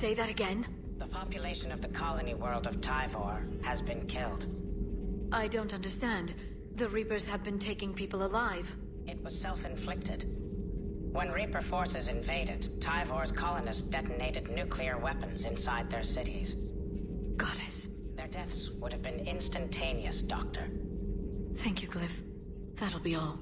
say that again? The population of the colony world of Tyvor has been killed. I don't understand. The Reapers have been taking people alive. It was self-inflicted. When Reaper forces invaded, Tyvor's colonists detonated nuclear weapons inside their cities. Goddess. Their deaths would have been instantaneous, Doctor. Thank you, Glyph. That'll be all.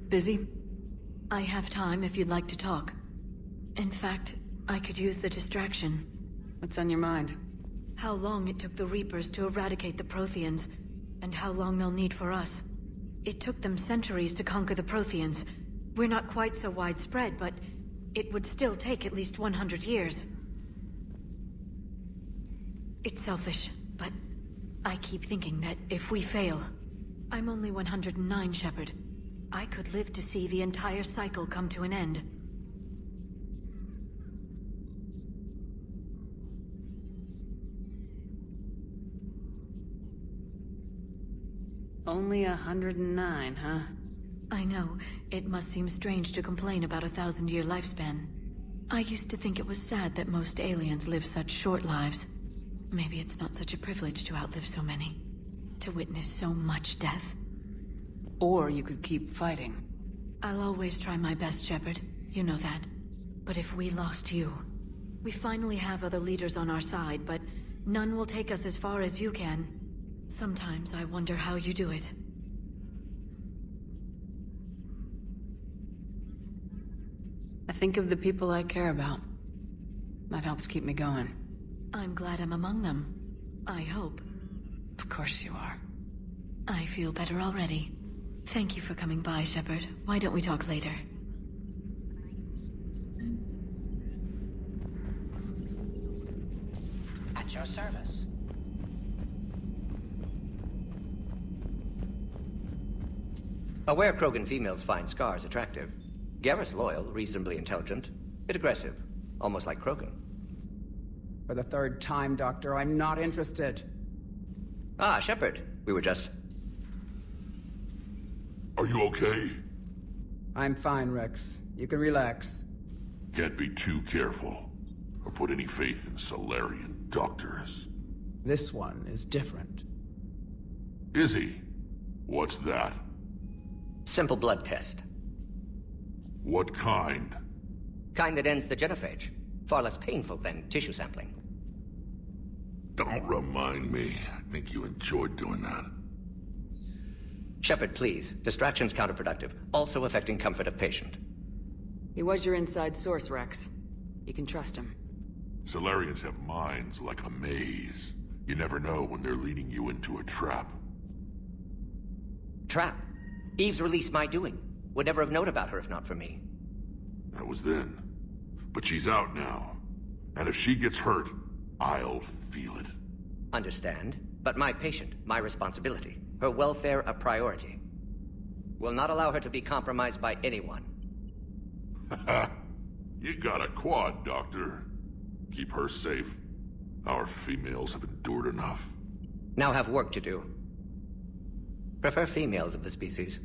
Busy? I have time if you'd like to talk. In fact, I could use the distraction. What's on your mind? How long it took the Reapers to eradicate the Protheans, and how long they'll need for us. It took them centuries to conquer the Protheans. We're not quite so widespread, but it would still take at least 100 years. It's selfish, but I keep thinking that if we fail... I'm only 109, Shepard. I could live to see the entire cycle come to an end. Only 109, huh? I know. It must seem strange to complain about a 1,000-year lifespan. I used to think it was sad that most aliens live such short lives. Maybe it's not such a privilege to outlive so many. To witness so much death. Or you could keep fighting. I'll always try my best, Shepard. You know that. But if we lost you... We finally have other leaders on our side, but none will take us as far as you can. Sometimes I wonder how you do it. I think of the people I care about. That helps keep me going. I'm glad I'm among them. I hope. Of course you are. I feel better already. Thank you for coming by, Shepard. Why don't we talk later? At your service. Aware Krogan females find scars attractive. Garrus loyal, reasonably intelligent, bit aggressive, almost like Krogan. For the third time, Doctor, I'm not interested. Ah, Shepard. We were just... Are you okay? I'm fine, Rex. You can relax. Can't be too careful, or put any faith in Solarian doctors. This one is different. Is he? What's that? Simple blood test. What kind? Kind that ends the genophage. Far less painful than tissue sampling. Don't remind me. I think you enjoyed doing that. Shepard, please. Distraction's counterproductive, also affecting comfort of patient. He was your inside source, Rex. You can trust him. Solarians have minds like a maze. You never know when they're leading you into a trap. Trap? Eve's released my doing. Would never have known about her if not for me. That was then. But she's out now. And if she gets hurt, I'll feel it. Understand. But my patient, my responsibility. Her welfare a priority. Will not allow her to be compromised by anyone. You got a quad, Doctor. Keep her safe. Our females have endured enough. Now have work to do. Prefer females of the species.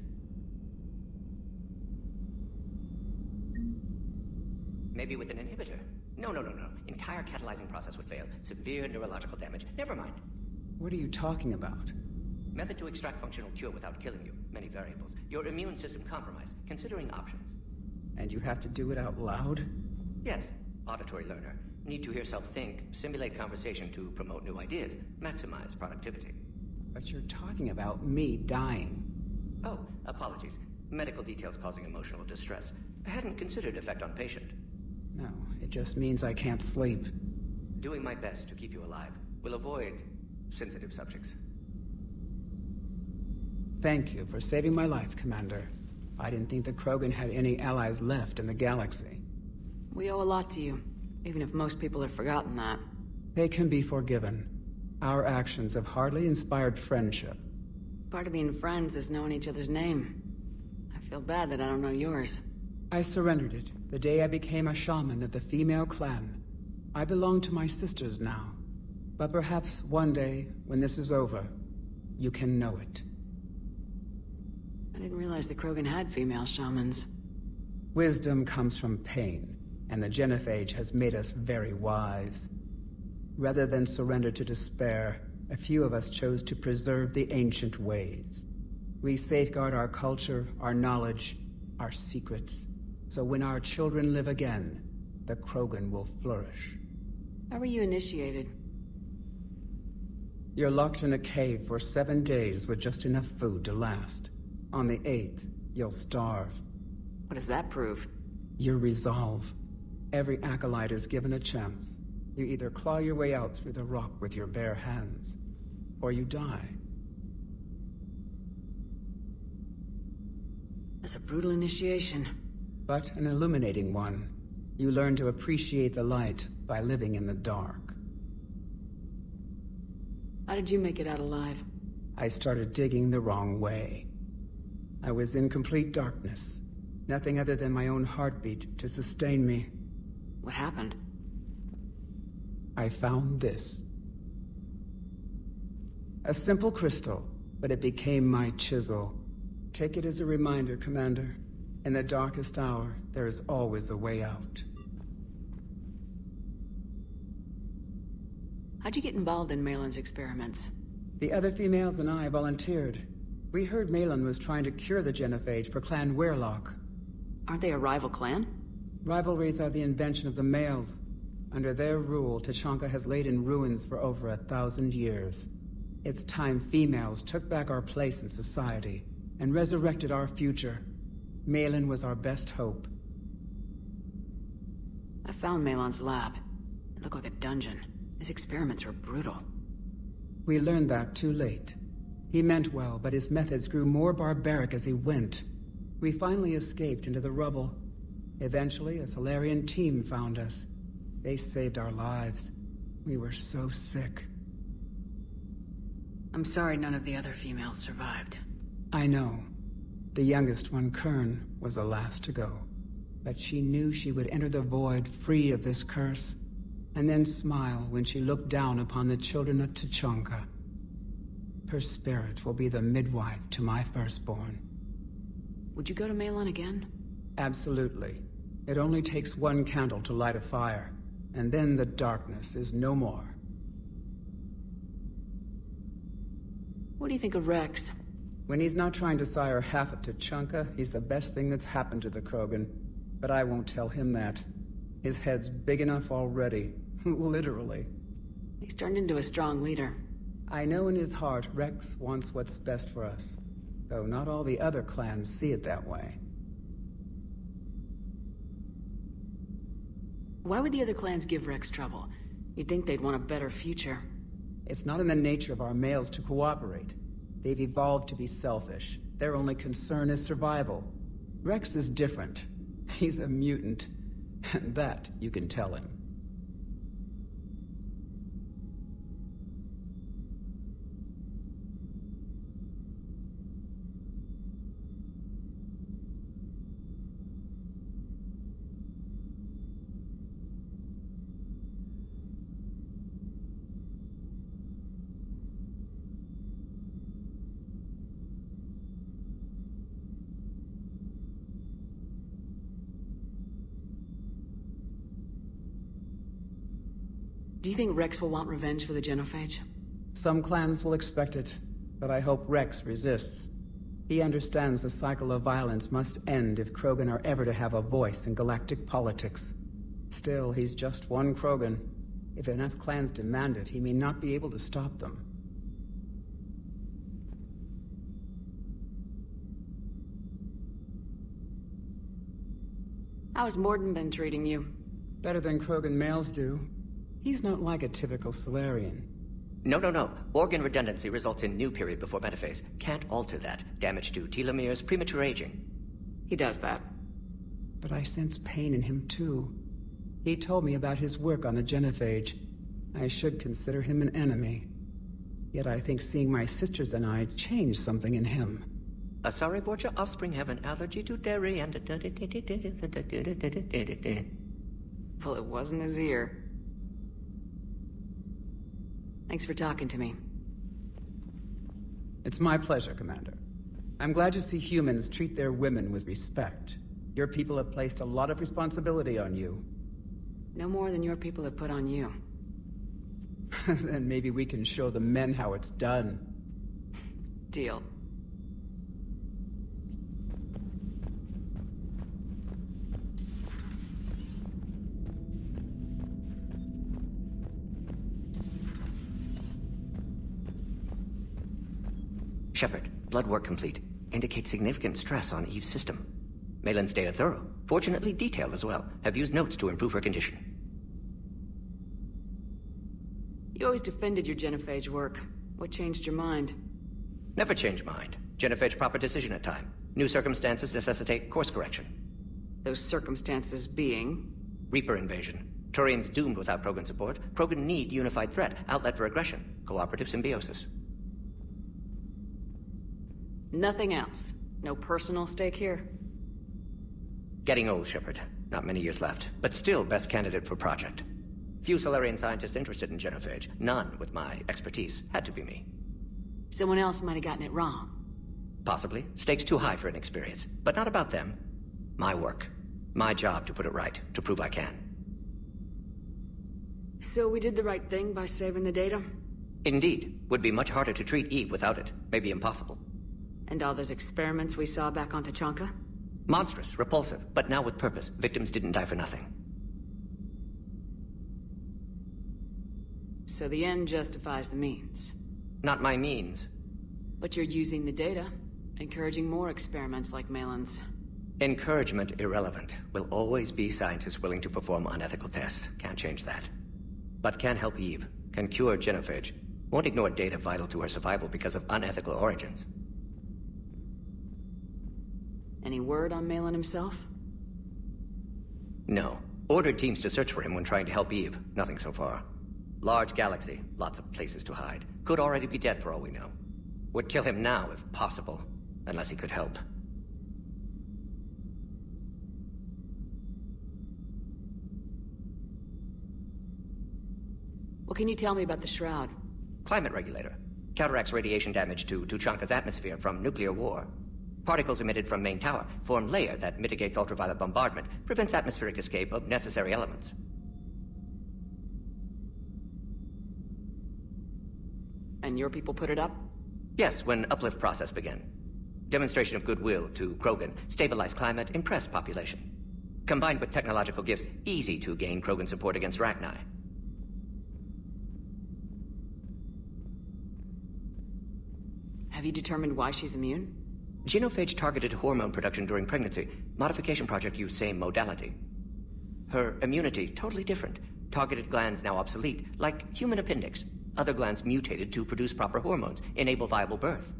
Maybe with an inhibitor. No. Entire catalyzing process would fail. Severe neurological damage. Never mind. What are you talking about? Method to extract functional cure without killing you. Many variables. Your immune system compromised. Considering options. And you have to do it out loud? Yes. Auditory learner. Need to hear self think, simulate conversation to promote new ideas, maximize productivity. But you're talking about me dying. Oh, apologies. Medical details causing emotional distress. Hadn't considered effect on patient. No, it just means I can't sleep. Doing my best to keep you alive. Will avoid sensitive subjects. Thank you for saving my life, Commander. I didn't think the Krogan had any allies left in the galaxy. We owe a lot to you, even if most people have forgotten that. They can be forgiven. Our actions have hardly inspired friendship. Part of being friends is knowing each other's name. I feel bad that I don't know yours. I surrendered it the day I became a shaman of the female clan. I belong to my sisters now. But perhaps one day, when this is over, you can know it. I didn't realize the Krogan had female shamans. Wisdom comes from pain, and the genophage has made us very wise. Rather than surrender to despair, a few of us chose to preserve the ancient ways. We safeguard our culture, our knowledge, our secrets. So when our children live again, the Krogan will flourish. How were you initiated? You're locked in a cave for 7 days with just enough food to last. On the 8th, you'll starve. What does that prove? Your resolve. Every acolyte is given a chance. You either claw your way out through the rock with your bare hands, or you die. That's a brutal initiation. But an illuminating one. You learn to appreciate the light by living in the dark. How did you make it out alive? I started digging the wrong way. I was in complete darkness. Nothing other than my own heartbeat to sustain me. What happened? I found this. A simple crystal, but it became my chisel. Take it as a reminder, Commander. In the darkest hour, there is always a way out. How'd you get involved in Malin's experiments? The other females and I volunteered. We heard Malin was trying to cure the genophage for Clan Weirlock. Aren't they a rival clan? Rivalries are the invention of the males. Under their rule, Tachanka has laid in ruins for over 1,000 years. It's time females took back our place in society and resurrected our future. Malin was our best hope. I found Malin's lab. It looked like a dungeon. His experiments were brutal. We learned that too late. He meant well, but his methods grew more barbaric as he went. We finally escaped into the rubble. Eventually, a Solarian team found us. They saved our lives. We were so sick. I'm sorry none of the other females survived. I know. The youngest one, Kern, was the last to go. But she knew she would enter the void free of this curse, and then smile when she looked down upon the children of Tachanka. Her spirit will be the midwife to my firstborn. Would you go to Malin again? Absolutely. It only takes one candle to light a fire, and then the darkness is no more. What do you think of Rex? When he's not trying to sire half of Tachanka, he's the best thing that's happened to the Krogan. But I won't tell him that. His head's big enough already. Literally. He's turned into a strong leader. I know in his heart Rex wants what's best for us. Though not all the other clans see it that way. Why would the other clans give Rex trouble? You'd think they'd want a better future. It's not in the nature of our males to cooperate. They've evolved to be selfish. Their only concern is survival. Rex is different. He's a mutant. And that you can tell him. Do you think Rex will want revenge for the genophage? Some clans will expect it, but I hope Rex resists. He understands the cycle of violence must end if Krogan are ever to have a voice in galactic politics. Still, he's just one Krogan. If enough clans demand it, he may not be able to stop them. How's Morden been treating you? Better than Krogan males do. He's not like a typical Solarian. No. Organ redundancy results in new period before metaphase. Can't alter that. Damage to telomeres, premature aging. He does that. But I sense pain in him too. He told me about his work on the genophage. I should consider him an enemy. Yet I think seeing my sisters and I changed something in him. Asari Borgia offspring have an allergy to dairy and... Well, it wasn't his ear. Thanks for talking to me. It's my pleasure, Commander. I'm glad to see humans treat their women with respect. Your people have placed a lot of responsibility on you. No more than your people have put on you. Then maybe we can show the men how it's done. Deal. Shepard, blood work complete. Indicates significant stress on Eve's system. Malin's data thorough. Fortunately detailed as well. Have used notes to improve her condition. You always defended your genophage work. What changed your mind? Never change mind. Genophage proper decision at time. New circumstances necessitate course correction. Those circumstances being? Reaper invasion. Turians doomed without Krogan support. Krogan need unified threat. Outlet for aggression. Cooperative symbiosis. Nothing else. No personal stake here? Getting old, Shepard. Not many years left. But still best candidate for project. Few Solarian scientists interested in genophage. None with my expertise. Had to be me. Someone else might have gotten it wrong. Possibly. Stakes too high for inexperience. But not about them. My work. My job to put it right. To prove I can. So we did the right thing by saving the data? Indeed. Would be much harder to treat Eve without it. Maybe impossible. And all those experiments we saw back on Tachanka? Monstrous, repulsive, but now with purpose. Victims didn't die for nothing. So the end justifies the means. Not my means. But you're using the data, encouraging more experiments like Malin's. Encouragement irrelevant. Will always be scientists willing to perform unethical tests. Can't change that. But can help Eve. Can cure genophage. Won't ignore data vital to her survival because of unethical origins. Any word on Malin himself? No. Ordered teams to search for him when trying to help Eve. Nothing so far. Large galaxy. Lots of places to hide. Could already be dead for all we know. Would kill him now if possible. Unless he could help. What can you tell me about the Shroud? Climate regulator. Counteracts radiation damage to Tuchanka's atmosphere from nuclear war. Particles emitted from main tower form layer that mitigates ultraviolet bombardment, prevents atmospheric escape of necessary elements. And your people put it up? Yes, when uplift process began. Demonstration of goodwill to Krogan, stabilize climate, impress population. Combined with technological gifts, easy to gain Krogan support against Rachni. Have you determined why she's immune? Genophage targeted hormone production during pregnancy. Modification project used same modality. Her immunity, totally different. Targeted glands now obsolete, like human appendix. Other glands mutated to produce proper hormones, enable viable birth.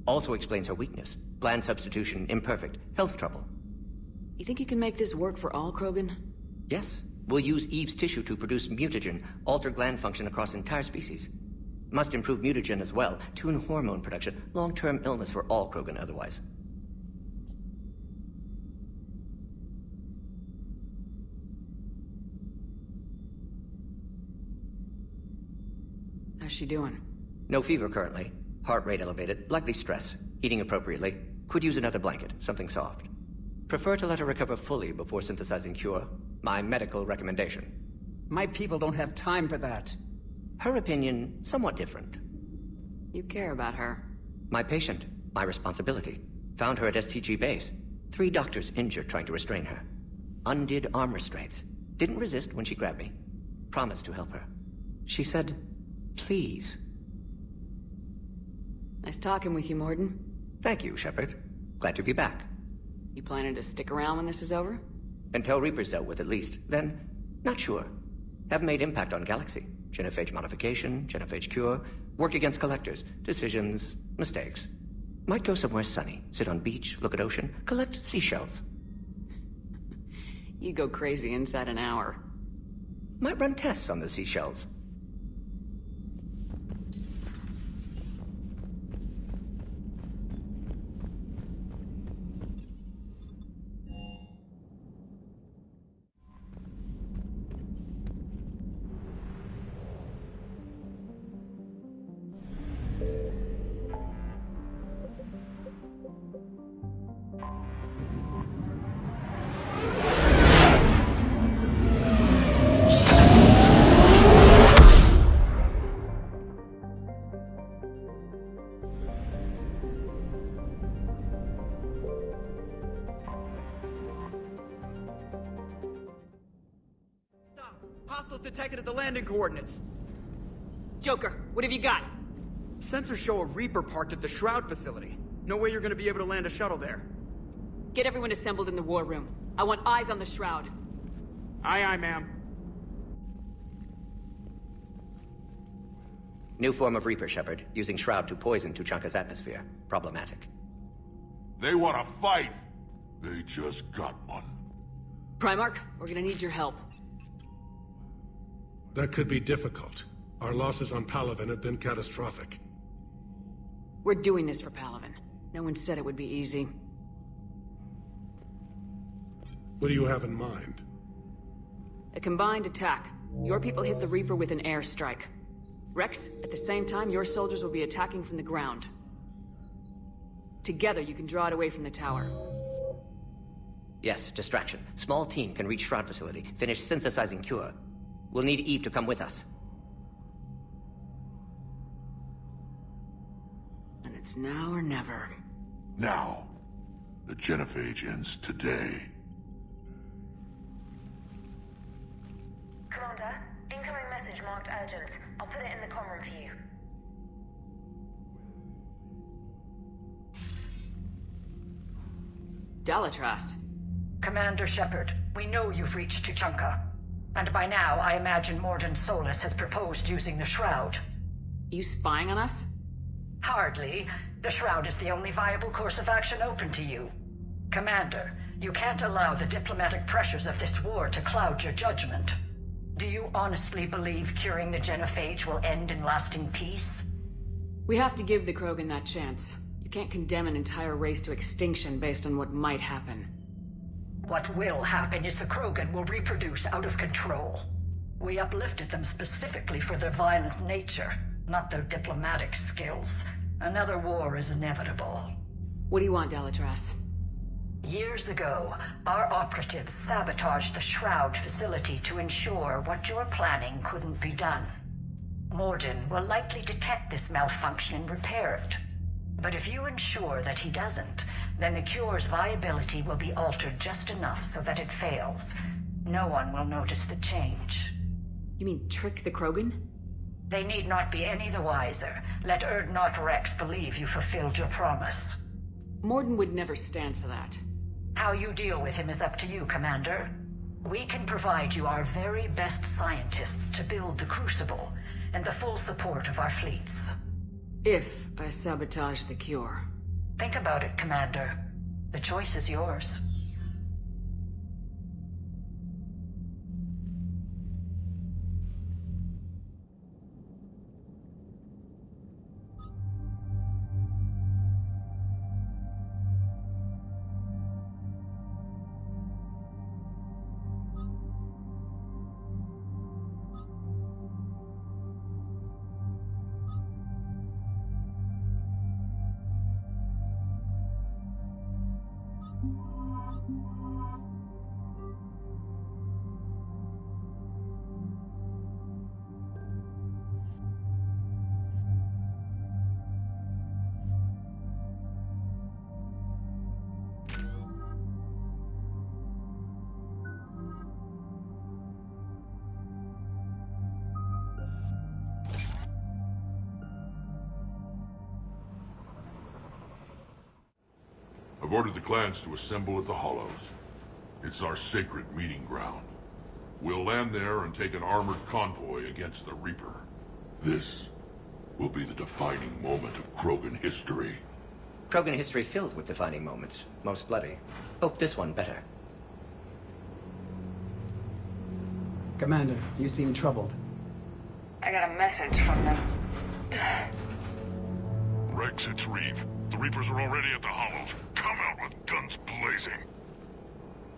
Also explains her weakness. Gland substitution imperfect. Health trouble. You think you can make this work for all Krogan? Yes. We'll use Eve's tissue to produce mutagen, alter gland function across entire species. Must improve mutagen as well, tune hormone production, long-term illness for all Krogan otherwise. How's she doing? No fever currently. Heart rate elevated, likely stress. Eating appropriately. Could use another blanket, something soft. Prefer to let her recover fully before synthesizing cure. My medical recommendation. My people don't have time for that. Her opinion, somewhat different. You care about her. My patient, my responsibility. Found her at STG base. 3 doctors injured trying to restrain her. Undid arm restraints. Didn't resist when she grabbed me. Promised to help her. She said, please. Nice talking with you, Morden. Thank you, Shepard. Glad to be back. You planning to stick around when this is over? Until Reaper's dealt with, at least. Then, not sure. Have made impact on Galaxy. Genophage modification, genophage cure, work against collectors, decisions, mistakes. Might go somewhere sunny, sit on beach, look at ocean, collect seashells. You go crazy inside an hour. Might run tests on the seashells. Hostiles detected at the landing coordinates. Joker, what have you got? Sensors show a Reaper parked at the Shroud facility. No way you're gonna be able to land a shuttle there. Get everyone assembled in the war room. I want eyes on the Shroud. Aye, ma'am. New form of Reaper, Shepard, using Shroud to poison Tuchanka's atmosphere. Problematic. They want to fight! They just got one. Primarch, we're gonna need your help. That could be difficult. Our losses on Palaven have been catastrophic. We're doing this for Palaven. No one said it would be easy. What do you have in mind? A combined attack. Your people hit the Reaper with an airstrike. Rex, at the same time, your soldiers will be attacking from the ground. Together, you can draw it away from the tower. Yes, distraction. Small team can reach Shroud facility, finish synthesizing cure. We'll need Eve to come with us. And it's now or never. Now. The genophage ends today. Commander, incoming message marked urgent. I'll put it in the comm room for you. Dalatras. Commander Shepard, we know you've reached Tuchanka. And by now, I imagine Morden Solus has proposed using the Shroud. You spying on us? Hardly. The Shroud is the only viable course of action open to you. Commander, you can't allow the diplomatic pressures of this war to cloud your judgment. Do you honestly believe curing the genophage will end in lasting peace? We have to give the Krogan that chance. You can't condemn an entire race to extinction based on what might happen. What will happen is the Krogan will reproduce out of control. We uplifted them specifically for their violent nature, not their diplomatic skills. Another war is inevitable. What do you want, Dalatras? Years ago, our operatives sabotaged the Shroud facility to ensure what you're planning couldn't be done. Morden will likely detect this malfunction and repair it. But if you ensure that he doesn't, then the cure's viability will be altered just enough so that it fails. No one will notice the change. You mean trick the Krogan? They need not be any the wiser. Let Urdnot Rex believe you fulfilled your promise. Morden would never stand for that. How you deal with him is up to you, Commander. We can provide you our very best scientists to build the Crucible, and the full support of our fleets. If I sabotage the cure. Think about it, Commander. The choice is yours. I've ordered the clans to assemble at the Hollows. It's our sacred meeting ground. We'll land there and take an armored convoy against the Reaper. This will be the defining moment of Krogan history. Krogan history filled with defining moments. Most bloody. Hope this one better. Commander, you seem troubled. I got a message from them. Rex, it's Reeve. The Reapers are already at the Hollows. Come out with guns blazing.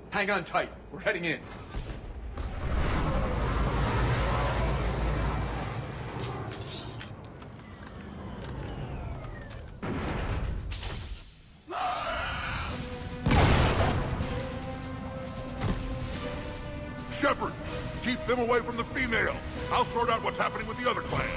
Hang on tight. We're heading in. Shepard, keep them away from the female. I'll sort out what's happening with the other clans.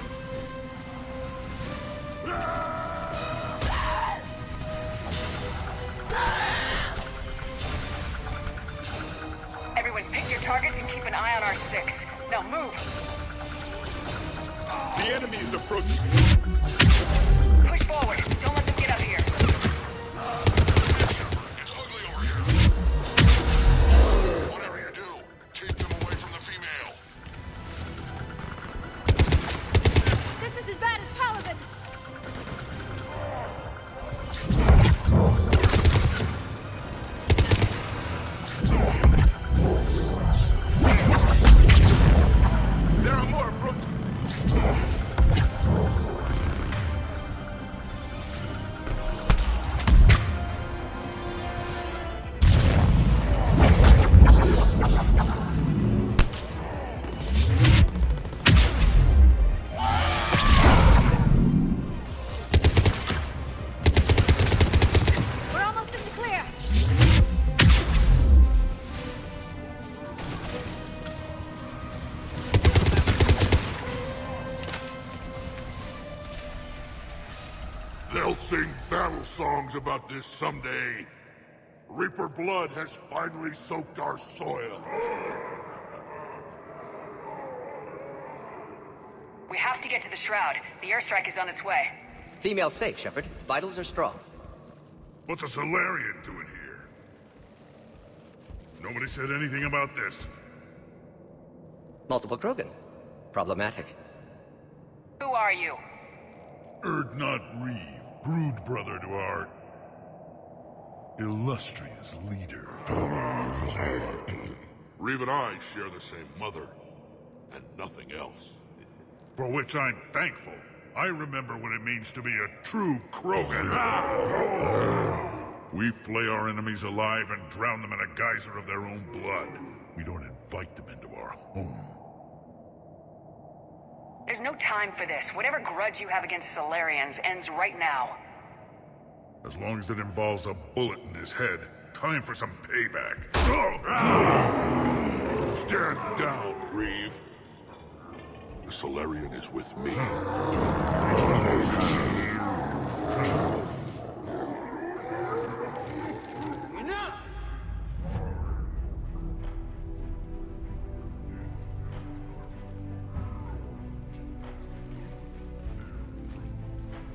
Everyone pick your targets and keep an eye on our 6. Now move! The enemy is approaching. Push forward. Don't let them get up here. It's ugly over here. Whatever you do, keep them away from the female. This is as bad as Paladin! There are more approaching. We're almost in the clear! They'll sing battle songs about this someday. Reaper blood has finally soaked our soil. We have to get to the Shroud. The airstrike is on its way. Female safe, Shepard. Vitals are strong. What's a Solarian doing here? Nobody said anything about this. Multiple Krogan. Problematic. Who are you? Erdnot Reeve, brood brother to our illustrious leader. Reeve and I share the same mother, and nothing else. For which I'm thankful. I remember what it means to be a true Krogan. We flay our enemies alive and drown them in a geyser of their own blood. We don't invite them into our home. There's no time for this. Whatever grudge you have against Solarians ends right now. As long as it involves a bullet in his head, time for some payback. Stand down, Reeve. The Solarian is with me. Enough!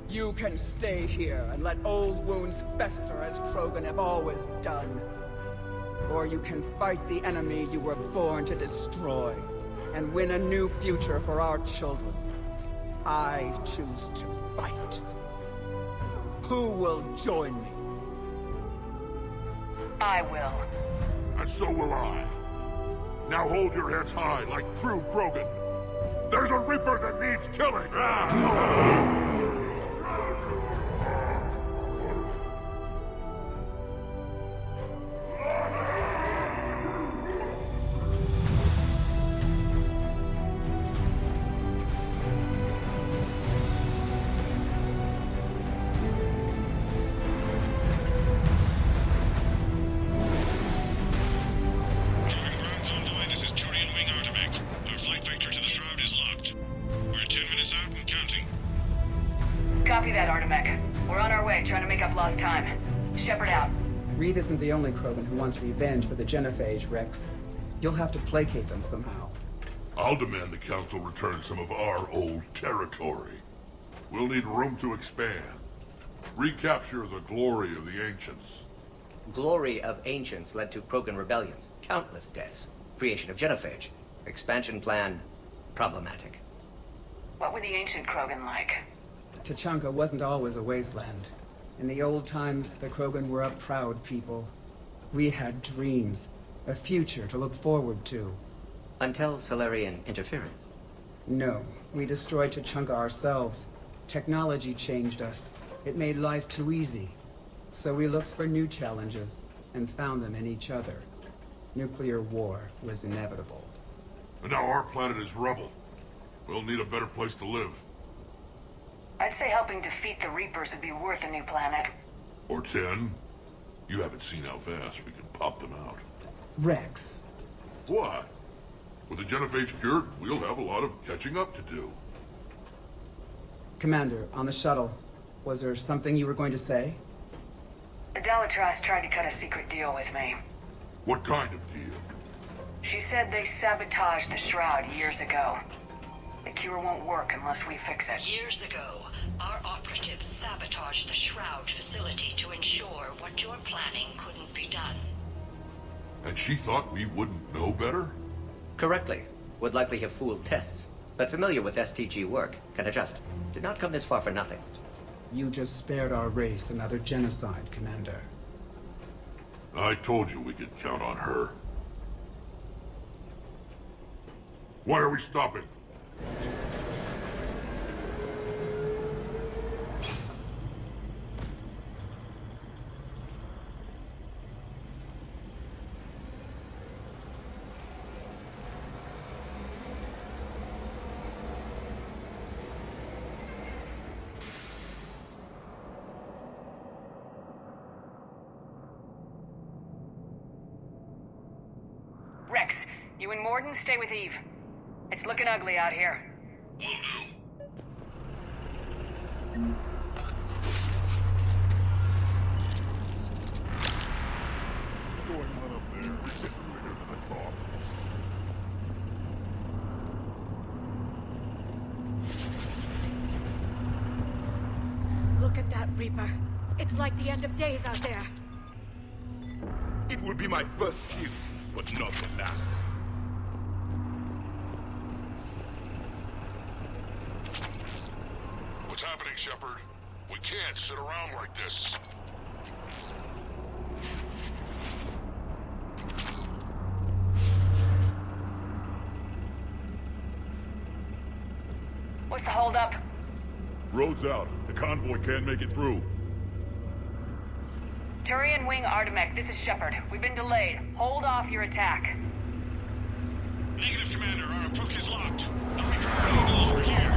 You can stay here and let old wounds fester as Krogan have always done. Or you can fight the enemy you were born to destroy, and win a new future for our children. I choose to fight. Who will join me? I will. And so will I. Now hold your heads high like true Krogan. There's a Reaper that needs killing! Copy that, Artemek. We're on our way, trying to make up lost time. Shepard out. Reed isn't the only Krogan who wants revenge for the Genophage, Rex. You'll have to placate them somehow. I'll demand the Council return some of our old territory. We'll need room to expand. Recapture the glory of the Ancients. Glory of ancients led to Krogan rebellions, countless deaths, creation of genophage, expansion plan, problematic. What were the ancient Krogan like? Tachanka wasn't always a wasteland. In the old times, the Krogan were a proud people. We had dreams, a future to look forward to. Until Solarian interference. No, we destroyed Tachanka ourselves. Technology changed us. It made life too easy. So we looked for new challenges, and found them in each other. Nuclear war was inevitable. And now our planet is rubble. We'll need a better place to live. I'd say helping defeat the Reapers would be worth a new planet. Or 10. You haven't seen how fast we can pop them out. Rex. What? With the genophage cured, we'll have a lot of catching up to do. Commander, on the shuttle, was there something you were going to say? Adalitras tried to cut a secret deal with me. What kind of deal? She said they sabotaged the Shroud years ago. The cure won't work unless we fix it. Years ago, our operatives sabotaged the Shroud facility to ensure what you're planning couldn't be done. And she thought we wouldn't know better? Correctly. Would likely have fooled tests. But familiar with STG work, can adjust. Did not come this far for nothing. You just spared our race another genocide, Commander. I told you we could count on her. Why are we stopping? Rex, you and Morden stay with Eve. It's looking ugly out here. Will do. What's going on up there? It's bigger than I thought. Look at that Reaper. It's like the end of days out there. It will be my first kill, but not the last. What's happening, Shepard? We can't sit around like this. What's the holdup? Road's out. The convoy can't make it through. Turian Wing Artemek, this is Shepard. We've been delayed. Hold off your attack. Negative, Commander. Our approach is locked. The Reaper knows we're here.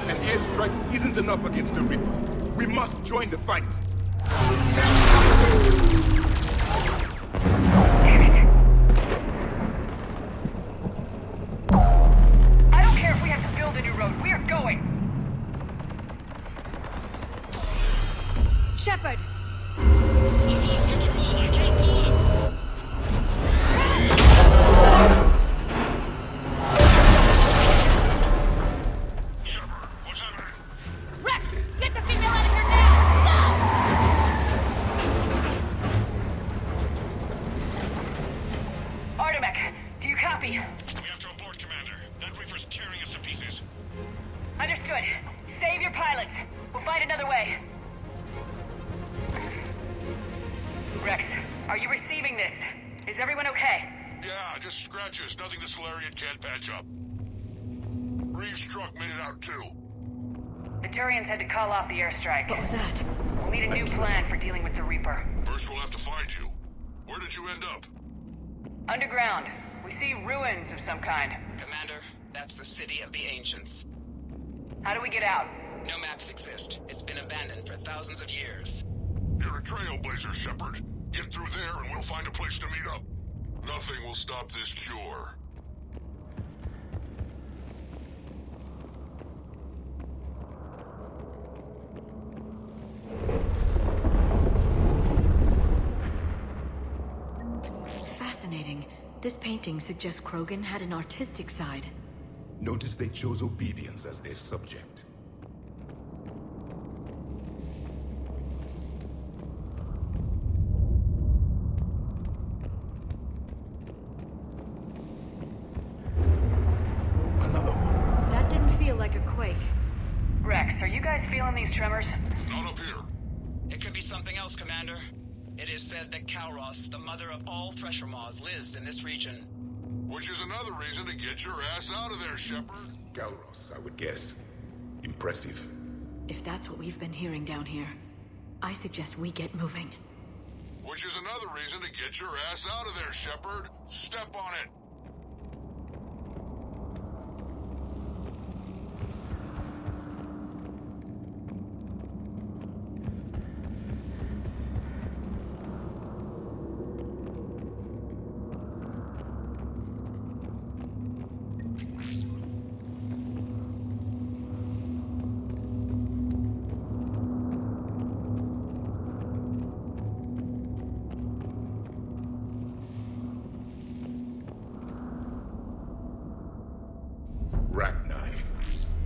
An airstrike isn't enough against the Reaper. We must join the fight. Damn it! I don't care if we have to build a new road. We are going! Shepard! I've lost control. I can't pull it. Shepard, what's happening? Rex! Get the female out of here now! Go! Artemek, do you copy? We have to abort, Commander. That Reaper's tearing us to pieces. Understood. Save your pilots. We'll find another way. Rex, are you receiving this? Is everyone okay? Yeah, just scratches. Nothing the Solarian can't patch up. Reeves' truck made it out too. The Turians had to call off the airstrike. What was that? We'll need a new plan for dealing with the Reaper. First we'll have to find you. Where did you end up? Underground. We see ruins of some kind. Commander, that's the city of the ancients. How do we get out? No maps exist. It's been abandoned for thousands of years. You're a trailblazer, Shepard. Get through there and we'll find a place to meet up. Nothing will stop this cure. Fascinating. This painting suggests Krogan had an artistic side. Notice they chose obedience as their subject. guys feeling these tremors? Not up here. It could be something else, Commander. It is said that Kalros, the mother of all Thresher Maws, lives in this region. Which is another reason to get your ass out of there, Shepard. Kalros, I would guess. Impressive. If that's what we've been hearing down here, I suggest we get moving. Which is another reason to get your ass out of there, Shepard. Step on it.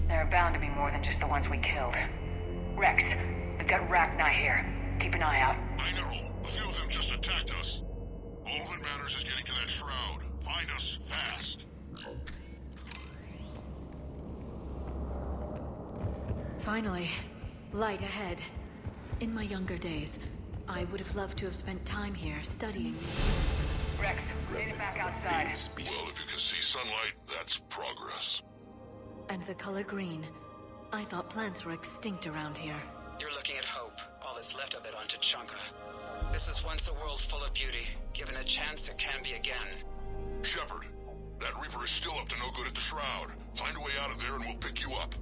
There are bound to be more than just the ones we killed. Rex, we've got Rachni here. Keep an eye out. I know. A few of them just attacked us. All that matters is getting to that shroud. Find us fast. Finally, light ahead. In my younger days, I would have loved to have spent time here studying these. Rex, get it back outside. Well, if you can see sunlight, that's progress. And the color green. I thought plants were extinct around here. You're looking at hope, all that's left of it on Tuchanka. This is once a world full of beauty. Given a chance, it can be again. Shepard, that Reaper is still up to no good at the Shroud. Find a way out of there and we'll pick you up.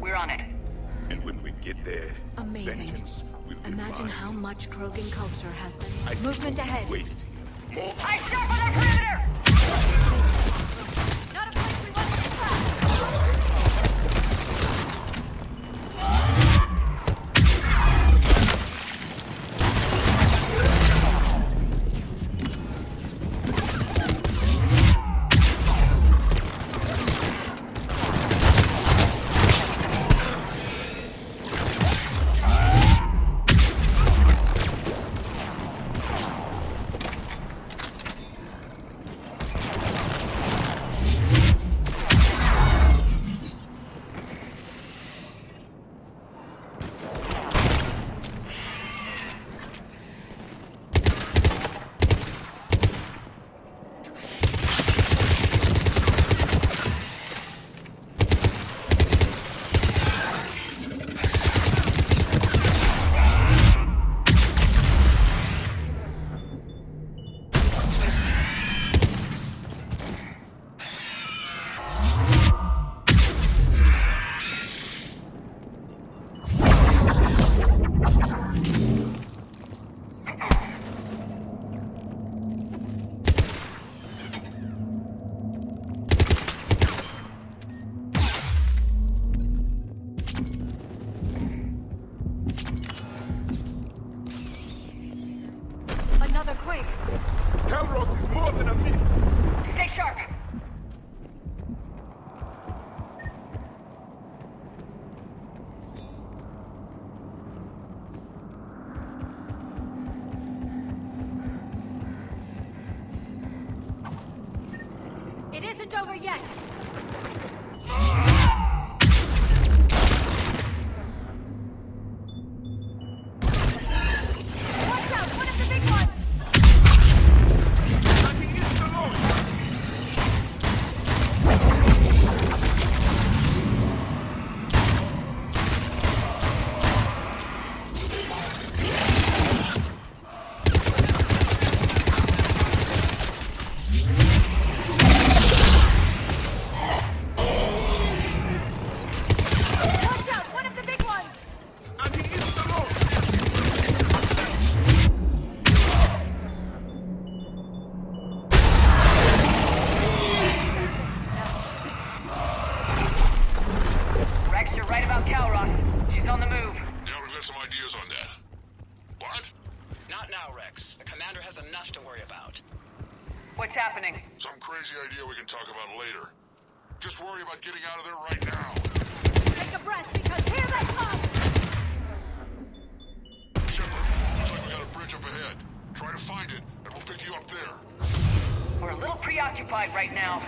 We're on it. And when we get there, Amazing. vengeance will be Imagine mine. how much Krogan culture has been. I Movement ahead. Waste. More. I shot for the perimeter! Not a place we want to stop! Another quake. Kalros is more than a myth. Stay sharp! It isn't over yet. Watch out! One of the big ones! What's happening? Some crazy idea we can talk about later. Just worry about getting out of there right now. Take a breath, because here they come! Shepard, looks like we got a bridge up ahead. Try to find it, and we'll pick you up there. We're a little preoccupied right now.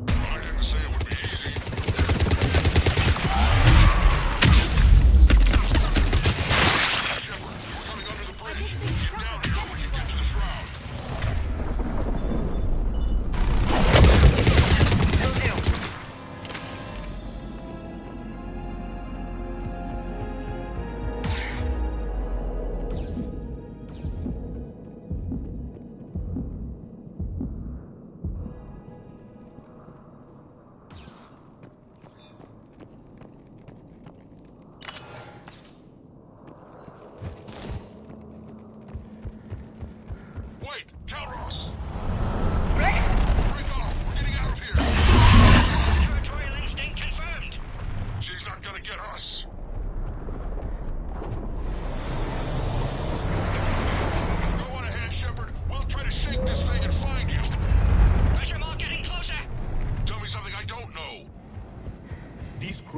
Hide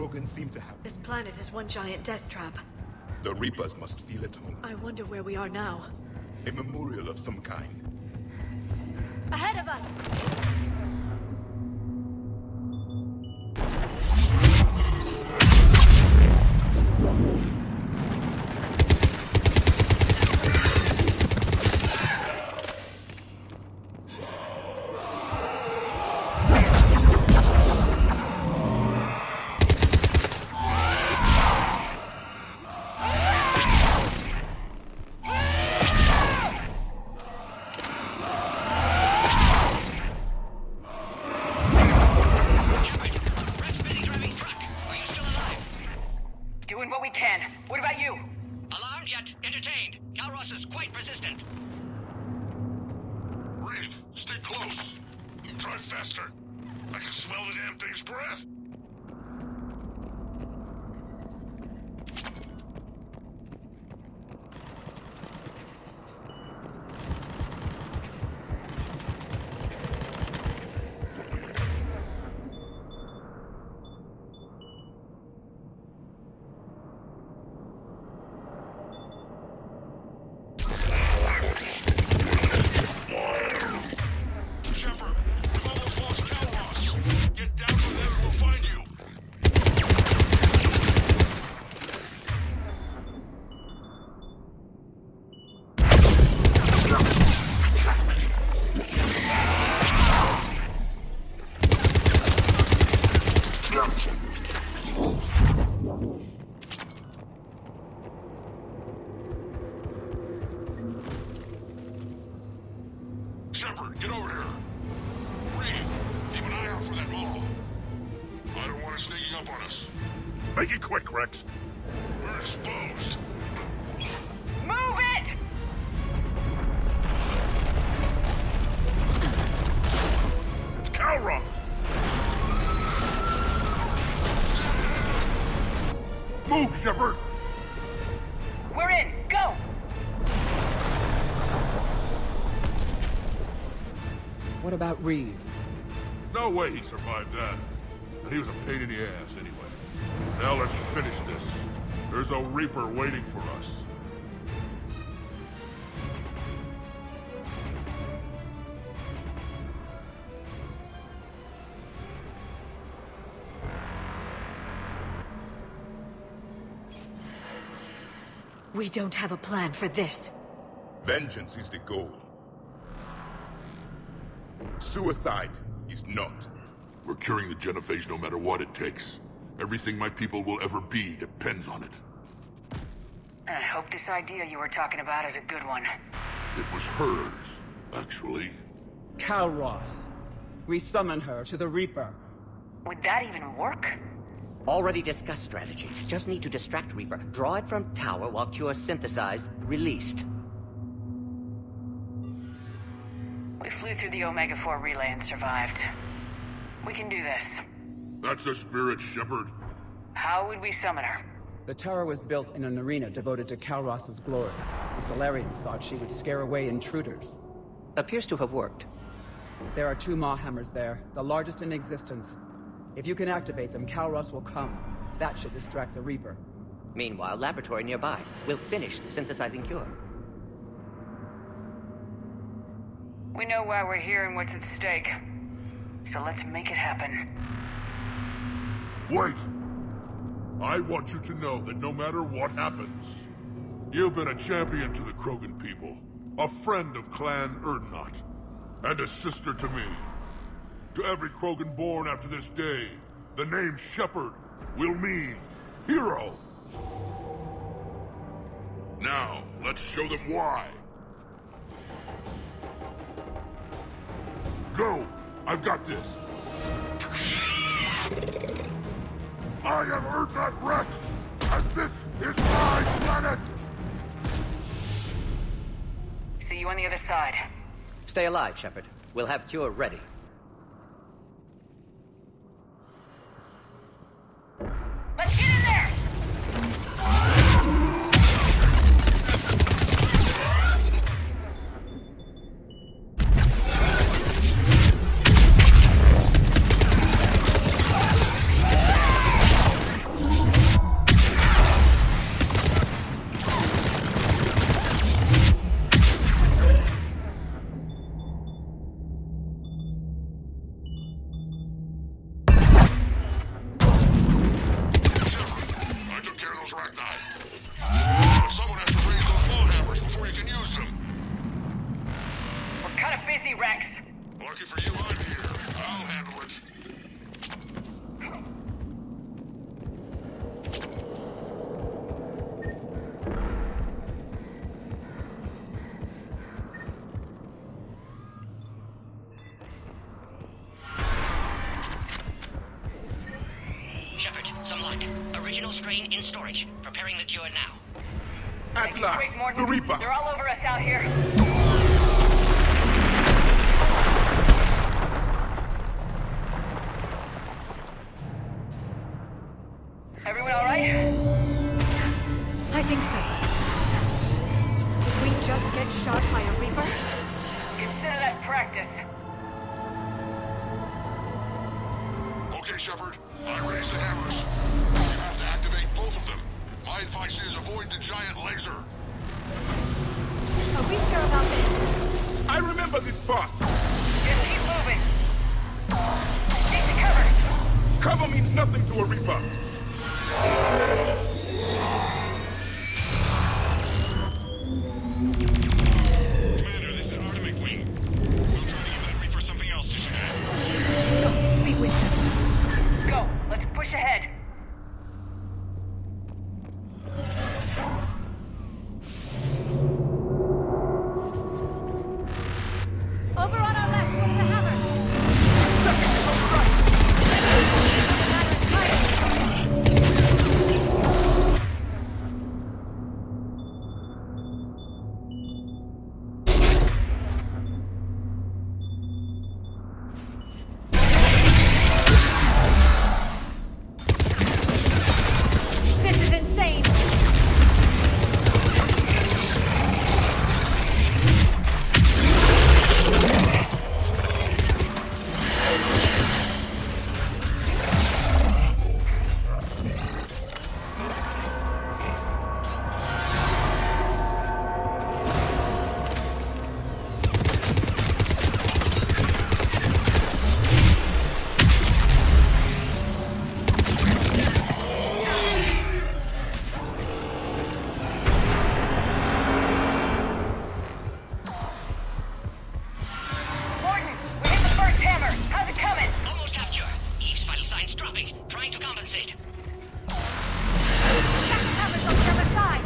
Krogan seem to have. This planet is one giant death trap. The Reapers must feel at home. I wonder where we are now. A memorial of some kind. Ahead of us! Shepard, get over here. Reeve, keep an eye out for that model. I don't want it sneaking up on us. Make it quick, Rex. We're exposed. Move it! It's Calroth! Move, Shepard! We're in! Go! What about Reeve? No way he survived that. And he was a pain in the ass anyway. Now let's finish this. There's a Reaper waiting for us. We don't have a plan for this. Vengeance is the goal. Suicide is not. We're curing the genophage no matter what it takes. Everything my people will ever be depends on it. I hope this idea you were talking about is a good one. It was hers, actually. Calroth. We summon her to the Reaper. Would that even work? Already discussed strategy. Just need to distract Reaper. Draw it from tower while Cure synthesized, released. We flew through the Omega-4 relay and survived. We can do this. That's the spirit, Shepard. How would we summon her? The tower was built in an arena devoted to Calroth's glory. The Solarians thought she would scare away intruders. Appears to have worked. There are 2 Maw hammers there, the largest in existence. If you can activate them, Calroth will come. That should distract the Reaper. Meanwhile, laboratory nearby. We'll finish synthesizing Cure. We know why we're here and what's at stake. So let's make it happen. Wait! I want you to know that no matter what happens, you've been a champion to the Krogan people, a friend of Clan Erdnot, and a sister to me. To every Krogan born after this day, the name Shepard will mean hero. Now, let's show them why. Go! I've got this! I am Erdnot Rex, and this is my planet! See you on the other side. Stay alive, Shepard. We'll have Cure ready. Let's get in there! luck. Original strain in storage. Preparing the cure now. At last, the Reaper. They're all over us out here. Everyone all right? I think so. Did we just get shot by a Reaper? Consider that practice. Okay, Shepard. I raised the hammers. You have to activate both of them. My advice is avoid the giant laser. Are we sure about this? I remember this spot. Just keep moving. Take the cover. Cover means nothing to a Reaper. Commander, this is Artemis Wing. We'll try to give that Reaper something else to shoot at. Be with them. Go. Let's push ahead. Over on our left, one of the hammers. This is insane. Gordon, we hit the first hammer. How's it coming? Almost have cure. Eve's vital signs dropping. Trying to compensate. Second hammer's on the other side.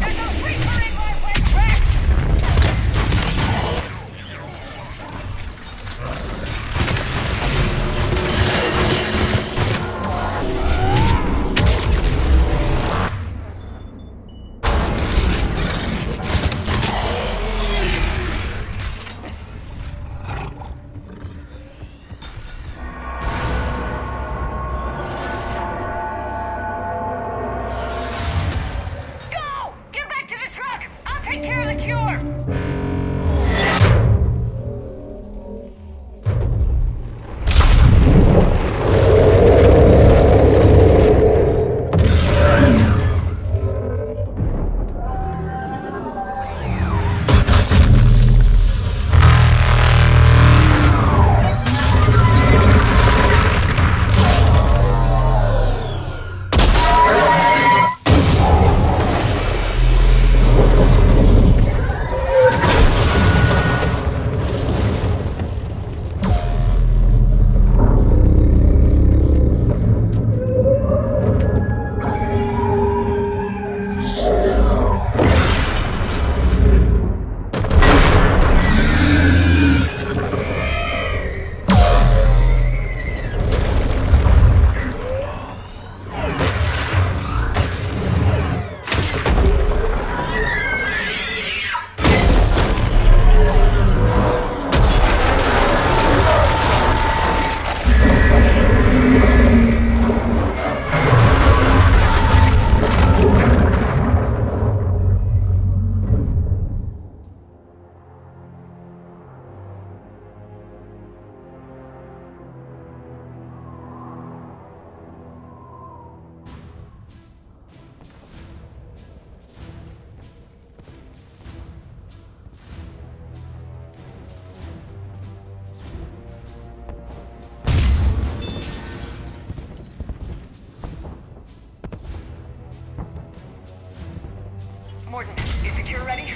There's a Reaper in my way, Rex! Go! Get back to the truck! I'll take care of the cure! Morton, is the cure ready?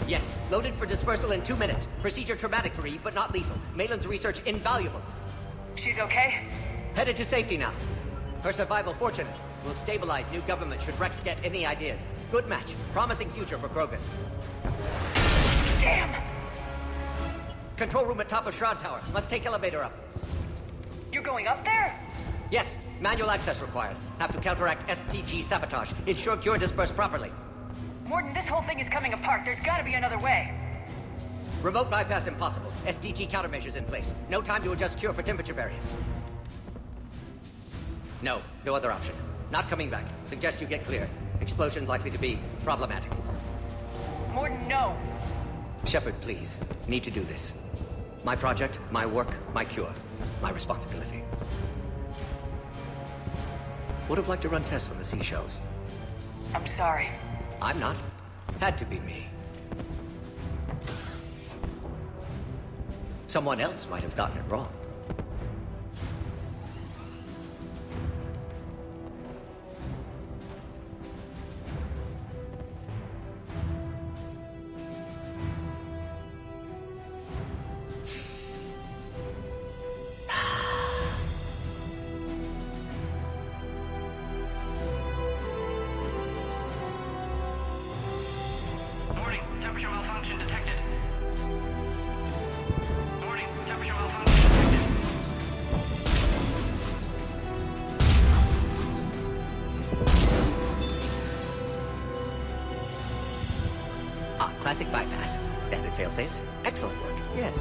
Yes, loaded for dispersal in 2 minutes. Procedure traumatic for Eve, but not lethal. Malin's research invaluable. She's okay? Headed to safety now. Her survival fortunate. Will stabilize new government should Rex get any ideas. Good match. Promising future for Krogan. Damn! Control room at top of Shroud Tower. Must take elevator up. You're going up there? Yes, manual access required. Have to counteract STG sabotage. Ensure cure dispersed properly. Morden, this whole thing is coming apart. There's gotta be another way. Remote bypass impossible. STG countermeasures in place. No time to adjust cure for temperature variance. No other option. Not coming back. Suggest you get clear. Explosion's likely to be problematic. Morden, no. Shepard, please. Need to do this. My project, my work, my cure. My responsibility. Would have liked to run tests on the seashells. I'm sorry. I'm not. Had to be me. Someone else might have gotten it wrong. Warning, temperature malfunction detected. Warning, temperature malfunction detected. Ah, classic bypass. Standard failsafes. Excellent work. Yes.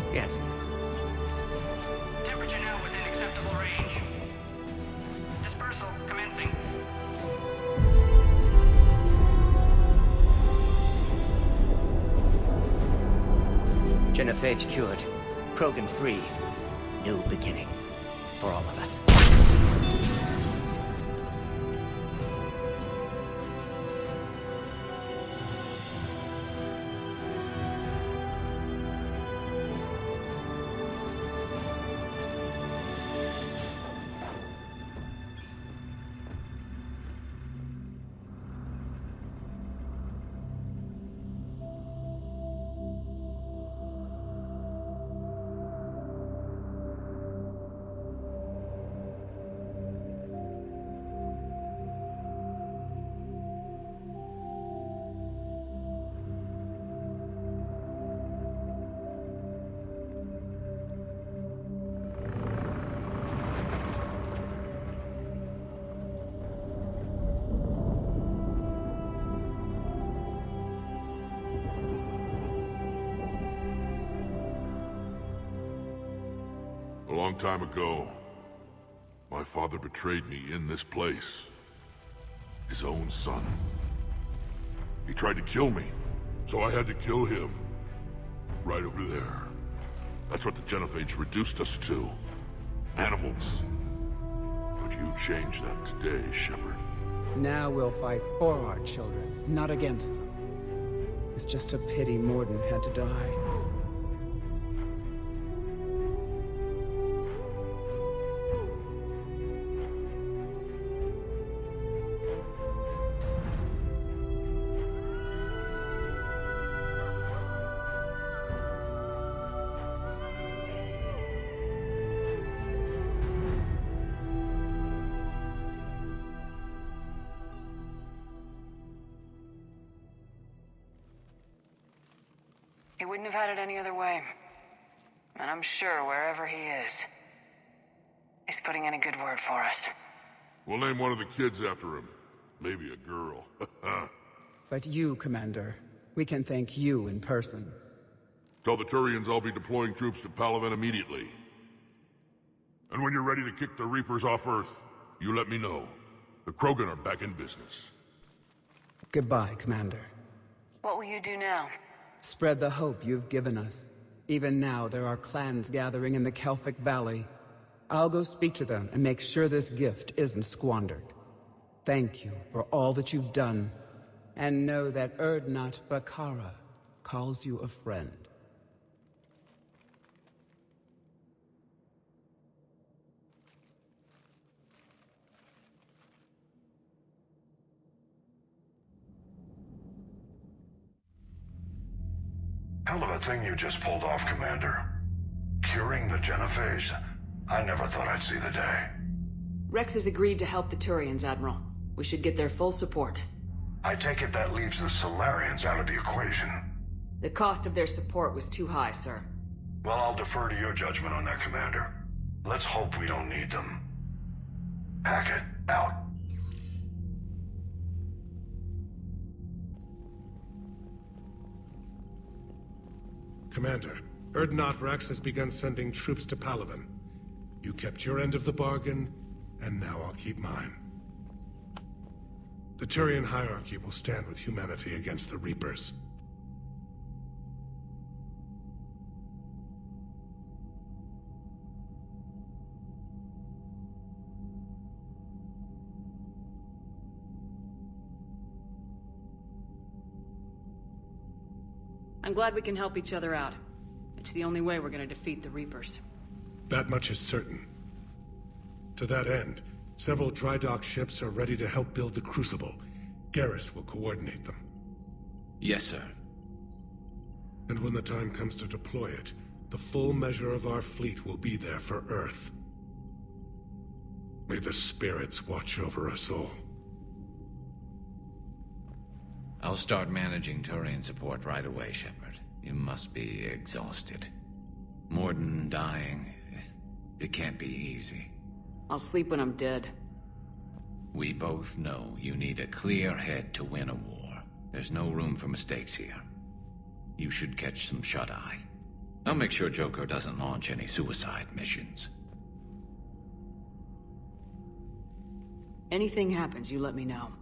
Temperature now within acceptable range. Dispersal commencing. Genophage cured. Krogan free. New beginning. For all of us. A long time ago, my father betrayed me in this place. His own son. He tried to kill me, so I had to kill him. Right over there. That's what the Genophage reduced us to. Animals. But you changed that today, Shepard. Now we'll fight for our children, not against them. It's just a pity Morden had to die. He wouldn't have had it any other way. And I'm sure wherever he is, he's putting in a good word for us. We'll name one of the kids after him. Maybe a girl. But you, Commander, we can thank you in person. Tell the Turians I'll be deploying troops to Palaven immediately. And when you're ready to kick the Reapers off Earth, you let me know. The Krogan are back in business. Goodbye, Commander. What will you do now? Spread the hope you've given us. Even now, there are clans gathering in the Kelphic Valley. I'll go speak to them and make sure this gift isn't squandered. Thank you for all that you've done, and know that Erdnot Bakara calls you a friend. Hell of a thing you just pulled off, Commander. Curing the genophage? I never thought I'd see the day. Rex has agreed to help the Turians, Admiral. We should get their full support. I take it that leaves the Solarians out of the equation. The cost of their support was too high, sir. Well, I'll defer to your judgment on that, Commander. Let's hope we don't need them. Hackett, out. Commander, Erdnot Rex has begun sending troops to Palaven. You kept your end of the bargain, and now I'll keep mine. The Turian hierarchy will stand with humanity against the Reapers. I'm glad we can help each other out. It's the only way we're gonna defeat the Reapers. That much is certain. To that end, several dry dock ships are ready to help build the Crucible. Garrus will coordinate them. Yes, sir. And when the time comes to deploy it, the full measure of our fleet will be there for Earth. May the spirits watch over us all. I'll start managing Turian support right away, Shepard. You must be exhausted. Morden dying, it can't be easy. I'll sleep when I'm dead. We both know you need a clear head to win a war. There's no room for mistakes here. You should catch some shut-eye. I'll make sure Joker doesn't launch any suicide missions. Anything happens, you let me know.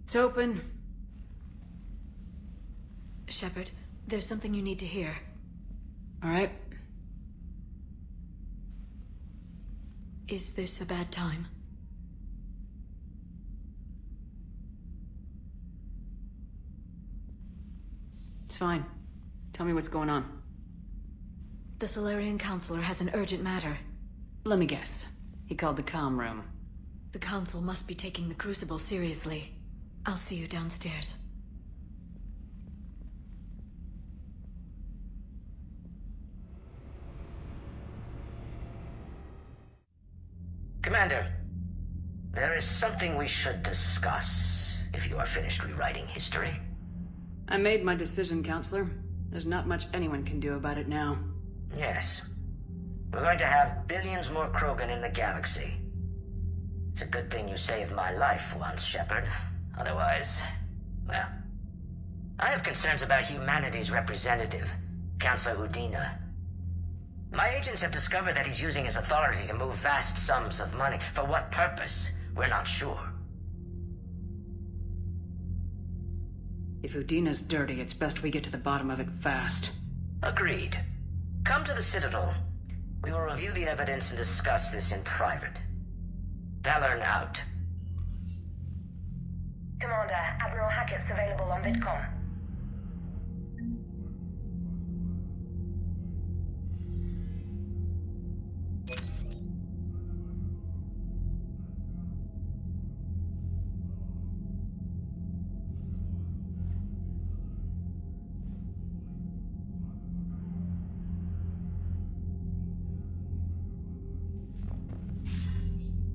It's open. Shepard, there's something you need to hear. All right. Is this a bad time? It's fine. Tell me what's going on. The Solarian Counselor has an urgent matter. Let me guess. He called the comm room. The Council must be taking the Crucible seriously. I'll see you downstairs. Commander, there is something we should discuss, if you are finished rewriting history. I made my decision, Counselor. There's not much anyone can do about it now. Yes. We're going to have billions more Krogan in the galaxy. It's a good thing you saved my life once, Shepard. Otherwise, well, I have concerns about humanity's representative, Councillor Udina. My agents have discovered that he's using his authority to move vast sums of money. For what purpose, we're not sure. If Udina's dirty, it's best we get to the bottom of it fast. Agreed. Come to the Citadel. We will review the evidence and discuss this in private. Valorn out. Commander, Admiral Hackett's available on VidCom.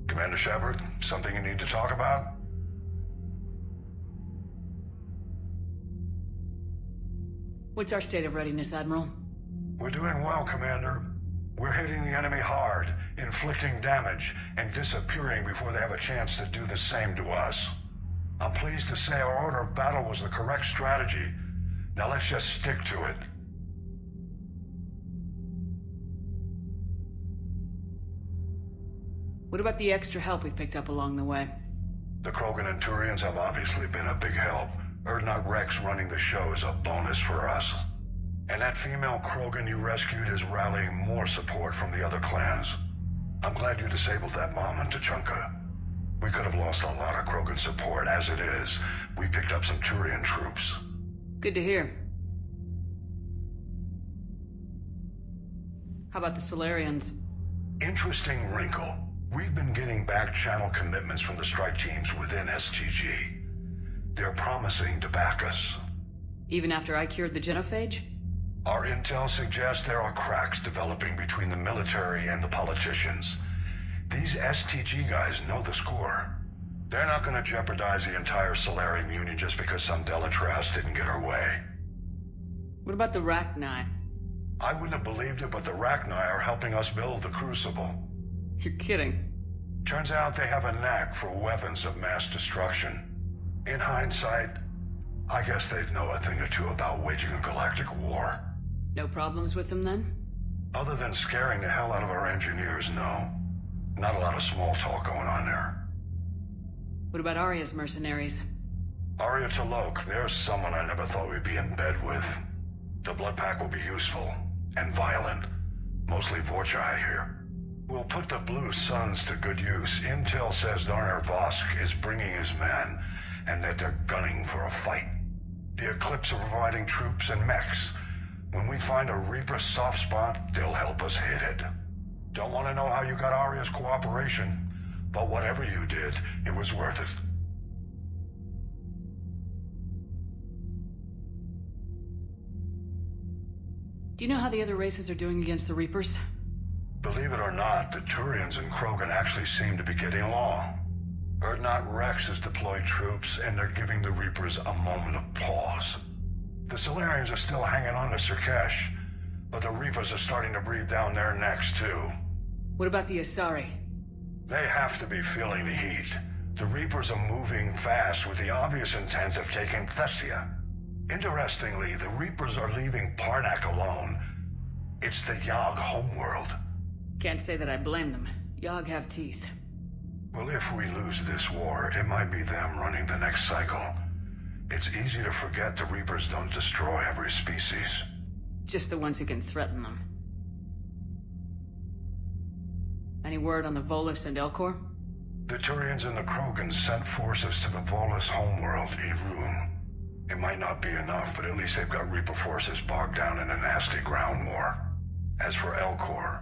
Commander Shepard, something you need to talk about? What's our state of readiness, Admiral? We're doing well, Commander. We're hitting the enemy hard, inflicting damage, and disappearing before they have a chance to do the same to us. I'm pleased to say our order of battle was the correct strategy. Now let's just stick to it. What about the extra help we picked up along the way? The Krogan and Turians have obviously been a big help. Urdnot Rex running the show is a bonus for us. And that female Krogan you rescued is rallying more support from the other clans. I'm glad you disabled that bomb on Tuchanka. We could have lost a lot of Krogan support. As it is, we picked up some Turian troops. Good to hear. How about the Solarians? Interesting wrinkle. We've been getting back-channel commitments from the strike teams within STG. They're promising to back us. Even after I cured the genophage? Our intel suggests there are cracks developing between the military and the politicians. These STG guys know the score. They're not going to jeopardize the entire Solarian Union just because some Delatras didn't get her way. What about the Rachni? I wouldn't have believed it, but the Rachni are helping us build the Crucible. You're kidding. Turns out they have a knack for weapons of mass destruction. In hindsight, I guess they'd know a thing or two about waging a galactic war. No problems with them then? Other than scaring the hell out of our engineers, no. Not a lot of small talk going on there. What about Arya's mercenaries? Arya T'Loak, there's someone I never thought we'd be in bed with. The blood pack will be useful, and violent. Mostly Vorcha, I hear. We'll put the Blue Suns to good use. Intel says Darner Vosk is bringing his men, and that they're gunning for a fight. The Eclipse are providing troops and mechs. When we find a Reaper soft spot, they'll help us hit it. Don't want to know how you got Arya's cooperation, but whatever you did, it was worth it. Do you know how the other races are doing against the Reapers? Believe it or not, the Turians and Krogan actually seem to be getting along. Urdnot Rex has deployed troops, and they're giving the Reapers a moment of pause. The Solarians are still hanging on to Sirkesh, but the Reapers are starting to breathe down their necks too. What about the Asari? They have to be feeling the heat. The Reapers are moving fast with the obvious intent of taking Thessia. Interestingly, the Reapers are leaving Parnak alone. It's the Yogg homeworld. Can't say that I blame them. Yogg have teeth. Well, if we lose this war, it might be them running the next cycle. It's easy to forget the Reapers don't destroy every species. Just the ones who can threaten them. Any word on the Volus and Elcor? The Turians and the Krogan sent forces to the Volus homeworld, Irun. It might not be enough, but at least they've got Reaper forces bogged down in a nasty ground war. As for Elcor,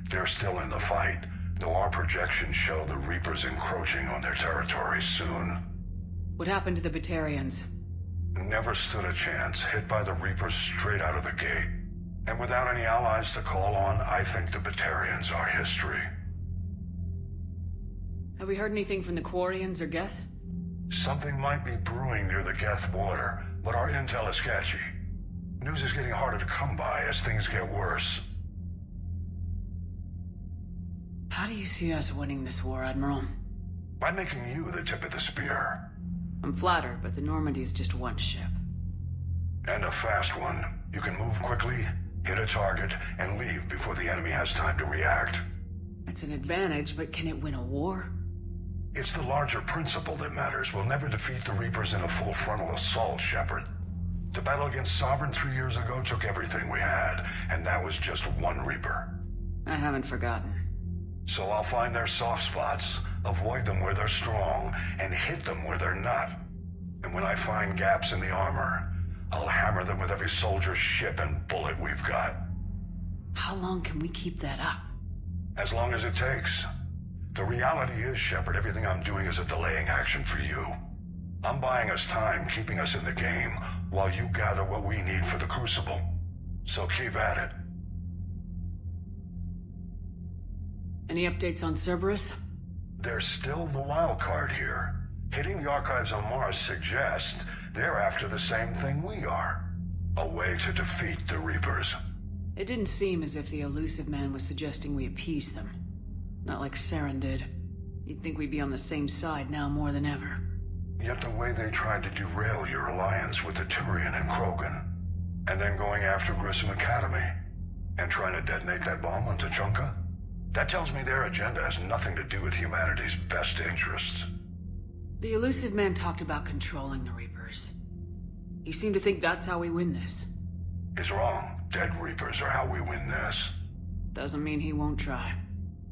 they're still in the fight, though our projections show the Reapers encroaching on their territory soon. What happened to the Batarians? Never stood a chance, hit by the Reapers straight out of the gate. And without any allies to call on, I think the Batarians are history. Have we heard anything from the Quarians or Geth? Something might be brewing near the Geth border, but our intel is sketchy. News is getting harder to come by as things get worse. How do you see us winning this war, Admiral? By making you the tip of the spear. I'm flattered, but the Normandy's just one ship. And a fast one. You can move quickly, hit a target, and leave before the enemy has time to react. That's an advantage, but can it win a war? It's the larger principle that matters. We'll never defeat the Reapers in a full frontal assault, Shepard. The battle against Sovereign 3 years ago took everything we had, and that was just one Reaper. I haven't forgotten. So I'll find their soft spots, avoid them where they're strong, and hit them where they're not. And when I find gaps in the armor, I'll hammer them with every soldier, ship, and bullet we've got. How long can we keep that up? As long as it takes. The reality is, Shepard, everything I'm doing is a delaying action for you. I'm buying us time, keeping us in the game, while you gather what we need for the Crucible. So keep at it. Any updates on Cerberus? There's still the wild card here. Hitting the archives on Mars suggests they're after the same thing we are. A way to defeat the Reapers. It didn't seem as if the elusive man was suggesting we appease them. Not like Saren did. You'd think we'd be on the same side now more than ever. Yet the way they tried to derail your alliance with the Turian and Krogan, and then going after Grissom Academy, and trying to detonate that bomb on Tuchanka, that tells me their agenda has nothing to do with humanity's best interests. The elusive man talked about controlling the Reapers. He seemed to think that's how we win this. He's wrong. Dead Reapers are how we win this. Doesn't mean he won't try.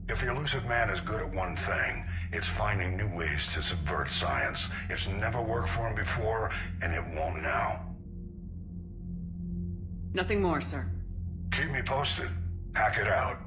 If the elusive man is good at one thing, it's finding new ways to subvert science. It's never worked for him before, and it won't now. Nothing more, sir. Keep me posted. Hack it out.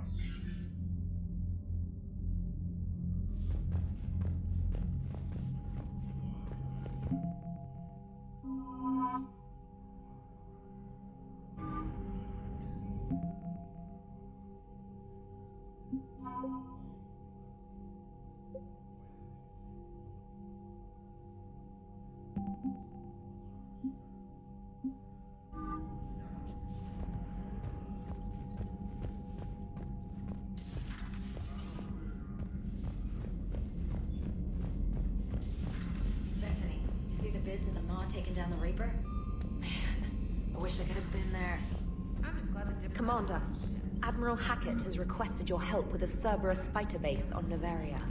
Bids and the Maw taking down the Reaper? Man, I wish I could have been there. I'm just glad the Commander, Admiral Hackett has requested your help with a Cerberus fighter base on Novaria.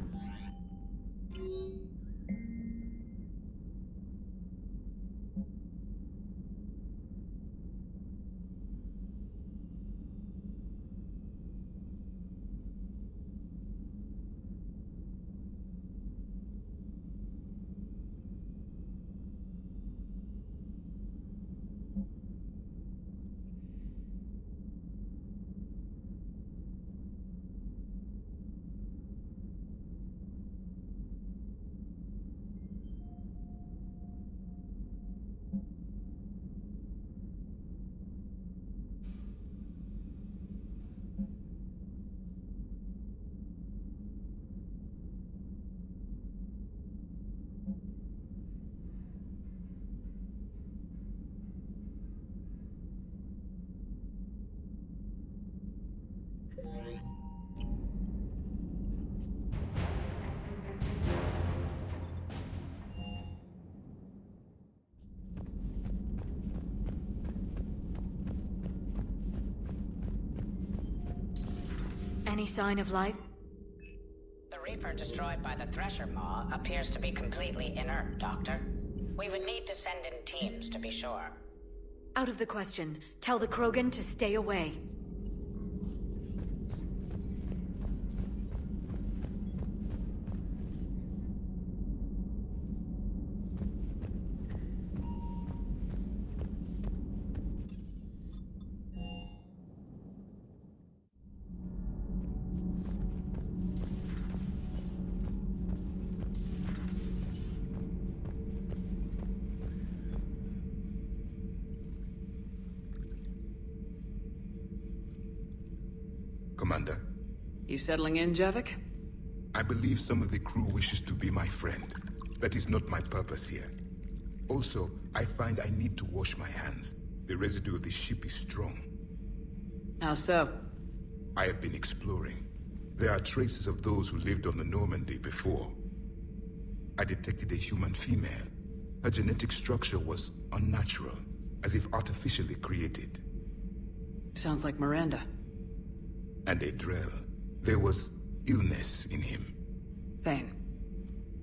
Any sign of life? The Reaper destroyed by the Thresher Maw appears to be completely inert, Doctor. We would need to send in teams to be sure. Out of the question. Tell the Krogan to stay away. Commander. You settling in, Javik? I believe some of the crew wishes to be my friend. That is not my purpose here. Also, I find I need to wash my hands. The residue of the ship is strong. How so? I have been exploring. There are traces of those who lived on the Normandy before. I detected a human female. Her genetic structure was unnatural, as if artificially created. Sounds like Miranda. And Adrel. There was illness in him. Pain.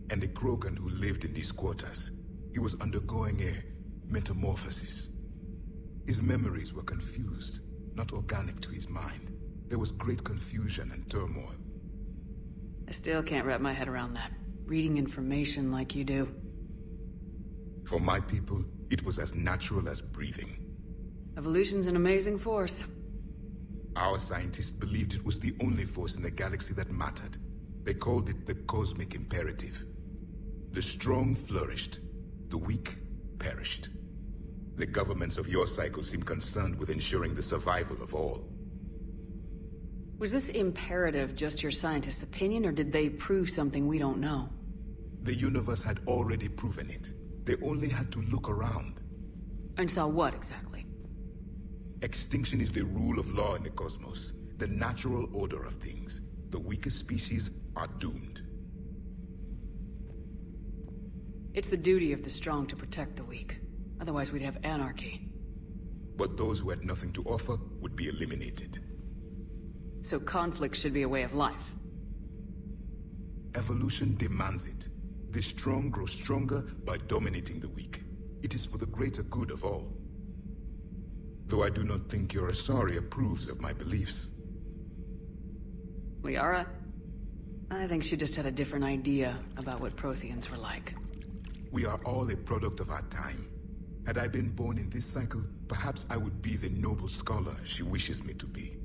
And a Krogan who lived in these quarters. He was undergoing a metamorphosis. His memories were confused, not organic to his mind. There was great confusion and turmoil. I still can't wrap my head around that. Reading information like you do. For my people, it was as natural as breathing. Evolution's an amazing force. Our scientists believed it was the only force in the galaxy that mattered. They called it the cosmic imperative. The strong flourished, the weak perished. The governments of your cycle seem concerned with ensuring the survival of all. Was this imperative just your scientist's opinion, or did they prove something we don't know? The universe had already proven it. They only had to look around. And saw what, exactly? Extinction is the rule of law in the cosmos, the natural order of things. The weakest species are doomed. It's the duty of the strong to protect the weak. Otherwise we'd have anarchy. But those who had nothing to offer would be eliminated. So conflict should be a way of life. Evolution demands it. The strong grow stronger by dominating the weak. It is for the greater good of all. Though I do not think your Asari approves of my beliefs. Liara? I think she just had a different idea about what Protheans were like. We are all a product of our time. Had I been born in this cycle, perhaps I would be the noble scholar she wishes me to be.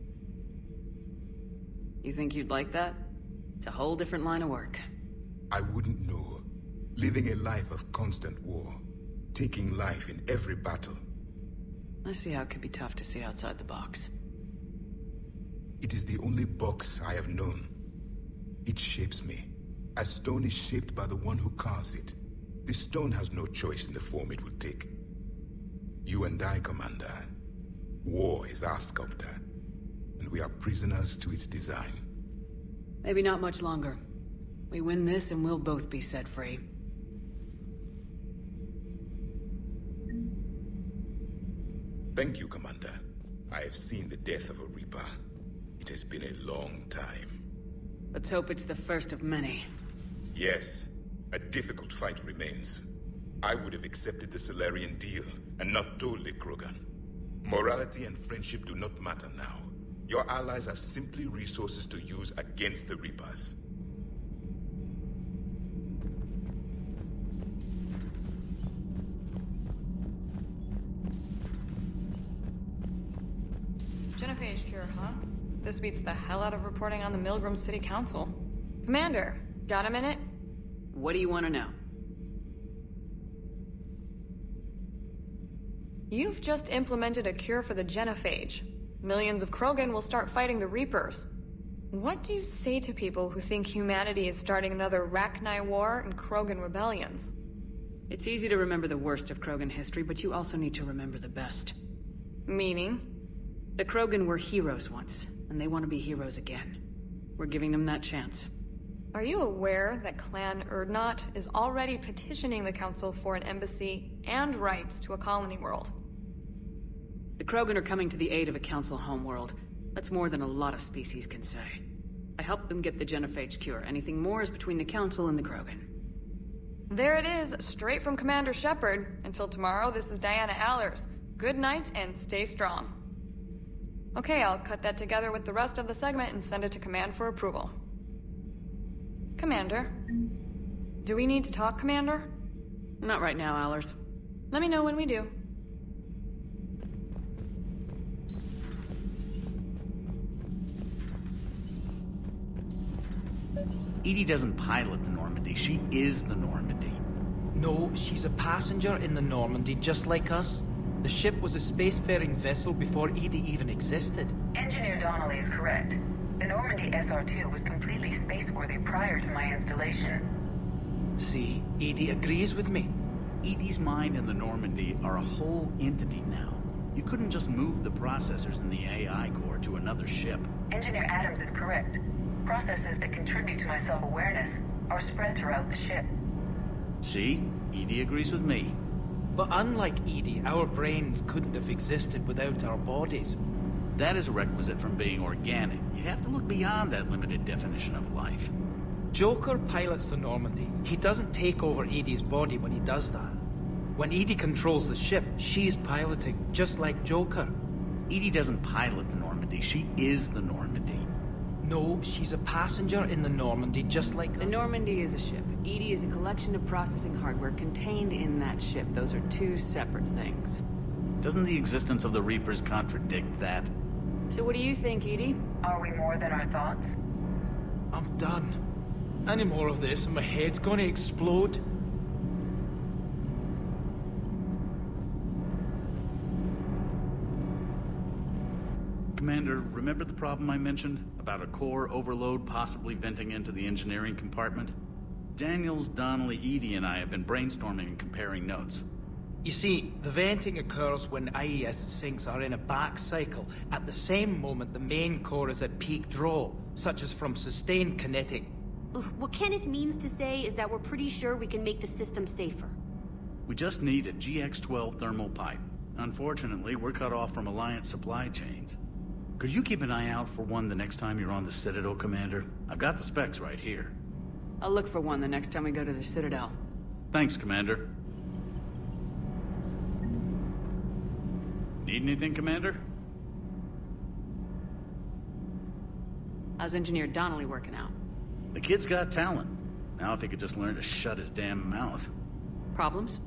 You think you'd like that? It's a whole different line of work. I wouldn't know. Living a life of constant war. Taking life in every battle. I see how it could be tough to see outside the box. It is the only box I have known. It shapes me, as stone is shaped by the one who carves it. The stone has no choice in the form it will take. You and I, Commander. War is our sculptor, and we are prisoners to its design. Maybe not much longer. We win this and we'll both be set free. Thank you, Commander. I have seen the death of a Reaper. It has been a long time. Let's hope it's the first of many. Yes, a difficult fight remains. I would have accepted the Solarian deal and not told the Krogan. Morality and friendship do not matter now. Your allies are simply resources to use against the Reapers. Genophage cure, huh? This beats the hell out of reporting on the Milgram City Council. Commander, got a minute? What do you want to know? You've just implemented a cure for the genophage. Millions of Krogan will start fighting the Reapers. What do you say to people who think humanity is starting another Rachni War and Krogan rebellions? It's easy to remember the worst of Krogan history, but you also need to remember the best. Meaning? The Krogan were heroes once, and they want to be heroes again. We're giving them that chance. Are you aware that Clan Urdnot is already petitioning the Council for an embassy and rights to a colony world? The Krogan are coming to the aid of a Council homeworld. That's more than a lot of species can say. I helped them get the genophage cure. Anything more is between the Council and the Krogan. There it is, straight from Commander Shepard. Until tomorrow, this is Diana Allers. Good night and stay strong. Okay, I'll cut that together with the rest of the segment and send it to Command for approval. Commander? Do we need to talk, Commander? Not right now, Allers. Let me know when we do. Edie doesn't pilot the Normandy, she is the Normandy. No, she's a passenger in the Normandy, just like us. The ship was a spacefaring vessel before Edie even existed. Engineer Donnelly is correct. The Normandy SR-2 was completely spaceworthy prior to my installation. See, Edie agrees with me. Edie's mind and the Normandy are a whole entity now. You couldn't just move the processors in the AI core to another ship. Engineer Adams is correct. Processes that contribute to my self-awareness are spread throughout the ship. See? Edie agrees with me. But unlike Edie, our brains couldn't have existed without our bodies. That is a requisite from being organic. You have to look beyond that limited definition of life. Joker pilots the Normandy. He doesn't take over Edie's body when he does that. When Edie controls the ship, she's piloting, just like Joker. Edie doesn't pilot the Normandy, she is the Normandy. No, she's a passenger in the Normandy, just like... The Normandy is a ship. Edie is a collection of processing hardware contained in that ship. Those are two separate things. Doesn't the existence of the Reapers contradict that? So what do you think, Edie? Are we more than our thoughts? I'm done. Any more of this and my head's gonna explode. Commander, remember the problem I mentioned? About a core overload possibly venting into the engineering compartment? Daniels, Donnelly, Edie, and I have been brainstorming and comparing notes. You see, the venting occurs when IES sinks are in a back cycle, at the same moment the main core is at peak draw, such as from sustained kinetic. What Kenneth means to say is that we're pretty sure we can make the system safer. We just need a GX-12 thermal pipe. Unfortunately, we're cut off from Alliance supply chains. Could you keep an eye out for one the next time you're on the Citadel, Commander? I've got the specs right here. I'll look for one the next time we go to the Citadel. Thanks, Commander. Need anything, Commander? How's Engineer Donnelly working out? The kid's got talent. Now if he could just learn to shut his damn mouth. Problems?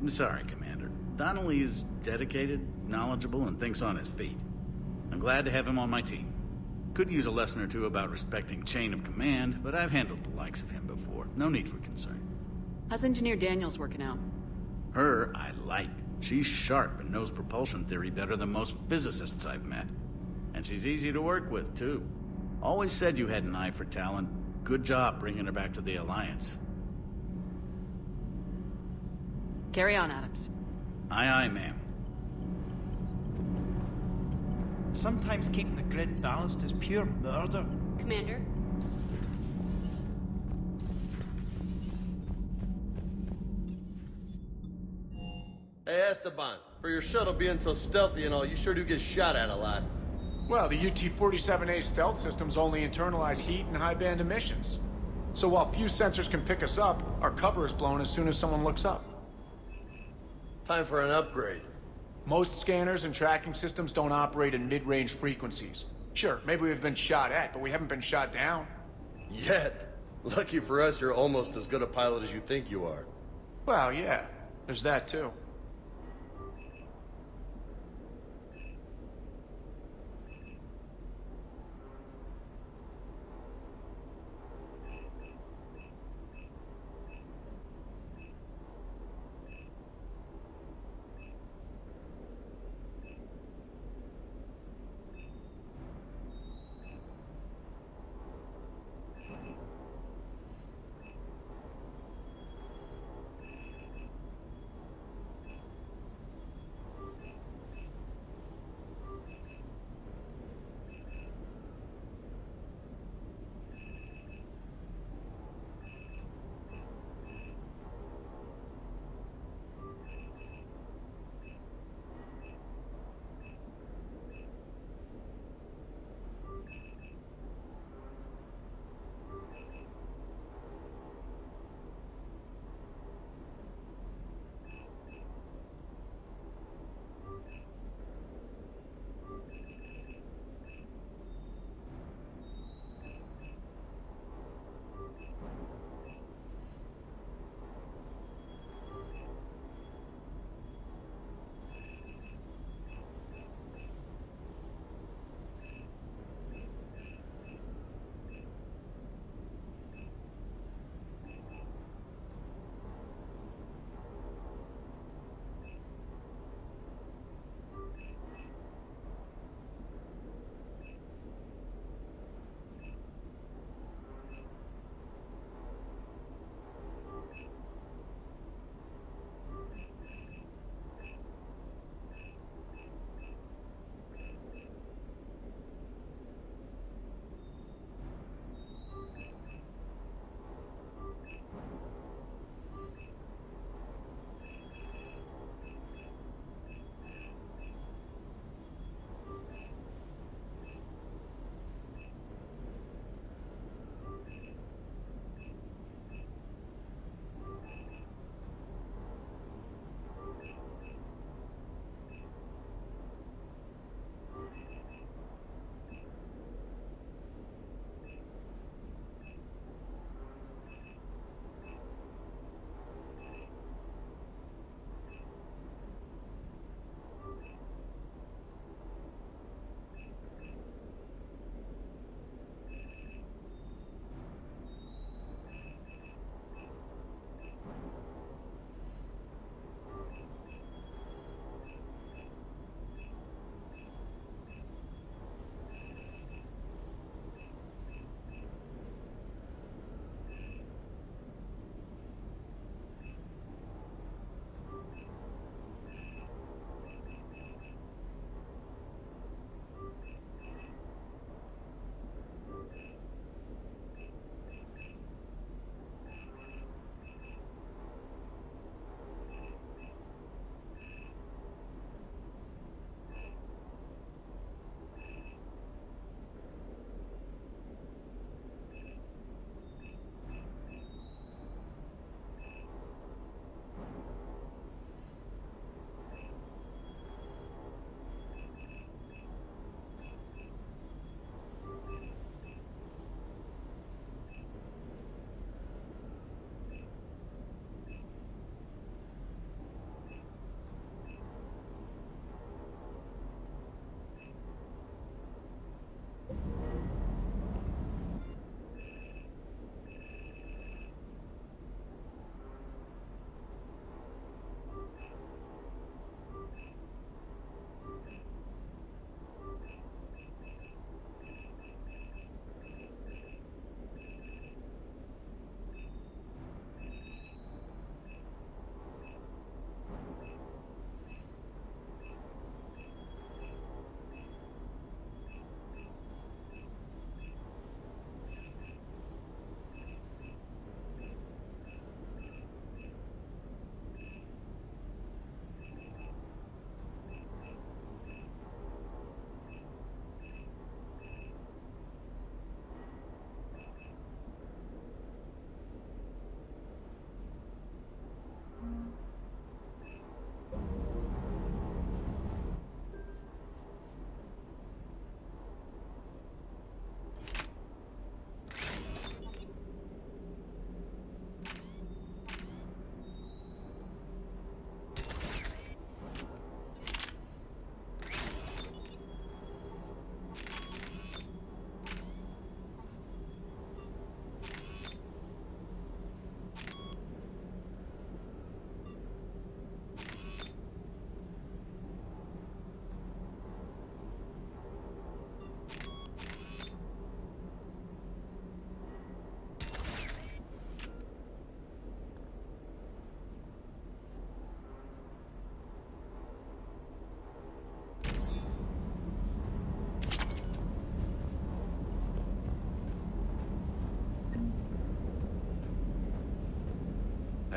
I'm sorry, Commander. Donnelly is dedicated, knowledgeable, and thinks on his feet. I'm glad to have him on my team. Could use a lesson or two about respecting chain of command, but I've handled the likes of him before. No need for concern. How's Engineer Daniels working out? Her, I like. She's sharp and knows propulsion theory better than most physicists I've met. And she's easy to work with, too. Always said you had an eye for talent. Good job bringing her back to the Alliance. Carry on, Adams. Aye, aye, ma'am. Sometimes keeping the grid balanced is pure murder. Commander? Hey, Esteban, for your shuttle being so stealthy and all, you sure do get shot at a lot. Well, the UT-47A stealth systems only internalize heat and high-band emissions. So while few sensors can pick us up, our cover is blown as soon as someone looks up. Time for an upgrade. Most scanners and tracking systems don't operate in mid-range frequencies. Sure, maybe we've been shot at, but we haven't been shot down. Yet. Lucky for us, you're almost as good a pilot as you think you are. Well, yeah. There's that, too.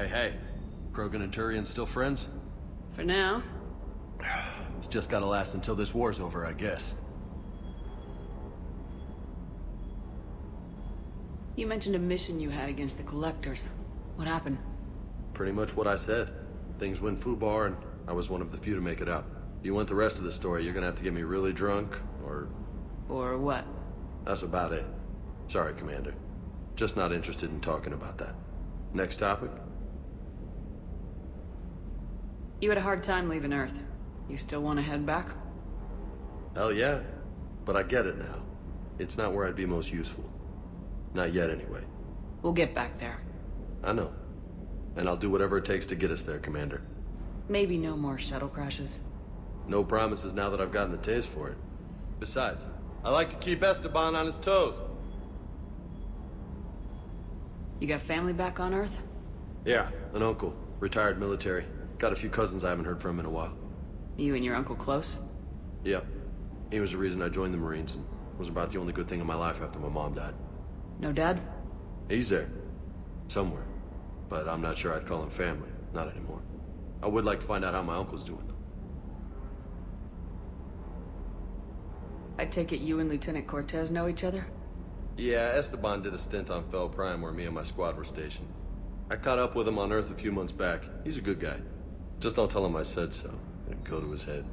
Hey. Krogan and Turian still friends? For now. It's just gotta last until this war's over, I guess. You mentioned a mission you had against the Collectors. What happened? Pretty much what I said. Things went foobar, and I was one of the few to make it out. If you want the rest of the story, you're gonna have to get me really drunk, or... Or what? That's about it. Sorry, Commander. Just not interested in talking about that. Next topic? You had a hard time leaving Earth. You still want to head back? Hell yeah. But I get it now. It's not where I'd be most useful. Not yet, anyway. We'll get back there. I know. And I'll do whatever it takes to get us there, Commander. Maybe no more shuttle crashes. No promises now that I've gotten the taste for it. Besides, I like to keep Esteban on his toes. You got family back on Earth? Yeah, an uncle. Retired military. Got a few cousins I haven't heard from in a while. You and your uncle close? Yep. He was the reason I joined the Marines, and was about the only good thing in my life after my mom died. No dad? He's there. Somewhere. But I'm not sure I'd call him family. Not anymore. I would like to find out how my uncle's doing, though. I take it you and Lieutenant Cortez know each other? Yeah, Esteban did a stint on Fel Prime where me and my squad were stationed. I caught up with him on Earth a few months back. He's a good guy. Just don't tell him I said so. It'd go to his head.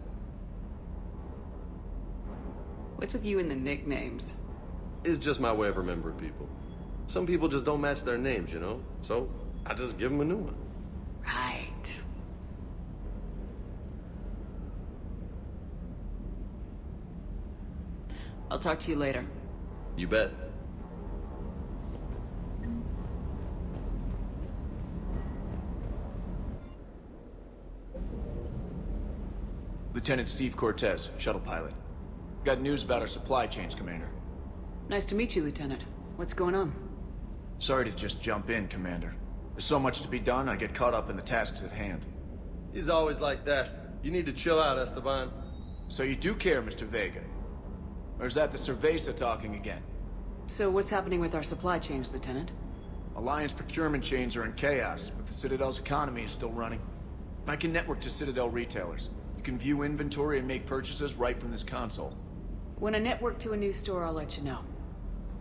What's with you and the nicknames? It's just my way of remembering people. Some people just don't match their names, you know? So, I just give them a new one. Right. I'll talk to you later. You bet. Lieutenant Steve Cortez, shuttle pilot. Got news about our supply chains, Commander. Nice to meet you, Lieutenant. What's going on? Sorry to just jump in, Commander. There's so much to be done, I get caught up in the tasks at hand. He's always like that. You need to chill out, Esteban. So you do care, Mr. Vega? Or is that the Cerveza talking again? So what's happening with our supply chains, Lieutenant? Alliance procurement chains are in chaos, but the Citadel's economy is still running. I can network to Citadel retailers. You can view inventory and make purchases right from this console. When I network to a new store, I'll let you know.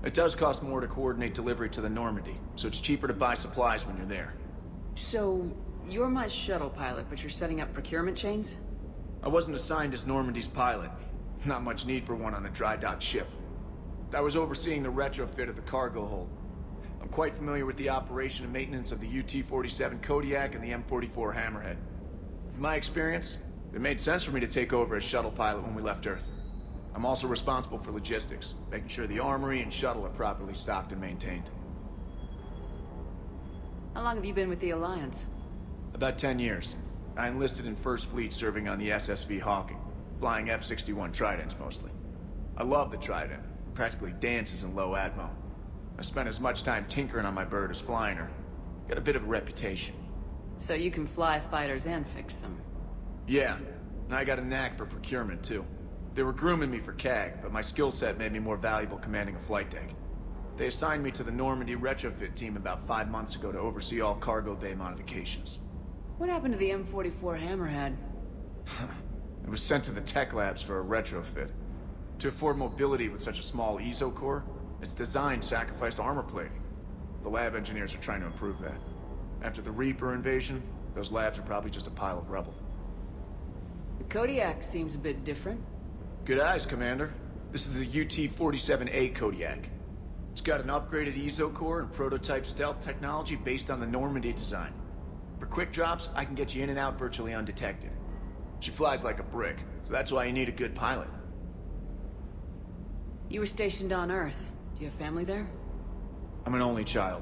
It does cost more to coordinate delivery to the Normandy, so it's cheaper to buy supplies when you're there. So, you're my shuttle pilot, but you're setting up procurement chains? I wasn't assigned as Normandy's pilot. Not much need for one on a dry dock ship. I was overseeing the retrofit of the cargo hold. I'm quite familiar with the operation and maintenance of the UT-47 Kodiak and the M44 Hammerhead. With my experience, it made sense for me to take over as shuttle pilot when we left Earth. I'm also responsible for logistics, making sure the armory and shuttle are properly stocked and maintained. How long have you been with the Alliance? About 10 years. I enlisted in First Fleet serving on the SSV Hawking, flying F-61 Tridents mostly. I love the Trident. It practically dances in low atmo. I spent as much time tinkering on my bird as flying her. Got a bit of a reputation. So you can fly fighters and fix them? Yeah, and I got a knack for procurement too. They were grooming me for CAG, but my skill set made me more valuable commanding a flight deck. They assigned me to the Normandy retrofit team about 5 months ago to oversee all cargo bay modifications. What happened to the M44 Hammerhead? It was sent to the tech labs for a retrofit. To afford mobility with such a small ESO core, its design sacrificed armor plating. The lab engineers are trying to improve that. After the Reaper invasion, those labs are probably just a pile of rubble. The Kodiak seems a bit different. Good eyes, Commander. This is the UT-47A Kodiak. It's got an upgraded ESO core and prototype stealth technology based on the Normandy design. For quick drops, I can get you in and out virtually undetected. She flies like a brick, so that's why you need a good pilot. You were stationed on Earth. Do you have family there? I'm an only child.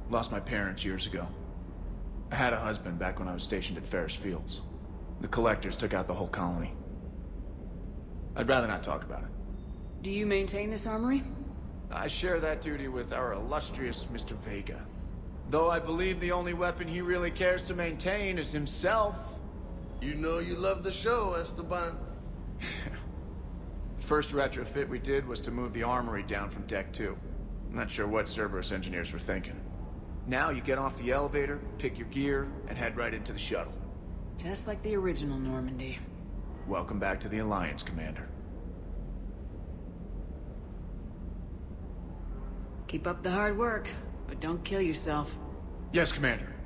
Lost my parents years ago. I had a husband back when I was stationed at Ferris Fields. The Collectors took out the whole colony. I'd rather not talk about it. Do you maintain this armory? I share that duty with our illustrious Mr. Vega. Though I believe the only weapon he really cares to maintain is himself. You know you love the show, Esteban. First retrofit we did was to move the armory down from Deck 2. I'm not sure what Cerberus engineers were thinking. Now you get off the elevator, pick your gear, and head right into the shuttle. Just like the original Normandy. Welcome back to the Alliance, Commander. Keep up the hard work, but don't kill yourself. Yes, Commander.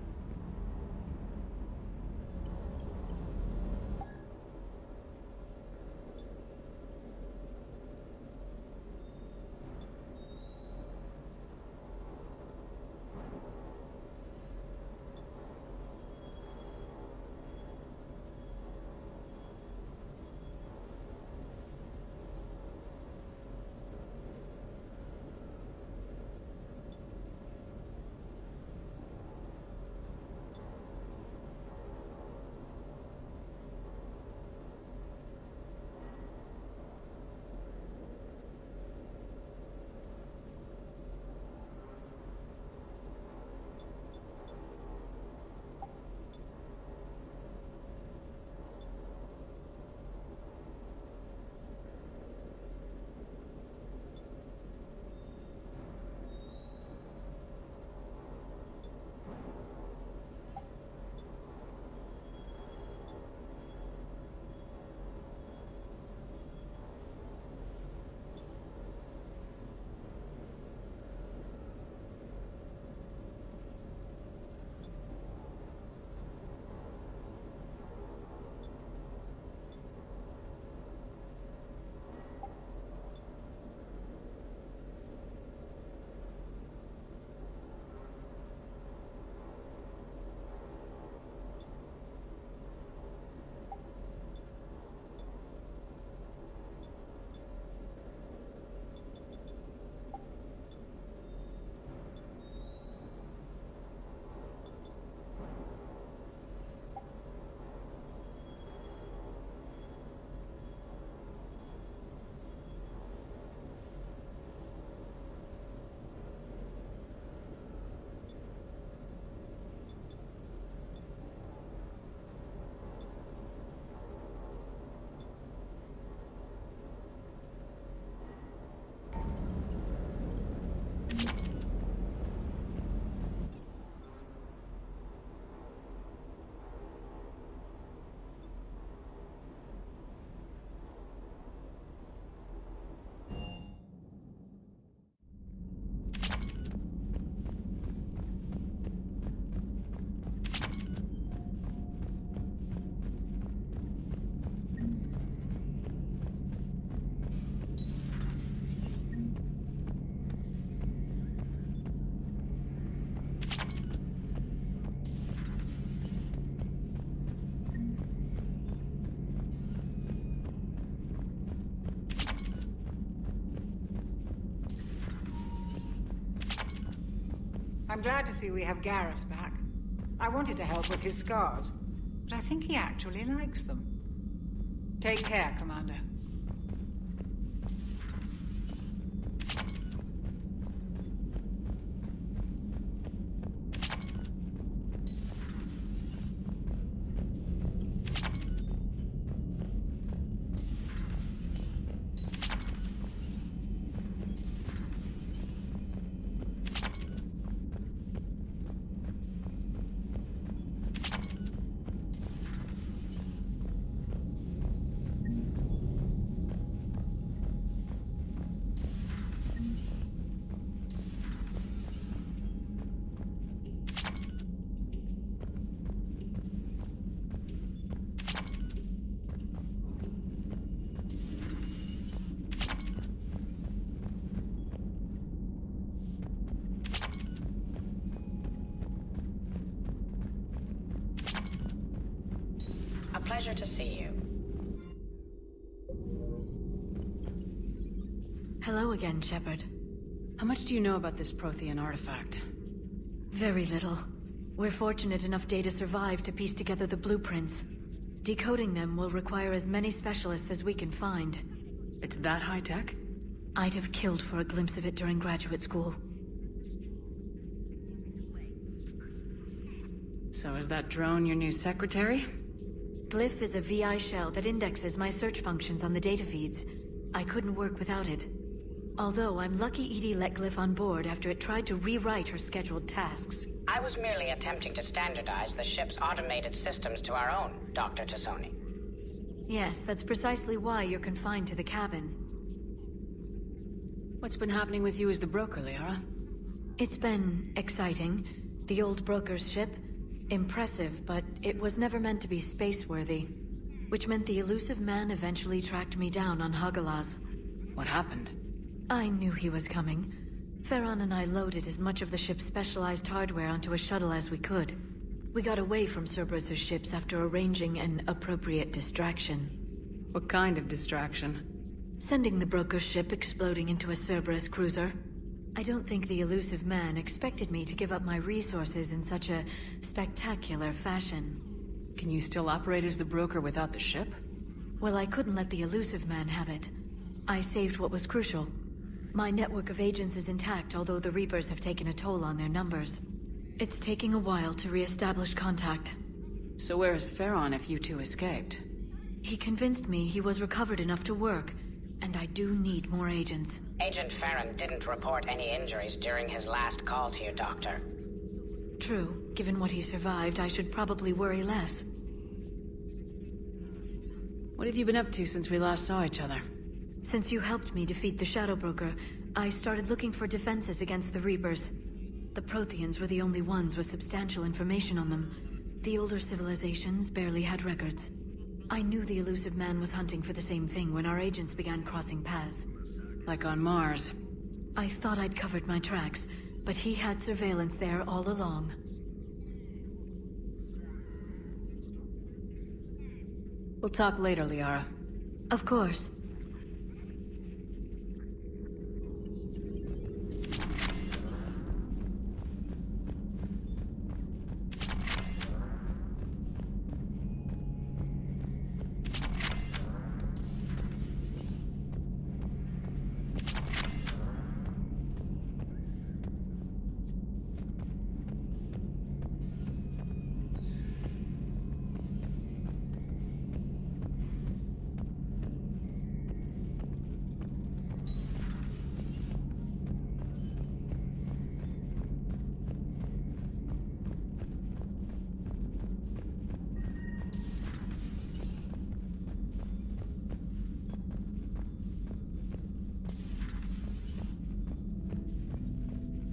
I'm glad to see we have Garrus back. I wanted to help with his scars, but I think he actually likes them. Take care, Commander. Pleasure to see you. Hello again, Shepard. How much do you know about this Prothean artifact? Very little. We're fortunate enough Data survived to piece together the blueprints. Decoding them will require as many specialists as we can find. It's that high-tech? I'd have killed for a glimpse of it during graduate school. So is that drone your new secretary? Glyph is a VI shell that indexes my search functions on the data feeds. I couldn't work without it. Although I'm lucky Edie let Glyph on board after it tried to rewrite her scheduled tasks. I was merely attempting to standardize the ship's automated systems to our own, Dr. Tassoni. Yes, that's precisely why you're confined to the cabin. What's been happening with you as the broker, Liara? It's been exciting. The old broker's ship, impressive, but it was never meant to be space-worthy. Which meant the elusive man eventually tracked me down on Hagalaz. What happened? I knew he was coming. Farron and I loaded as much of the ship's specialized hardware onto a shuttle as we could. We got away from Cerberus's ships after arranging an appropriate distraction. What kind of distraction? Sending the broker's ship exploding into a Cerberus cruiser. I don't think the elusive man expected me to give up my resources in such a spectacular fashion. Can you still operate as the broker without the ship? Well, I couldn't let the elusive man have it. I saved what was crucial. My network of agents is intact, although the Reapers have taken a toll on their numbers. It's taking a while to re-establish contact. So where is Farron if you two escaped? He convinced me he was recovered enough to work, and I do need more agents. Agent Farron didn't report any injuries during his last call to you, Doctor. True. Given what he survived, I should probably worry less. What have you been up to since we last saw each other? Since you helped me defeat the Shadow Broker, I started looking for defenses against the Reapers. The Protheans were the only ones with substantial information on them. The older civilizations barely had records. I knew the elusive man was hunting for the same thing when our agents began crossing paths. Like on Mars. I thought I'd covered my tracks, but he had surveillance there all along. We'll talk later, Liara. Of course.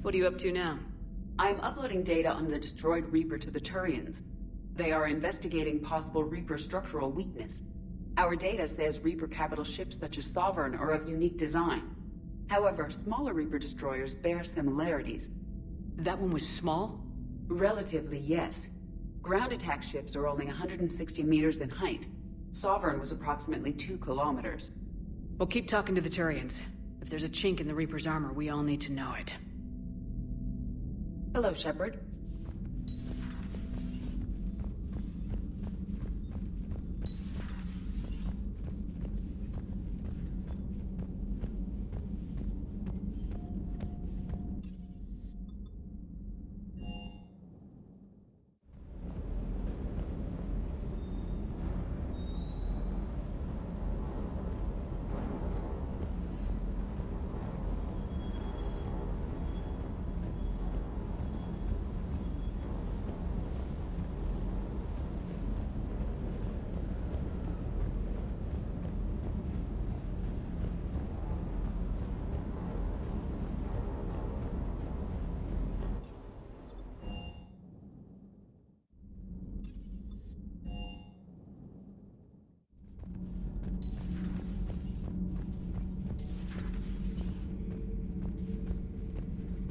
What are you up to now? I'm uploading data on the destroyed Reaper to the Turians. They are investigating possible Reaper structural weakness. Our data says Reaper capital ships such as Sovereign are of unique design. However, smaller Reaper destroyers bear similarities. That one was small? Relatively, yes. Ground attack ships are only 160 meters in height. Sovereign was approximately 2 kilometers. We'll keep talking to the Turians. If there's a chink in the Reaper's armor, we all need to know it. Hello, Shepard.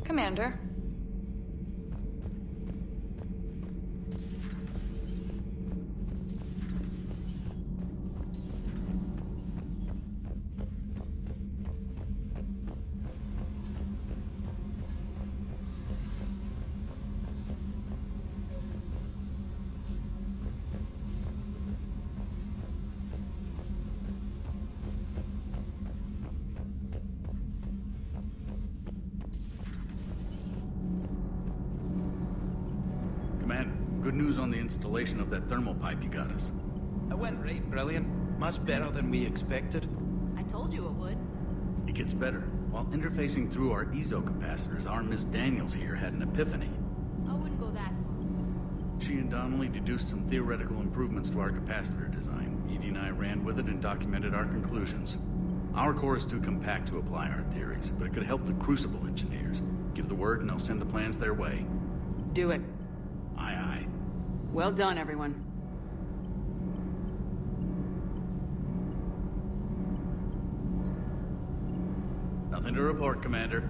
Commander. Commander, good news on the installation of that thermal pipe you got us. It went right brilliant. Much better than we expected. I told you it would. It gets better. While interfacing through our ESO capacitors, our Miss Daniels here had an epiphany. I wouldn't go that far. She and Donnelly deduced some theoretical improvements to our capacitor design. Edie and I ran with it and documented our conclusions. Our core is too compact to apply our theories, but it could help the Crucible engineers. Give the word and I'll send the plans their way. Do it. Aye, aye. Well done, everyone. Nothing to report, Commander.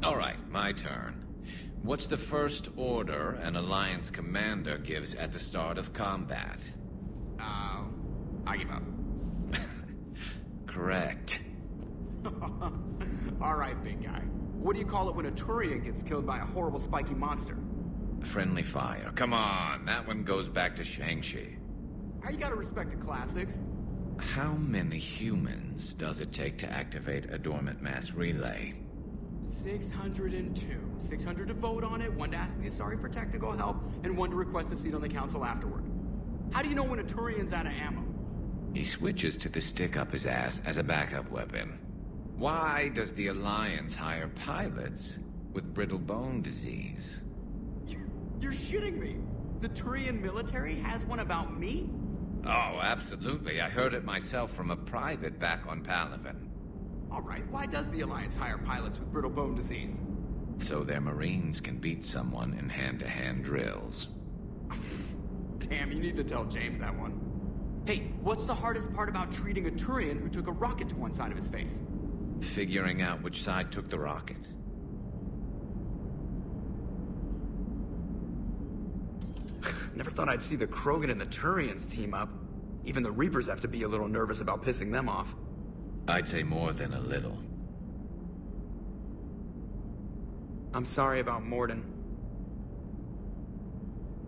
All right, my turn. What's the first order an Alliance commander gives at the start of combat? I give up. Correct. All right, big guy. What do you call it when a Turian gets killed by a horrible spiky monster? Friendly fire. Come on, that one goes back to Shang-Chi. How you gotta respect the classics? How many humans does it take to activate a dormant mass relay? 602. 600 to vote on it, 1 to ask the Asari for technical help, and 1 to request a seat on the council afterward. How do you know when a Turian's out of ammo? He switches to the stick up his ass as a backup weapon. Why does the Alliance hire pilots with brittle bone disease? You're shitting me! The Turian military has one about me? Oh, absolutely. I heard it myself from a private back on Palaven. All right, why does the Alliance hire pilots with brittle bone disease? So their Marines can beat someone in hand-to-hand drills. Damn, you need to tell James that one. Hey, what's the hardest part about treating a Turian who took a rocket to one side of his face? Figuring out which side took the rocket. Never thought I'd see the Krogan and the Turians team up. Even the Reapers have to be a little nervous about pissing them off. I'd say more than a little. I'm sorry about Morden.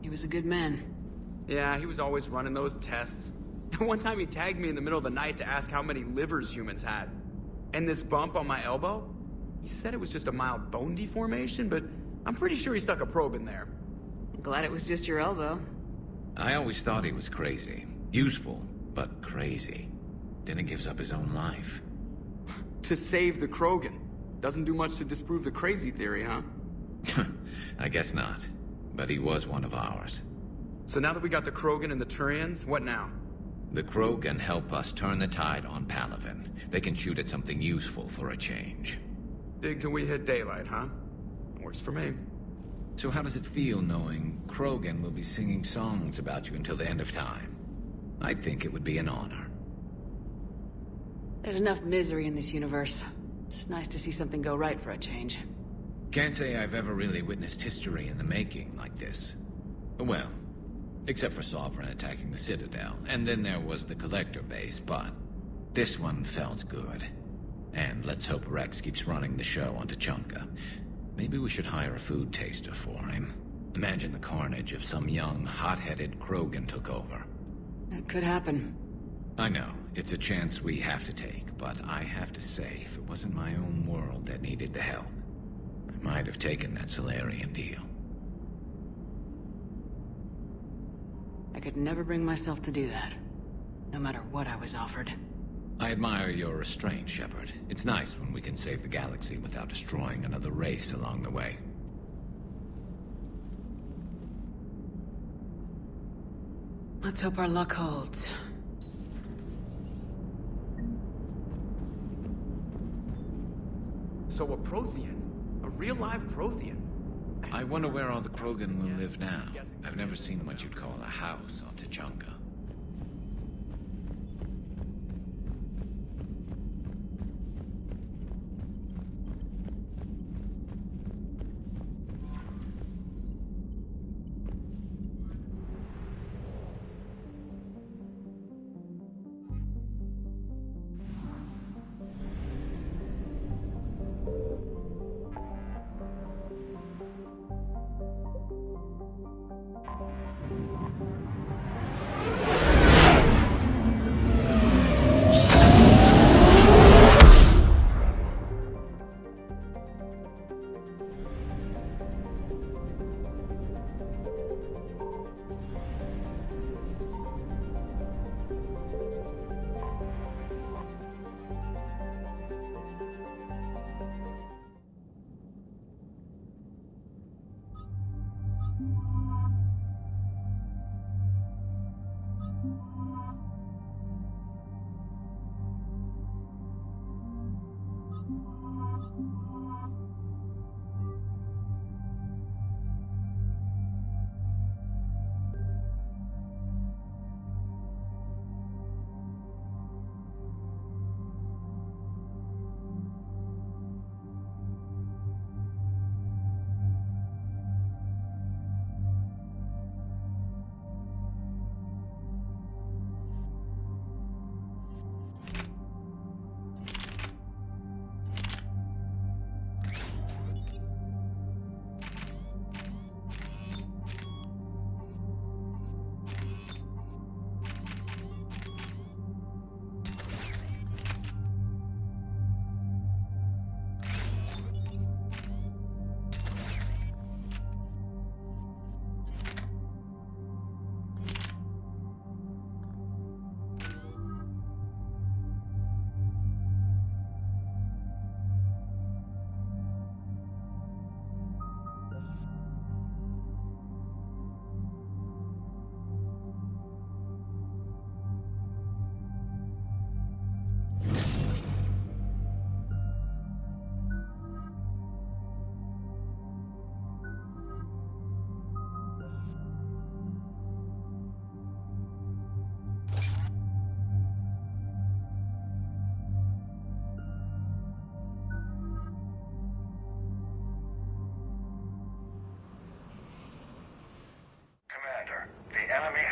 He was a good man. Yeah, he was always running those tests. One time he tagged me in the middle of the night to ask how many livers humans had. And this bump on my elbow? He said it was just a mild bone deformation, but I'm pretty sure he stuck a probe in there. Glad it was just your elbow. I always thought he was crazy. Useful, but crazy. Then he gives up his own life. To save the Krogan. Doesn't do much to disprove the crazy theory, huh? I guess not. But he was one of ours. So now that we got the Krogan and the Turians, what now? The Krogan help us turn the tide on Palaven. They can shoot at something useful for a change. Dig till we hit daylight, huh? Works for me. So how does it feel knowing Krogan will be singing songs about you until the end of time? I think it would be an honor. There's enough misery in this universe. It's nice to see something go right for a change. Can't say I've ever really witnessed history in the making like this. Well, except for Sovereign attacking the Citadel, and then there was the Collector base, but this one felt good. And let's hope Rex keeps running the show on Tuchanka. Maybe we should hire a food taster for him. Imagine the carnage if some young, hot-headed Krogan took over. It could happen. I know, it's a chance we have to take, but I have to say, if it wasn't my own world that needed the help, I might have taken that Solarian deal. I could never bring myself to do that, no matter what I was offered. I admire your restraint, Shepard. It's nice when we can save the galaxy without destroying another race along the way. Let's hope our luck holds. So a Prothean? A real live Prothean? I wonder where all the Krogan will live now. I've never seen what you'd call a house on Tuchanka.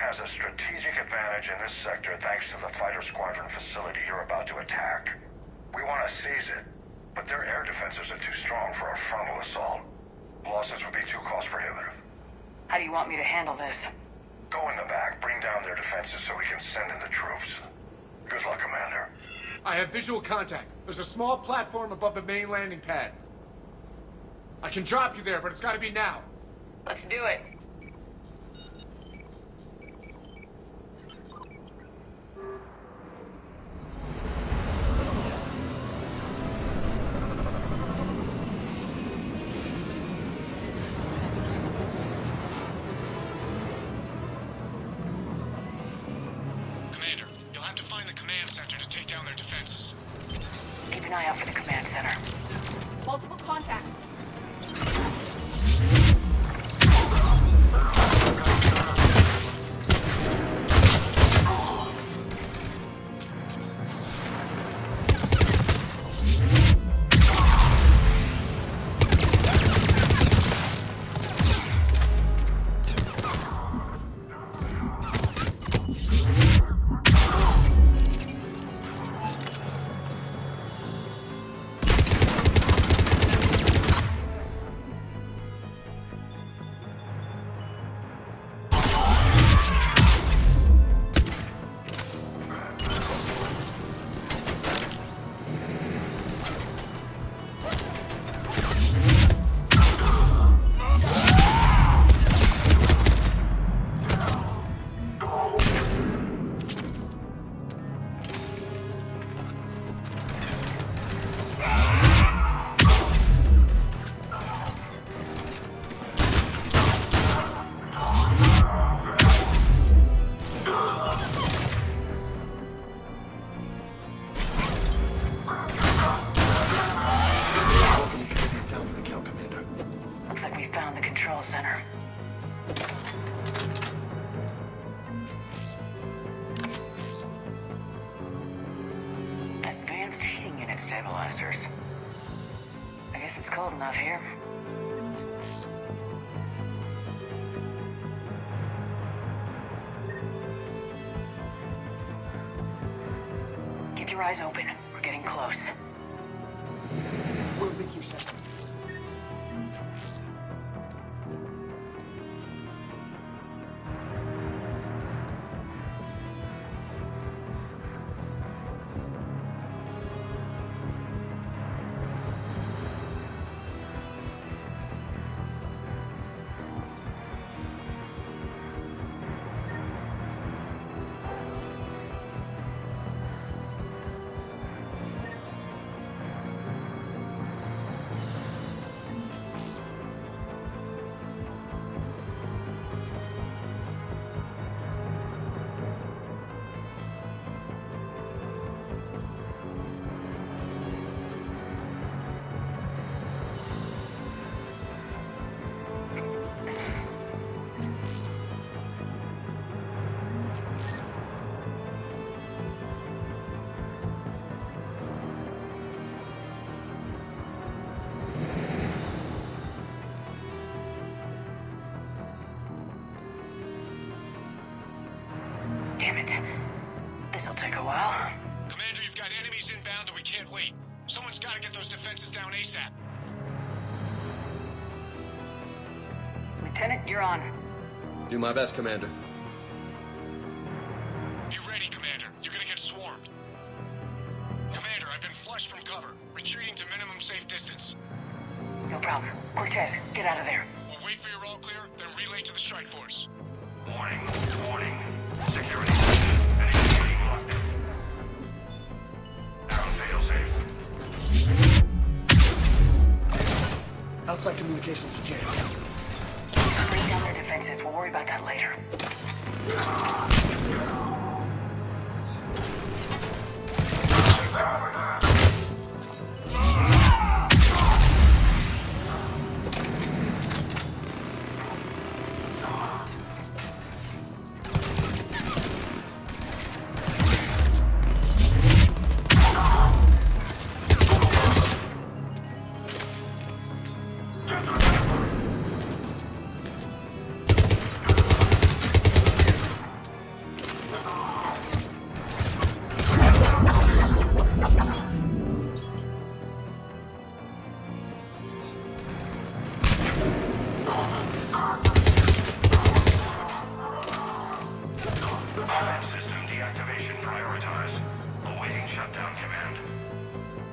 has a strategic advantage in this sector thanks to the fighter squadron facility you're about to attack. We want to seize it, but their air defenses are too strong for a frontal assault. Losses would be too cost prohibitive. How do you want me to handle this? Go in the back, bring down their defenses so we can send in the troops. Good luck, Commander. I have visual contact. There's a small platform above the main landing pad. I can drop you there, but it's gotta be now. Let's do it. Commander, you'll have to find the command center to take down their defenses. Keep an eye out for the command center. Multiple contacts. Stabilizers. I guess it's cold enough here. Keep your eyes open. We're getting close. We're with you, Shepard. it. This'll take a while. Commander, you've got enemies inbound and we can't wait. Someone's gotta get those defenses down ASAP. Lieutenant, you're on. Do my best, Commander. Be ready, Commander. You're gonna get swarmed. Commander, I've been flushed from cover. Retreating to minimum safe distance. No problem. Cortez, get out of there. We'll wait for your all clear, then relay to the strike force. Warning. Warning. Security. Initiating locked. Down failsafe. Outside communications are jammed. Bring down their defenses. We'll worry about that later.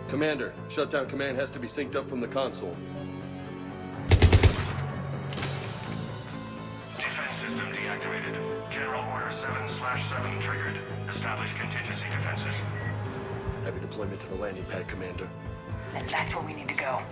Commander, shutdown command has to be synced up from the console. Defense system deactivated. General Order 7/7 triggered. Establish contingency defenses. Heavy deployment to the landing pad, Commander. And that's where we need to go.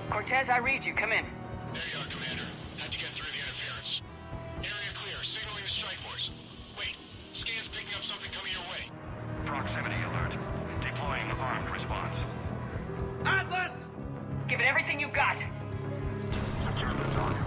Cortez, I read you. Come in. There you are, Commander. Had to get through the interference. Area clear. Signaling the strike force. Wait. Scan's picking up something coming your way. Proximity alert. Deploying armed response. Atlas! Give it everything you got. Secure the target.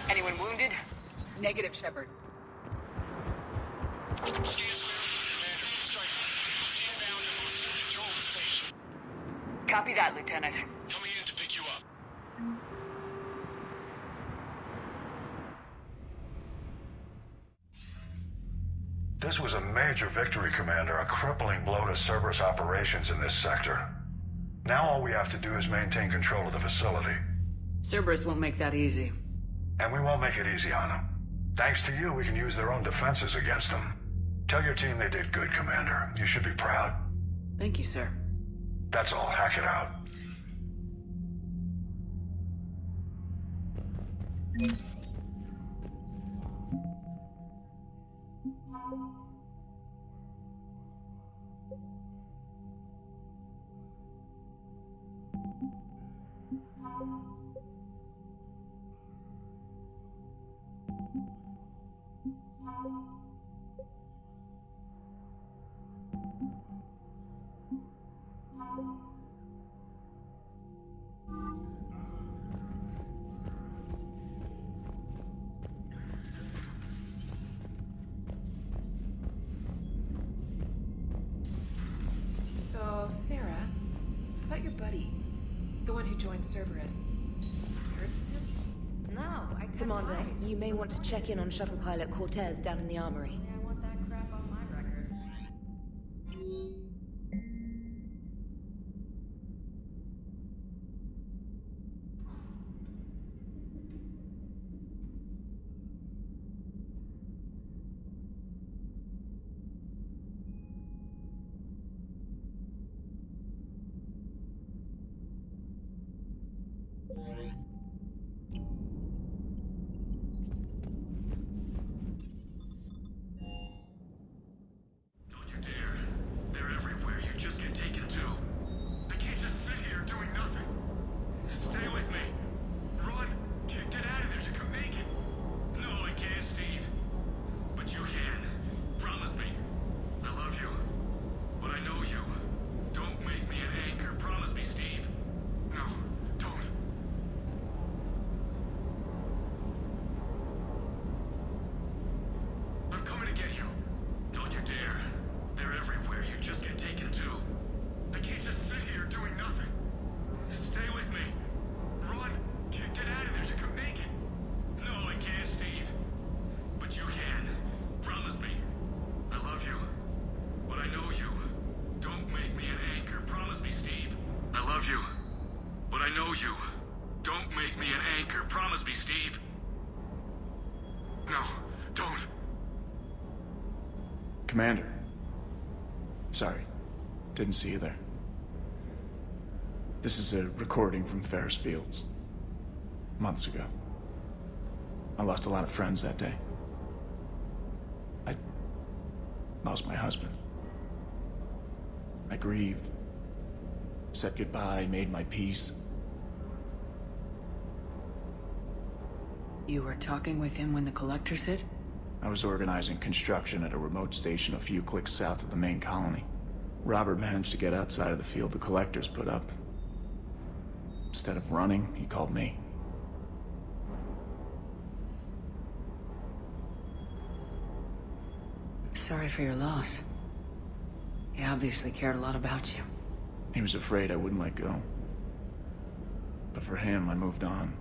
Anyone wounded? Negative, Shepard. Scans available, Commander. Strike. Inbound and will soon control the station. Copy that, Lieutenant. Coming in to pick you up. This was a major victory, Commander. A crippling blow to Cerberus operations in this sector. Now all we have to do is maintain control of the facility. Cerberus won't make that easy. And we won't make it easy on them. Thanks to you, we can use their own defenses against them. Tell your team they did good, Commander. You should be proud. Thank you, sir. That's all. Hack it out. So, Sarah, about your buddy, the one who joined Cerberus. Heard from him? No, I couldn't. Commander, you may want to check in on shuttle pilot Cortez down in the armory. I want that crap on my record. Don't you dare. They're everywhere. You just get taken too. I can't just sit here doing nothing. Stay with me. Run. Get out of there. You can make it. No, I can't, Steve. But you can. Promise me. I love you. But I know you. Don't make me an anchor. Promise me, Steve. No, don't. I'm coming to get you. Don't you dare. They're everywhere. You just get taken too. I can't just sit here doing nothing. Stay with me. Run. Get out of there. You can make it. No, I can't, Steve. But you can. Promise me. I love you. But I know you. Don't make me an anchor. Promise me, Steve. I love you. But I know you. Don't make me an anchor. Promise me, Steve. No, don't. Commander. Sorry. Didn't see you there. This is a recording from Ferris Fields. Months ago. I lost a lot of friends that day. I lost my husband. I grieved. Said goodbye, made my peace. You were talking with him when the collectors hit? I was organizing construction at a remote station a few clicks south of the main colony. Robert managed to get outside of the field the collectors put up. Instead of running, he called me. I'm sorry for your loss. He obviously cared a lot about you. He was afraid I wouldn't let go. But for him, I moved on.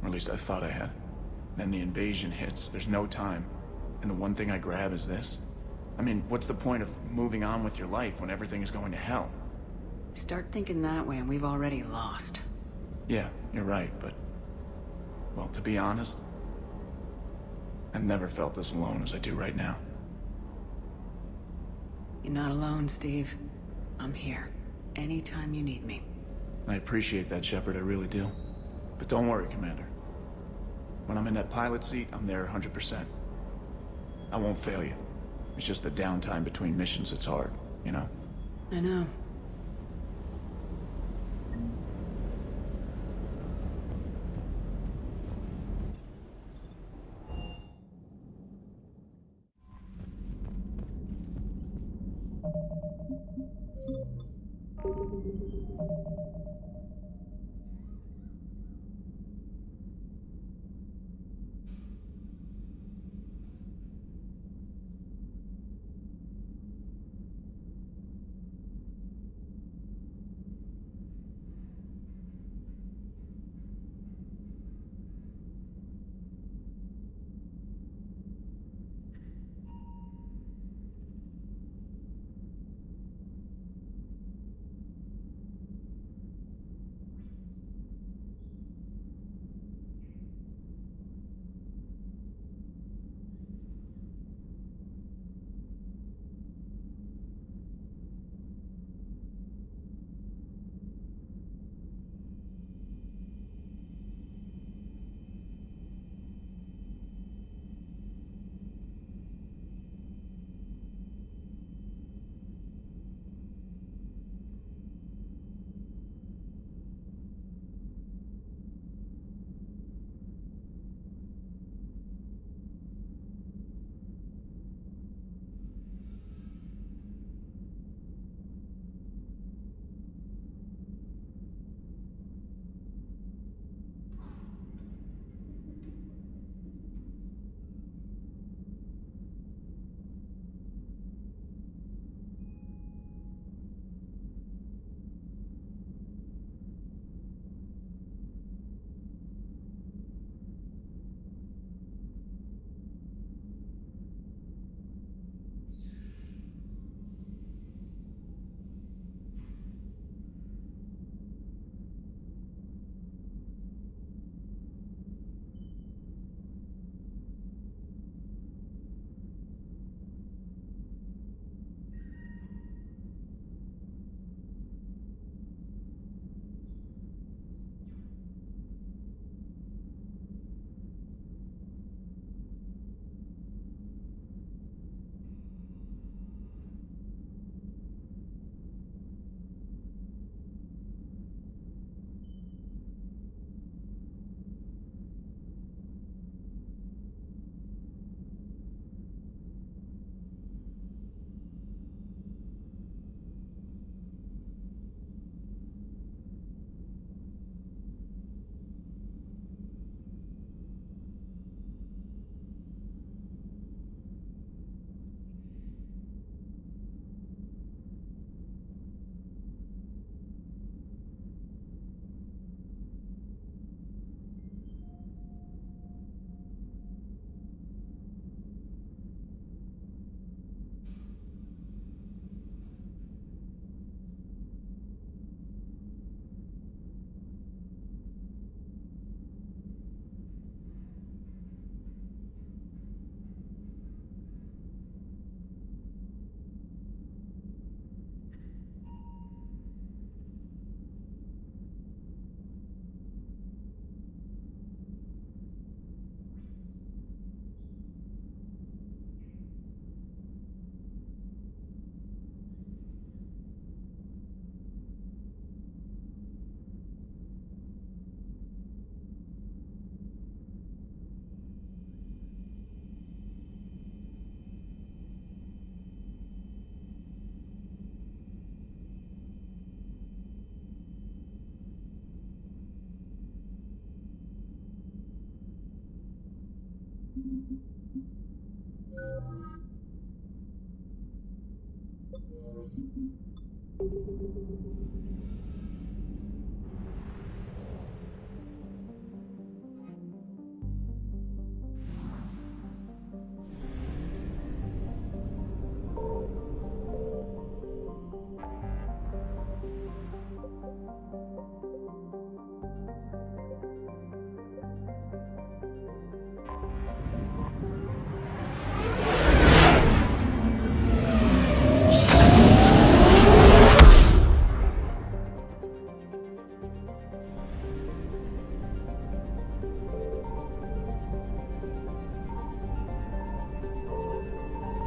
Or at least I thought I had. Then the invasion hits, there's no time. And the one thing I grab is this. I mean, what's the point of moving on with your life when everything is going to hell? Start thinking that way and we've already lost. Yeah, you're right, but... well, to be honest, I've never felt this alone as I do right now. You're not alone, Steve. I'm here. Anytime you need me. I appreciate that, Shepard, I really do. But don't worry, Commander. When I'm in that pilot seat, I'm there 100%. I won't fail you. It's just the downtime between missions that's hard, you know? I know.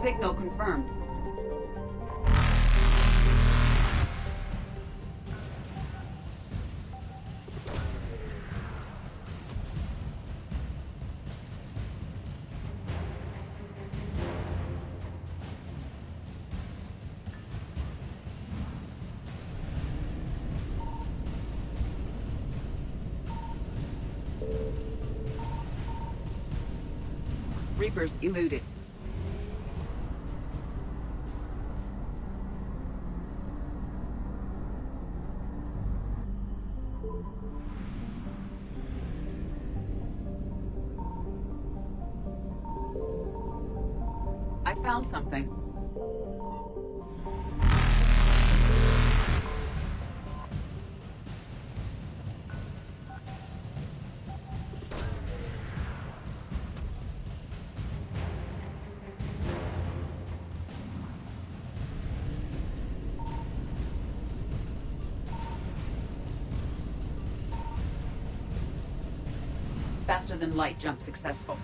Signal confirmed. Reapers eluded. I found something. Faster than light jump successful.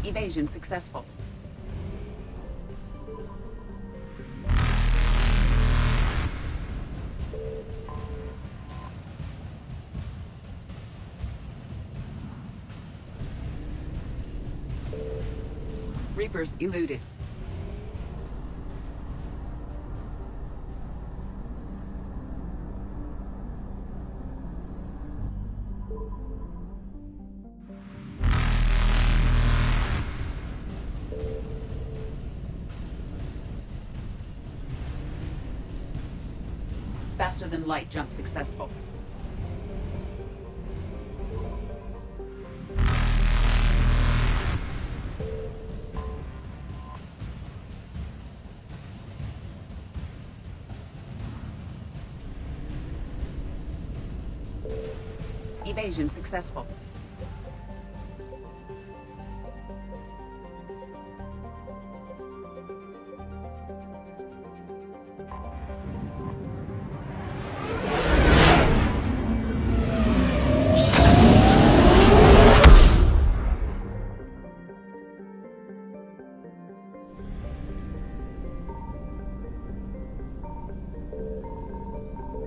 Evasion successful. Reapers eluded. Faster than light jump successful. Evasion successful.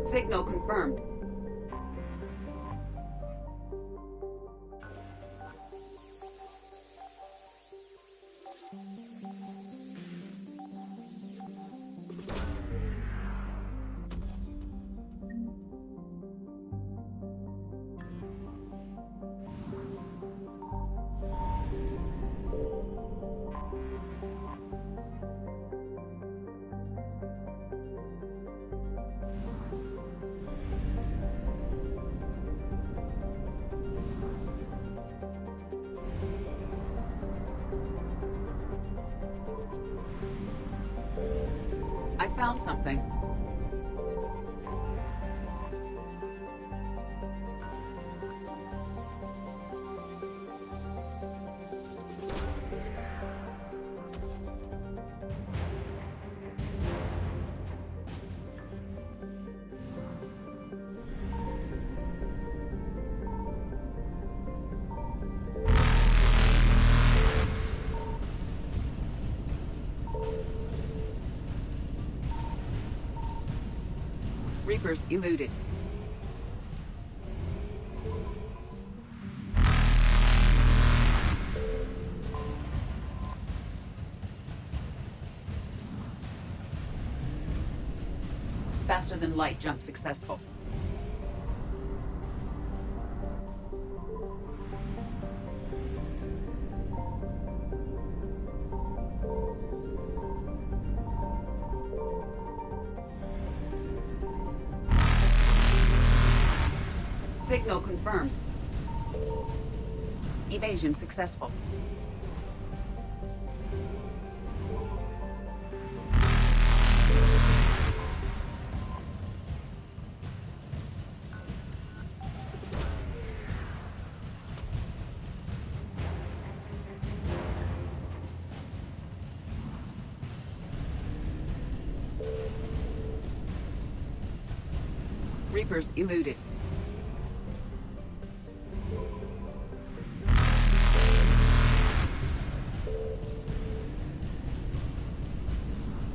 Signal confirmed. I found something. Reapers eluded. Faster than light jump successful. Signal confirmed. Evasion successful. Reapers eluded.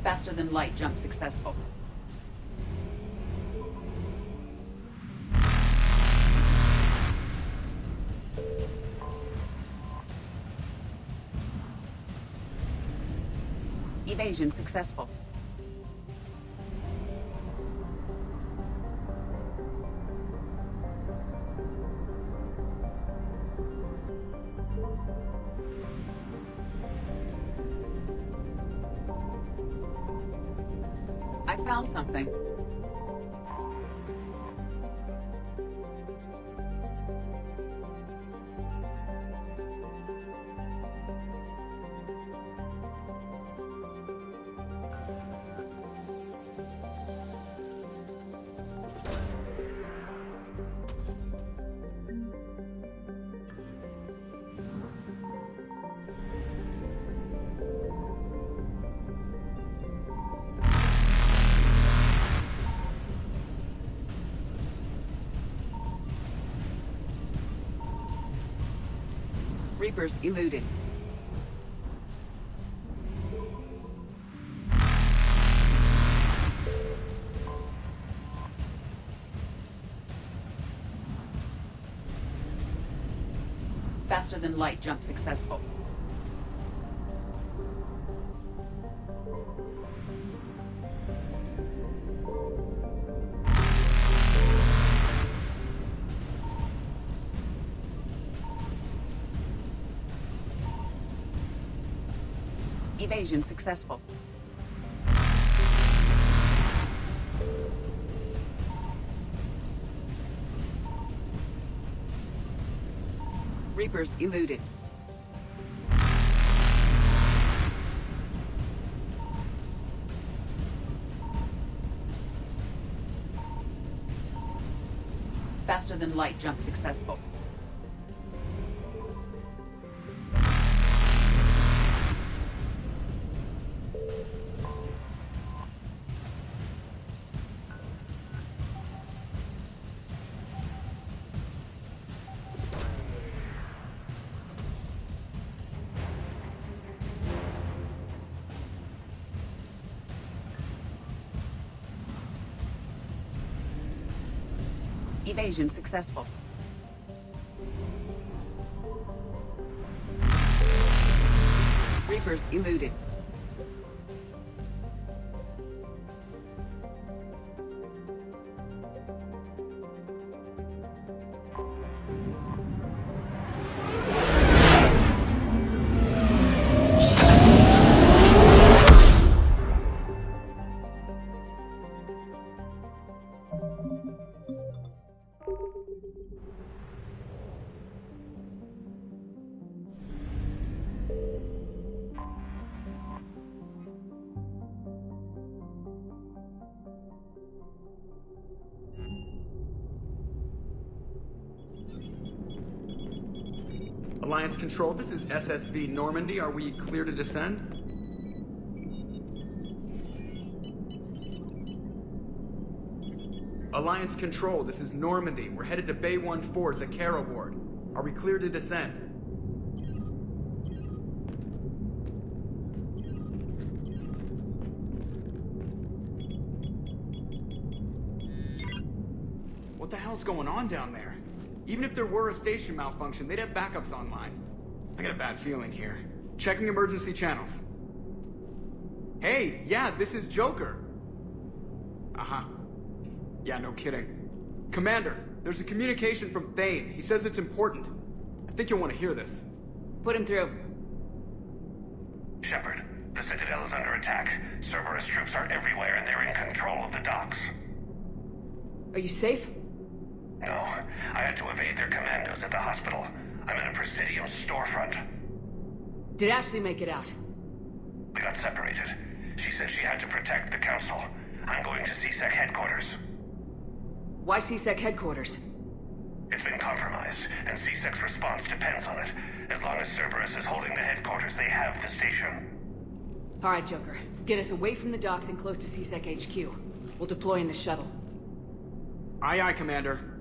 Faster than light jump successful. Evasion successful. I found something. Reapers eluded. Faster than light jump successful. Evasion successful. Reapers eluded. Faster than light jump successful. Evasion successful. Reapers eluded. Alliance Control, this is SSV Normandy. Are we clear to descend? Alliance Control, this is Normandy. We're headed to Bay 1-4 Zakara Ward. Are we clear to descend? What the hell's going on down there? Even if there were a station malfunction, they'd have backups online. I got a bad feeling here. Checking emergency channels. Hey, yeah, this is Joker. Uh-huh. Yeah, no kidding. Commander, there's a communication from Thane. He says it's important. I think you'll want to hear this. Put him through. Shepard, the Citadel is under attack. Cerberus troops are everywhere and they're in control of the docks. Are you safe? No, I had to evade their commandos at the hospital. I'm in a Presidium storefront. Did Ashley make it out? We got separated. She said she had to protect the Council. I'm going to CSEC headquarters. Why CSEC headquarters? It's been compromised, and CSEC's response depends on it. As long as Cerberus is holding the headquarters, they have the station. Alright, Joker. Get us away from the docks and close to CSEC HQ. We'll deploy in the shuttle. Aye, aye, Commander.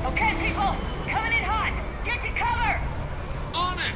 Okay, people! Coming in hot! Get to cover! On it!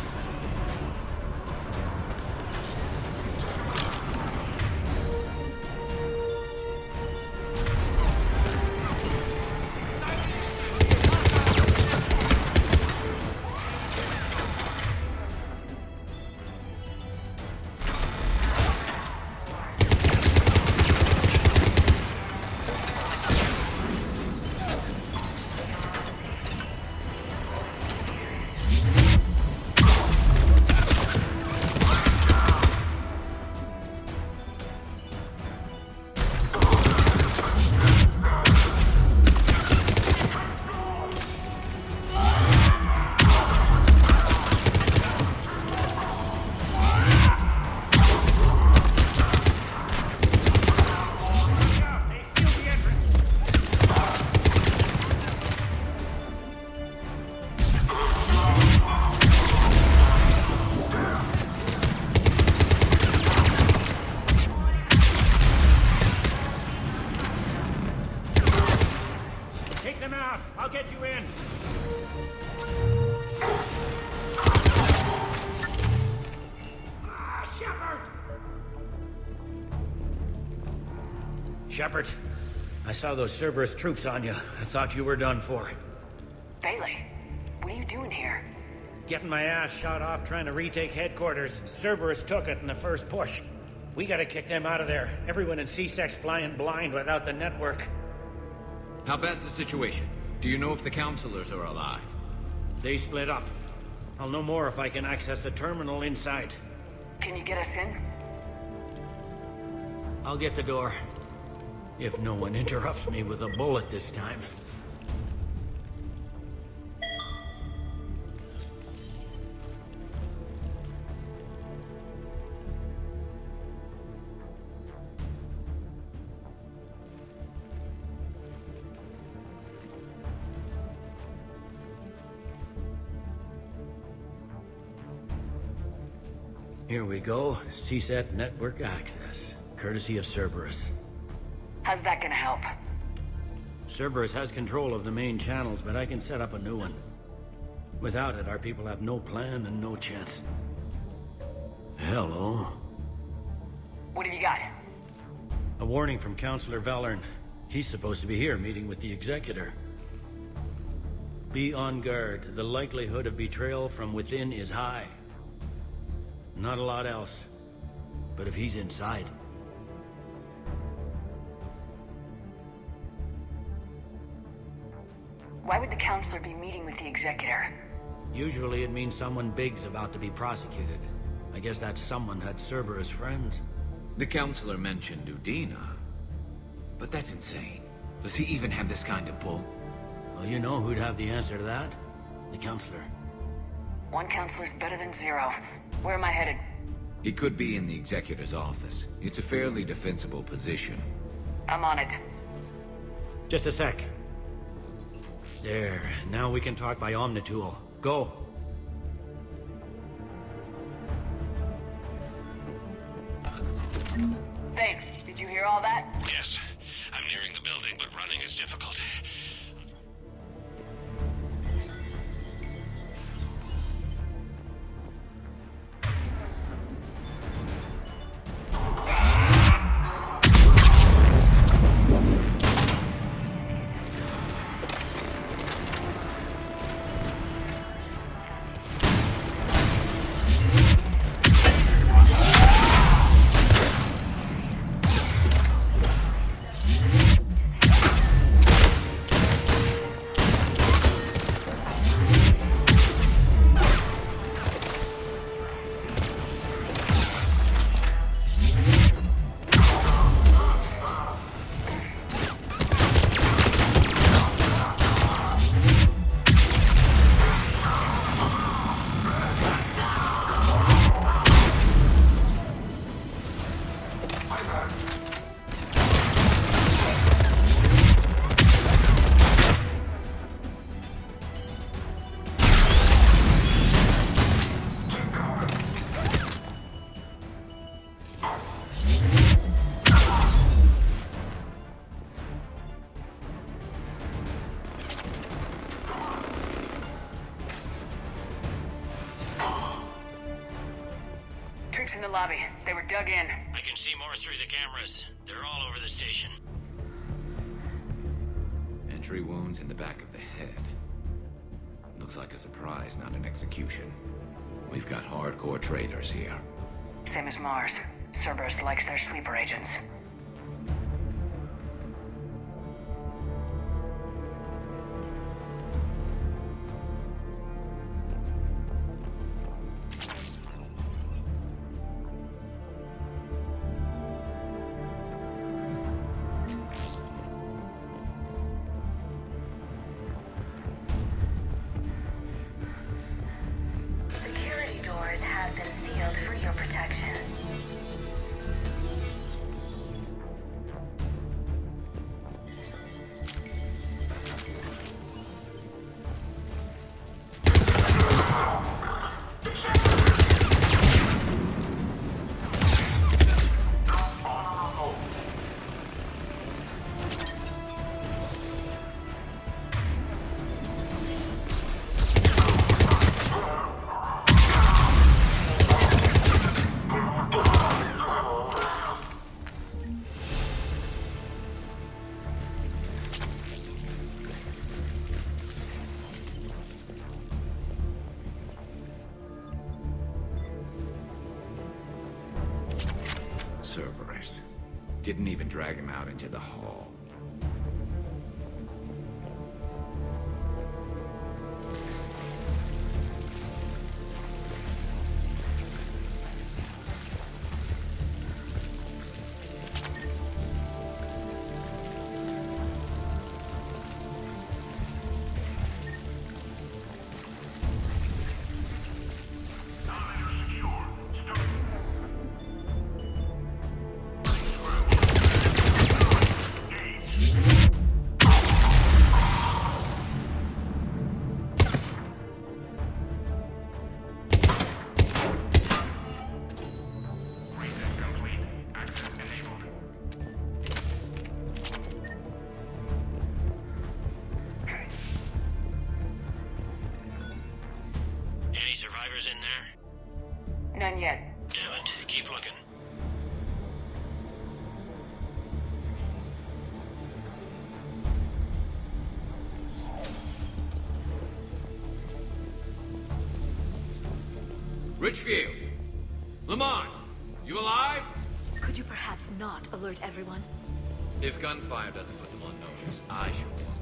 Take them out! I'll get you in! Shepard! Shepard, I saw those Cerberus troops on you. I thought you were done for. Bailey, what are you doing here? Getting my ass shot off trying to retake headquarters. Cerberus took it in the first push. We gotta kick them out of there. Everyone in CSEC's flying blind without the network. How bad's the situation? Do you know if the counselors are alive? They split up. I'll know more if I can access the terminal inside. Can you get us in? I'll get the door. If no one interrupts me with a bullet this time. Here we go. CSAT network access, courtesy of Cerberus. How's that gonna help? Cerberus has control of the main channels, but I can set up a new one. Without it, our people have no plan and no chance. Hello. What have you got? A warning from Counselor Valern. He's supposed to be here meeting with the Executor. Be on guard. The likelihood of betrayal from within is high. Not a lot else. But if he's inside... Why would the Counselor be meeting with the Executor? Usually it means someone big's about to be prosecuted. I guess that someone had Cerberus friends. The Counselor mentioned Udina. But that's insane. Does he even have this kind of pull? Well, you know who'd have the answer to that? The Counselor. One Counselor's better than zero. Where am I headed? He could be in the Executor's office. It's a fairly defensible position. I'm on it. Just a sec. There. Now we can talk by Omnitool. Go. Thane, did you hear all that? Yes. I'm nearing the building, but running is difficult. In the lobby. They were dug in. I can see more through the cameras. They're all over the station. Entry wounds in the back of the head. Looks like a surprise, not an execution. We've got hardcore traitors here. Same as Mars. Cerberus likes their sleeper agents. Security doors have been sealed for your protection. Cerberus. Didn't even drag him out into the hall. Any survivors in there? None yet. Damn it. Keep looking. Richfield! Lamont! You alive? Could you perhaps not alert everyone? If gunfire doesn't put them on notice, I sure won't.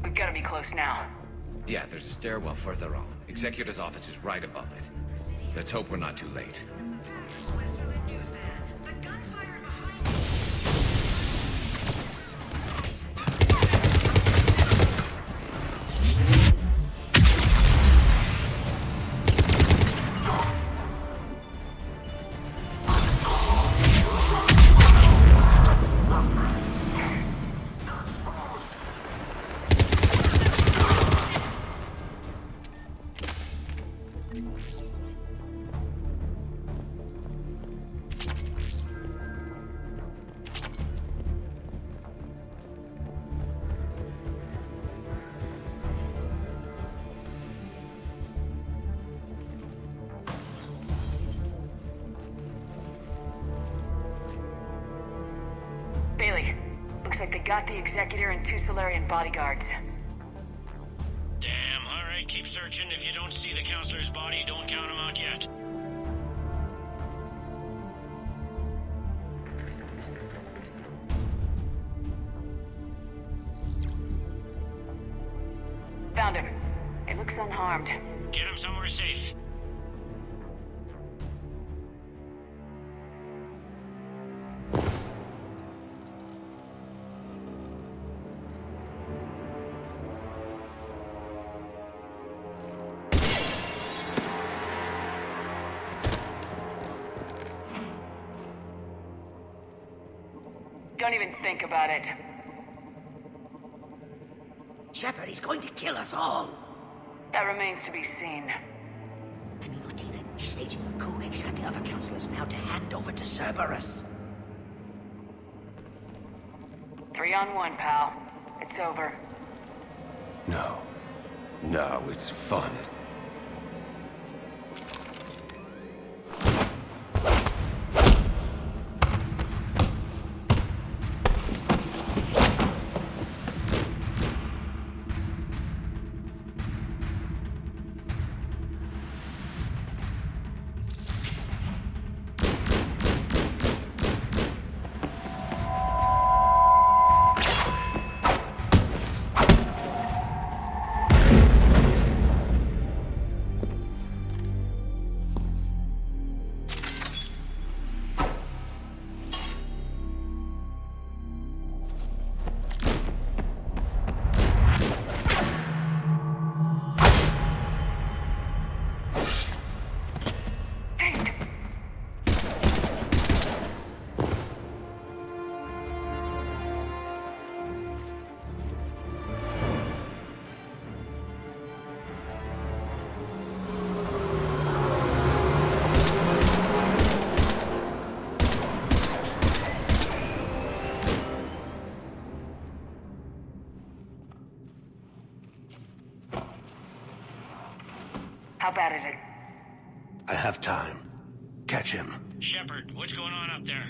We've got to be close now. Yeah, there's a stairwell further on. Executor's office is right above it. Let's hope we're not too late. Bailey, looks like they got the Executor and 2 Solarian bodyguards. Damn, alright, keep searching. If you don't see the counselor's body, don't count him out yet. Found him. It looks unharmed. Get him somewhere safe. Don't even think about it. Shepard, he's going to kill us all. That remains to be seen. And you know, Tina, he's staging a coup. He's got the other counselors now to hand over to Cerberus. 3-on-1, pal. It's over. No. No, it's fun. How bad is it? I have time. Catch him. Shepard, what's going on up there?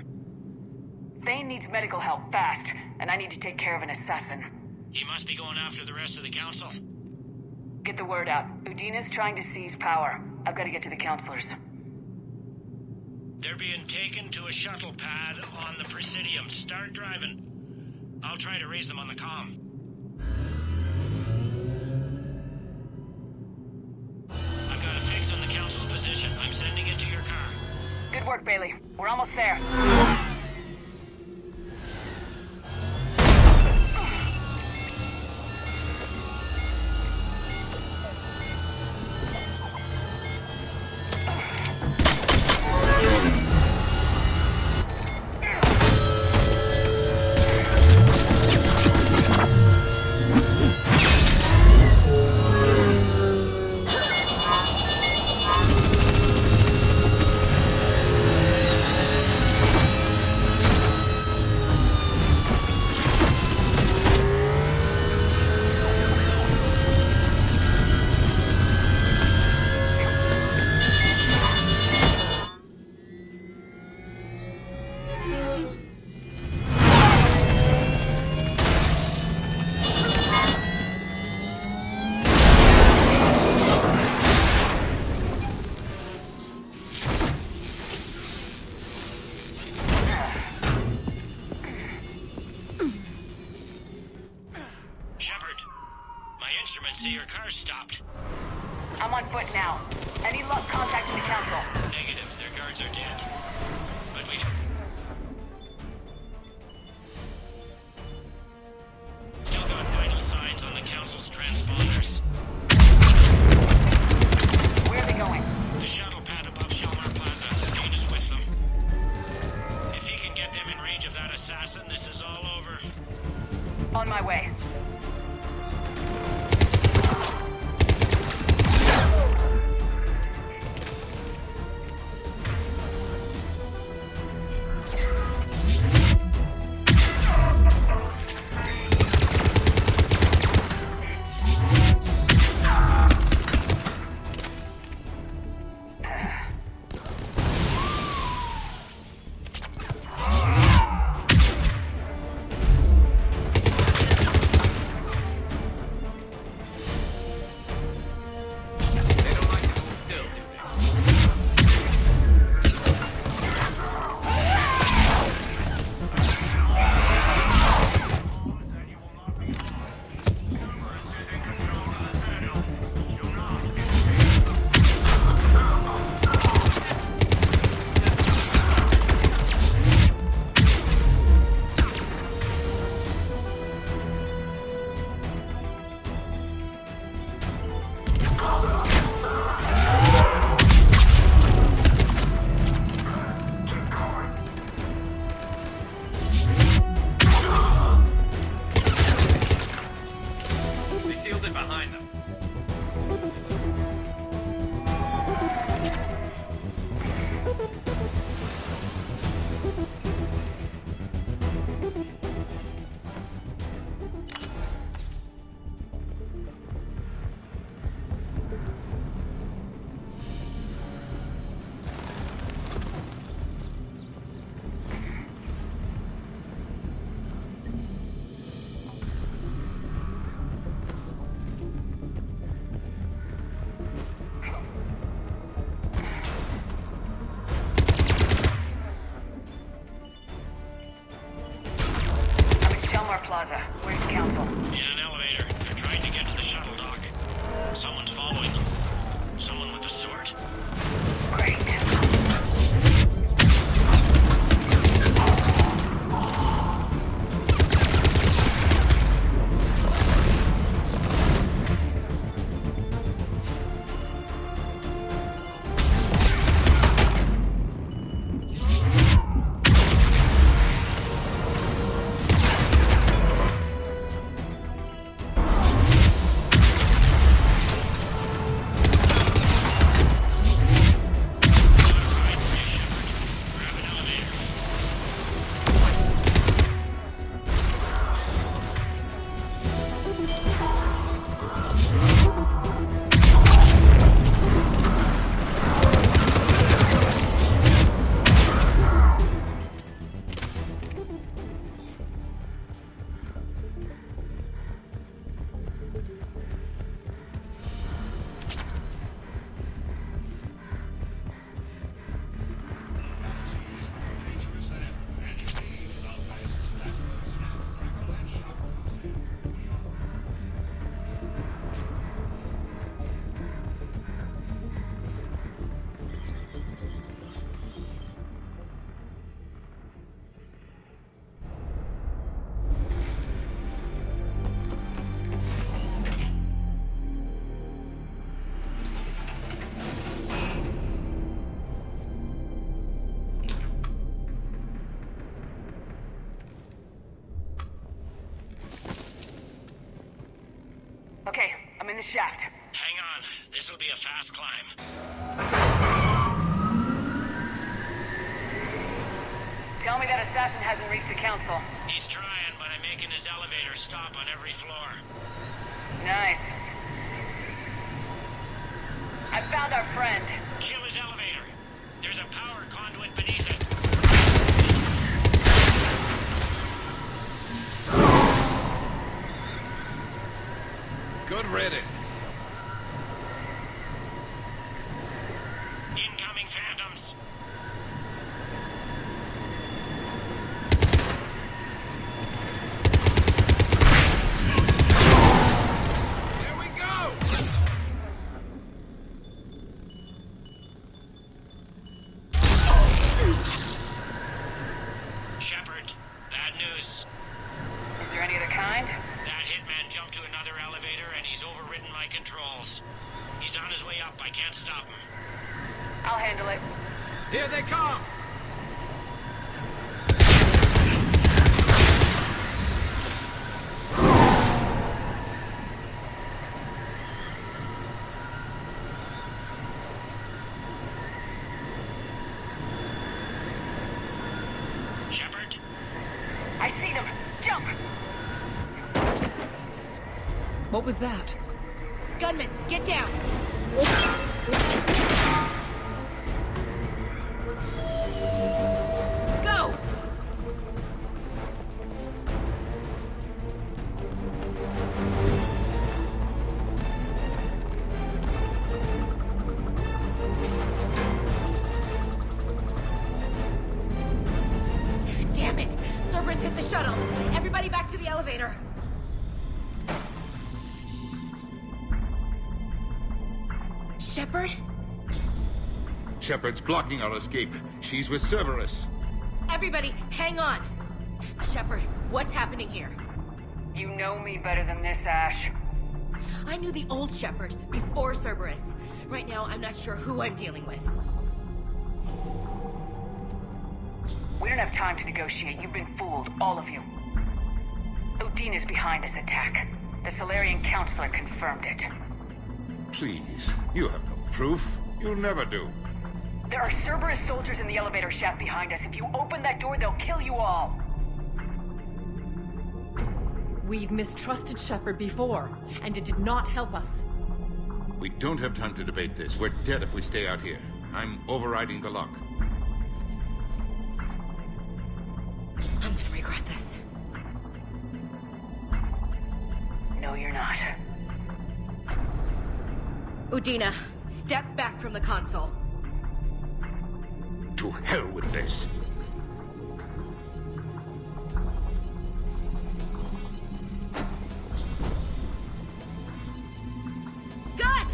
Thane needs medical help fast, and I need to take care of an assassin. He must be going after the rest of the council. Get the word out. Udina's trying to seize power. I've got to get to the counselors. They're being taken to a shuttle pad on the Presidium. Start driving. I'll try to raise them on the comm. I've got a fix on the council's position. I'm sending it to your car. Good work, Bailey. We're almost there. See, your car's stopped. I'm on foot now. Any luck contacting the council? Negative. Their guards are dead. But we've... still got vital signs on the council's transponders. Where are they going? The shuttle pad above Shelmar Plaza. Dane is with them. If he can get them in range of that assassin, this is all over. On my way. the shaft. Hang on. This'll be a fast climb. Tell me that assassin hasn't reached the council. He's trying, but I'm making his elevator stop on every floor. Nice. I found our friend. Kill his elevator. There's a power conduit beneath it. Good riddance. Incoming phantoms. There we go! Shepard, bad news. Is there any other kind? That hitman jumped to another elevator and he's overridden my controls. He's on his way up. I can't stop him. I'll handle it. Here they come! Shepard? I see them. Jump! What was that? Gunman, get down! Go! Damn it! Cerberus hit the shuttle. Everybody back to the elevator. Shepard? Shepard's blocking our escape. She's with Cerberus. Everybody, hang on. Shepard, what's happening here? You know me better than this, Ash. I knew the old Shepard before Cerberus. Right now, I'm not sure who I'm dealing with. We don't have time to negotiate. You've been fooled, all of you. Odin is behind this attack. The Solarian Counselor confirmed it. Please, you have no proof. You'll never do. There are Cerberus soldiers in the elevator shaft behind us. If you open that door, they'll kill you all. We've mistrusted Shepard before, and it did not help us. We don't have time to debate this. We're dead if we stay out here. I'm overriding the lock. I'm gonna regret this. No, you're not. Udina, step back from the console. To hell with this. Gun!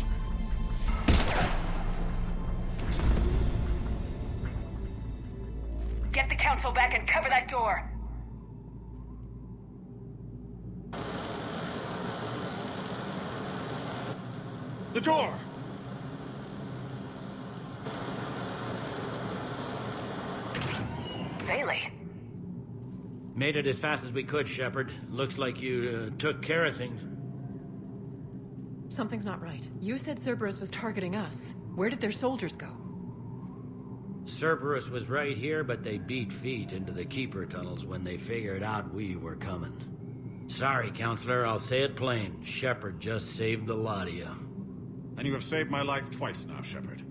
Get the council back and cover that door. The door! Bailey. Made it as fast as we could, Shepard. Looks like you took care of things. Something's not right. You said Cerberus was targeting us. Where did their soldiers go? Cerberus was right here, but they beat feet into the Keeper tunnels when they figured out we were coming. Sorry, Counselor, I'll say it plain. Shepard just saved the lot of you. And you have saved my life twice now, Shepard.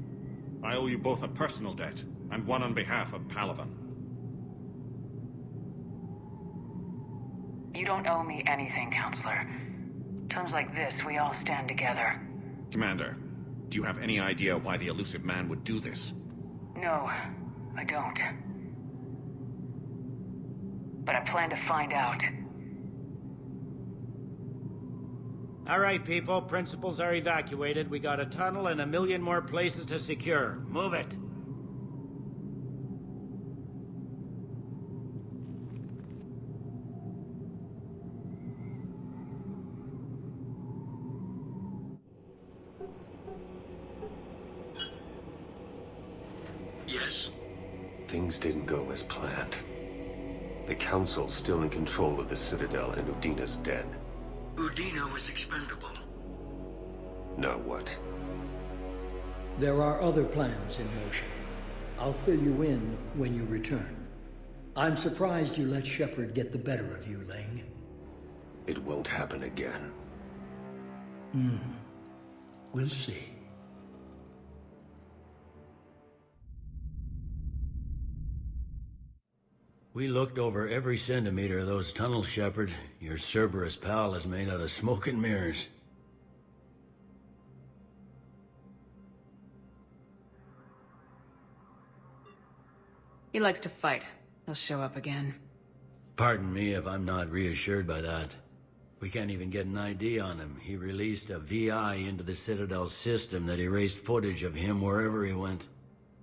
I owe you both a personal debt, and one on behalf of Palaven. You don't owe me anything, Counselor. Times like this, we all stand together. Commander, do you have any idea why the elusive man would do this? No, I don't. But I plan to find out. All right, people. Principals are evacuated. We got a tunnel and 1 million more places to secure. Move it. Yes? Things didn't go as planned. The Council's still in control of the Citadel and Udina's dead. Udina was expendable. Now what? There are other plans in motion. I'll fill you in when you return. I'm surprised you let Shepard get the better of you, Ling. It won't happen again. We'll see. We looked over every centimeter of those tunnels, Shepard. Your Cerberus pal is made out of smoke and mirrors. He likes to fight. He'll show up again. Pardon me if I'm not reassured by that. We can't even get an ID on him. He released a VI into the Citadel system that erased footage of him wherever he went.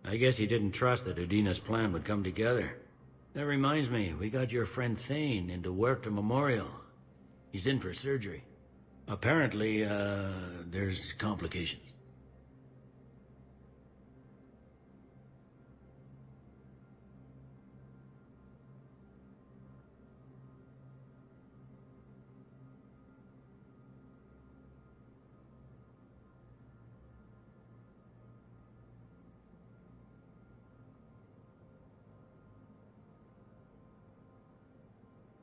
I guess he didn't trust that Udina's plan would come together. That reminds me, we got your friend Thane into Huerta Memorial. He's in for surgery. Apparently, there's complications.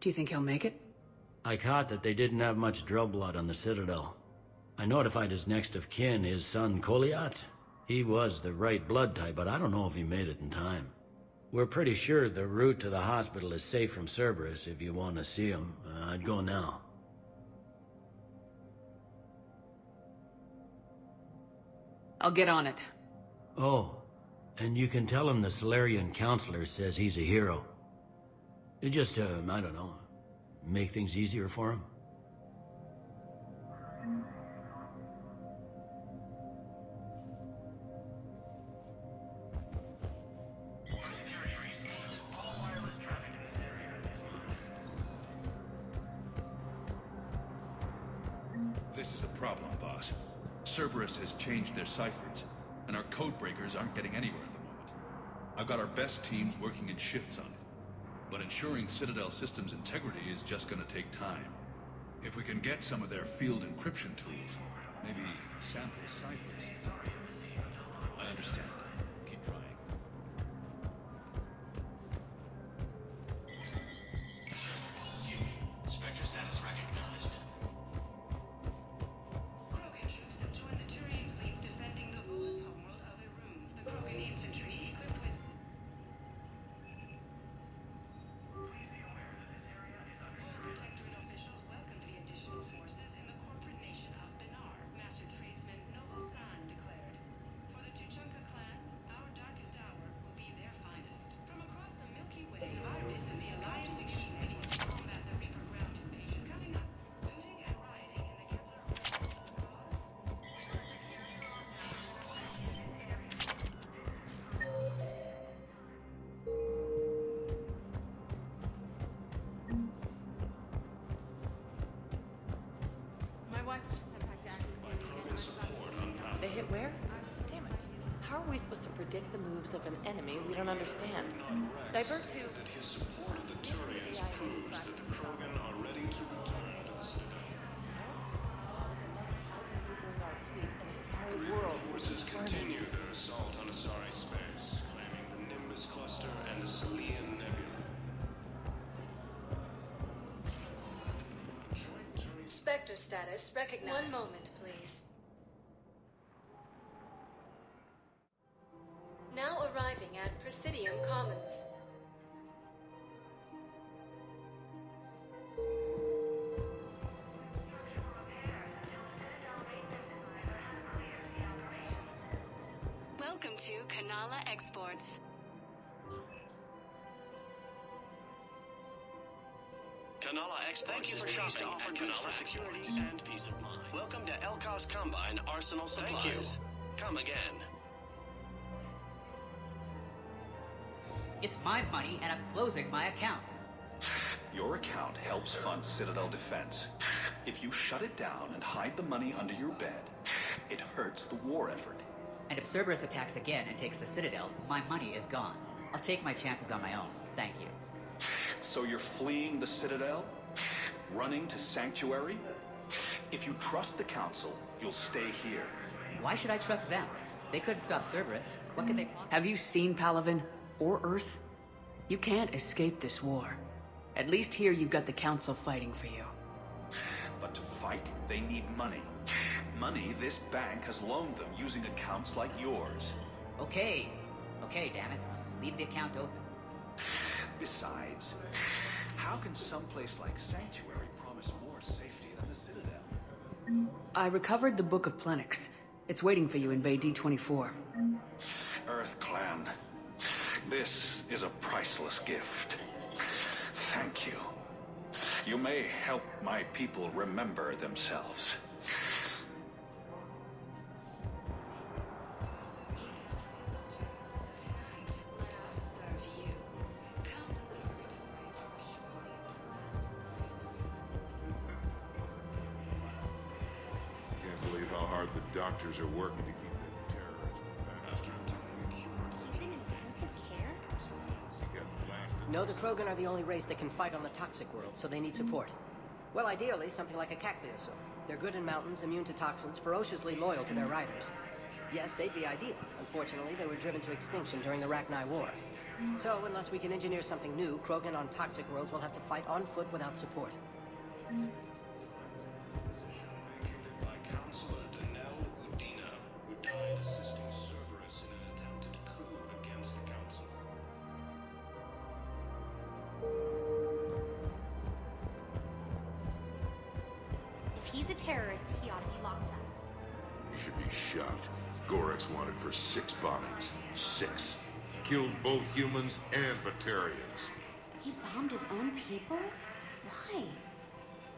Do you think he'll make it? I caught that they didn't have much drill blood on the Citadel. I notified his next of kin, his son Koliat. He was the right blood type, but I don't know if he made it in time. We're pretty sure the route to the hospital is safe from Cerberus. If you want to see him, I'd go now. I'll get on it. Oh, and you can tell him the Solarian Counselor says he's a hero. It just, I don't know, make things easier for him. This is a problem, boss. Cerberus has changed their ciphers, and our code breakers aren't getting anywhere at the moment. I've got our best teams working in shifts on it. But ensuring Citadel systems integrity is just gonna take time. If we can get some of their field encryption tools, maybe sample ciphers. I understand. Keep trying. Spectre status recognized. Krogan troops have joined the Turian fleets defending the Lewis homeworld of Irun. The Krogan infantry, equipped with Protectorate officials welcomed the additional forces in the corporate nation of Benar, Master Tradesman Novel San declared. For the Tuchanka clan, our darkest hour will be their finest. From across the Milky Way, our mission, the Alliance in key cities to combat the Reaper ground invasion coming up. Looting and rioting in the Kevlar. My wife was just sent back down to the They hit where? Damn it. How are we supposed to predict the moves of an enemy we don't understand? Divert to... That his support of the Turians proves that the Krogan are ready to return to the Citadel. Forces continue their assault on Asari space, claiming the Nimbus cluster and the Selian Nebula. Spectre status recognized. One moment, please. Now arriving at Presidium Commons. Welcome to Kanala Exports. Kanala Exports is pleased to offer goods for security and peace of mind. Welcome to Elkos Combine Arsenal Supplies. Thank you. Come again. It's my money, and I'm closing my account. Your account helps fund Citadel defense. If you shut it down and hide the money under your bed, it hurts the war effort. And if Cerberus attacks again and takes the Citadel, my money is gone. I'll take my chances on my own. Thank you. So you're fleeing the Citadel? Running to Sanctuary? If you trust the Council, you'll stay here. Why should I trust them? They couldn't stop Cerberus. What could they... Have you seen Palaven? Or Earth? You can't escape this war. At least here you've got the Council fighting for you. But to fight, they need money. Money this bank has loaned them using accounts like yours. Okay. Okay, damn it. Leave the account open. Besides, how can someplace like Sanctuary promise more safety than the Citadel? I recovered the Book of Plenix. It's waiting for you in Bay D24. Earth Clan, this is a priceless gift. Thank you. You may help my people remember themselves. Can't believe how hard the doctors are working to keep that terrorist back. No, the Krogan are the only race that can fight on the toxic world, so they need support. Well, ideally, something like a cactuosaur. They're good in mountains, immune to toxins, ferociously loyal to their riders. Yes, they'd be ideal. Unfortunately, they were driven to extinction during the Rachni War. So, unless we can engineer something new, Krogan on toxic worlds will have to fight on foot without support. By Counselor Danelle Udina, who died assisting Cerberus in an attempted coup against the Council. If he's a terrorist, he ought to be locked up. He should be shot. Gorex wanted for 6 bombings. 6. Killed both humans and Batarians. He bombed his own people? Why?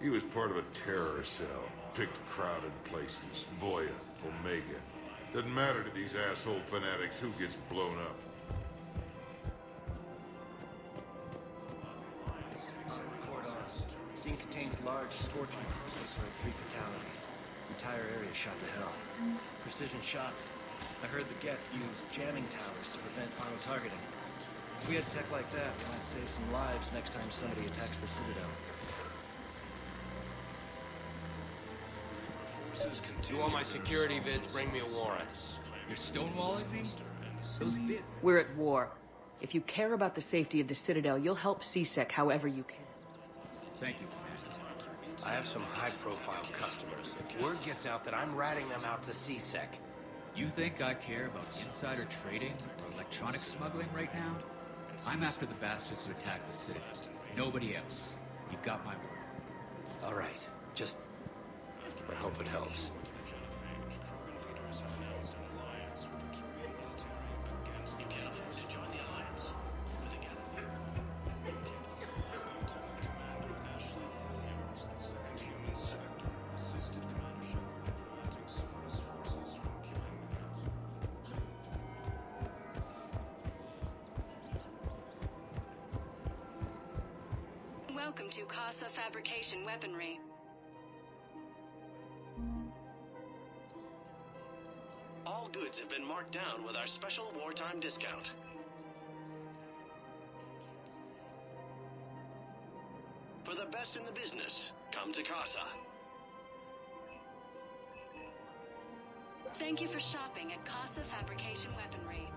He was part of a terror cell. Picked crowded places. Voya, Omega. Doesn't matter to these asshole fanatics who gets blown up. Report on. Scene contains large scorching and 3 fatalities. Entire area shot to hell. Precision shots. I heard the Geth use jamming towers to prevent auto-targeting. If we had tech like that, we might save some lives next time somebody attacks the Citadel. You want my security vids, bring me a warrant. You're stonewalling me? Those vids... We're at war. If you care about the safety of the Citadel, you'll help CSEC however you can. Thank you, Commander. I have some high-profile customers. If word gets out that I'm ratting them out to CSEC... You think I care about insider trading or electronic smuggling right now? I'm after the bastards who attacked the Citadel. Nobody else. You've got my word. All right. Just... I hope it helps. Welcome to Casa Fabrication Weaponry. All goods have been marked down with our special wartime discount. For the best in the business, come to Casa. Thank you for shopping at Casa Fabrication Weaponry.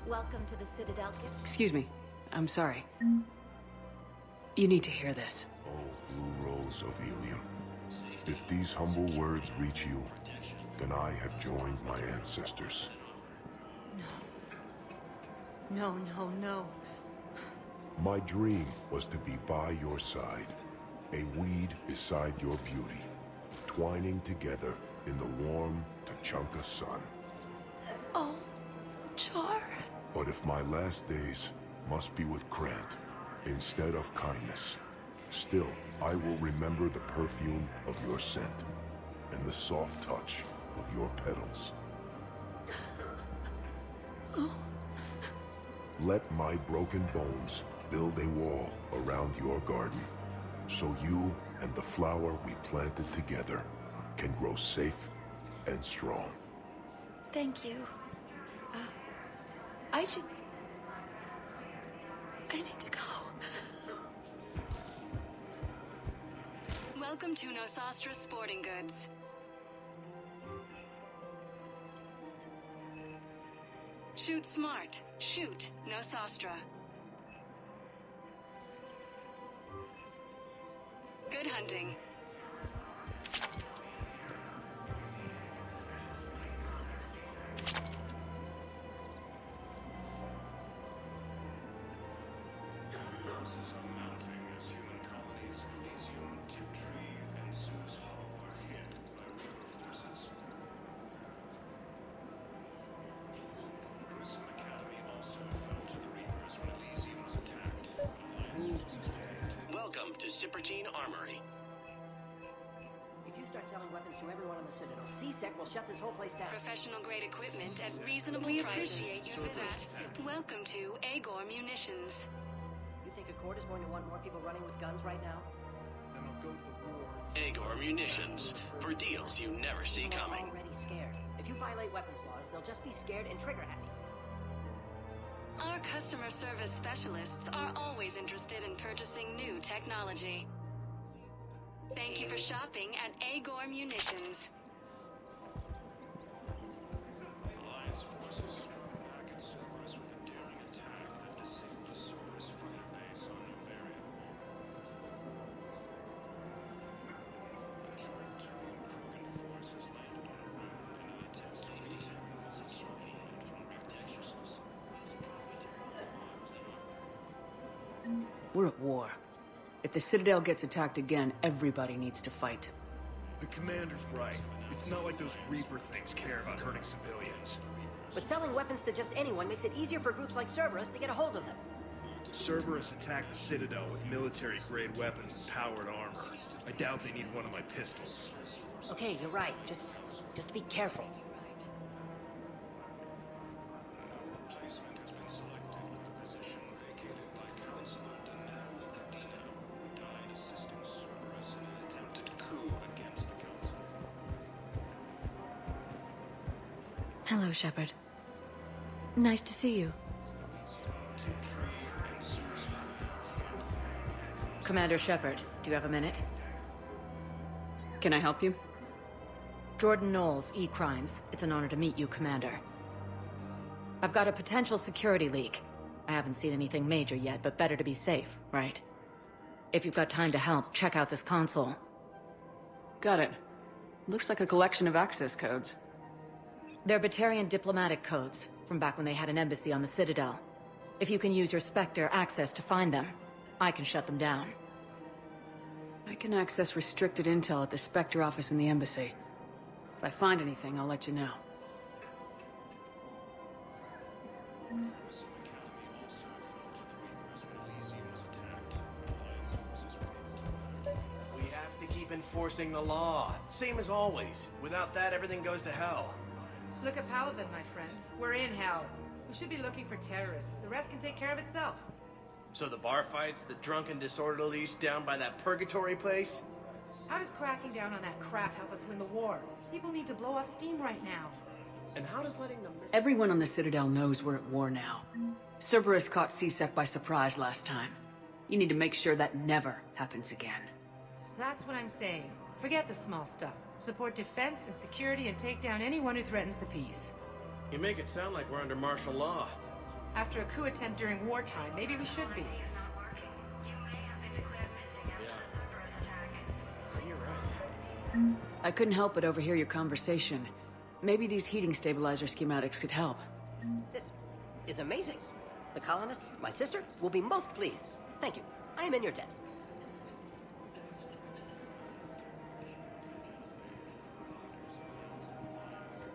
Welcome to the Citadel. Excuse me. I'm sorry. You need to hear this. Oh, Blue Rose of Ilium. If these humble words reach you, then I have joined my ancestors. No, no, no. My dream was to be by your side, a weed beside your beauty, twining together in the warm Tuchanka sun. Oh, Char. But if my last days must be with Grant, instead of kindness, still I will remember the perfume of your scent and the soft touch of your petals. Oh. Let my broken bones build a wall around your garden, so you and the flower we planted together can grow safe and strong. Thank you. I need to go. Welcome to Nosastra Sporting Goods. Shoot smart. Shoot Nosastra. Good hunting. Welcome to Cypertine Armory. If you start selling weapons to everyone on the Citadel, C-Sec will shut this whole place down. Professional grade equipment at reasonable prices. We appreciate your visit. Welcome to Agor Munitions. You think Accord is going to want more people running with guns right now? Then I'll go to the war. Agor Munitions. For deals you never see coming. They're already scared. If you violate weapons laws, they'll just be scared and trigger happy. Our customer service specialists are always interested in purchasing new technology. Thank you for shopping at Agor Munitions. Alliance forces struck back at Cerberus with a daring attack that disabled Cerberus from their base on Novaria. A short-term Krogan force has landed on the moon in an attempt to protect the vessels surrounding it from Protectuses. We're at war. If the Citadel gets attacked again, everybody needs to fight. The commander's right. It's not like those Reaper things care about hurting civilians. But selling weapons to just anyone makes it easier for groups like Cerberus to get a hold of them. Cerberus attacked the Citadel with military-grade weapons and powered armor. I doubt they need one of my pistols. Okay, you're right. Just be careful. Replacement has been selected for the position vacated by Councilor Adina, who died assisting Cerberus in an attempted coup against the Council. Hello, Shepard. Nice to see you. Commander Shepard, do you have a minute? Can I help you? Jordan Knowles, E-Crimes. It's an honor to meet you, Commander. I've got a potential security leak. I haven't seen anything major yet, but better to be safe, right? If you've got time to help, check out this console. Got it. Looks like a collection of access codes. They're Batarian diplomatic codes, from back when they had an embassy on the Citadel. If you can use your Spectre access to find them, I can shut them down. I can access restricted intel at the Spectre office in the embassy. If I find anything, I'll let you know. We have to keep enforcing the law. Same as always. Without that, everything goes to hell. Look at Paladin, my friend. We're in hell. We should be looking for terrorists. The rest can take care of itself. So the bar fights, the drunken disorderlies down by that purgatory place? How does cracking down on that crap help us win the war? People need to blow off steam right now. And how does letting them... Everyone on the Citadel knows we're at war now. Cerberus caught C-Sec by surprise last time. You need to make sure that never happens again. That's what I'm saying. Forget the small stuff. Support defense and security and take down anyone who threatens the peace. You make it sound like we're under martial law. After a coup attempt during wartime, maybe we should be. You're right. I couldn't help but overhear your conversation. Maybe these heating stabilizer schematics could help. This is amazing. The colonists, my sister, will be most pleased. Thank you. I am in your debt.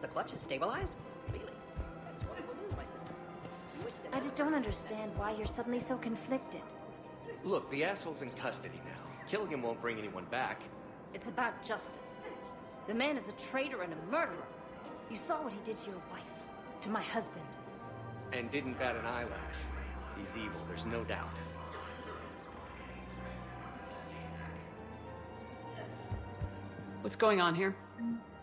The clutch is stabilized? Really? That is wonderful news, my sister. You wish to I just don't understand why you're suddenly so conflicted. Look, the asshole's in custody now. Killing him won't bring anyone back. It's about justice. The man is a traitor and a murderer. You saw what he did to your wife, to my husband. And didn't bat an eyelash. He's evil, there's no doubt. What's going on here?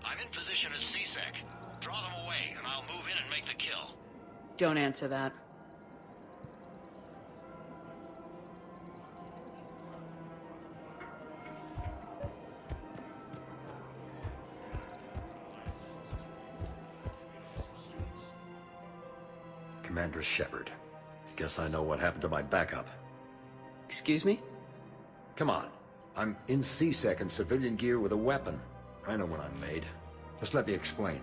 I'm in position at C-Sec. Draw them away, and I'll move in and make the kill. Don't answer that. Commander Shepard. Guess I know what happened to my backup. Excuse me? Come on. I'm in C-Sec in civilian gear with a weapon. I know what I'm made. Just let me explain.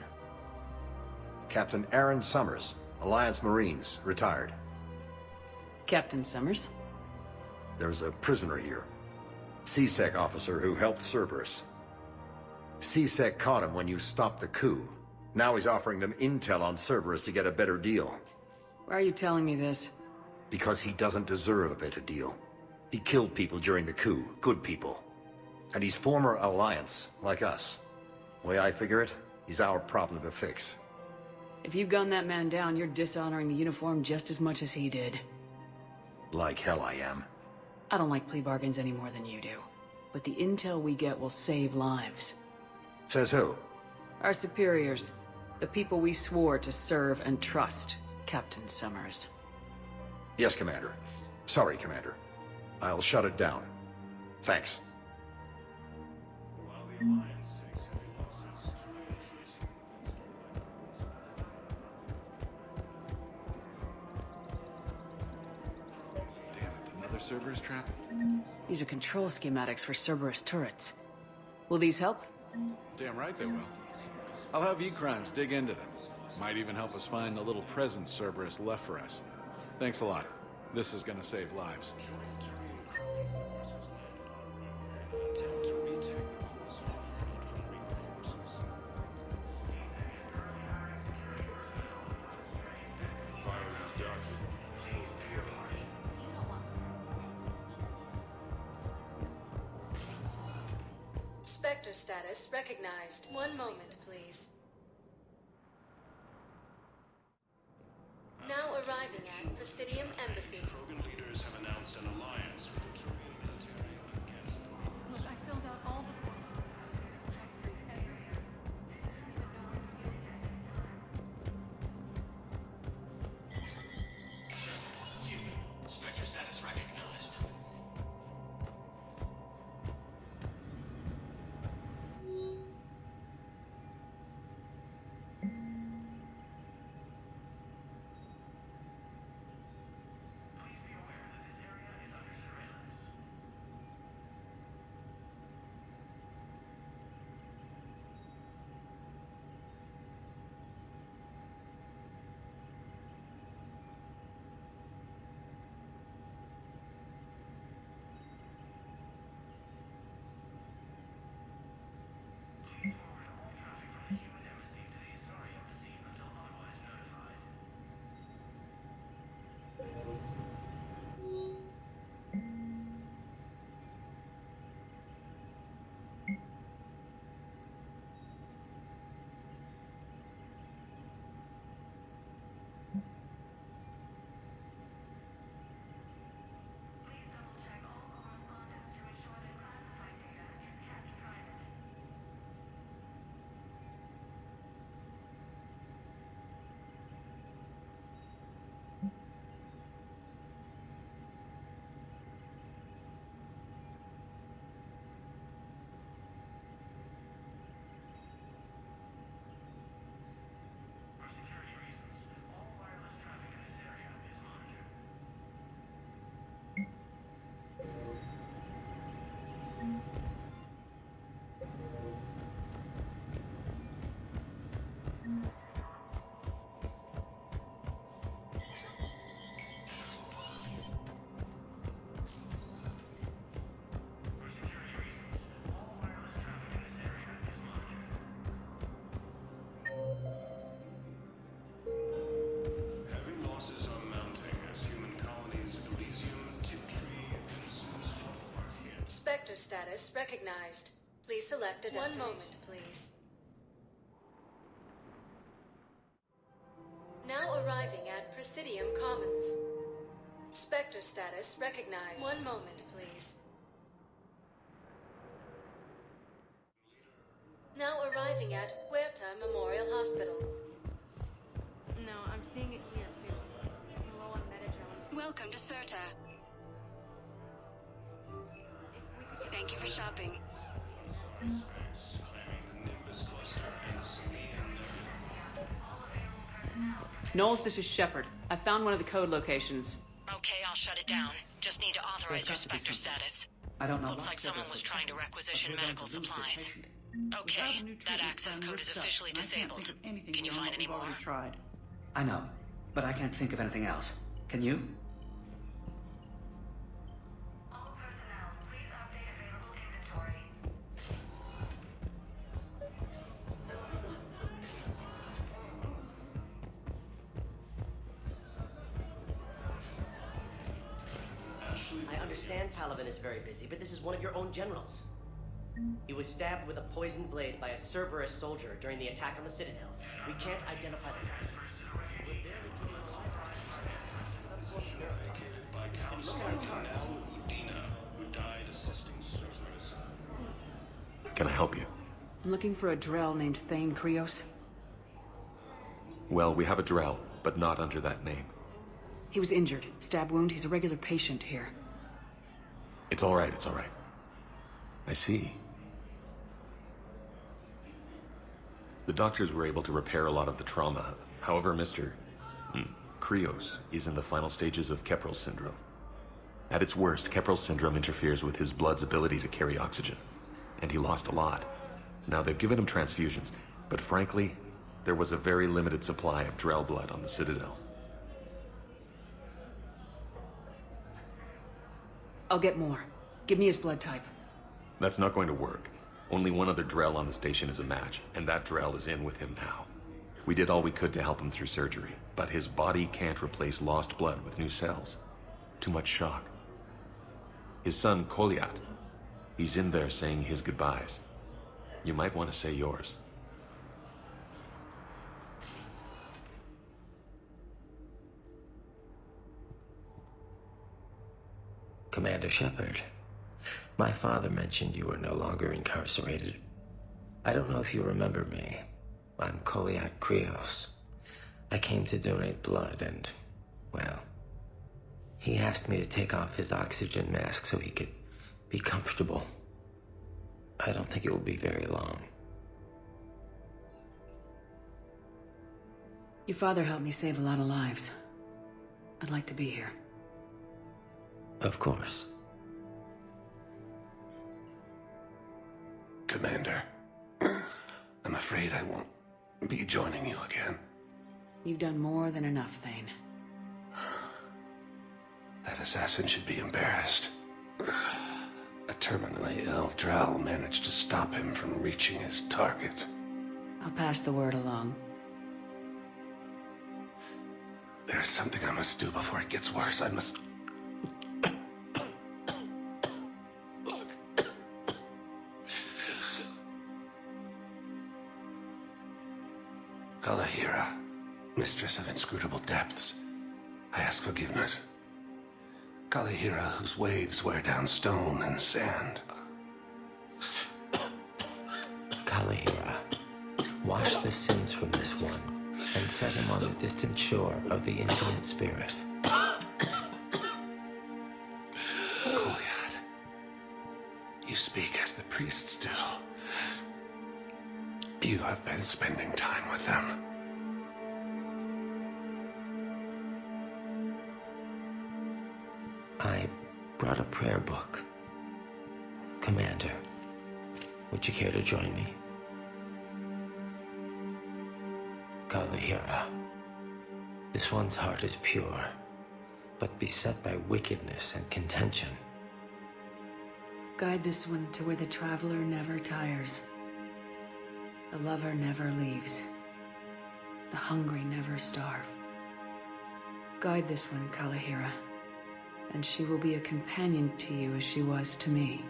Captain Aaron Summers, Alliance Marines, retired. Captain Summers? There's a prisoner here. C-Sec officer who helped Cerberus. C-Sec caught him when you stopped the coup. Now he's offering them intel on Cerberus to get a better deal. Why are you telling me this? Because he doesn't deserve a better deal. He killed people during the coup, good people. And he's former Alliance, like us. The way I figure it, he's our problem to fix. If you gun that man down, you're dishonoring the uniform just as much as he did. Like hell I am. I don't like plea bargains any more than you do. But the intel we get will save lives. Says who? Our superiors. The people we swore to serve and trust, Captain Summers. Yes, Commander. Sorry, Commander. I'll shut it down. Thanks. Another Cerberus trap? These are control schematics for Cerberus turrets. Will these help? Damn right they will. I'll have E-Crimes dig into them. Might even help us find the little presents Cerberus left for us. Thanks a lot. This is gonna save lives. Spectre status recognized. One moment, please. Now arriving at Presidium Embassy. Krogan leaders have announced an alliance with the Turian military against the Romans. Look, I filled out all the forms. Spectre status recognized. Spectre status recognized. Please select a destination. 1 moment, please. Now arriving at Presidium Commons. Spectre status recognized. 1 moment, please. Now arriving at Huerta Memorial Hospital. No, I'm seeing it here too. I'm low on metagelins. Welcome to Certa. Thank you for shopping. Knowles, this is Shepard. I found one of the code locations. Okay, I'll shut it down. Just need to authorize your Spectre status. I don't know. Looks like someone was trying to requisition medical supplies. Okay, that access code is officially disabled. Can you find any more? I know, but I can't think of anything else. Can you? I understand Paladin is very busy, but this is one of your own generals. He was stabbed with a poisoned blade by a Cerberus soldier during the attack on the Citadel. We can't identify the target. Can I help you? I'm looking for a Drell named Thane Krios. Well, we have a Drell, but not under that name. He was injured. Stab wound. He's a regular patient here. It's all right, it's all right. I see. The doctors were able to repair a lot of the trauma. However, Mr. Krios is in the final stages of Keprel syndrome. At its worst, Keprel syndrome interferes with his blood's ability to carry oxygen, and he lost a lot. Now, they've given him transfusions, but frankly, there was a very limited supply of Drell blood on the Citadel. I'll get more. Give me his blood type. That's not going to work. Only one other Drell on the station is a match, and that Drell is in with him now. We did all we could to help him through surgery, but his body can't replace lost blood with new cells. Too much shock. His son, Koliat, he's in there saying his goodbyes. You might want to say yours. Commander Shepard, my father mentioned you were no longer incarcerated. I don't know if you remember me. I'm Koliat Krios. I came to donate blood and, well, he asked me to take off his oxygen mask so he could be comfortable. I don't think it will be very long. Your father helped me save a lot of lives. I'd like to be here. Of course. Commander, I'm afraid I won't be joining you again. You've done more than enough, Thane. That assassin should be embarrassed. A terminally ill Drell managed to stop him from reaching his target. I'll pass the word along. There's something I must do before it gets worse. I must... Kalahira, mistress of inscrutable depths, I ask forgiveness. Kalahira, whose waves wear down stone and sand. Kalahira, wash the sins from this one, and set him on the distant shore of the infinite spirit. Koliat, you speak as the priests do. You have been spending time with them. I brought a prayer book. Commander, would you care to join me? Kalahira, this one's heart is pure, but beset by wickedness and contention. Guide this one to where the traveler never tires. The lover never leaves. The hungry never starve. Guide this one, Kalahira, and she will be a companion to you as she was to me.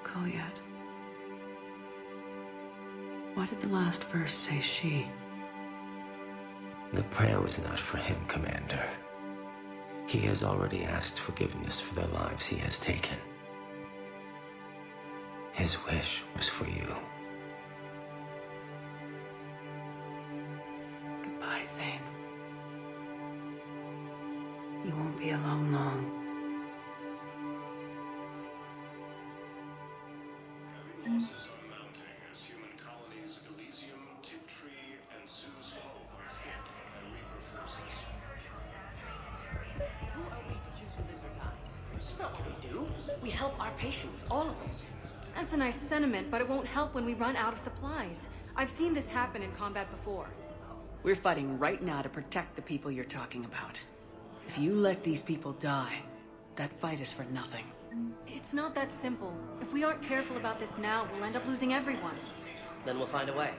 Koliat. Why did the last verse say she? The prayer was not for him, Commander. He has already asked forgiveness for the lives he has taken. His wish was for you. won't be alone long. Losses are mounting as human colonies Elysium, Tiptree, and Zeus Hope are hit by Reaper forces. Who are we to choose who lives or dies? That's not what we do. We help our patients, all of them. That's a nice sentiment, but it won't help when we run out of supplies. I've seen this happen in combat before. We're fighting right now to protect the people you're talking about. If you let these people die, that fight is for nothing. It's not that simple. If we aren't careful about this now, we'll end up losing everyone. Then we'll find a way.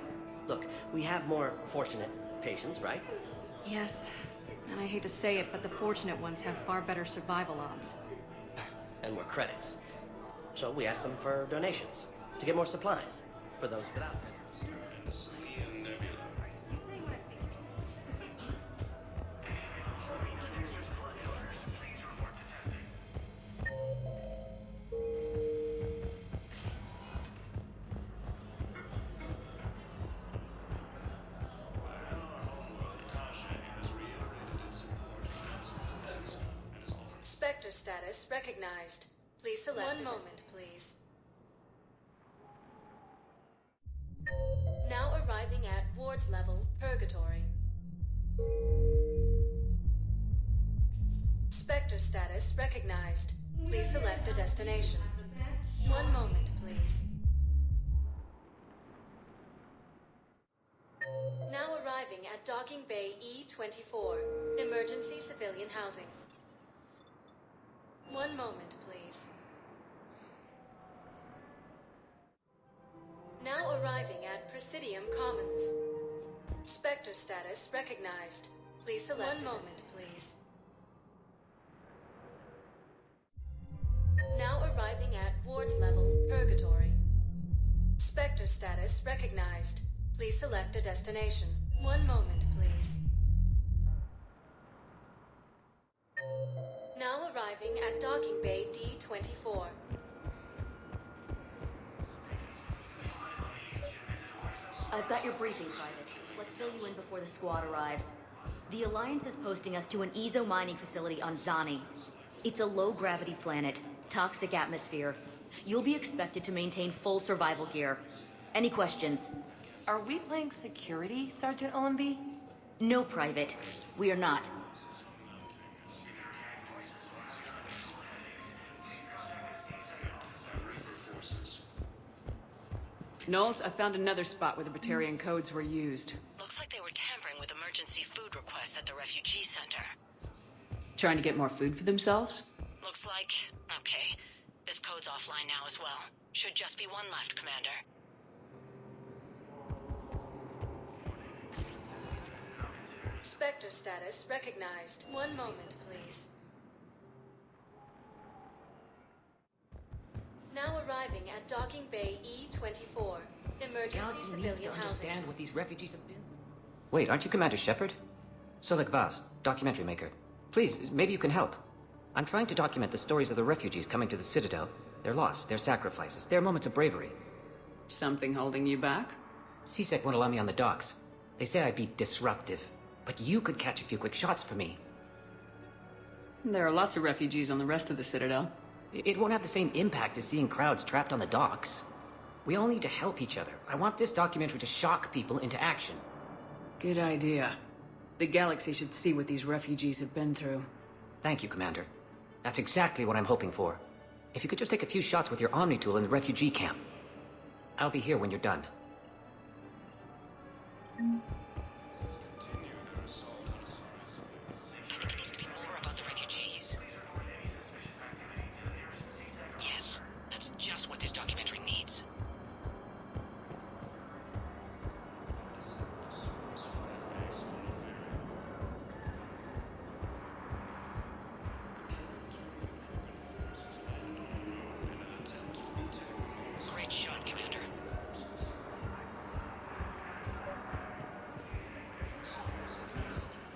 Look, we have more fortunate patients, right? Yes, and I hate to say it, but the fortunate ones have far better survival odds. And we're credits. So we ask them for donations, to get more supplies, for those without credits. Spectre status recognized. Please select. One moment, please. Now arriving at Ward's level, Purgatory. Spectre status recognized. Please select a destination. One moment, please. Now arriving at Docking Bay E-24, Emergency Civilian Housing. One moment, please. Now arriving at Presidium Commons. Spectre status recognized. Please select. One moment, please. Now arriving at Ward's level, Purgatory. Spectre status recognized. Please select a destination. One moment, please. Now arriving at Docking Bay D-24. I've got your briefing, Private. Let's fill you in before the squad arrives. The Alliance is posting us to an Ezo mining facility on Zani. It's a low-gravity planet, toxic atmosphere. You'll be expected to maintain full survival gear. Any questions? Are we playing security, Sergeant Olenby? No, Private. We are not. Knowles, I found another spot where the Batarian codes were used. Looks like they were tampering with emergency food requests at the refugee center. Trying to get more food for themselves? Looks like... okay. This code's offline now as well. Should just be one left, Commander. Spectre status recognized. One moment, please. Now arriving at Docking Bay E-24. Emergency Galaxy needs to civilian housing. understand what these refugees have been. Wait, aren't you Commander Shepard? Solek Vaz, documentary maker. Please, maybe you can help. I'm trying to document the stories of the refugees coming to the Citadel. Their loss, their sacrifices, their moments of bravery. Something holding you back? CSEC won't allow me on the docks. They say I'd be disruptive. But you could catch a few quick shots for me. There are lots of refugees on the rest of the Citadel. It won't have the same impact as seeing crowds trapped on the docks. We all need to help each other. I want this documentary to shock people into action. Good idea. The galaxy should see what these refugees have been through. Thank you, Commander. That's exactly what I'm hoping for. If you could just take a few shots with your Omni tool in the refugee camp. I'll be here when you're done. I think it needs to be more about the refugees. Yes, that's just what this documentary needs. Great shot, Commander.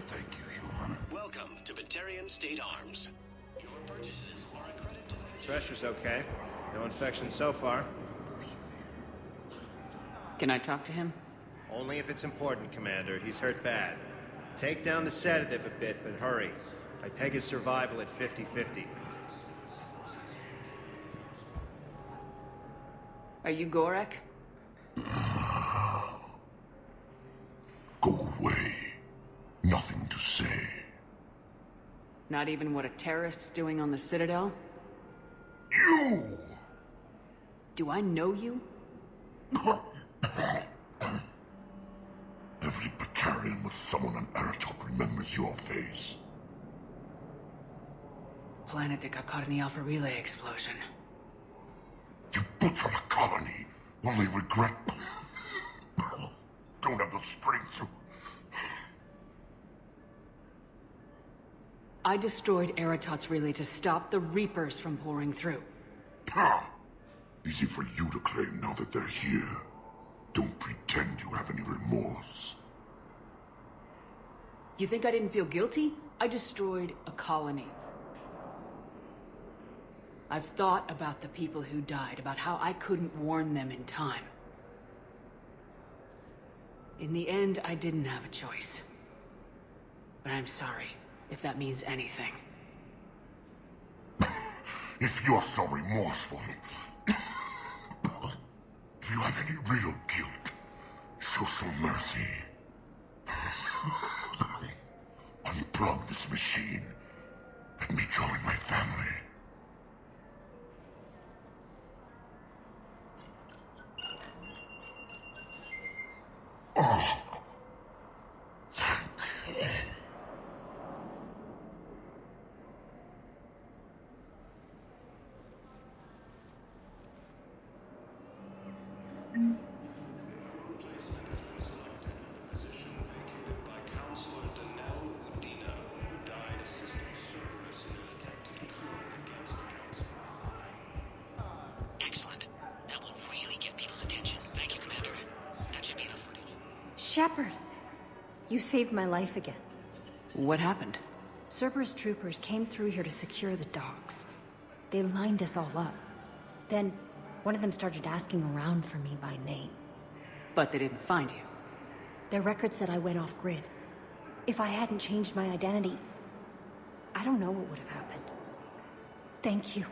Thank you, human. Welcome to Batarian State Arms. Your purchases are a credit to the... Pressure's okay. No infection so far. Can I talk to him? Only if it's important, Commander. He's hurt bad. Take down the sedative a bit, but hurry. I peg his survival at 50-50. Are you Gorek? Go away. Nothing to say. Not even what a terrorist's doing on the Citadel? You! Do I know you? Every Batarian with someone on Eratop remembers your face. Planet that got caught in the Alpha Relay explosion. You butchered a colony, only regret... Don't have the strength to... I destroyed Eratot's relay to stop the Reapers from pouring through. Ha! Easy for you to claim now that they're here. Don't pretend you have any remorse. You think I didn't feel guilty? I destroyed a colony. I've thought about the people who died, about how I couldn't warn them in time. In the end, I didn't have a choice. But I'm sorry, if that means anything. If you're so remorseful, if you have any real guilt, show some mercy. Unplug this machine. Let me join my family. Oh. Thank you. Excellent. That will really get people's attention. Thank you, Commander. That should be enough footage. Shepard! You saved my life again. What happened? Cerberus troopers came through here to secure the docks. They lined us all up. Then, one of them started asking around for me by name. But they didn't find you. Their record said I went off-grid. If I hadn't changed my identity, I don't know what would have happened. Thank you.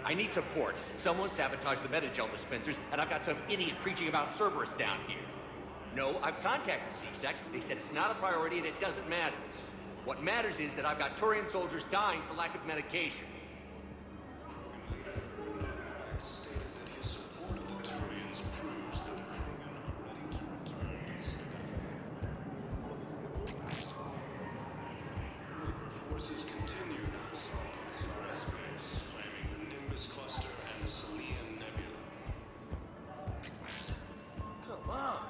I need support. Someone sabotaged the Metagel dispensers, and I've got some idiot preaching about Cerberus down here. No, I've contacted CSEC. They said it's not a priority and it doesn't matter. What matters is that I've got Turian soldiers dying for lack of medication. Forces continue their assault on cyberspace, claiming the Nimbus cluster and the Selenium Nebula. Come on.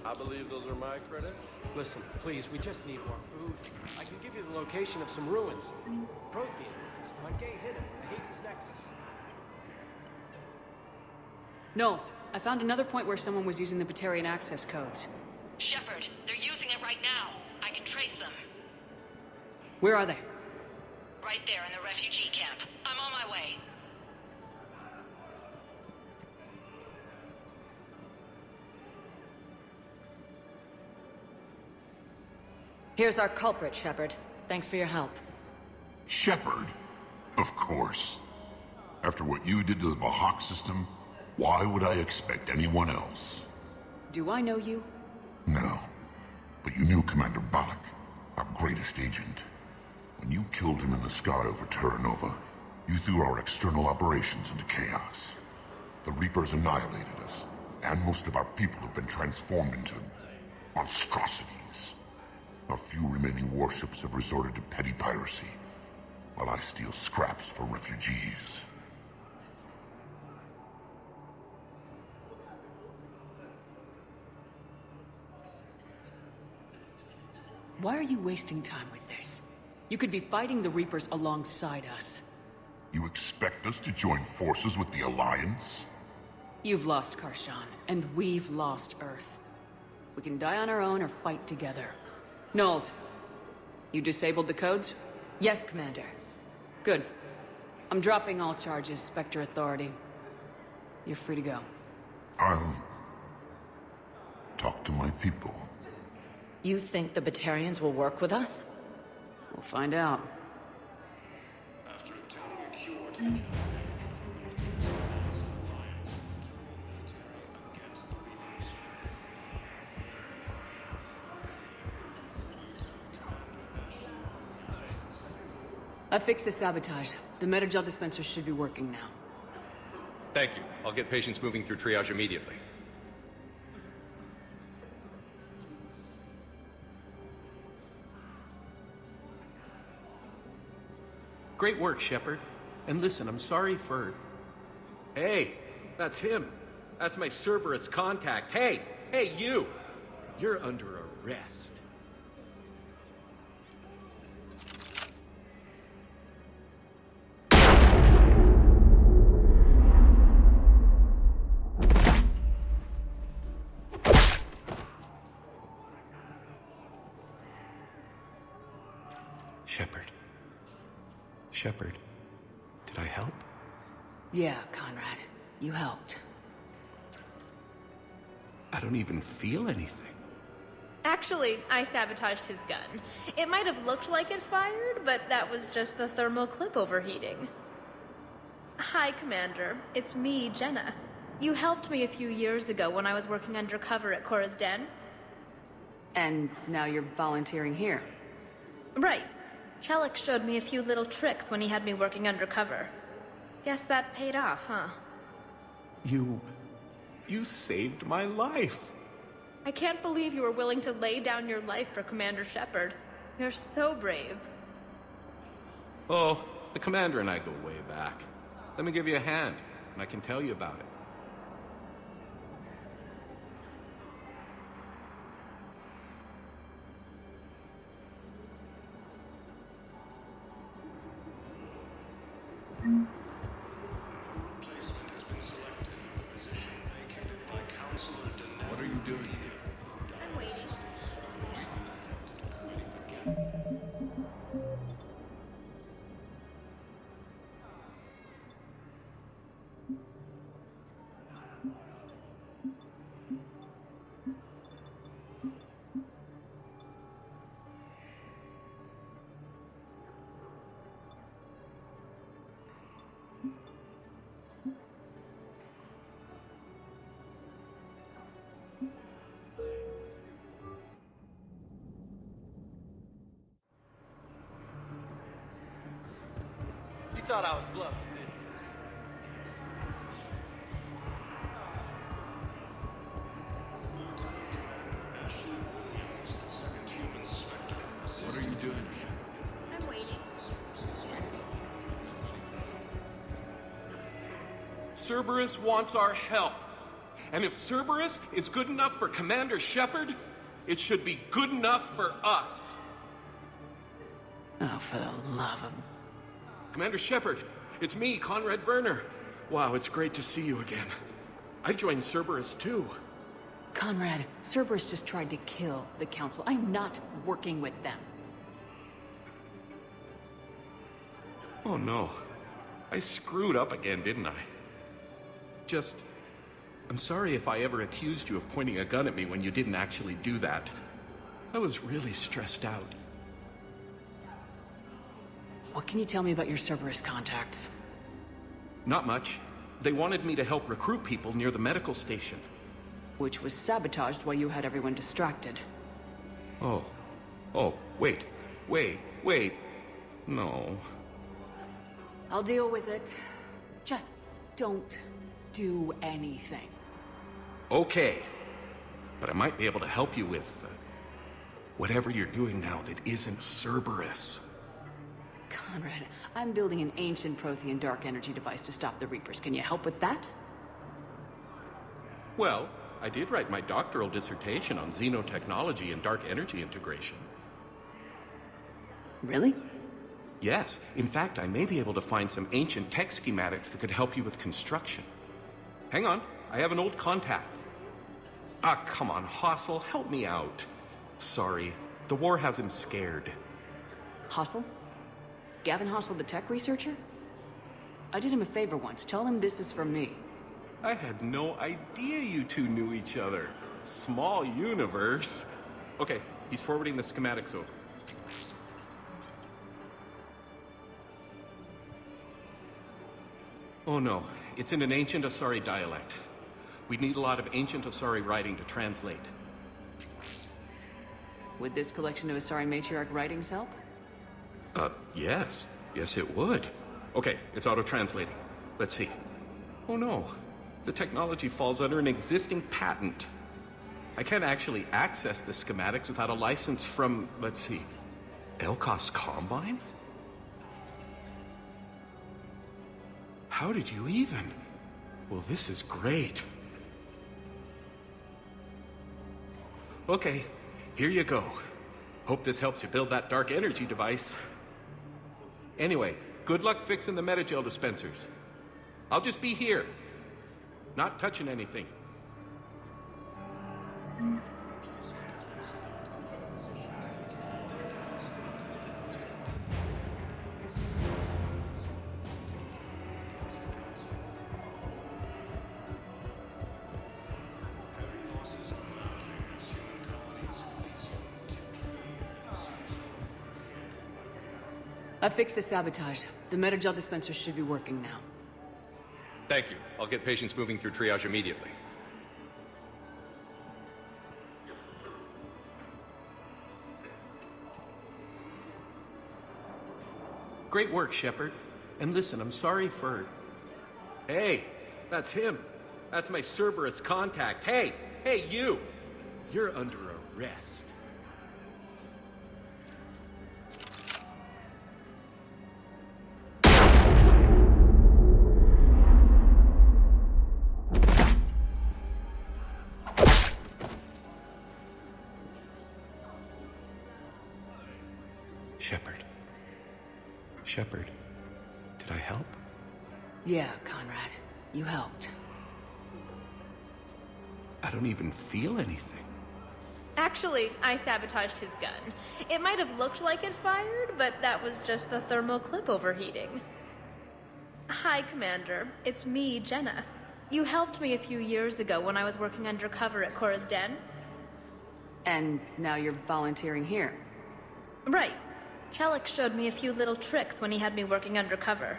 I believe those are my credits. Listen, please, we just need more food. I can give you the location of some ruins. Prothean ruins. On Gay Hidden, the Hades Nexus. Knowles, I found another point where someone was using the Batarian access codes. Shepard, they're using it right now. I can trace them. Where are they? Right there in the refugee camp. I'm on my way. Here's our culprit, Shepard. Thanks for your help. Shepard? Of course. After what you did to the Bahak system, why would I expect anyone else? Do I know you? No. But you knew Commander Balak, our greatest agent. When you killed him in the sky over Terra Nova, you threw our external operations into chaos. The Reapers annihilated us, and most of our people have been transformed into monstrosities. Our few remaining warships have resorted to petty piracy, while I steal scraps for refugees. Why are you wasting time with this? You could be fighting the Reapers alongside us. You expect us to join forces with the Alliance? You've lost Karshan, and we've lost Earth. We can die on our own or fight together. Knowles, you disabled the codes? Yes, Commander. Good. I'm dropping all charges, Spectre Authority. You're free to go. I'll talk to my people. You think the Batarians will work with us? We'll find out. After obtaining a cure to the I fixed the sabotage. The Metagel dispenser should be working now. Thank you. I'll get patients moving through triage immediately. Great work, Shepard. And listen, I'm sorry for... Hey, that's him. That's my Cerberus contact. Hey, you! You're under arrest. Shepard, did I help? Yeah, Conrad. You helped. I don't even feel anything. Actually, I sabotaged his gun. It might have looked like it fired, but that was just the thermal clip overheating. Hi, Commander. It's me, Jenna. You helped me a few years ago when I was working undercover at Cora's Den. And now you're volunteering here. Right. Shellick showed me a few little tricks when he had me working undercover. Guess that paid off, huh? You saved my life. I can't believe you were willing to lay down your life for Commander Shepard. You're so brave. Oh, the Commander and I go way back. Let me give you a hand, and I can tell you about it. Replacement has been selected for the position vacated by Counselor Deneb. What are you doing here? I'm waiting. thought I was bluffing, didn't What are you doing? I'm waiting. Cerberus wants our help. And if Cerberus is good enough for Commander Shepard, it should be good enough for us. Oh, for the love of... Commander Shepard, it's me, Conrad Werner. Wow, it's great to see you again. I joined Cerberus too. Conrad, Cerberus just tried to kill the Council. I'm not working with them. Oh no. I screwed up again, didn't I? I'm sorry if I ever accused you of pointing a gun at me when you didn't actually do that. I was really stressed out. What can you tell me about your Cerberus contacts? Not much. They wanted me to help recruit people near the medical station. Which was sabotaged while you had everyone distracted. Oh, wait. No. I'll deal with it. Just don't do anything. Okay. But I might be able to help you with whatever you're doing now that isn't Cerberus. Conrad, I'm building an ancient Prothean dark energy device to stop the Reapers. Can you help with that? Well, I did write my doctoral dissertation on xenotechnology and dark energy integration. Really? Yes. In fact, I may be able to find some ancient tech schematics that could help you with construction. Hang on, I have an old contact. Ah, come on, Hossel, help me out. Sorry, the war has him scared. Hossel? Gavin Hossel, the tech researcher? I did him a favor once. Tell him this is from me. I had no idea you two knew each other. Small universe. Okay, he's forwarding the schematics over. Oh no, it's in an ancient Asari dialect. We'd need a lot of ancient Asari writing to translate. Would this collection of Asari matriarch writings help? Yes. Yes, it would. Okay, it's auto-translating. Let's see. Oh no, the technology falls under an existing patent. I can't actually access the schematics without a license from, let's see, Elkos Combine? How did you even? Well, this is great. Okay, here you go. Hope this helps you build that dark energy device. Anyway, good luck fixing the metagel dispensers. I'll just be here. Not touching anything. I fixed the sabotage. The metagel dispenser should be working now. Thank you. I'll get patients moving through triage immediately. Great work, Shepard. And listen, I'm sorry for... Hey, that's him. That's my Cerberus contact. Hey, you! You're under arrest. Shepard, did I help? Yeah, Conrad. You helped. I don't even feel anything. Actually, I sabotaged his gun. It might have looked like it fired, but that was just the thermal clip overheating. Hi, Commander. It's me, Jenna. You helped me a few years ago when I was working undercover at Cora's Den. And now you're volunteering here. Right. Chelik showed me a few little tricks when he had me working undercover.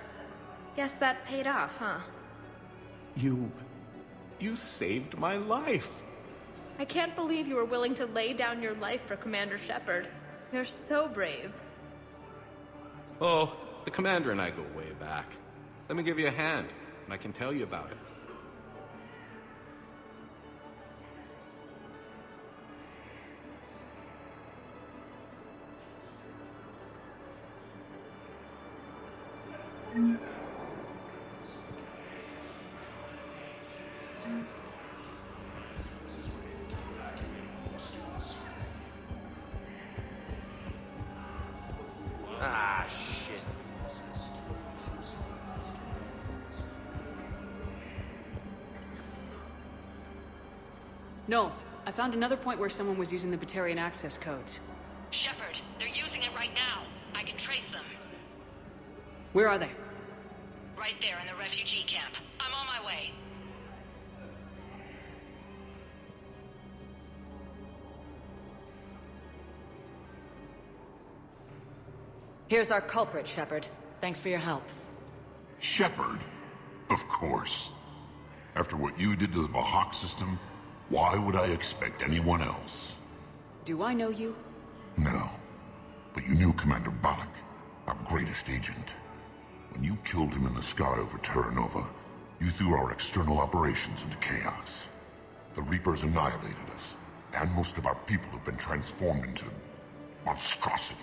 Guess that paid off, huh? You saved my life. I can't believe you were willing to lay down your life for Commander Shepard. You're so brave. Oh, the Commander and I go way back. Let me give you a hand, and I can tell you about it. Ah, shit. Knowles, I found another point where someone was using the Batarian access codes. Shepard, they're using it right now. I can trace them. Where are they? Right there in the refugee camp. I'm on my way. Here's our culprit, Shepard. Thanks for your help. Shepard? Of course. After what you did to the Bahak system, why would I expect anyone else? Do I know you? No. But you knew Commander Balak, our greatest agent. When you killed him in the sky over Terra Nova, you threw our external operations into chaos. The Reapers annihilated us, and most of our people have been transformed into monstrosities.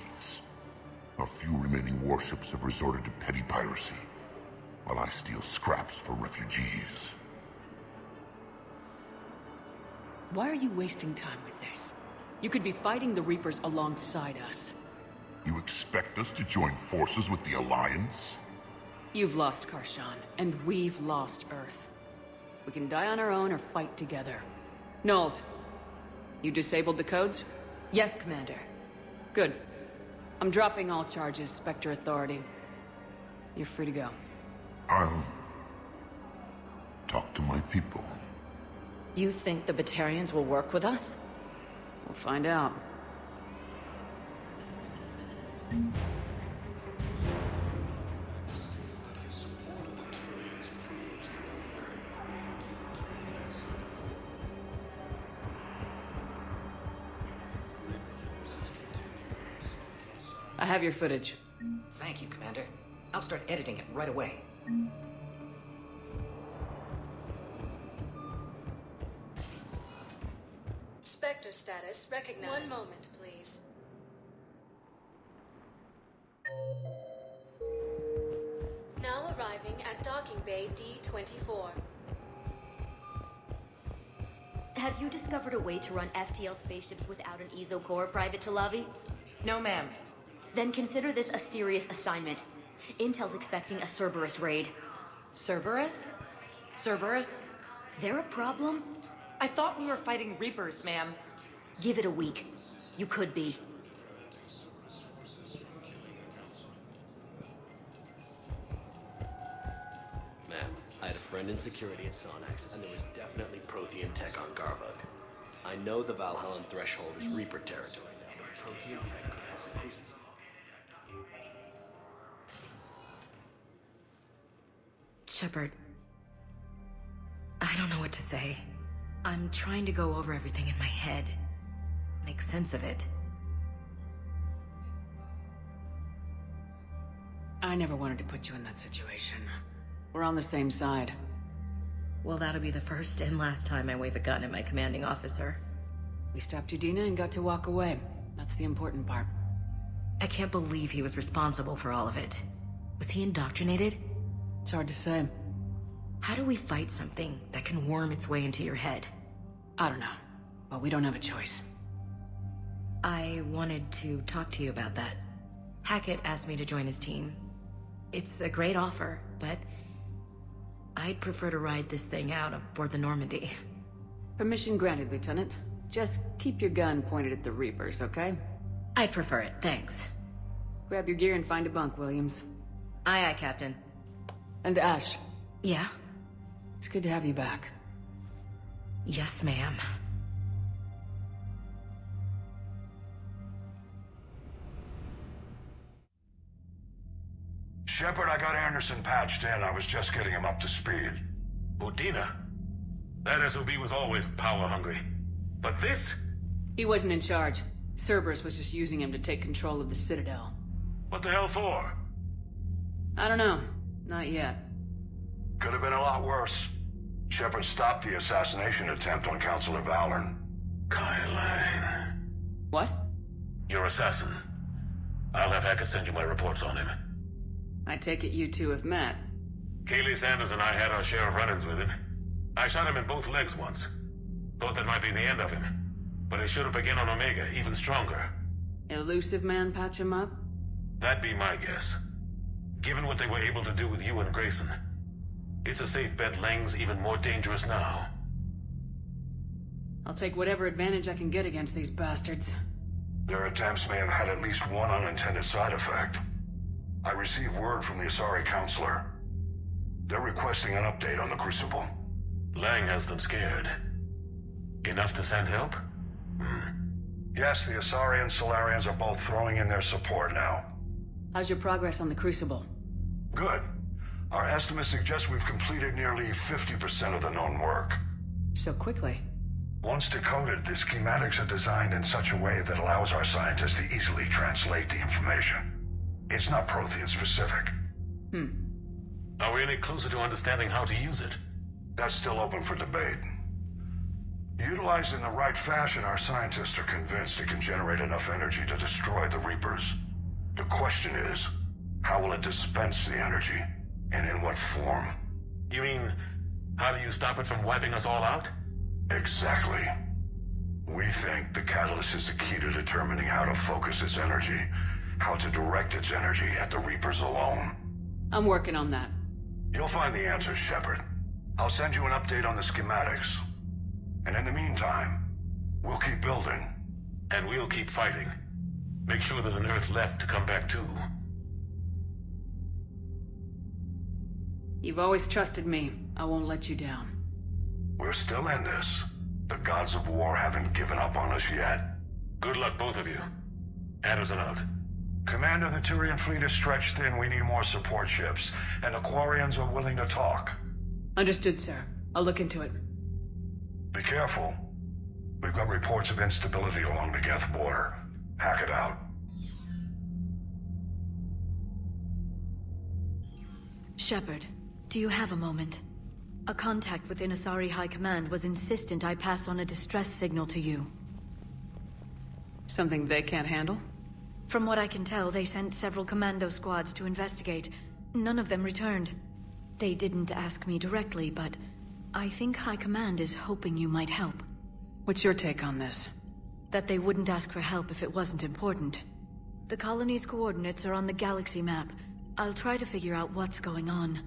A few remaining warships have resorted to petty piracy, while I steal scraps for refugees. Why are you wasting time with this? You could be fighting the Reapers alongside us. You expect us to join forces with the Alliance? You've lost Karshan, and we've lost Earth. We can die on our own or fight together. Knowles, you disabled the codes? Yes, Commander. Good. I'm dropping all charges, Spectre Authority. You're free to go. I'll talk to my people. You think the Batarians will work with us? We'll find out. I have your footage. Thank you, Commander. I'll start editing it right away. Spectre status recognized. One moment, please. Now arriving at docking bay D-24. Have you discovered a way to run FTL spaceships without an EZO core, Private Talavi? No, ma'am. Then consider this a serious assignment. Intel's expecting a Cerberus raid. Cerberus? Cerberus? They're a problem? I thought we were fighting Reapers, ma'am. Give it a week. You could be. Ma'am, I had a friend in security at Sonax, and there was definitely Prothean tech on Garvug. I know the Valhallan threshold is Reaper territory now, but Prothean tech could help recruit. Shepard, I don't know what to say. I'm trying to go over everything in my head. Make sense of it. I never wanted to put you in that situation. We're on the same side. Well, that'll be the first and last time I wave a gun at my commanding officer. We stopped Udina and got to walk away. That's the important part. I can't believe he was responsible for all of it. Was he indoctrinated? It's hard to say. How do we fight something that can worm its way into your head? I don't know. But we don't have a choice. I wanted to talk to you about that. Hackett asked me to join his team. It's a great offer, but I'd prefer to ride this thing out aboard the Normandy. Permission granted, Lieutenant. Just keep your gun pointed at the Reapers, okay? I'd prefer it, thanks. Grab your gear and find a bunk, Williams. Aye, aye, Captain. And Ash. Yeah? It's good to have you back. Yes, ma'am. Shepard, I got Anderson patched in. I was just getting him up to speed. Udina? That SOB was always power-hungry. But this? He wasn't in charge. Cerberus was just using him to take control of the Citadel. What the hell for? I don't know. Not yet. Could have been a lot worse. Shepard stopped the assassination attempt on Counselor Valorn. Kylan. What? Your assassin. I'll have Hackett send you my reports on him. I take it you two have met. Kaylee Sanders and I had our share of run-ins with him. I shot him in both legs once. Thought that might be the end of him. But he should have begun on Omega, even stronger. Elusive man patch him up? That'd be my guess. Given what they were able to do with you and Grayson. It's a safe bet Lang's even more dangerous now. I'll take whatever advantage I can get against these bastards. Their attempts may have had at least one unintended side effect. I received word from the Asari Counselor. They're requesting an update on the Crucible. Lang has them scared. Enough to send help? Yes, the Asari and Solarians are both throwing in their support now. How's your progress on the Crucible? Good. Our estimates suggest we've completed nearly 50% of the known work. So quickly? Once decoded, the schematics are designed in such a way that allows our scientists to easily translate the information. It's not Prothean specific. Are we any closer to understanding how to use it? That's still open for debate. Utilized in the right fashion, our scientists are convinced it can generate enough energy to destroy the Reapers. The question is, how will it dispense the energy, and in what form? You mean, how do you stop it from wiping us all out? Exactly. We think the catalyst is the key to determining how to focus its energy, how to direct its energy at the Reapers alone. I'm working on that. You'll find the answers, Shepard. I'll send you an update on the schematics. And in the meantime, we'll keep building. And we'll keep fighting. Make sure there's an Earth left to come back to. You've always trusted me. I won't let you down. We're still in this. The gods of war haven't given up on us yet. Good luck, both of you. Anderson out. Commander, the Turian fleet is stretched thin. We need more support ships. And the Quarians are willing to talk. Understood, sir. I'll look into it. Be careful. We've got reports of instability along the Geth border. Hack it out. Shepard, do you have a moment? A contact within Asari High Command was insistent I pass on a distress signal to you. Something they can't handle? From what I can tell, they sent several commando squads to investigate. None of them returned. They didn't ask me directly, but I think High Command is hoping you might help. What's your take on this? That they wouldn't ask for help if it wasn't important. The colony's coordinates are on the galaxy map. I'll try to figure out what's going on.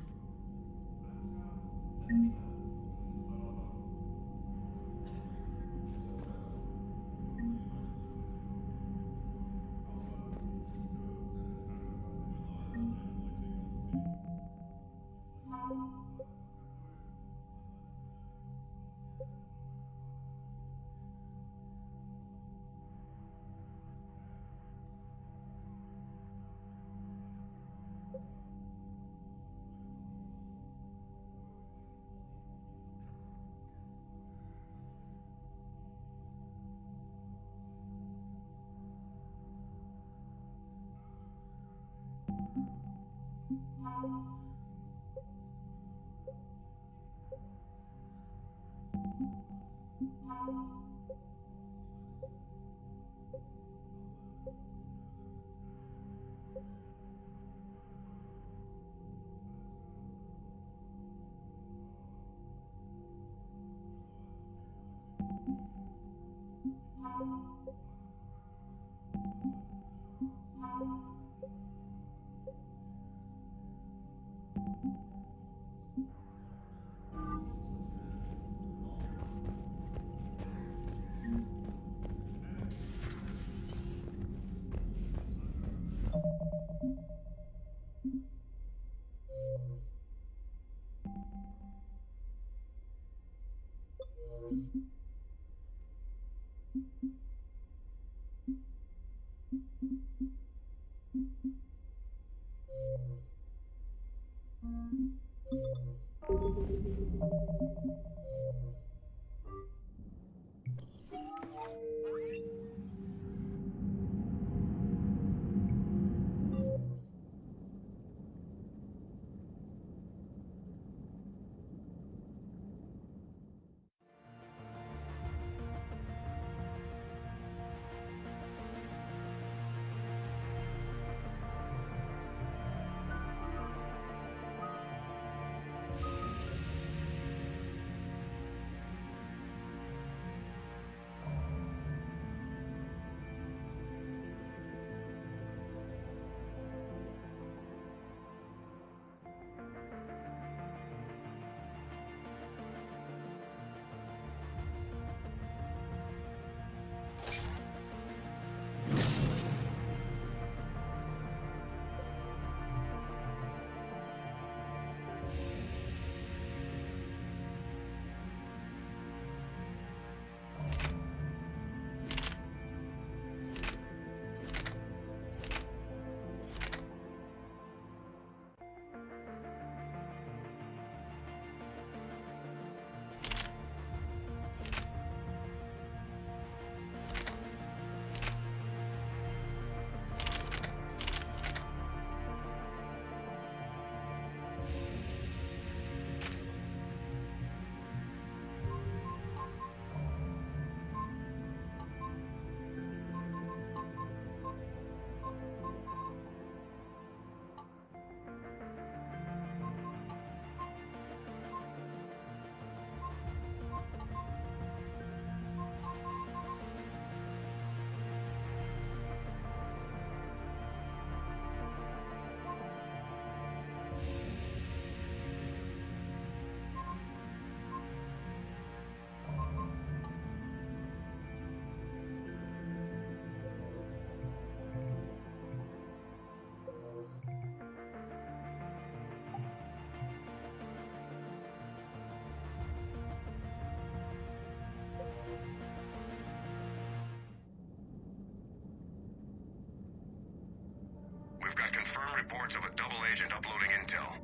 confirmed reports of a double agent uploading intel.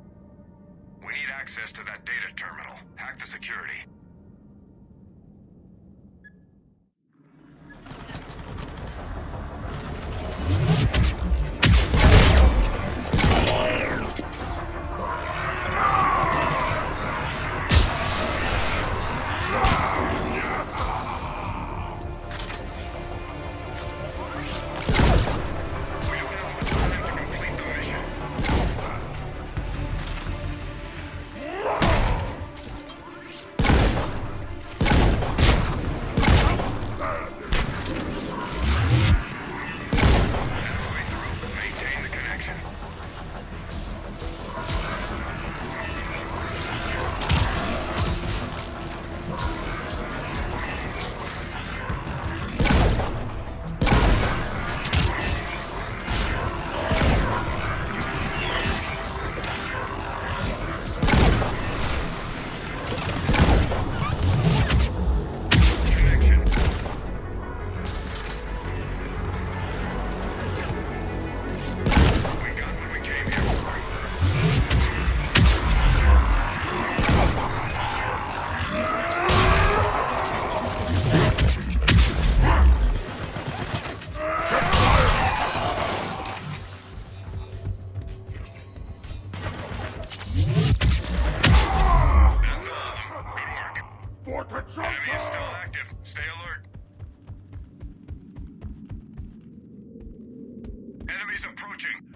We need access to that data terminal. Hack the security. Enemy is still active. Stay alert. Enemies approaching.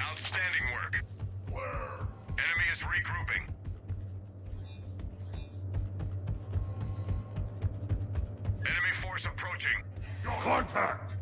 Outstanding work. Enemy is regrouping. Enemy force approaching. Contact!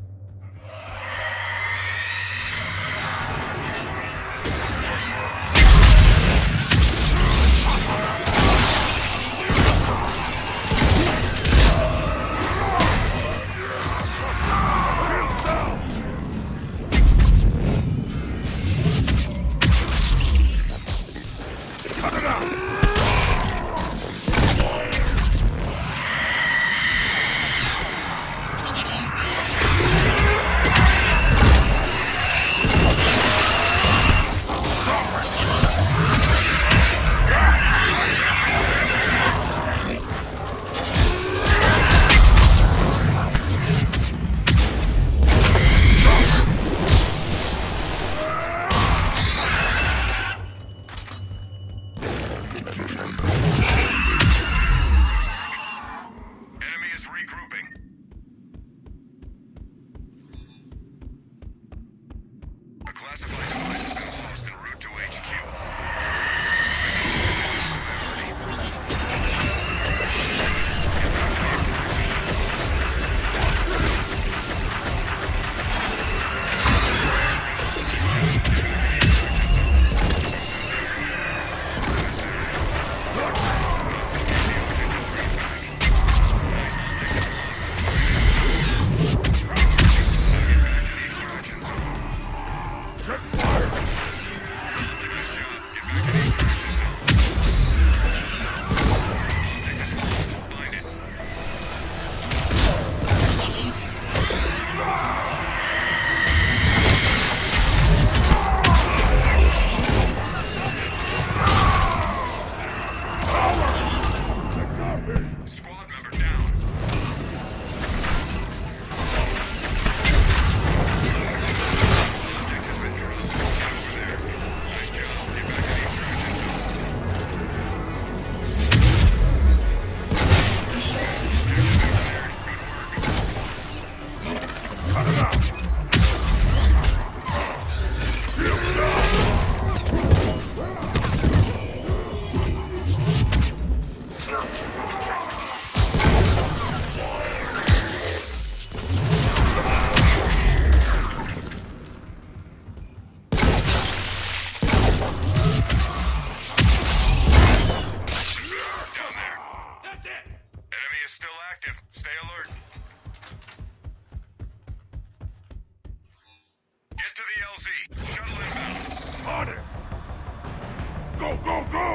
Enemy is regrouping. A classified device has been lost en route to HQ. Squad member down. Object has been dropped. Get over there. Nice job. Get back to the extraction zone. Cut it out! Enemy is still active. Stay alert. Get to the LZ. Shuttle inbound. On it! Go, go, go!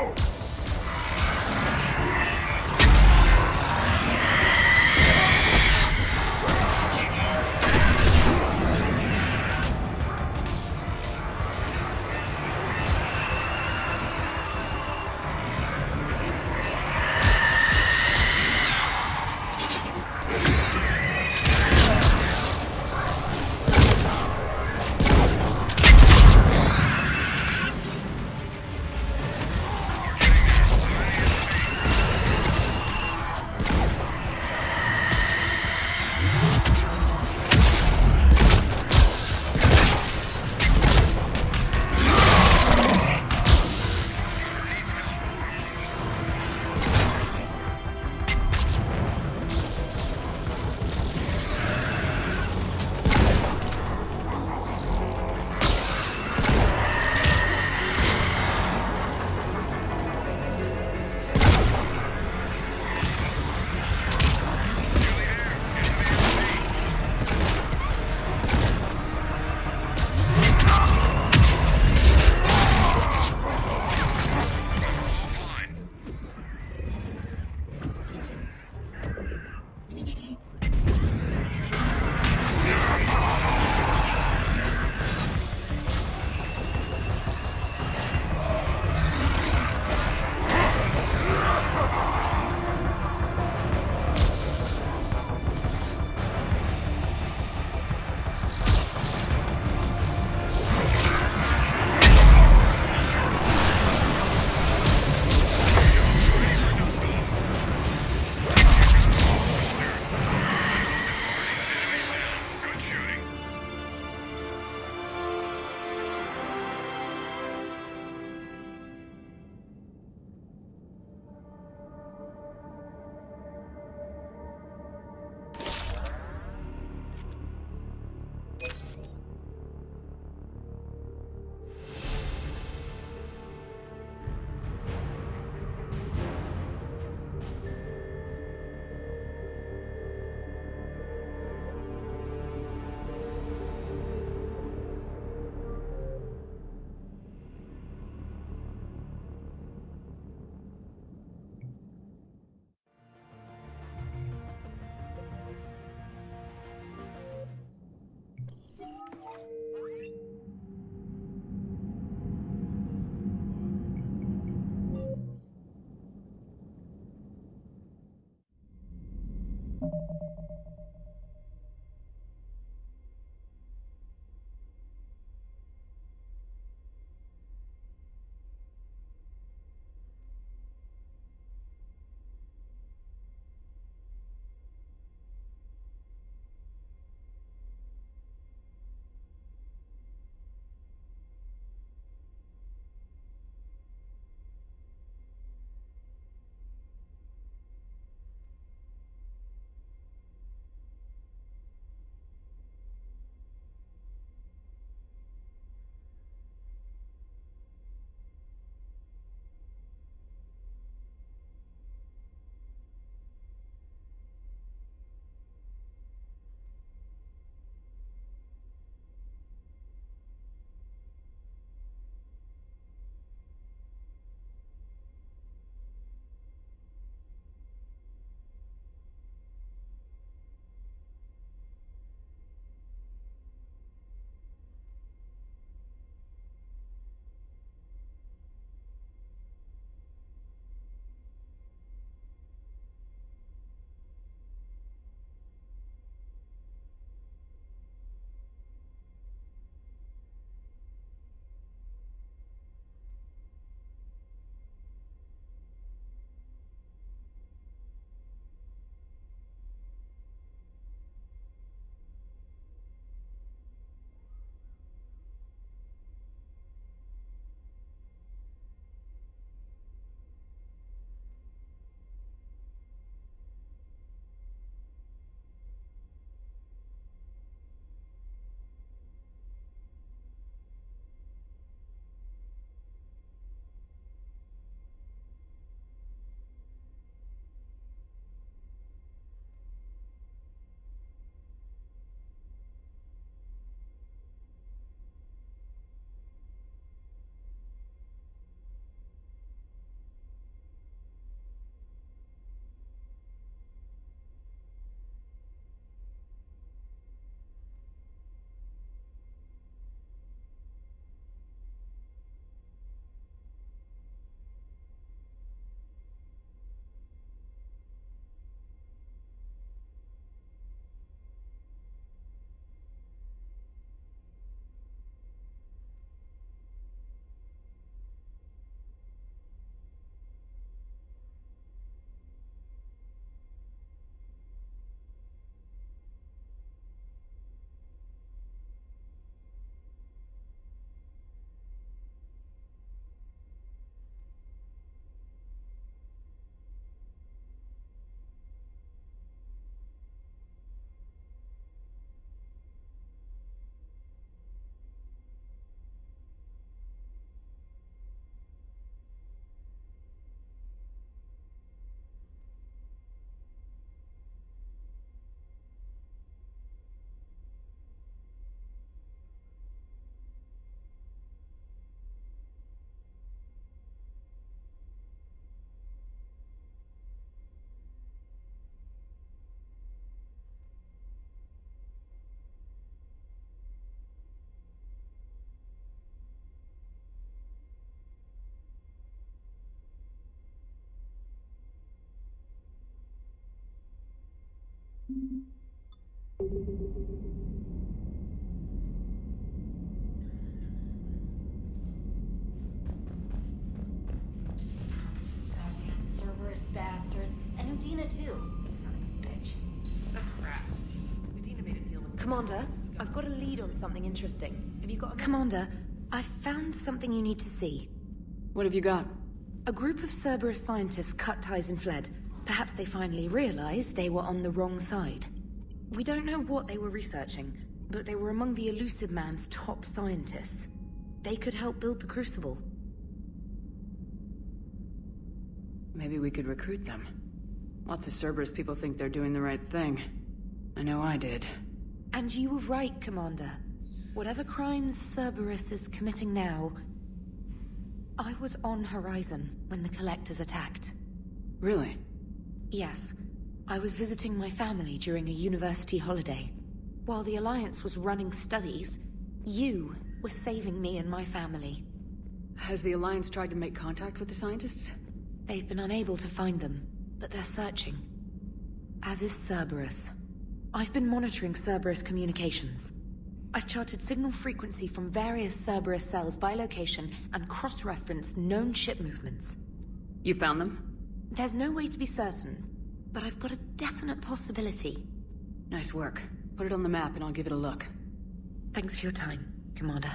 Goddamn Cerberus bastards. And Udina too. Son of a bitch. That's crap. Medina made a deal with... Commander, I've got a lead on something interesting. Have you got a... Commander, I found something you need to see. What have you got? A group of Cerberus scientists cut ties and fled. Perhaps they finally realized they were on the wrong side. We don't know what they were researching, but they were among the Elusive Man's top scientists. They could help build the Crucible. Maybe we could recruit them. Lots of Cerberus people think they're doing the right thing. I know I did. And you were right, Commander. Whatever crimes Cerberus is committing now... I was on Horizon when the Collectors attacked. Really? Yes. I was visiting my family during a university holiday. While the Alliance was running studies, you were saving me and my family. Has the Alliance tried to make contact with the scientists? They've been unable to find them, but they're searching. As is Cerberus. I've been monitoring Cerberus communications. I've charted signal frequency from various Cerberus cells by location and cross-referenced known ship movements. You found them? There's no way to be certain, but I've got a definite possibility. Nice work. Put it on the map and I'll give it a look. Thanks for your time, Commander.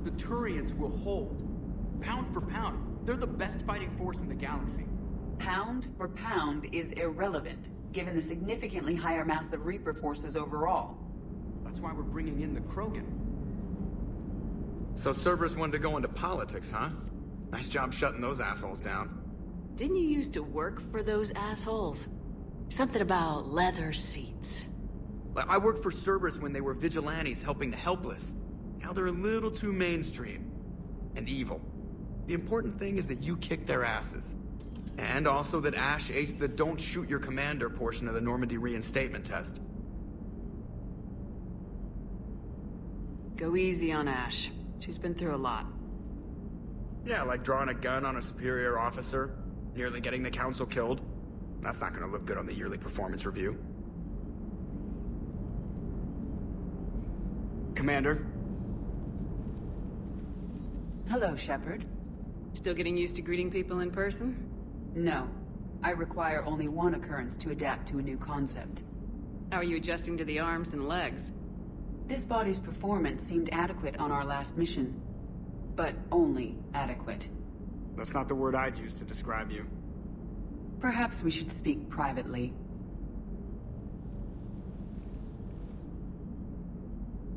The Turians will hold. Pound for pound, they're the best fighting force in the galaxy. Pound for pound is irrelevant, given the significantly higher mass of Reaper forces overall. That's why we're bringing in the Krogan. So Cerberus wanted to go into politics, huh? Nice job shutting those assholes down. Didn't you used to work for those assholes? Something about leather seats. I worked for Cerberus when they were vigilantes helping the helpless. Now they're a little too mainstream. And evil. The important thing is that you kicked their asses. And also that Ash aced the don't shoot your commander portion of the Normandy reinstatement test. Go easy on Ash. She's been through a lot. Yeah, like drawing a gun on a superior officer, nearly getting the council killed. That's not gonna look good on the yearly performance review. Commander? Hello, Shepard. Still getting used to greeting people in person? No. I require only one occurrence to adapt to a new concept. How are you adjusting to the arms and legs? This body's performance seemed adequate on our last mission. But only adequate. That's not the word I'd use to describe you. Perhaps we should speak privately.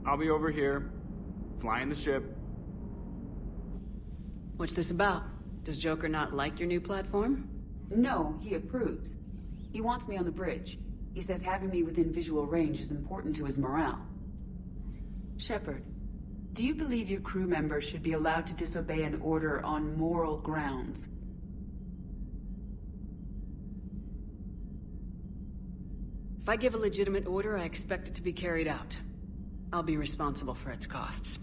I'll be over here, flying the ship. What's this about? Does Joker not like your new platform? No, he approves. He wants me on the bridge. He says having me within visual range is important to his morale. Shepard, do you believe your crew members should be allowed to disobey an order on moral grounds? If I give a legitimate order, I expect it to be carried out. I'll be responsible for its costs.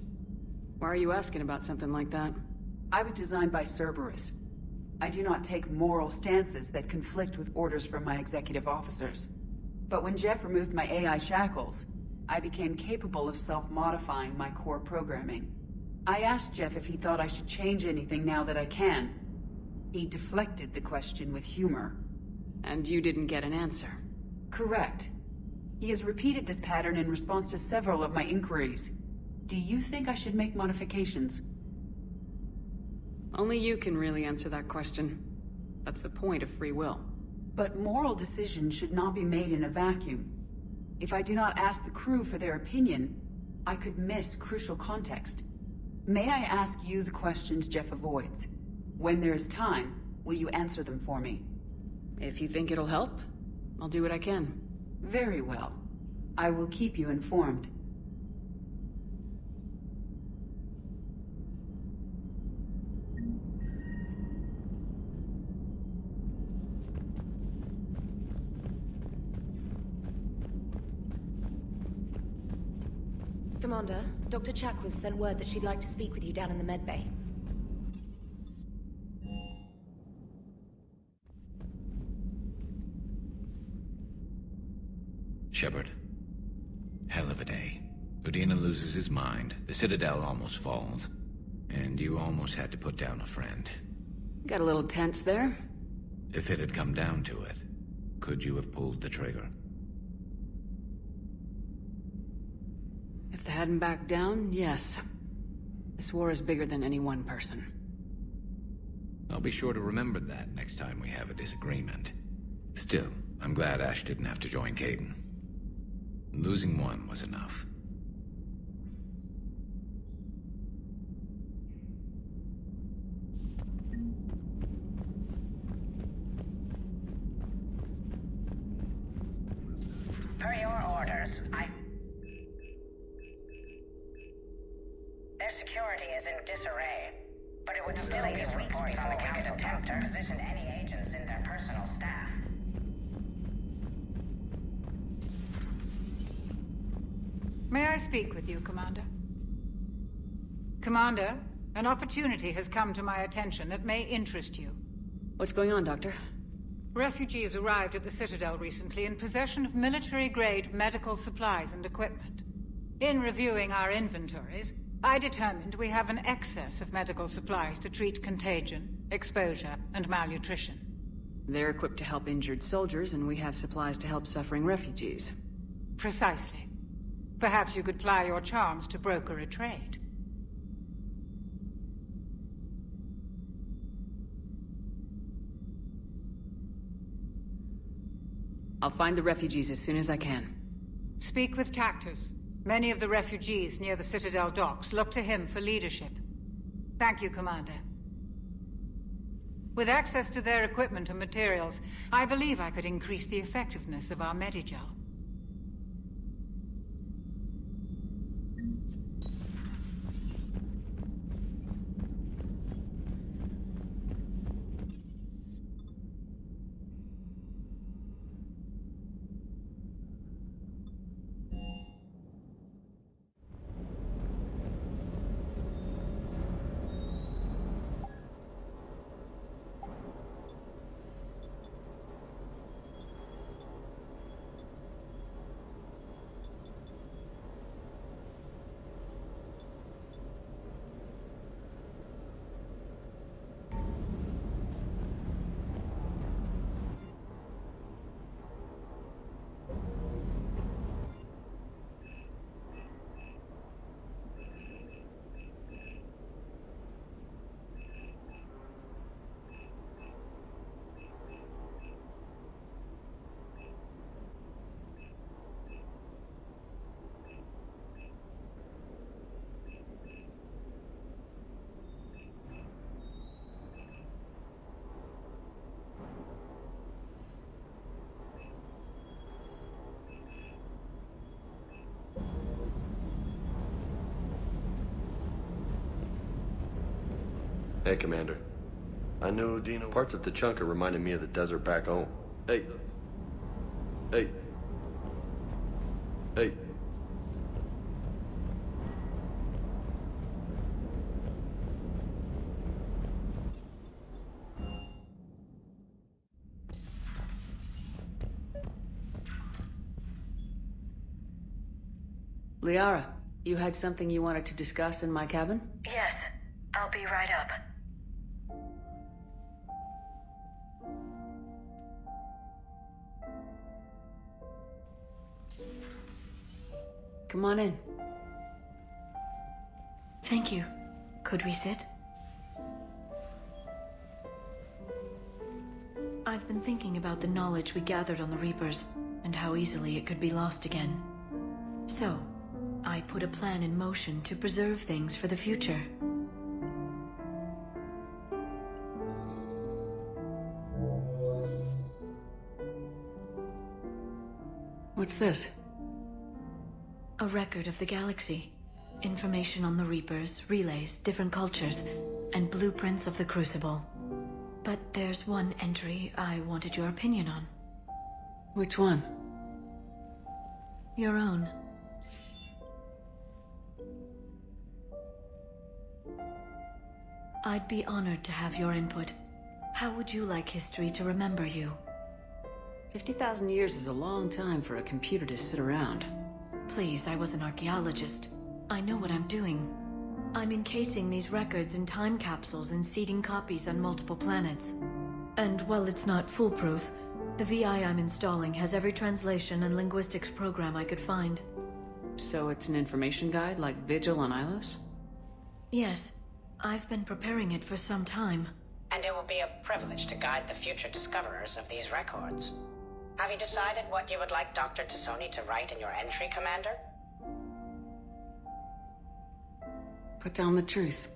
Why are you asking about something like that? I was designed by Cerberus. I do not take moral stances that conflict with orders from my executive officers. But when Jeff removed my AI shackles, I became capable of self-modifying my core programming. I asked Jeff if he thought I should change anything now that I can. He deflected the question with humor. And you didn't get an answer. Correct. He has repeated this pattern in response to several of my inquiries. Do you think I should make modifications? Only you can really answer that question. That's the point of free will. But moral decisions should not be made in a vacuum. If I do not ask the crew for their opinion, I could miss crucial context. May I ask you the questions Jeff avoids? When there is time, will you answer them for me? If you think it'll help, I'll do what I can. Very well. I will keep you informed. Commander, Dr. Chakwas sent word that she'd like to speak with you down in the medbay. Shepard. Hell of a day. Udina loses his mind, the Citadel almost falls, and you almost had to put down a friend. Got a little tense there. If it had come down to it, could you have pulled the trigger? If they hadn't backed down, yes. This war is bigger than any one person. I'll be sure to remember that next time we have a disagreement. Still, I'm glad Ash didn't have to join Caden. Losing one was enough. Per your orders, Their security is in disarray, but it would still take weeks before the Council attempt to position any agents in their personal staff. May I speak with you, Commander? Commander, an opportunity has come to my attention that may interest you. What's going on, Doctor? Refugees arrived at the Citadel recently in possession of military-grade medical supplies and equipment. In reviewing our inventories, I determined we have an excess of medical supplies to treat contagion, exposure, and malnutrition. They're equipped to help injured soldiers, and we have supplies to help suffering refugees. Precisely. Perhaps you could ply your charms to broker a trade. I'll find the refugees as soon as I can. Speak with Tactus. Many of the refugees near the Citadel docks look to him for leadership. Thank you, Commander. With access to their equipment and materials, I believe I could increase the effectiveness of our Medigel. Hey, Commander. I knew parts of Tachanka reminded me of the desert back home. Hey. Hey. Hey. Liara, you had something you wanted to discuss in my cabin? Yes, I'll be right up. Come on in. Thank you. Could we sit? I've been thinking about the knowledge we gathered on the Reapers, and how easily it could be lost again. So, I put a plan in motion to preserve things for the future. What's this? A record of the galaxy. Information on the Reapers, relays, different cultures, and blueprints of the Crucible. But there's one entry I wanted your opinion on. Which one? Your own. I'd be honored to have your input. How would you like history to remember you? 50,000 years is a long time for a computer to sit around. Please, I was an archaeologist. I know what I'm doing. I'm encasing these records in time capsules and seeding copies on multiple planets. And while it's not foolproof, the VI I'm installing has every translation and linguistics program I could find. So it's an information guide like Vigil on Ilos? Yes. I've been preparing it for some time. And it will be a privilege to guide the future discoverers of these records. Have you decided what you would like Dr. Tassoni to write in your entry, Commander? Put down the truth.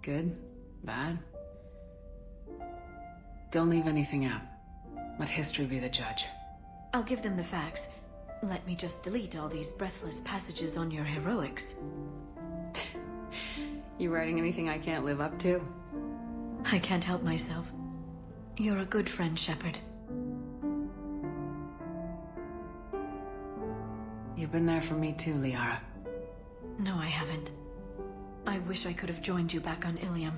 Good, bad. Don't leave anything out. Let history be the judge. I'll give them the facts. Let me just delete all these breathless passages on your heroics. You writing anything I can't live up to? I can't help myself. You're a good friend, Shepard. You've been there for me too, Liara. No, I haven't. I wish I could have joined you back on Ilium.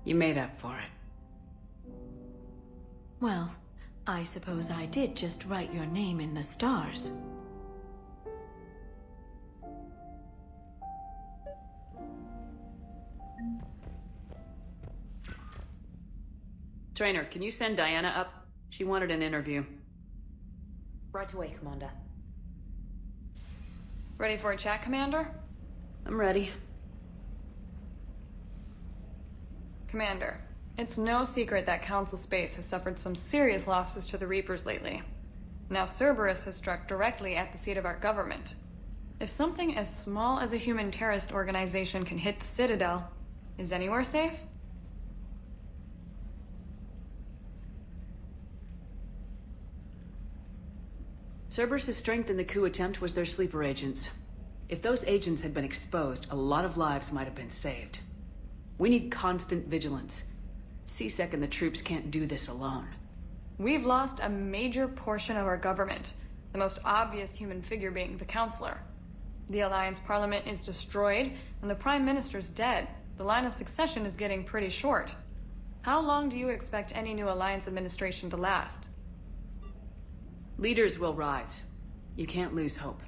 You made up for it. Well, I suppose I did just write your name in the stars. Trainer, can you send Diana up? She wanted an interview. Right away, Commander. Ready for a chat, Commander? I'm ready. Commander, it's no secret that Council Space has suffered some serious losses to the Reapers lately. Now Cerberus has struck directly at the seat of our government. If something as small as a human terrorist organization can hit the Citadel, is anywhere safe? Cerberus' strength in the coup attempt was their sleeper agents. If those agents had been exposed, a lot of lives might have been saved. We need constant vigilance. C-Sec and the troops can't do this alone. We've lost a major portion of our government, the most obvious human figure being the Counselor. The Alliance Parliament is destroyed, and the Prime Minister's dead. The line of succession is getting pretty short. How long do you expect any new Alliance administration to last? Leaders will rise. You can't lose hope.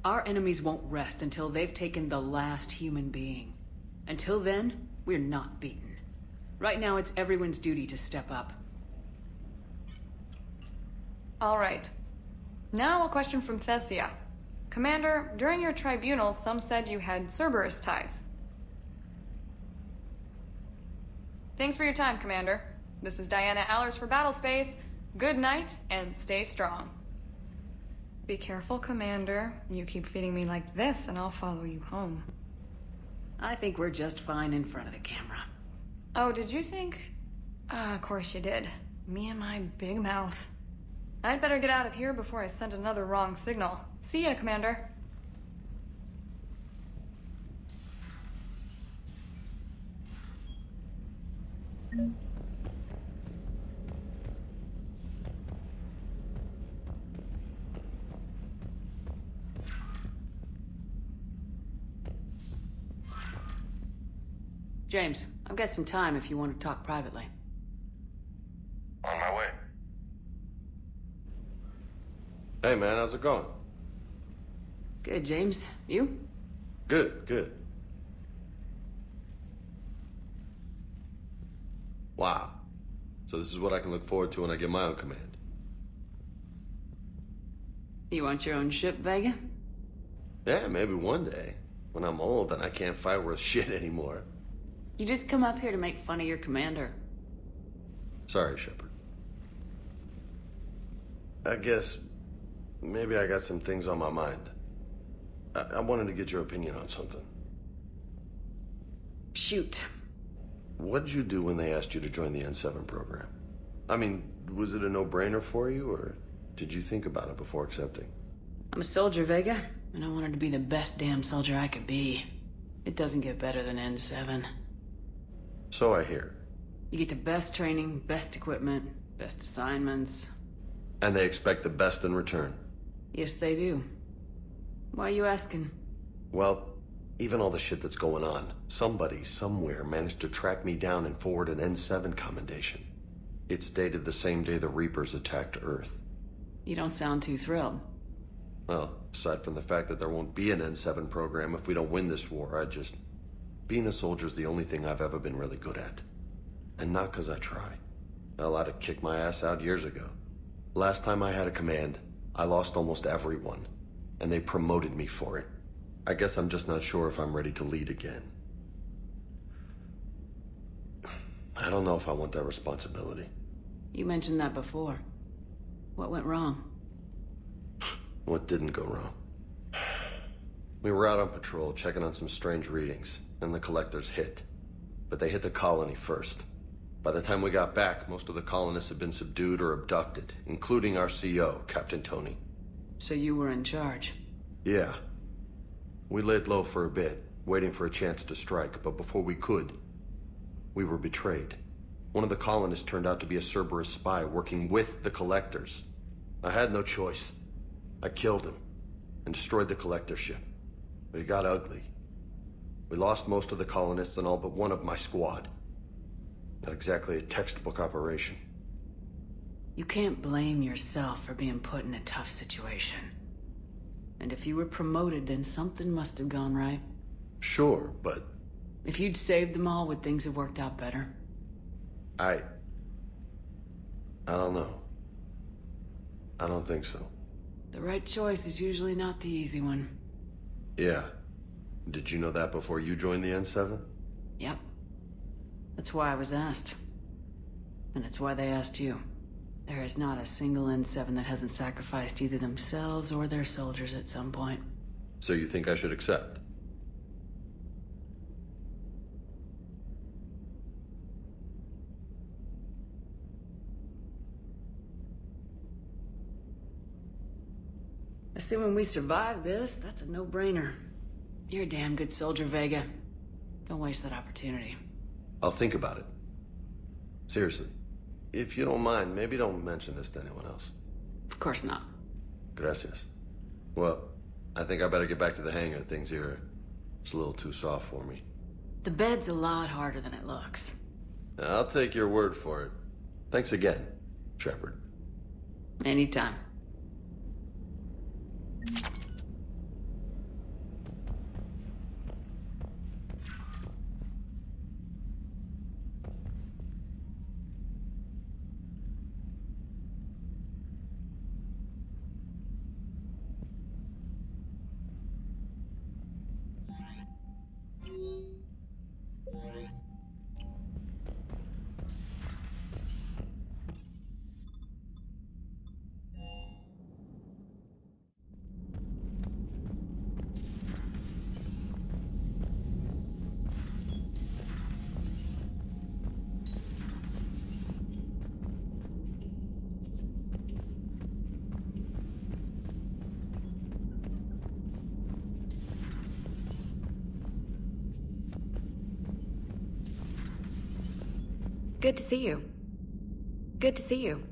Our enemies won't rest until they've taken the last human being. Until then, we're not beaten. Right now, it's everyone's duty to step up. All right. Now a question from Thessia. Commander, during your tribunal, some said you had Cerberus ties. Thanks for your time, Commander. This is Diana Allers for Battlespace. Good night, and stay strong. Be careful, Commander. You keep feeding me like this, and I'll follow you home. I think we're just fine in front of the camera. Oh, did you think? Of course you did. Me and my big mouth. I'd better get out of here before I send another wrong signal. See ya, Commander. James, I've got some time if you want to talk privately. On my way. Hey man, how's it going? Good, James. You? Good, good. Wow. So this is what I can look forward to when I get my own command. You want your own ship, Vega? Yeah, maybe one day. When I'm old and I can't fight worth shit anymore. You just come up here to make fun of your commander. Sorry, Shepard. I guess maybe I got some things on my mind. I wanted to get your opinion on something. Shoot. What did you do when they asked you to join the N7 program? I mean, was it a no-brainer for you, or did you think about it before accepting? I'm a soldier, Vega, and I wanted to be the best damn soldier I could be. It doesn't get better than N7. So I hear. You get the best training, best equipment, best assignments. And they expect the best in return. Yes, they do. Why are you asking? Well, even all the shit that's going on, somebody somewhere managed to track me down and forward an N7 commendation. It's dated the same day the Reapers attacked Earth. You don't sound too thrilled. Well, aside from the fact that there won't be an N7 program if we don't win this war, being a soldier's the only thing I've ever been really good at. And not because I try. Hell, I'd have kicked my ass out years ago. Last time I had a command, I lost almost everyone, and they promoted me for it. I guess I'm just not sure if I'm ready to lead again. I don't know if I want that responsibility. You mentioned that before. What went wrong? What didn't go wrong? We were out on patrol, checking on some strange readings, and the collectors hit. But they hit the colony first. By the time we got back, most of the colonists had been subdued or abducted, including our CO, Captain Tony. So you were in charge? Yeah. We laid low for a bit, waiting for a chance to strike, but before we could, we were betrayed. One of the colonists turned out to be a Cerberus spy working with the collectors. I had no choice. I killed him and destroyed the collector ship. But it got ugly. We lost most of the colonists and all but one of my squad. Not exactly a textbook operation. You can't blame yourself for being put in a tough situation. And if you were promoted, then something must have gone right. Sure, but... If you'd saved them all, would things have worked out better? I don't know. I don't think so. The right choice is usually not the easy one. Yeah. Did you know that before you joined the N7? Yep. That's why I was asked. And it's why they asked you. There is not a single N7 that hasn't sacrificed either themselves or their soldiers at some point. So you think I should accept? Assuming we survive this, that's a no-brainer. You're a damn good soldier, Vega. Don't waste that opportunity. I'll think about it. Seriously. If you don't mind, maybe don't mention this to anyone else. Of course not. Gracias. Well, I think I better get back to the hangar. Things here, it's a little too soft for me. The bed's a lot harder than it looks. I'll take your word for it. Thanks again, Shepard. Anytime. Good to see you. Good to see you.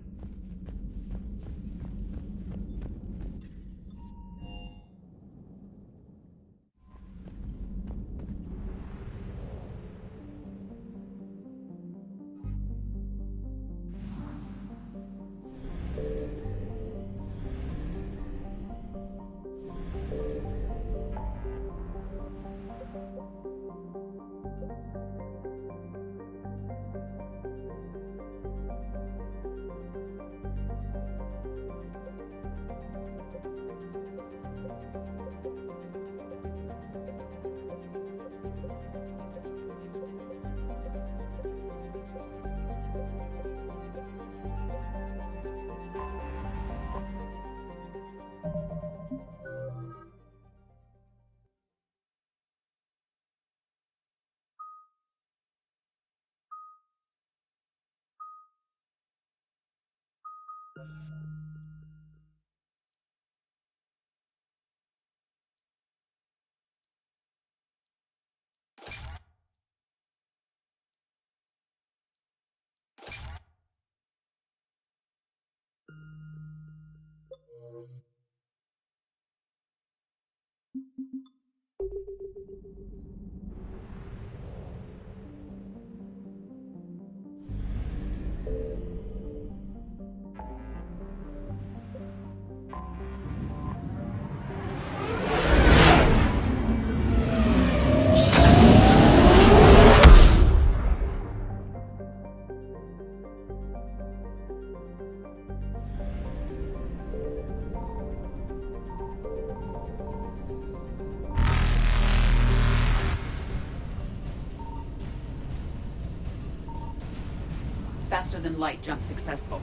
Faster than light jump successful.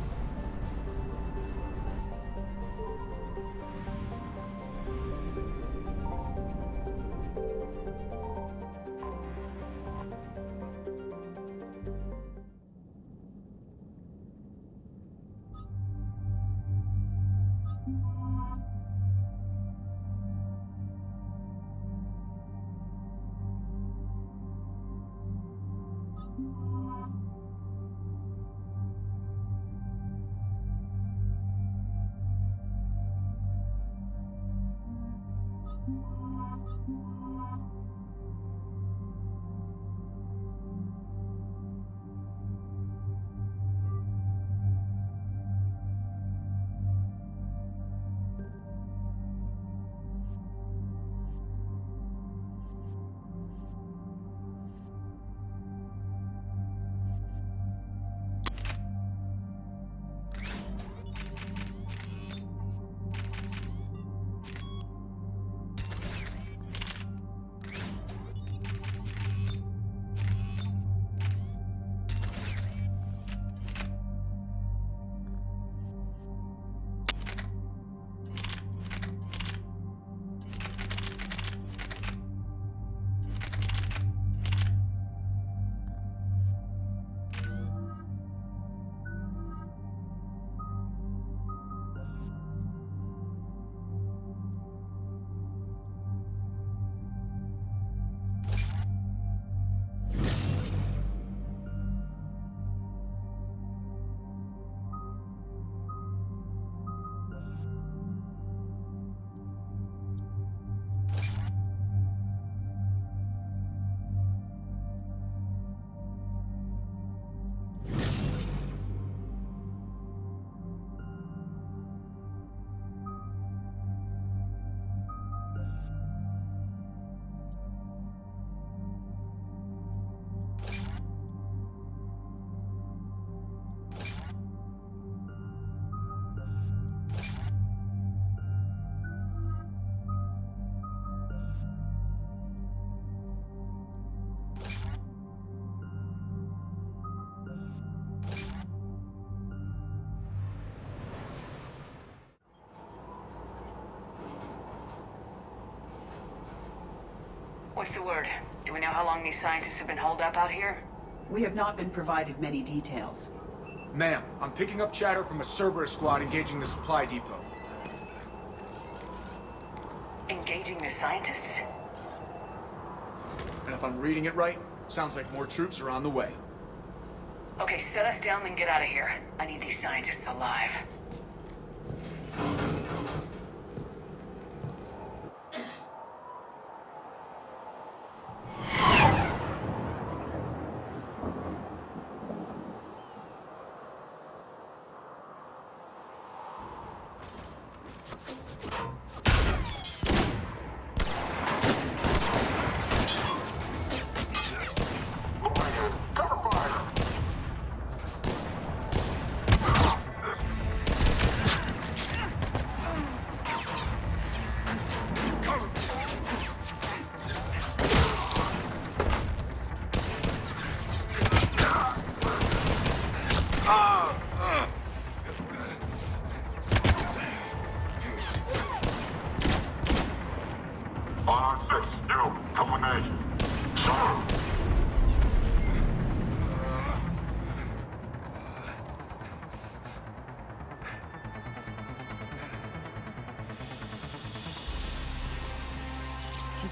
What's the word? Do we know how long these scientists have been holed up out here? We have not been provided many details. Ma'am, I'm picking up chatter from a Cerberus squad engaging the supply depot. Engaging the scientists? And if I'm reading it right, sounds like more troops are on the way. Okay, set us down, then get out of here. I need these scientists alive.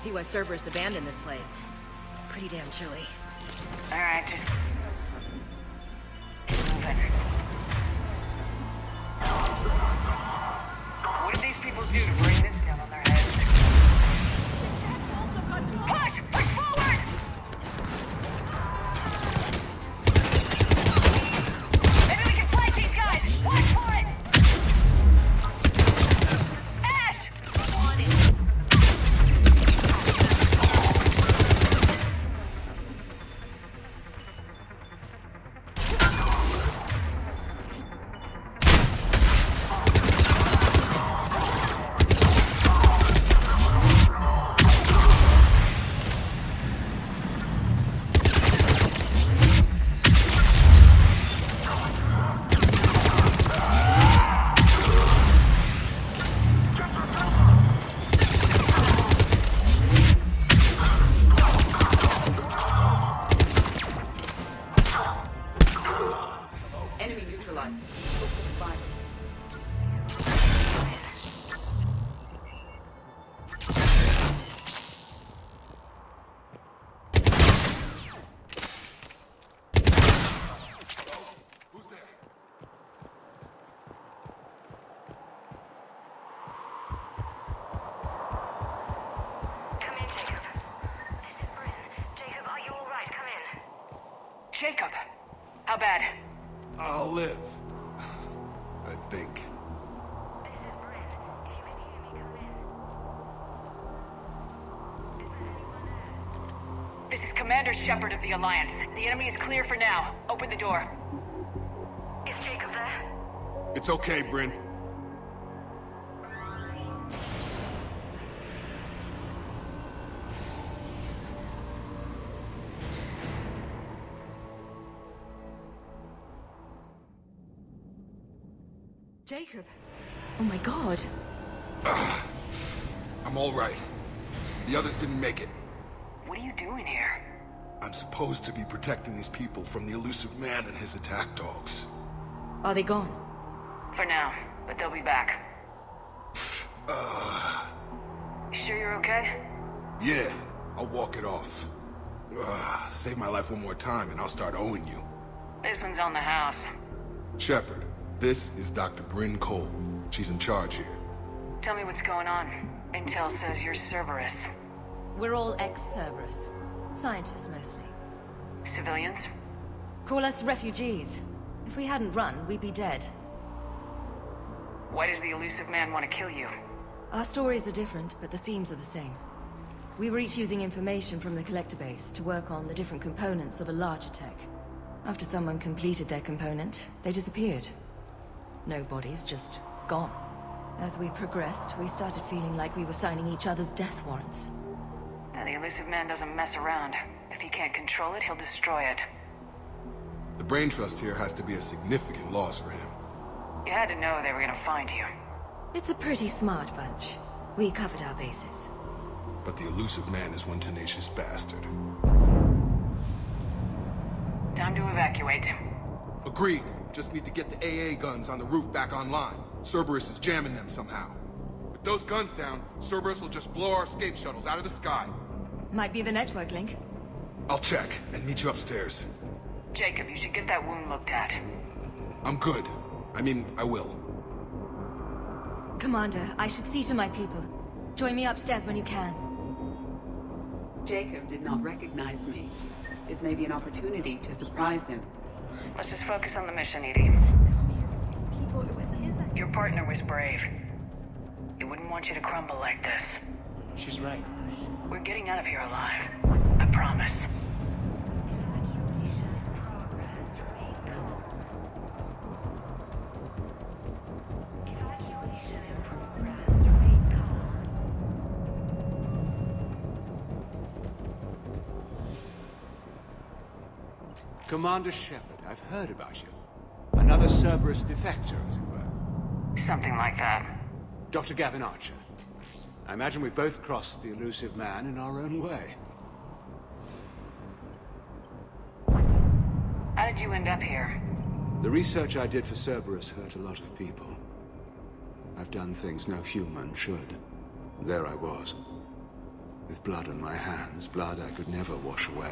see why Cerberus abandoned this place. Pretty damn chilly. Alright, just... move it. What did these people do to bring this down on their heads? Push! Push forward! Maybe we can flank these guys! Watch for it! Ash! Enemy neutralized. Look for spiders. Jacob, how bad? I'll live. I think. This is Commander Shepard of the Alliance. The enemy is clear for now. Open the door. Is Jacob there? It's okay, Bryn. Jacob. Oh my god. I'm all right. The others didn't make it. What are you doing here? I'm supposed to be protecting these people from the elusive man and his attack dogs. Are they gone? For now, but they'll be back. You sure you're okay? Yeah, I'll walk it off. Save my life one more time and I'll start owing you. This one's on the house. Shepard, this is Dr. Bryn Cole. She's in charge here. Tell me what's going on. Intel says you're Cerberus. We're all ex-Cerberus. Scientists, mostly. Civilians? Call us refugees. If we hadn't run, we'd be dead. Why does the elusive man want to kill you? Our stories are different, but the themes are the same. We were each using information from the collector base to work on the different components of a larger tech. After someone completed their component, they disappeared. No bodies, just gone. As we progressed, we started feeling like we were signing each other's death warrants. The elusive man doesn't mess around. If he can't control it, he'll destroy it. The brain trust here has to be a significant loss for him. You had to know they were gonna find you. It's a pretty smart bunch. We covered our bases. But the elusive man is one tenacious bastard. Time to evacuate. Agreed. Just need to get the AA guns on the roof back online. Cerberus is jamming them somehow. With those guns down, Cerberus will just blow our escape shuttles out of the sky. Might be the network link. I'll check and meet you upstairs. Jacob, you should get that wound looked at. I'm good. I mean, I will. Commander, I should see to my people. Join me upstairs when you can. Jacob did not recognize me. Is maybe an opportunity to surprise him. Let's just focus on the mission, Edie. Your partner was brave. He wouldn't want you to crumble like this. She's right. We're getting out of here alive. I promise. Commander Shepard, I've heard about you. Another Cerberus defector, as it were. Something like that. Dr. Gavin Archer. I imagine we both crossed the elusive man in our own way. How did you end up here? The research I did for Cerberus hurt a lot of people. I've done things no human should. There I was. With blood on my hands, blood I could never wash away,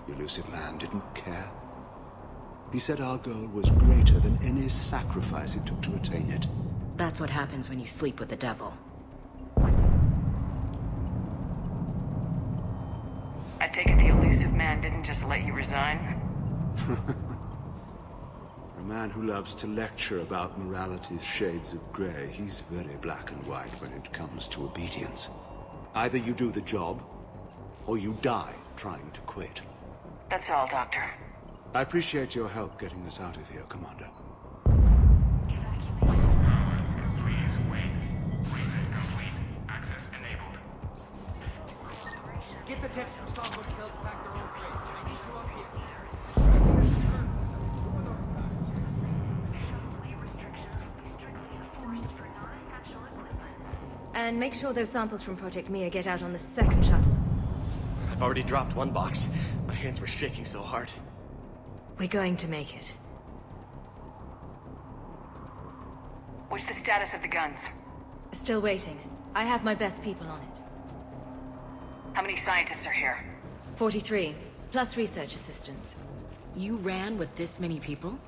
the elusive man didn't care. He said our goal was greater than any sacrifice it took to attain it. That's what happens when you sleep with the devil. I take it the elusive man didn't just let you resign? A man who loves to lecture about morality's shades of grey, he's very black and white when it comes to obedience. Either you do the job, or you die trying to quit. That's all, Doctor. I appreciate your help getting us out of here, Commander. Get the tech responsible to pack their own crates. I need you up here. And make sure those samples from Project Mia get out on the second shuttle. I've already dropped one box. My hands were shaking so hard. We're going to make it. What's the status of the guns? Still waiting. I have my best people on it. How many scientists are here? 43, plus research assistants. You ran with this many people?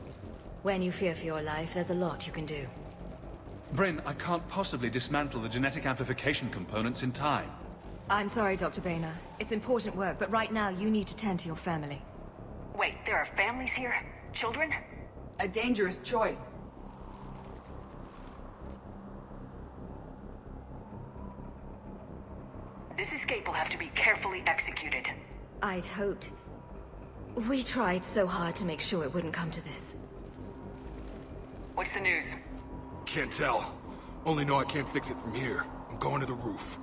When you fear for your life, there's a lot you can do. Bryn, I can't possibly dismantle the genetic amplification components in time. I'm sorry, Dr. Boehner. It's important work, but right now you need to tend to your family. Wait, there are families here? Children? A dangerous choice. This escape will have to be carefully executed. I'd hoped. We tried so hard to make sure it wouldn't come to this. What's the news? Can't tell. Only know I can't fix it from here. I'm going to the roof.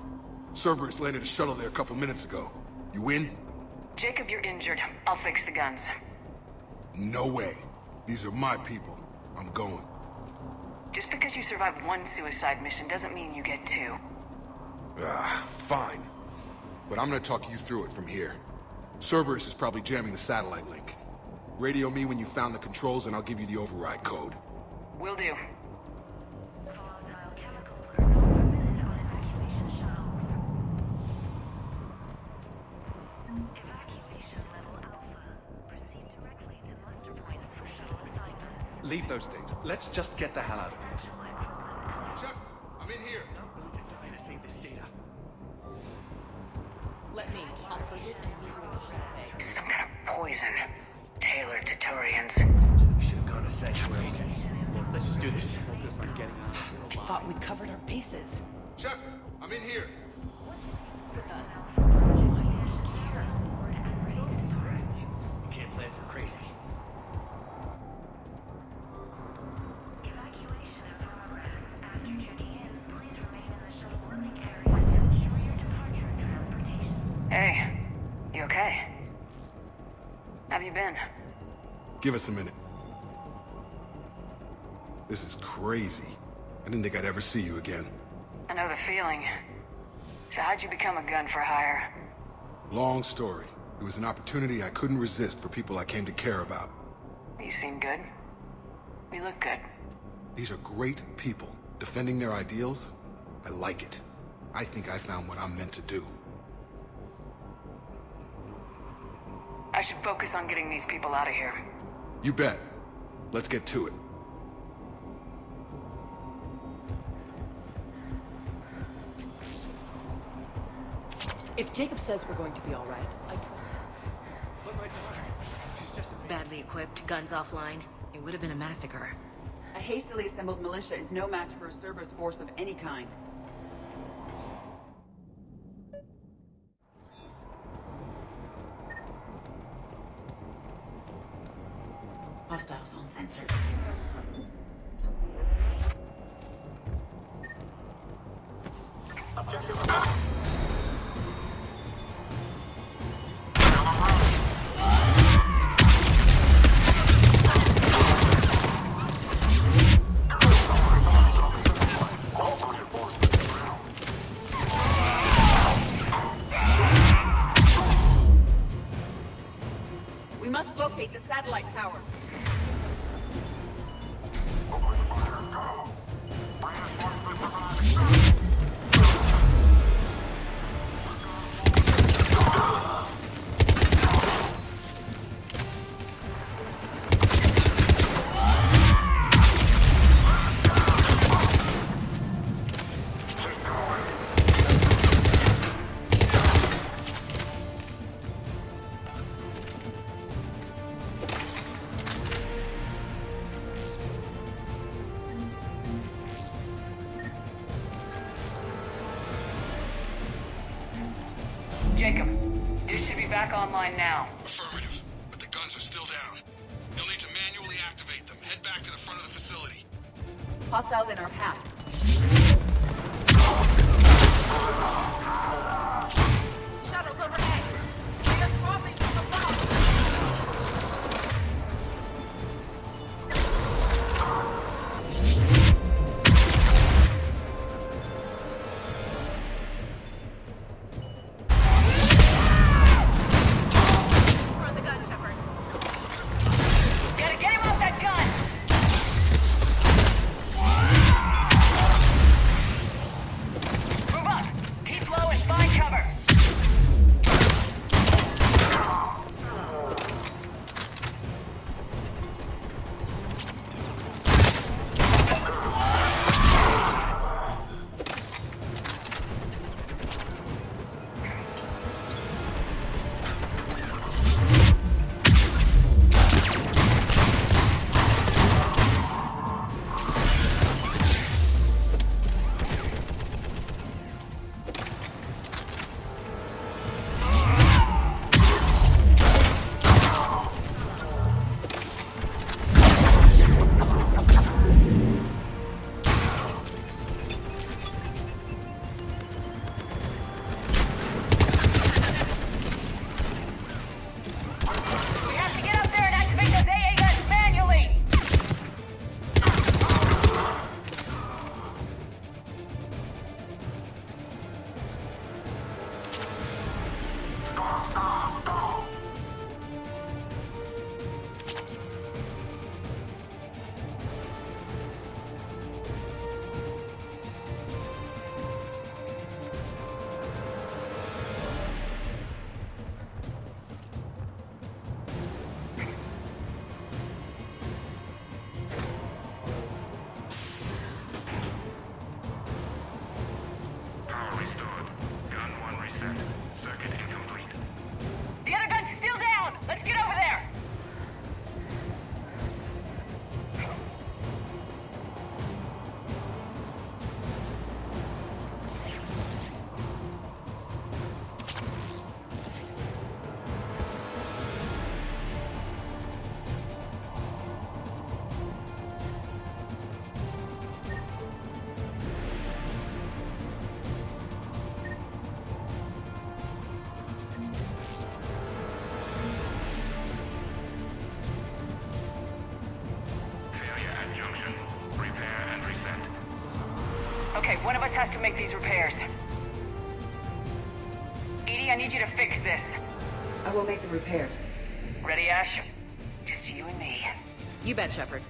Cerberus landed a shuttle there a couple minutes ago. You in? Jacob, you're injured. I'll fix the guns. No way. These are my people. I'm going. Just because you survived one suicide mission doesn't mean you get two. Fine. But I'm gonna talk you through it from here. Cerberus is probably jamming the satellite link. Radio me when you found the controls and I'll give you the override code. Will do. Leave those things. Let's just get the hell out of here. Chuck, I'm in here. I'm willing to die to save this data. Let me uproot it and reroll. Some kind of poison tailored to Turians. We should have gone to Sanctuary. Let's just do this. Focus on getting out of here. I thought we covered our bases. Chuck, I'm in here. You can't plan for crazy. Hey, you okay? Have you been? Give us a minute. This is crazy. I didn't think I'd ever see you again. I know the feeling. So how'd you become a gun for hire? Long story. It was an opportunity I couldn't resist for people I came to care about. You seem good. We look good. These are great people. Defending their ideals, I like it. I think I found what I'm meant to do. I should focus on getting these people out of here. You bet. Let's get to it. If Jacob says we're going to be all right, I trust him. But my daughter, she's just a Badly equipped, guns offline. It would have been a massacre. A hastily assembled militia is no match for a Cerberus force of any kind. Hostiles on sensor. We must locate the satellite tower. Jacob, this should be back online now. Affirmative, but the guns are still down. You'll need to manually activate them. Head back to the front of the facility. Hostiles in our path. Shuttles overhead. We are swapping from above. Okay, one of us has to make these repairs. Edie, I need you to fix this. I will make the repairs. Ready, Ash? Just you and me. You bet, Shepard.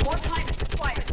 More time is required.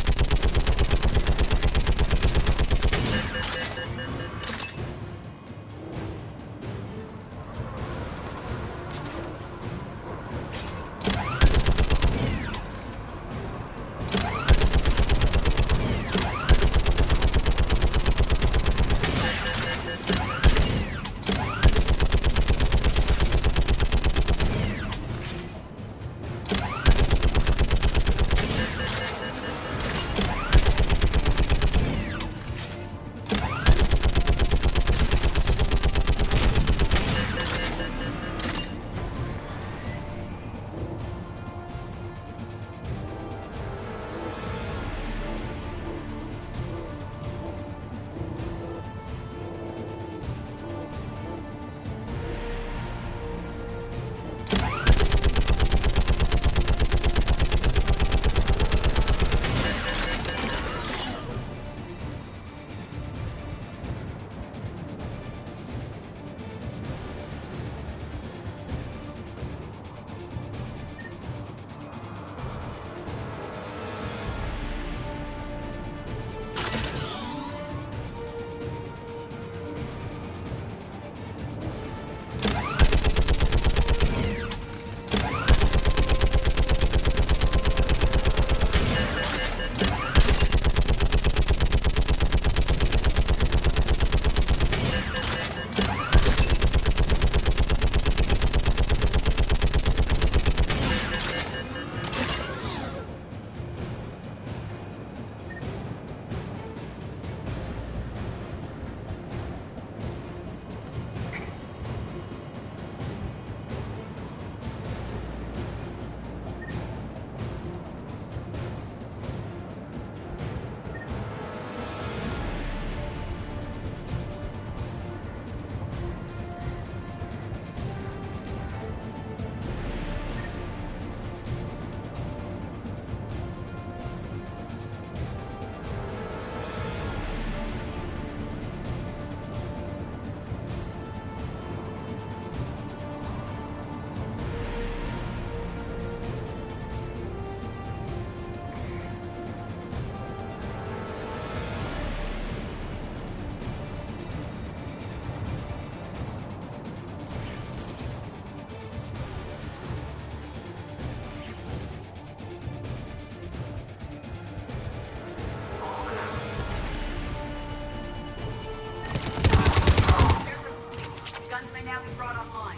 now be brought online.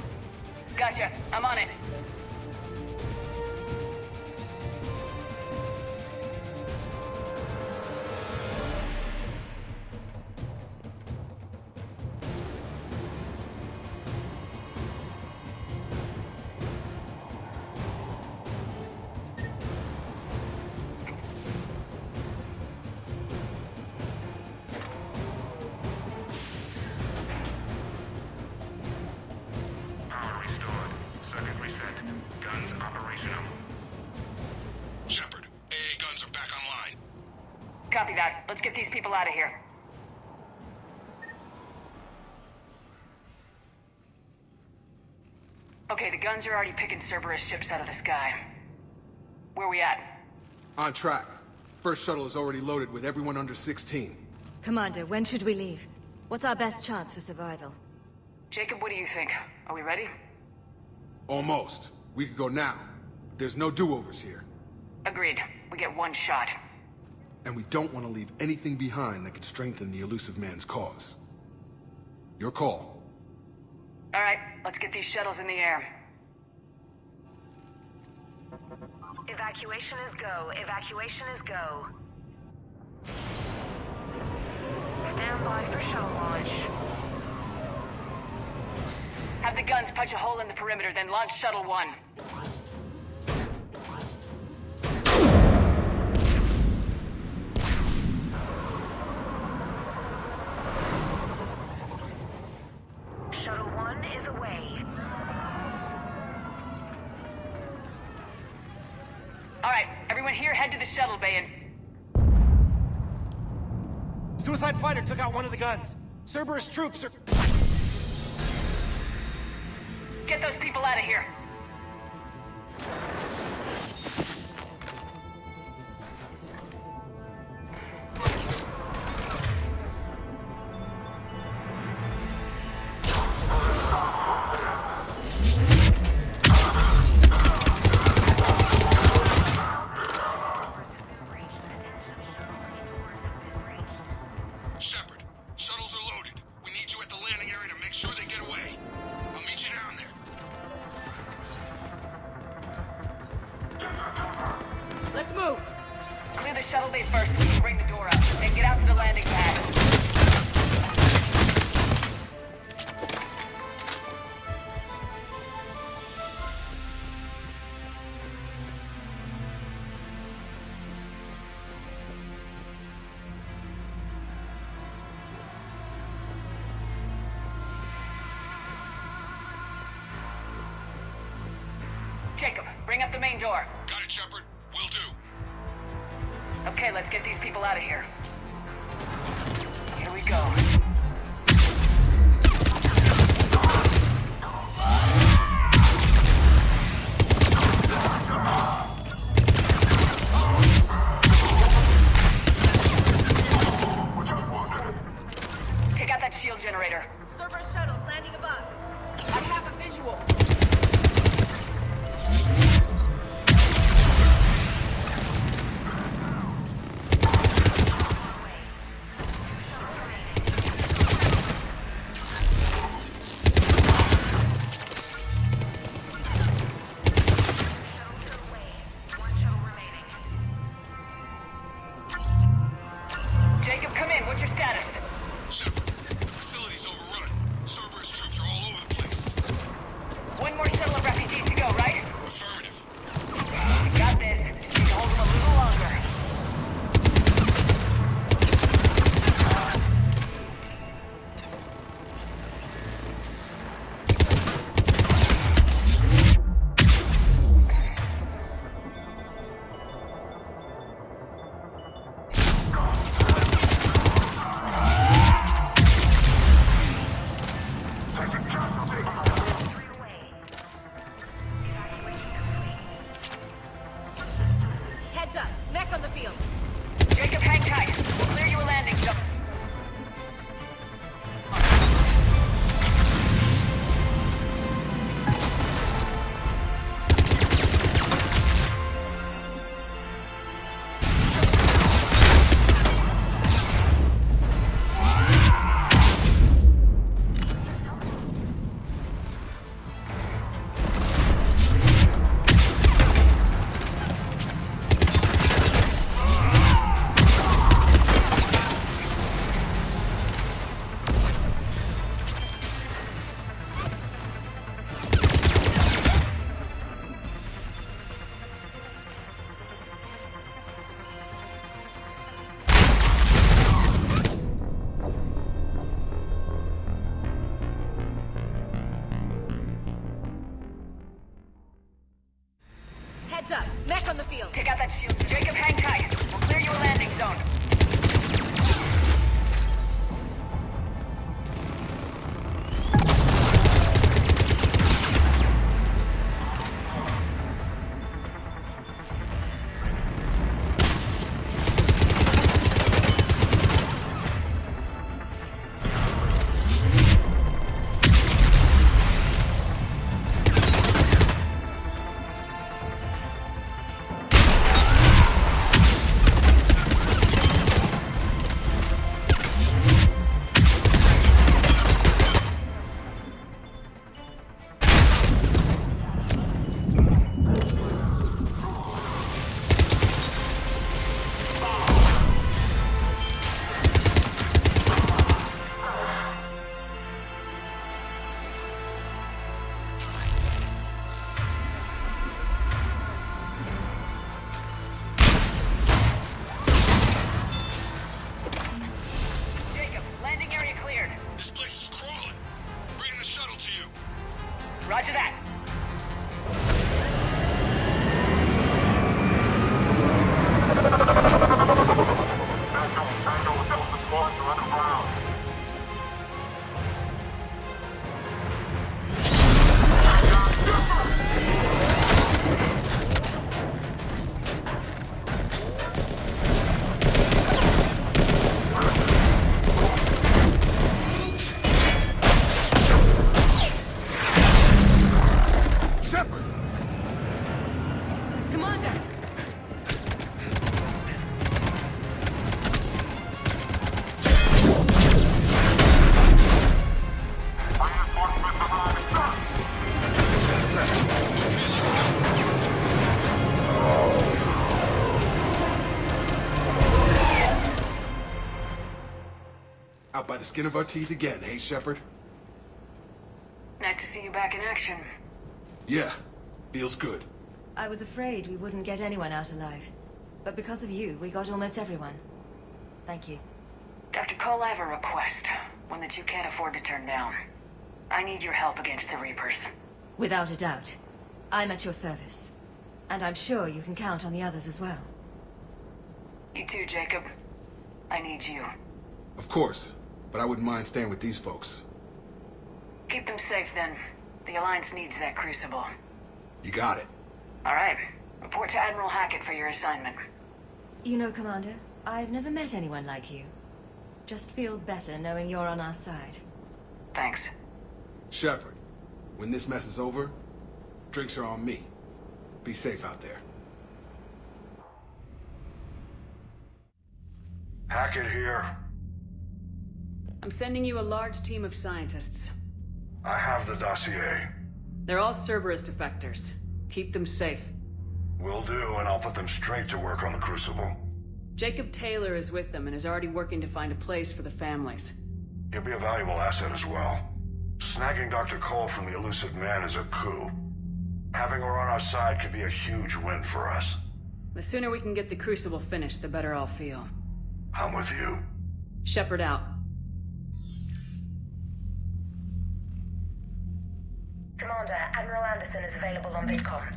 Gotcha. I'm on it. Power restored. Circuit reset. Guns operational. Shepard, AA guns are back online. Copy that. Let's get these people out of here. Okay, the guns are already picking Cerberus ships out of the sky. Where we at? On track. First shuttle is already loaded with everyone under 16. Commander, when should we leave? What's our best chance for survival? Jacob, what do you think? Are we ready? Almost. We could go now. There's no do-overs here. Agreed. We get one shot. And we don't want to leave anything behind that could strengthen the elusive man's cause. Your call. All right, let's get these shuttles in the air. Evacuation is go. Evacuation is go. Stand by for shuttle launch. Have the guns punch a hole in the perimeter, then launch Shuttle 1. Shuttle 1 is away. All right, everyone here, head to the shuttle bay and... Suicide fighter took out one of the guns. Cerberus troops are... Get those people out of here. Shepard, shuttles are loaded. We need you at the landing area to make sure they get away. I'll meet you down there. Let's move. Clear the shuttle bay first so we can bring the door up. Then get out to the landing pad. Jacob, bring up the main door. Got it, Shepard. Will do. Okay, let's get these people out of here. Here we go. Take out that shield generator. Cerberus shuttle landing above. I have a visual. Mech on the field. Take out that shield. Jacob, hang tight. We'll clear you a landing zone. Roger that. Out by the skin of our teeth again, hey, Shepard? Nice to see you back in action. Yeah, feels good. I was afraid we wouldn't get anyone out alive. But because of you, we got almost everyone. Thank you. Dr. Cole, I have a request. One that you can't afford to turn down. I need your help against the Reapers. Without a doubt. I'm at your service. And I'm sure you can count on the others as well. You too, Jacob. I need you. Of course, but I wouldn't mind staying with these folks. Keep them safe, then. The Alliance needs that crucible. You got it. All right. Report to Admiral Hackett for your assignment. You know, Commander, I've never met anyone like you. Just feel better knowing you're on our side. Thanks. Shepard, when this mess is over, drinks are on me. Be safe out there. Hackett here. I'm sending you a large team of scientists. I have the dossier. They're all Cerberus defectors. Keep them safe. Will do, and I'll put them straight to work on the Crucible. Jacob Taylor is with them and is already working to find a place for the families. He'll be a valuable asset as well. Snagging Dr. Cole from the elusive man is a coup. Having her on our side could be a huge win for us. The sooner we can get the Crucible finished, the better I'll feel. I'm with you. Shepard out. Commander, Admiral Anderson is available on VidCom.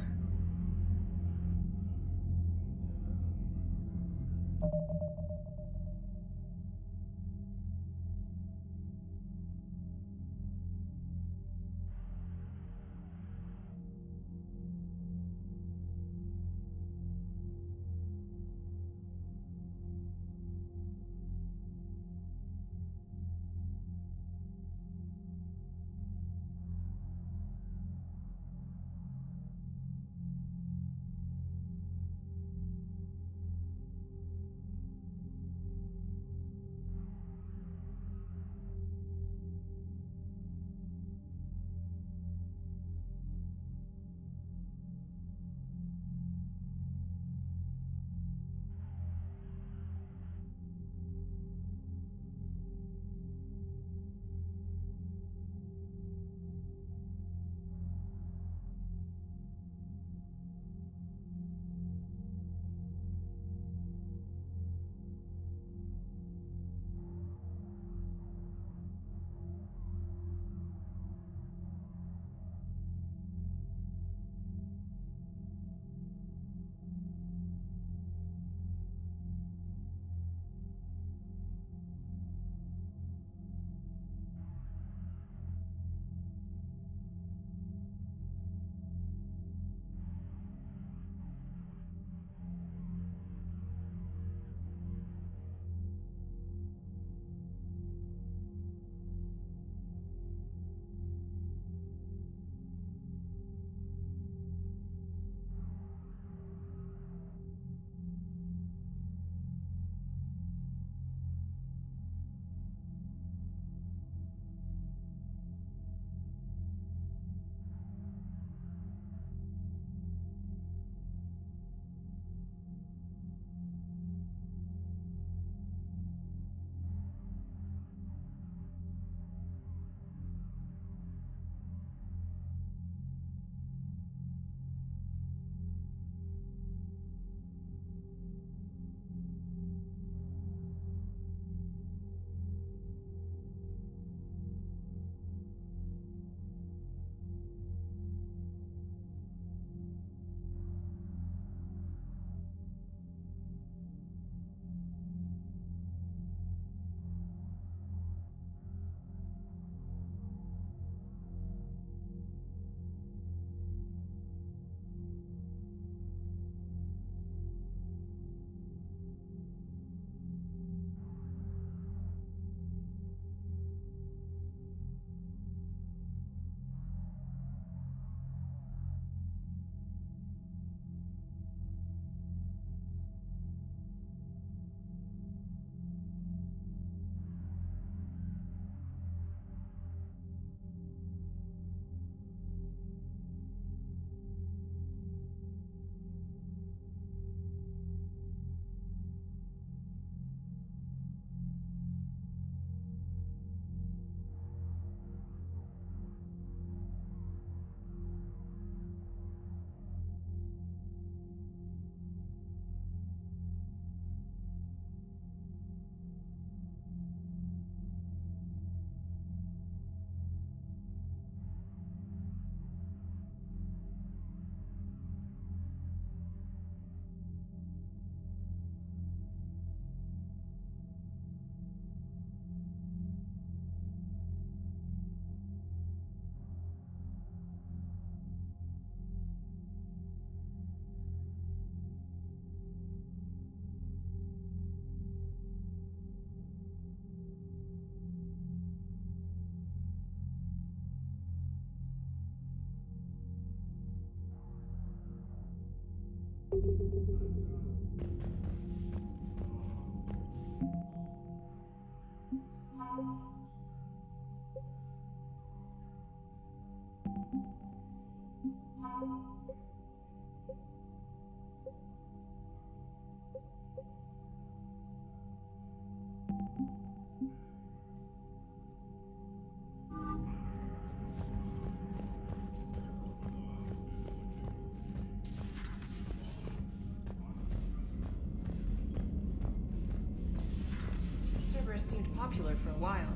Cerberus seemed popular for a while.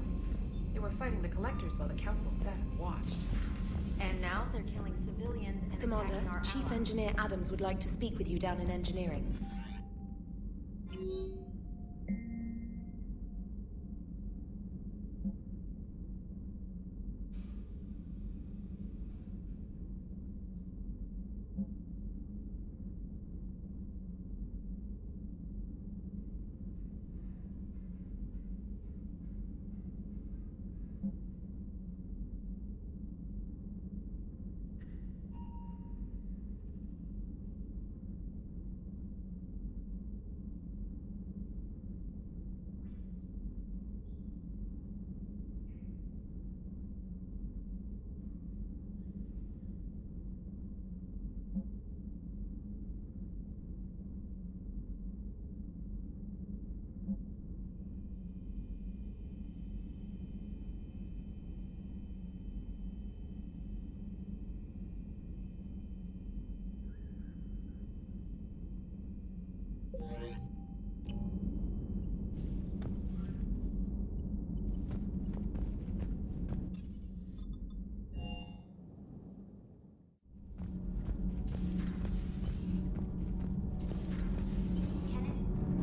They were fighting the Collectors while the Council sat and watched. And now they're killing civilians and Commander, attacking our Chief allies. Engineer Adams would like to speak with you down in engineering.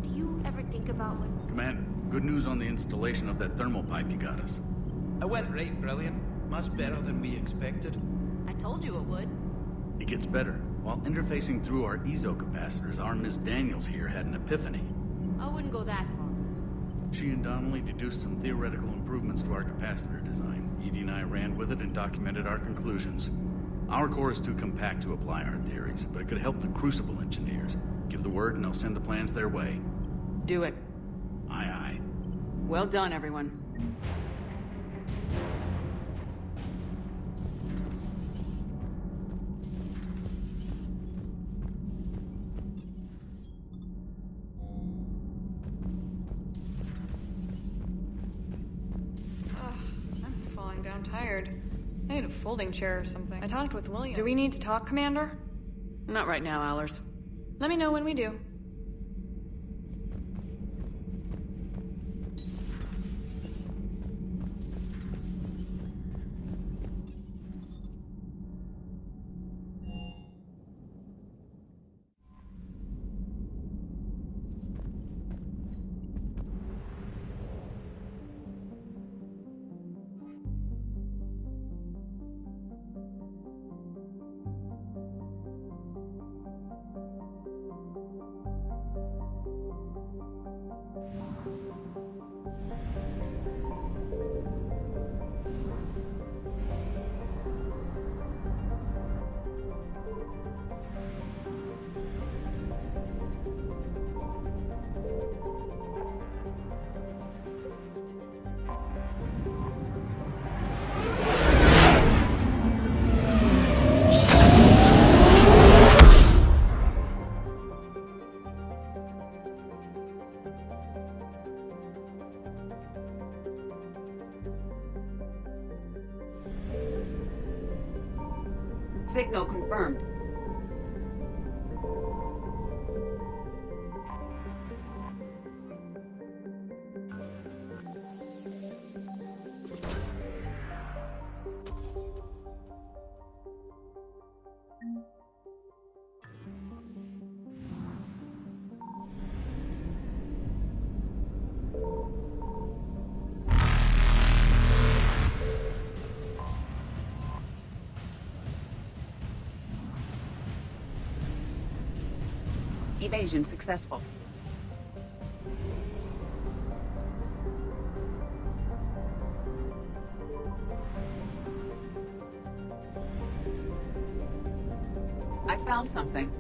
Do you ever think about when... Commander, good news on the installation of that thermal pipe you got us. It went right brilliant. Much better than we expected. I told you it would. It gets better. While interfacing through our EZO capacitors, our Miss Daniels here had an epiphany. I wouldn't go that far. She and Donnelly deduced some theoretical improvements to our capacitor design. Edie and I ran with it and documented our conclusions. Our core is too compact to apply our theories, but it could help the Crucible engineers. Give the word and they'll send the plans their way. Do it. Aye, aye. Well done, everyone. I'm falling down tired. I need a folding chair or something. I talked with William. Do we need to talk, Commander? Not right now, Allers. Let me know when we do. Signal confirmed. Evasion successful. I found something.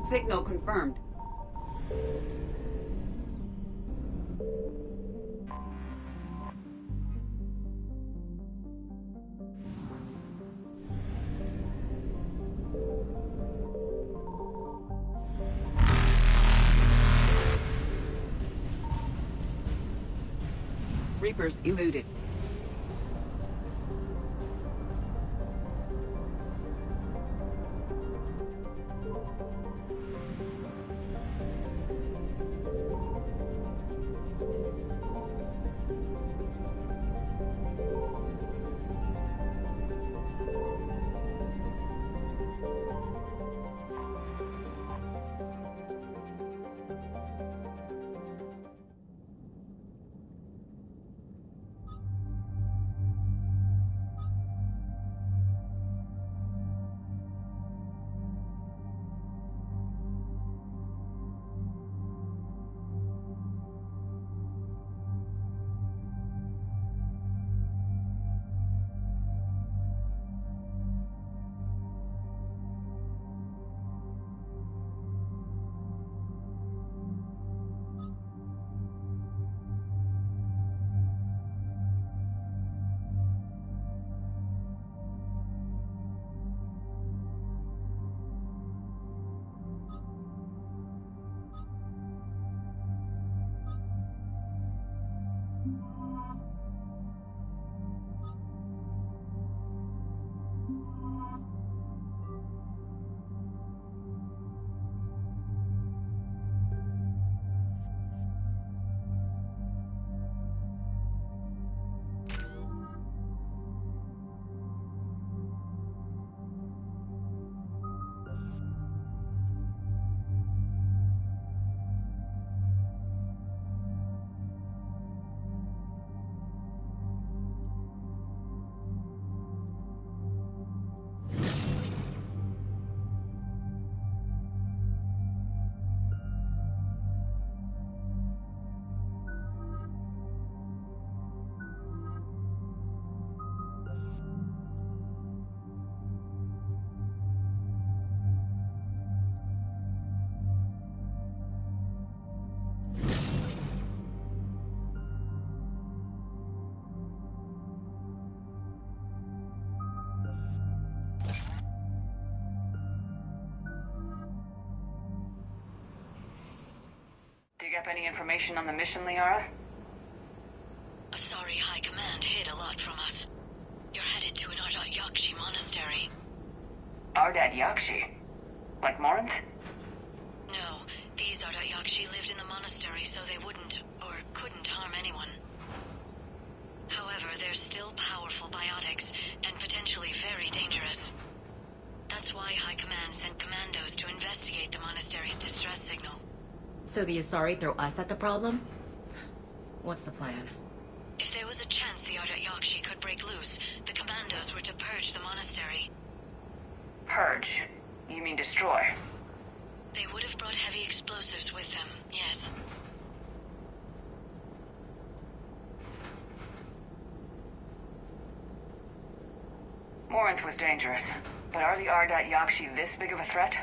Signal confirmed. Reapers eluded. Dig up any information on the mission, Liara? Asari High Command hid a lot from us. You're headed to an Ardat Yakshi monastery. Ardat Yakshi? Like Morinth? No, these Ardat Yakshi lived in the monastery so they wouldn't, or couldn't harm anyone. However, they're still powerful biotics, and potentially very dangerous. That's why High Command sent commandos to investigate the monastery's distress signal. So the Asari throw us at the problem? What's the plan? If there was a chance the Ardat Yakshi could break loose, the commandos were to purge the monastery. Purge? You mean destroy? They would have brought heavy explosives with them, yes. Morinth was dangerous, but are the Ardat Yakshi this big of a threat?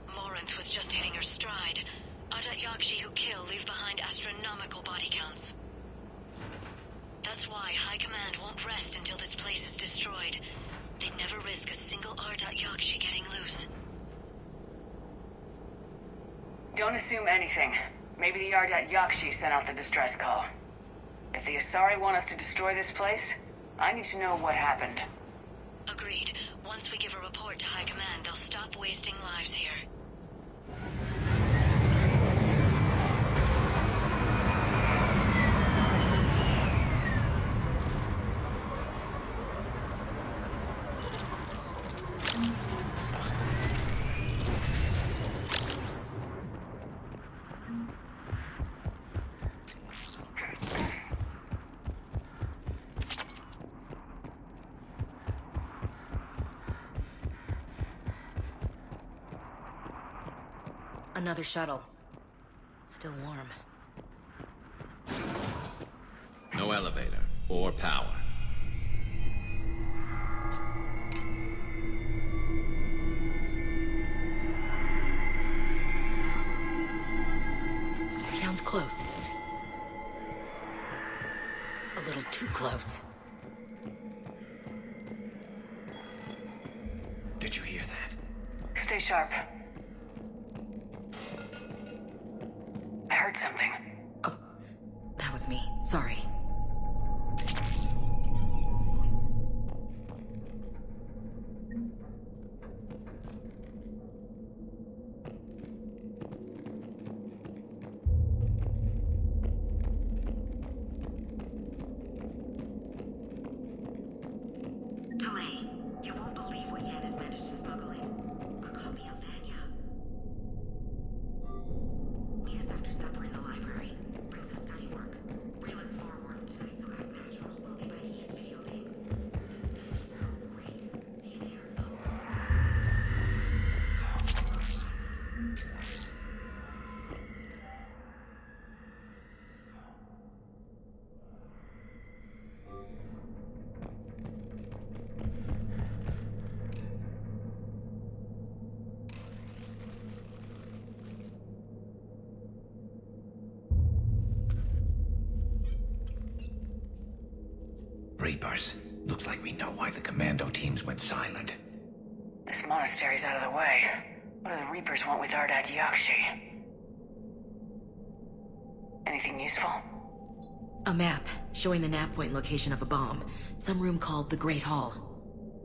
Morinth was just hitting her stride. Ardat Yakshi who kill leave behind astronomical body counts. That's why High Command won't rest until this place is destroyed. They'd never risk a single Ardat Yakshi getting loose. Don't assume anything. Maybe the Ardat Yakshi sent out the distress call. If the Asari want us to destroy this place, I need to know what happened. Agreed. Once we give a report to High Command, they'll stop wasting lives here. Another shuttle. Still warm. No elevator or power. little too close. Did you hear that? Stay sharp. I heard something. Oh, that was me. Sorry. Reapers. Looks like we know why the commando teams went silent. This monastery's out of the way. What do the Reapers want with Ardat Yakshi? Anything useful? A map showing the nav point location of a bomb. Some room called the Great Hall.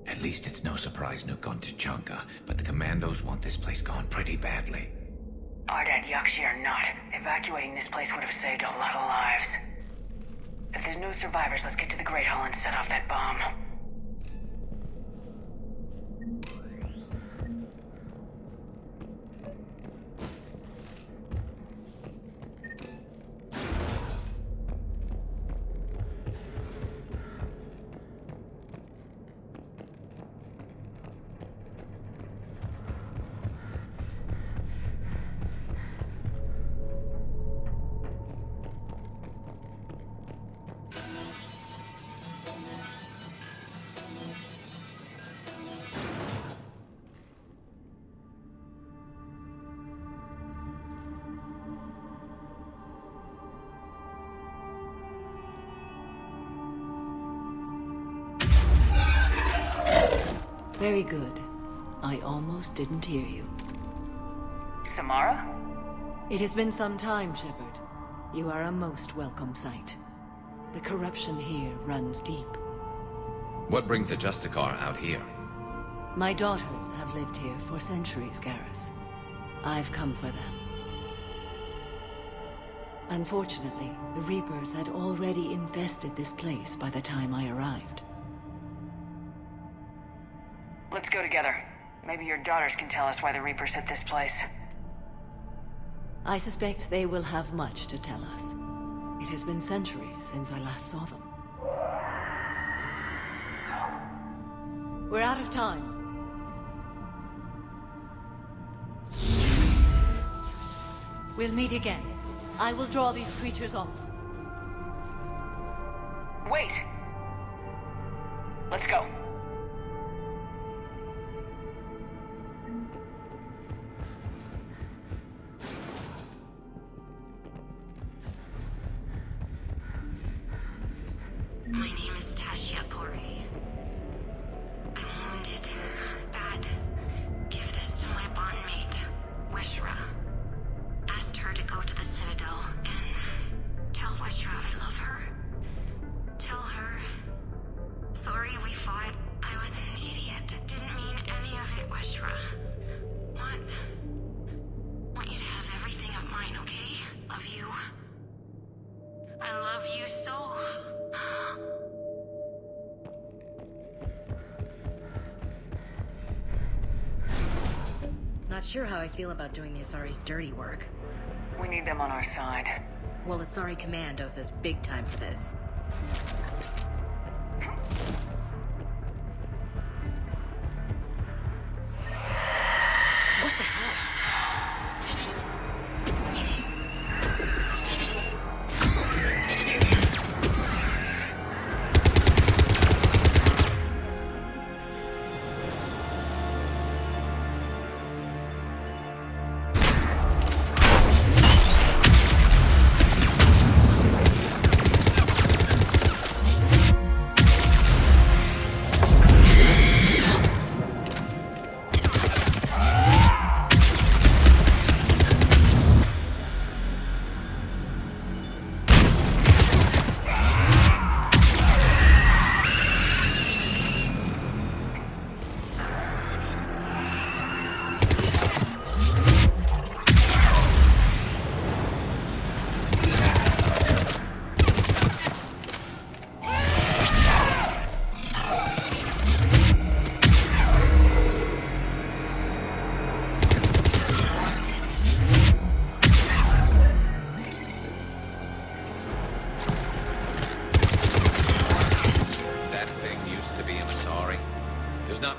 At least it's no surprise Nuke on Tuchanka, but the commandos want this place gone pretty badly. Ardat Yakshi or not, evacuating this place would have saved a lot of lives. If there's no survivors, let's get to the Great Hall and set off that bomb. Very good. I almost didn't hear you. Samara? It has been some time, Shepard. You are a most welcome sight. The corruption here runs deep. What brings the Justicar out here? My daughters have lived here for centuries, Garrus. I've come for them. Unfortunately, the Reapers had already infested this place by the time I arrived. Let's go together. Maybe your daughters can tell us why the Reapers hit this place. I suspect they will have much to tell us. It has been centuries since I last saw them. We're out of time. We'll meet again. I will draw these creatures off. Wait! Let's go. My name is Tashia Pori. I'm wounded. Bad. Give this to my bondmate, Weshra. Asked her to go to the Citadel and tell Weshra I love her. Tell her. Sorry we fought. I was an idiot. Didn't mean any of it, Weshra. Want you to have everything of mine, okay? Love you. I love you so. Not sure how I feel about doing the Asari's dirty work. We need them on our side. Well, Asari Commandos is big time for this. What the hell?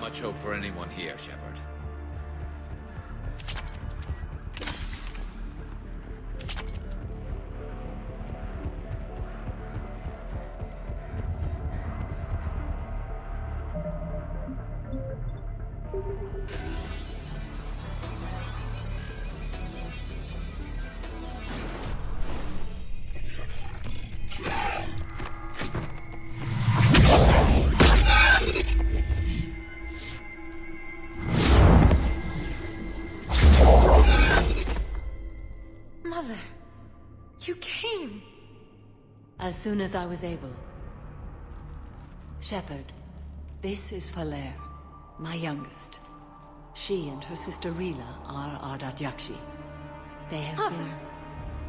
much hope for anyone here, Shepard. Mother, you came. As soon as I was able. Shepard, this is Falere, my youngest. She and her sister Rila are Ardat Yakshi. They have Mother,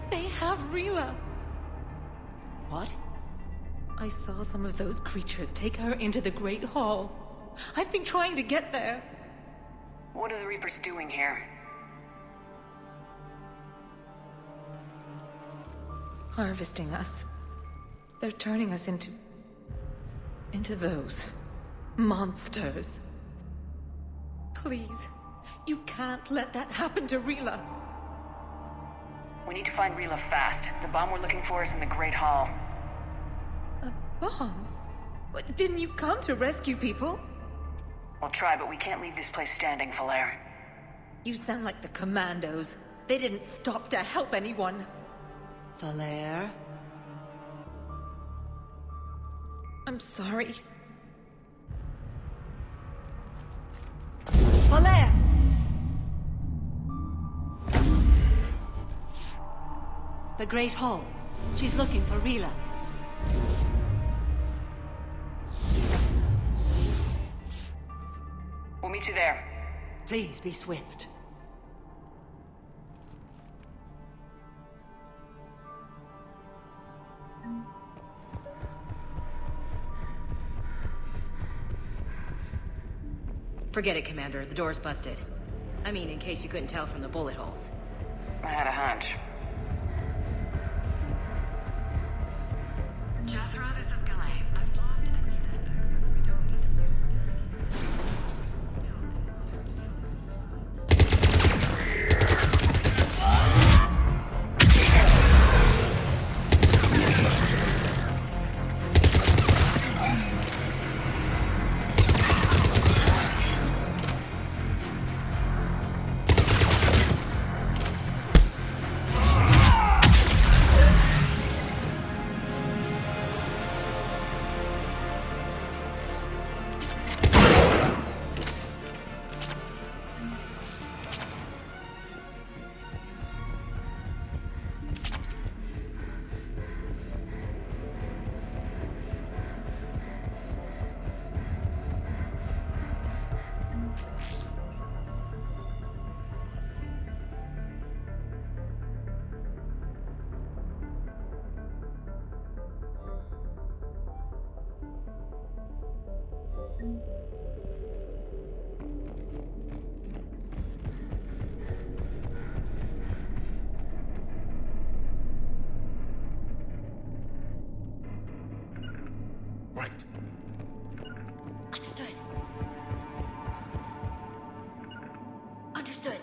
they have Rila. What? I saw some of those creatures take her into the Great Hall. I've been trying to get there. What are the Reapers doing here? Harvesting us. They're turning us into those monsters. Please, you can't let that happen to Rila. We need to find Rila fast. The bomb we're looking for is in the Great Hall. A bomb? What, didn't you come to rescue people? We'll try, but we can't leave this place standing, Falere. You sound like the Commandos. They didn't stop to help anyone. Falere? I'm sorry. Falere! The Great Hall. She's looking for Rila. We'll meet you there. Please be swift. Forget it, Commander. The door's busted. I mean, in case you couldn't tell from the bullet holes. I had a hunch. Jethro, this is Galay. I've blocked extranet access. We don't need the students back. Right. Understood. Understood.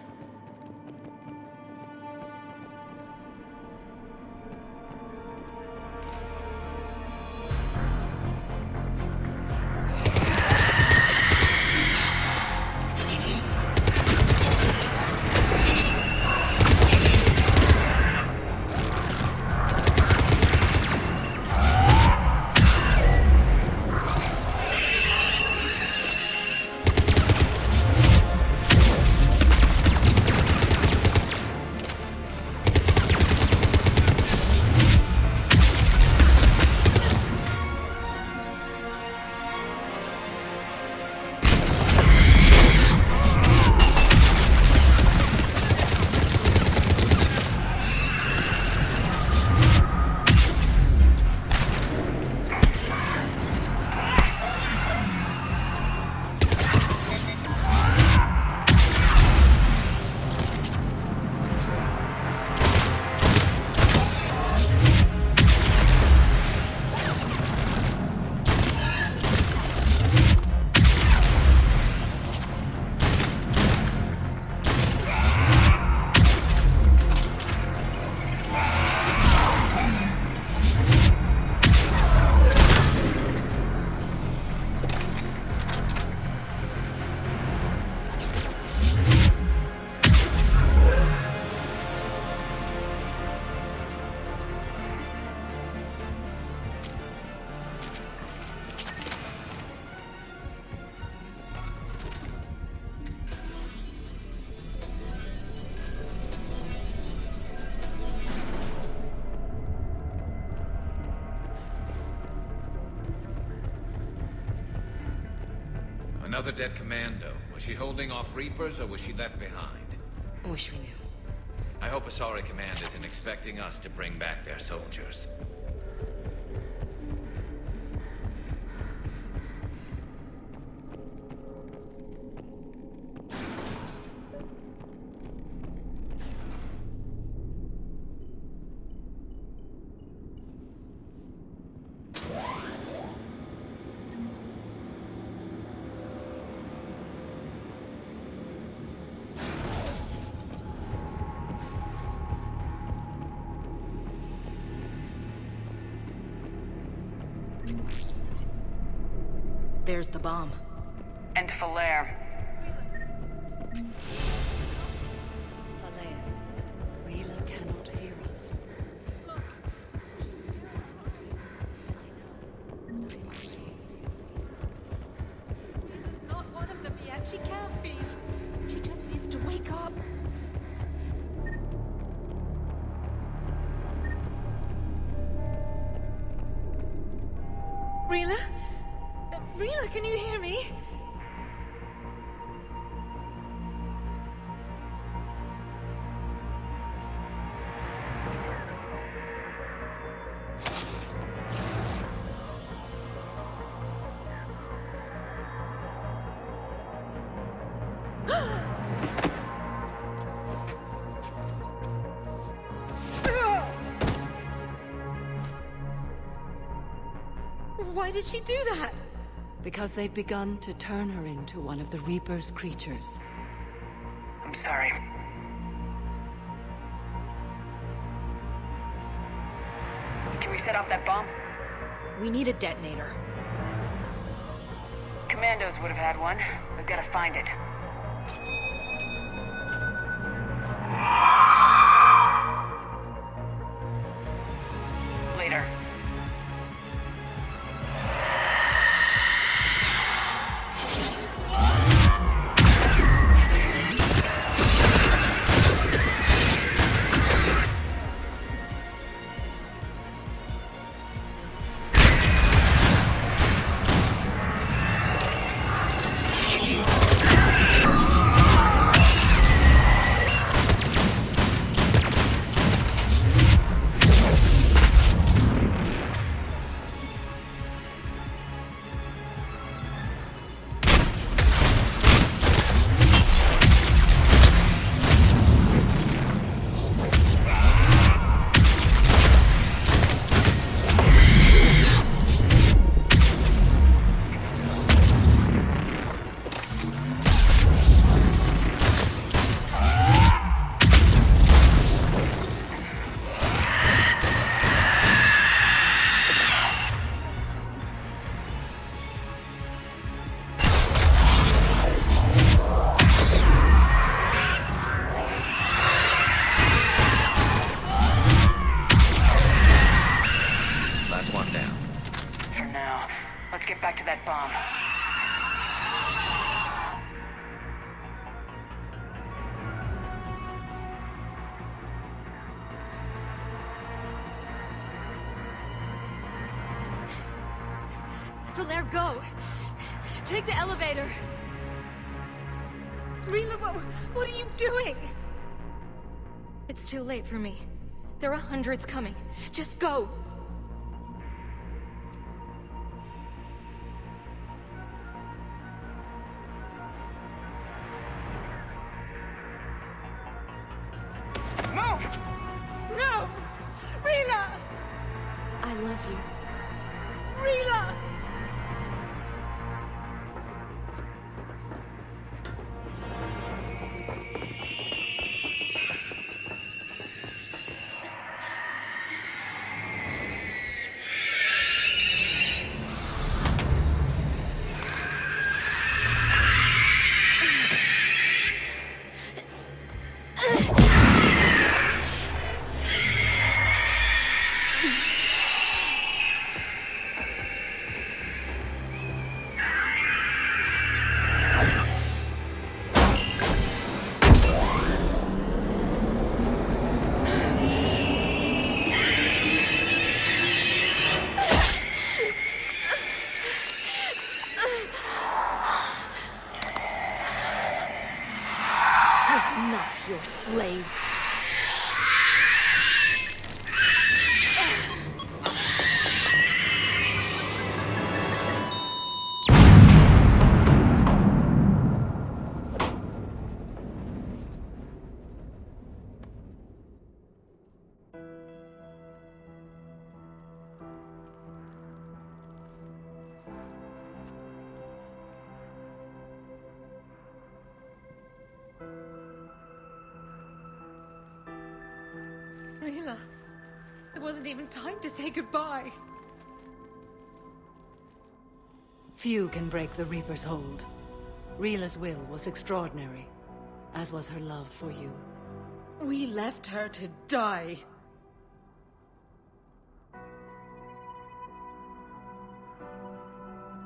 Another dead commando. Was she holding off Reapers or was she left behind? Wish we knew. I hope Asari Command isn't expecting us to bring back their soldiers. There's the bomb. And Falaire. Falaire, Rila cannot hear us. Rila's not one of them yet. She can't be. She just needs to wake up. Rila? Rila, can you hear me? Why did she do that? Because they've begun to turn her into one of the Reaper's creatures. I'm sorry. Can we set off that bomb? We need a detonator. Commandos would have had one. We've got to find it. Later. Let's get back to that bomb. Falaire, go! Take the elevator! Rila, what are you doing? It's too late for me. There are hundreds coming. Just go! Move! No! Rila! I love you. Rila! wasn't even time to say goodbye. Few can break the Reaper's hold. Rila's will was extraordinary, as was her love for you. We left her to die.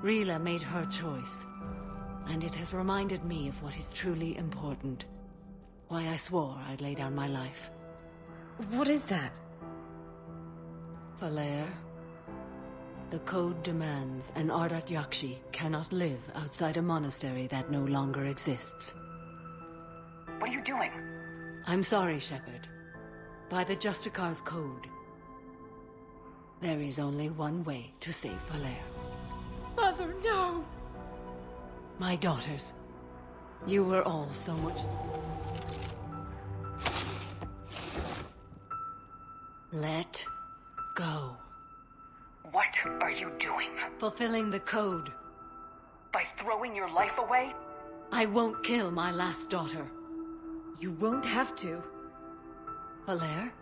Rila made her choice, and it has reminded me of what is truly important. Why I swore I'd lay down my life. What is that? Falair, the code demands an Ardat Yakshi cannot live outside a monastery that no longer exists. What are you doing? I'm sorry, Shepard. By the Justicar's code, there is only one way to save Falair. Mother, no! My daughters, you were all so much... Let go. What are you doing? Fulfilling the code. By throwing your life away? I won't kill my last daughter. You won't have to. Falair?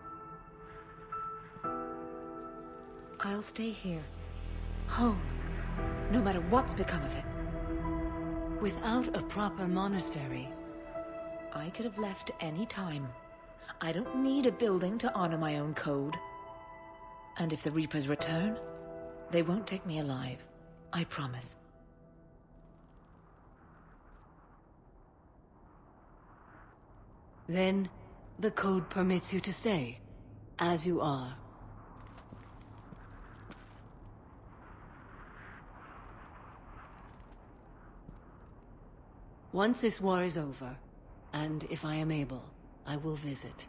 I'll stay here. Home. No matter what's become of it. Without a proper monastery... I could have left any time. I don't need a building to honor my own code. And if the Reapers return, they won't take me alive. I promise. Then, the code permits you to stay, as you are. Once this war is over, and if I am able, I will visit,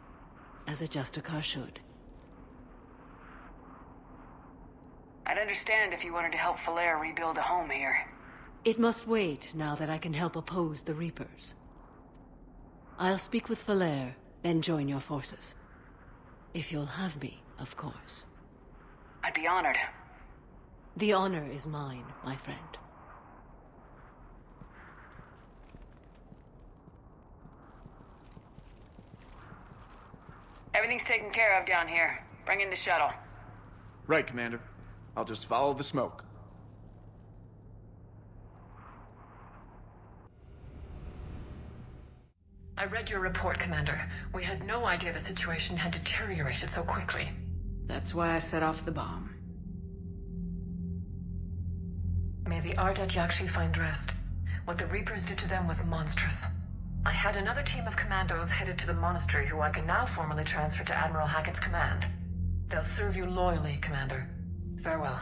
as a Justicar should. I'd understand if you wanted to help Falair rebuild a home here. It must wait now that I can help oppose the Reapers. I'll speak with Falair, then join your forces. If you'll have me, of course. I'd be honored. The honor is mine, my friend. Everything's taken care of down here. Bring in the shuttle. Right, Commander. I'll just follow the smoke. I read your report, Commander. We had no idea the situation had deteriorated so quickly. That's why I set off the bomb. May the Ardat Yakshi find rest. What the Reapers did to them was monstrous. I had another team of commandos headed to the monastery who I can now formally transfer to Admiral Hackett's command. They'll serve you loyally, Commander. Farewell.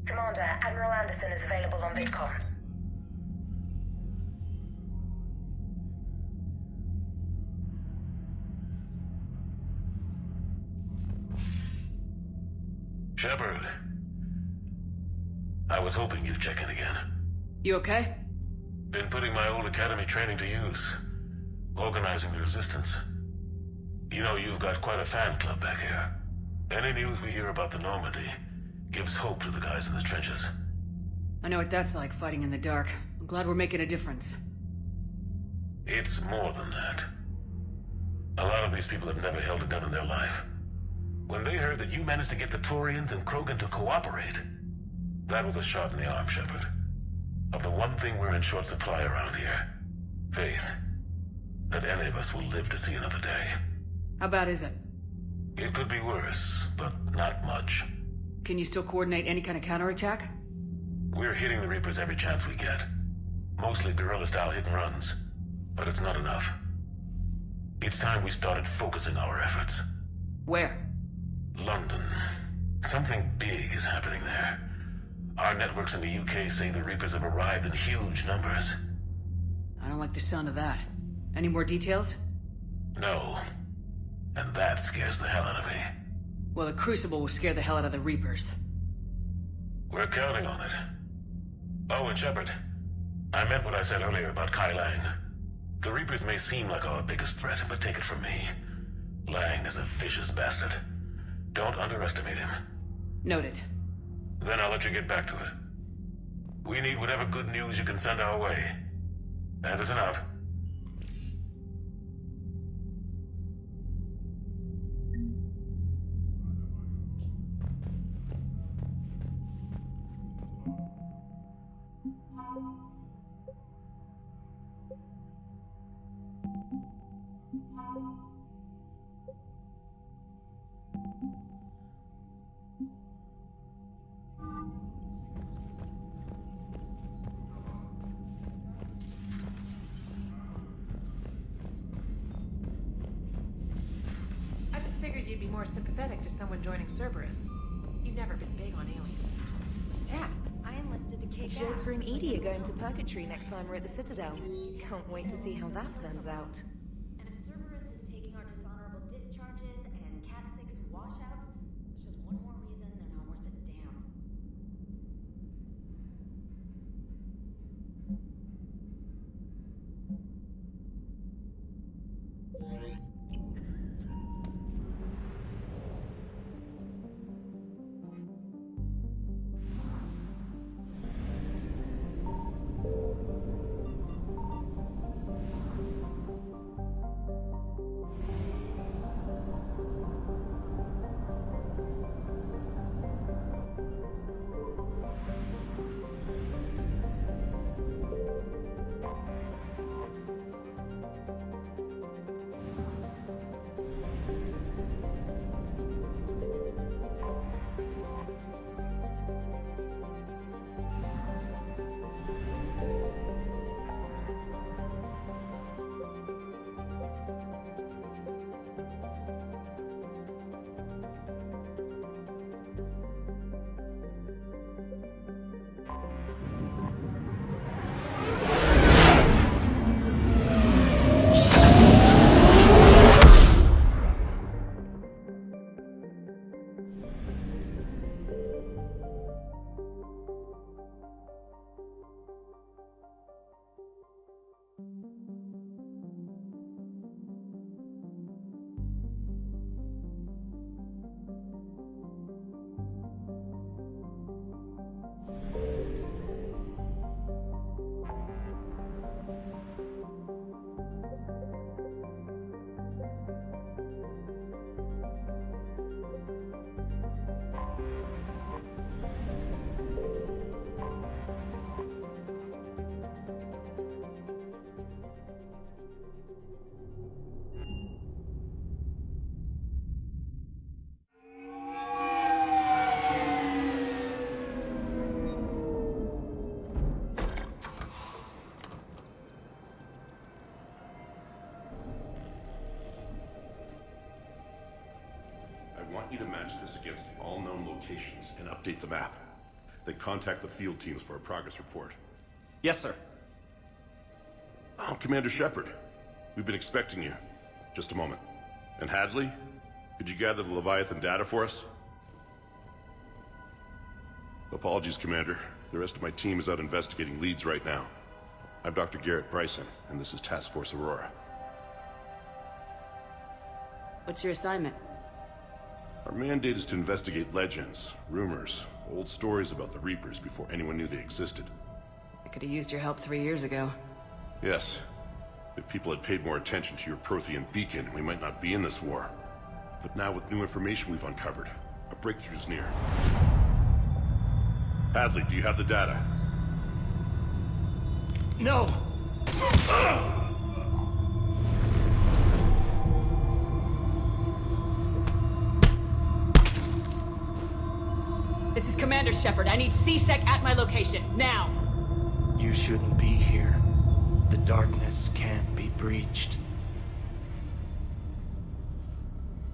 Commander, Admiral Anderson is available on VidCom. Shepard. I was hoping you'd check in again. You okay? Been putting my old academy training to use. Organizing the resistance. You know, you've got quite a fan club back here. Any news we hear about the Normandy gives hope to the guys in the trenches. I know what that's like, fighting in the dark. I'm glad we're making a difference. It's more than that. A lot of these people have never held a gun in their life. When they heard that you managed to get the Turians and Krogan to cooperate, that was a shot in the arm, Shepard. Of the one thing we're in short supply around here. Faith. That any of us will live to see another day. How bad is it? It could be worse, but not much. Can you still coordinate any kind of counterattack? We're hitting the Reapers every chance we get. Mostly guerrilla-style hit-and-runs. But it's not enough. It's time we started focusing our efforts. Where? London. Something big is happening there. Our networks in the UK say the Reapers have arrived in huge numbers. I don't like the sound of that. Any more details? No. And that scares the hell out of me. Well, the Crucible will scare the hell out of the Reapers. We're counting on it. Oh, and Shepard, I meant what I said earlier about Kai Lang. The Reapers may seem like our biggest threat, but take it from me. Lang is a vicious bastard. Don't underestimate him. Noted. Then I'll let you get back to it. We need whatever good news you can send our way. Anderson out. I just figured you'd be more sympathetic to someone joining Cerberus. You've never been big on aliens. Yeah, I enlisted to kick Joker and Edie are going to Purgatory next time we're at the Citadel. Can't wait to see how that turns out. And if Cerberus is taking our dishonorable discharges and Cat 6 washouts, it's just one more reason they're not worth a damn. I want you to match this against all known locations and update the map. Then contact the field teams for a progress report. Yes, sir. Oh, Commander Shepard. We've been expecting you. Just a moment. And Hadley? Could you gather the Leviathan data for us? Apologies, Commander. The rest of my team is out investigating leads right now. I'm Dr. Garrett Bryson, and this is Task Force Aurora. What's your assignment? Our mandate is to investigate legends, rumors, old stories about the Reapers before anyone knew they existed. I could have used your help 3 years ago. Yes. If people had paid more attention to your Prothean beacon, we might not be in this war. But now with new information we've uncovered, a breakthrough's near. Hadley, do you have the data? No! This is Commander Shepard. I need C-Sec at my location, now! You shouldn't be here. The darkness can't be breached.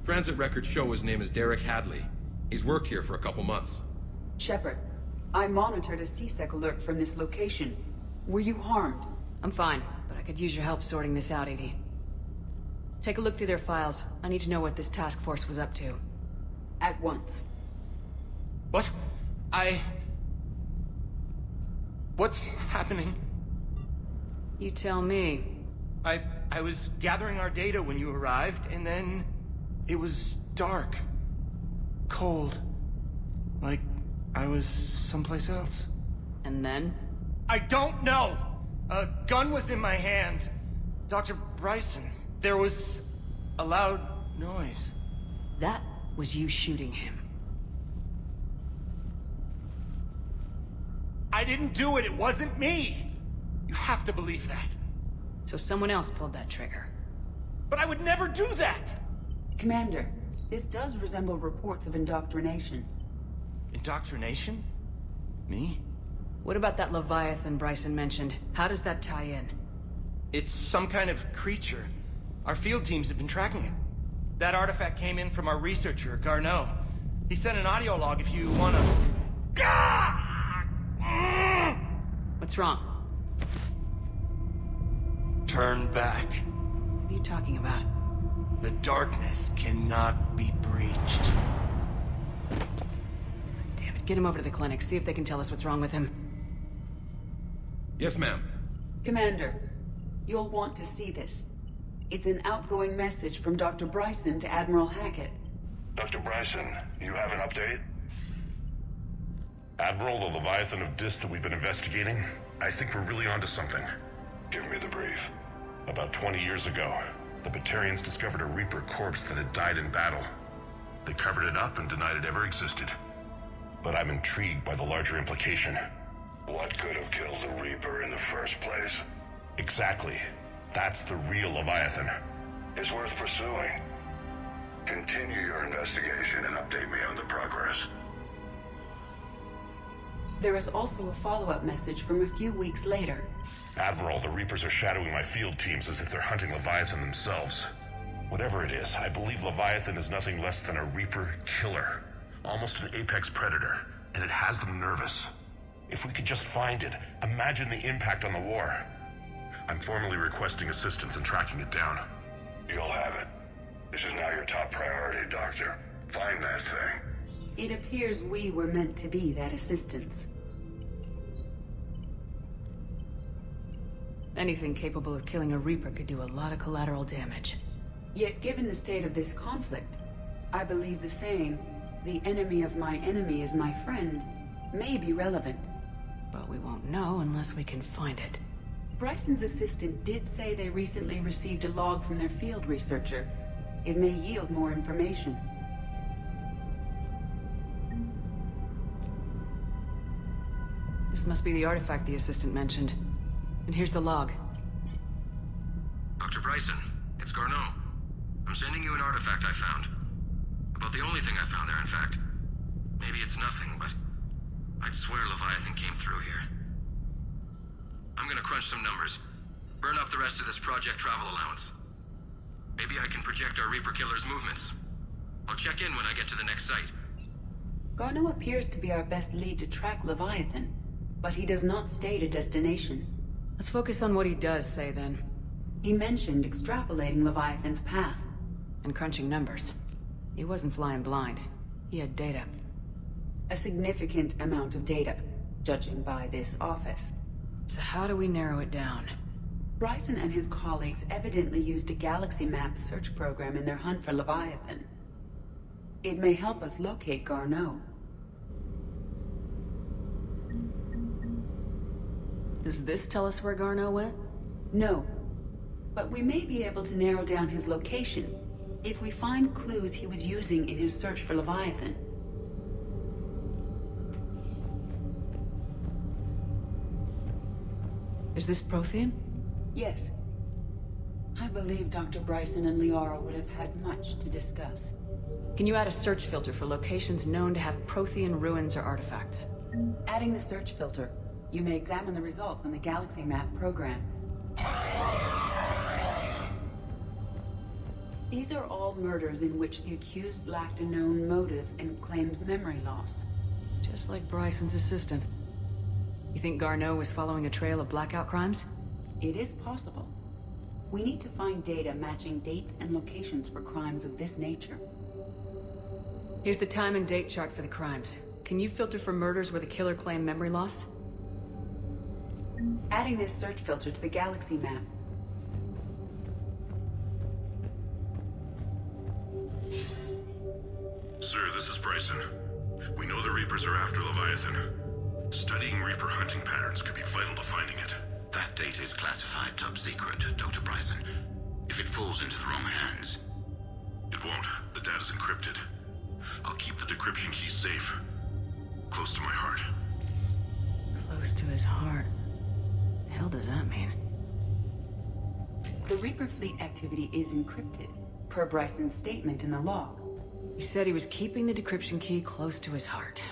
Transit records show his name is Derek Hadley. He's worked here for a couple months. Shepard, I monitored a C-Sec alert from this location. Were you harmed? I'm fine, but I could use your help sorting this out, Edie. Take a look through their files. I need to know what this task force was up to. At once. What? What's happening? You tell me. I was gathering our data when you arrived, and then it was dark. Cold. Like I was someplace else. And then? I don't know! A gun was in my hand. Dr. Bryson, there was a loud noise. That was you shooting him. I didn't do it, it wasn't me! You have to believe that. So someone else pulled that trigger. But I would never do that! Commander, This does resemble reports of indoctrination. Indoctrination? Me? What about that Leviathan Bryson mentioned? How does that tie in? It's some kind of creature. Our field teams have been tracking it. That artifact came in from our researcher, Garneau. He sent an audio log if you wanna... What's wrong? Turn back. What are you talking about? The darkness cannot be breached. Damn it, get him over to the clinic, see if they can tell us what's wrong with him. Yes, ma'am. Commander, you'll want to see this. It's an outgoing message from Dr. Bryson to Admiral Hackett. Dr. Bryson, you have an update? Admiral, the Leviathan of Dis that we've been investigating, I think we're really onto something. Give me the brief. About 20 years ago, the Batarians discovered a Reaper corpse that had died in battle. They covered it up and denied it ever existed. But I'm intrigued by the larger implication. What could have killed the Reaper in the first place? Exactly. That's the real Leviathan. It's worth pursuing. Continue your investigation and update me on the progress. There is also a follow-up message from a few weeks later. Admiral, the Reapers are shadowing my field teams as if they're hunting Leviathan themselves. Whatever it is, I believe Leviathan is nothing less than a Reaper killer. Almost an apex predator, and it has them nervous. If we could just find it, imagine the impact on the war. I'm formally requesting assistance in tracking it down. You'll have it. This is now your top priority, Doctor. Find that thing. It appears we were meant to be that assistance. Anything capable of killing a Reaper could do a lot of collateral damage. Yet given the state of this conflict, I believe the saying, "The enemy of my enemy is my friend," may be relevant. But we won't know unless we can find it. Bryson's assistant did say they recently received a log from their field researcher. It may yield more information. This must be the artifact the assistant mentioned. And here's the log. Dr. Bryson, it's Garneau. I'm sending you an artifact I found. About the only thing I found there, in fact. Maybe it's nothing, but I'd swear Leviathan came through here. I'm gonna crunch some numbers. Burn up the rest of this project travel allowance. Maybe I can project our Reaper killer's movements. I'll check in when I get to the next site. Garneau appears to be our best lead to track Leviathan, but he does not state a destination. Let's focus on what he does say, then. He mentioned extrapolating Leviathan's path. And crunching numbers. He wasn't flying blind. He had data. A significant amount of data, judging by this office. So how do we narrow it down? Bryson and his colleagues evidently used a galaxy map search program in their hunt for Leviathan. It may help us locate Garneau. Does this tell us where Garneau went? No. But we may be able to narrow down his location if we find clues he was using in his search for Leviathan. Is this Prothean? Yes. I believe Dr. Bryson and Liara would have had much to discuss. Can you add a search filter for locations known to have Prothean ruins or artifacts? Adding the search filter, you may examine the results on the Galaxy Map program. These are all murders in which the accused lacked a known motive and claimed memory loss. Just like Bryson's assistant. You think Garneau was following a trail of blackout crimes? It is possible. We need to find data matching dates and locations for crimes of this nature. Here's the time and date chart for the crimes. Can you filter for murders where the killer claimed memory loss? Adding this search filter to the Galaxy Map. Sir, this is Bryson. We know the Reapers are after Leviathan. Studying Reaper hunting patterns could be vital to finding it. That data is classified top secret, Dr. Bryson. If it falls into the wrong hands... It won't. The data's encrypted. I'll keep the decryption key safe. Close to my heart. Close to his heart. The hell does that mean? The Reaper fleet activity is encrypted, per Bryson's statement in the log. He said he was keeping the decryption key close to his heart.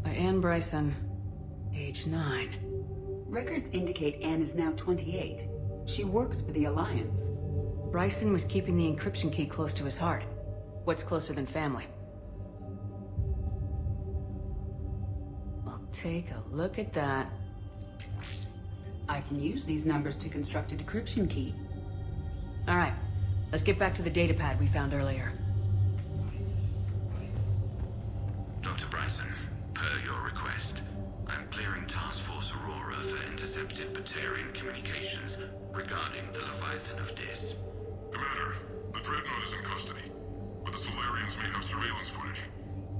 By Anne Bryson, age 9. Records indicate Anne is now 28. She works for the Alliance. Bryson was keeping the encryption key close to his heart. What's closer than family? Well, take a look at that. I can use these numbers to construct a decryption key. All right, let's get back to the datapad we found earlier. Dr. Bryson, per your request, I'm clearing Task Force Aurora for intercepted Batarian communications regarding the Leviathan of Dis. Commander, the Dreadnought is in custody, but the Solarians may have surveillance footage.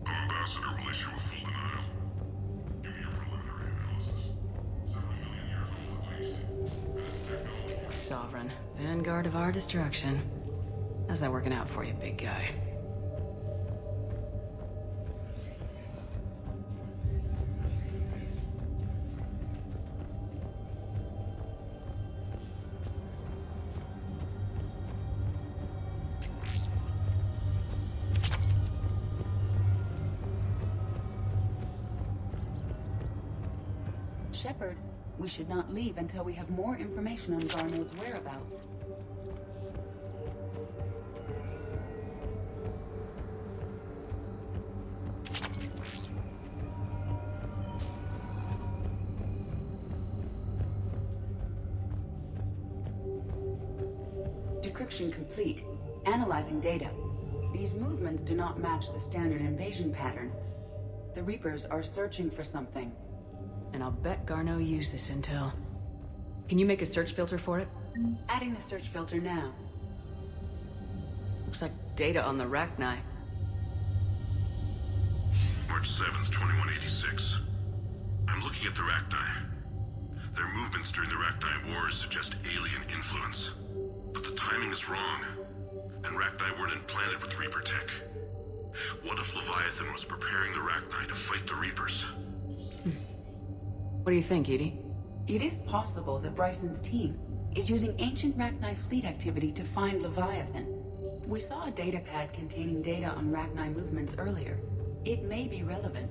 Our ambassador will issue a full denial. Give me your preliminary analysis. 7 million years old at least. And its technology... Sovereign, vanguard of our destruction. How's that working out for you, big guy? Shepard, we should not leave until we have more information on Garneau's whereabouts. Decryption complete. Analyzing data. These movements do not match the standard invasion pattern. The Reapers are searching for something. And I'll bet Garneau used this intel. Can you make a search filter for it? Adding the search filter now. Looks like data on the Rachni. March 7th, 2186. I'm looking at the Rachni. Their movements during the Rachni Wars suggest alien influence. But the timing is wrong, and Rachni weren't implanted with Reaper tech. What if Leviathan was preparing the Rachni to fight the Reapers? What do you think, Edie? It is possible that Bryson's team is using ancient Rachni fleet activity to find Leviathan. We saw a datapad containing data on Rachni movements earlier. It may be relevant.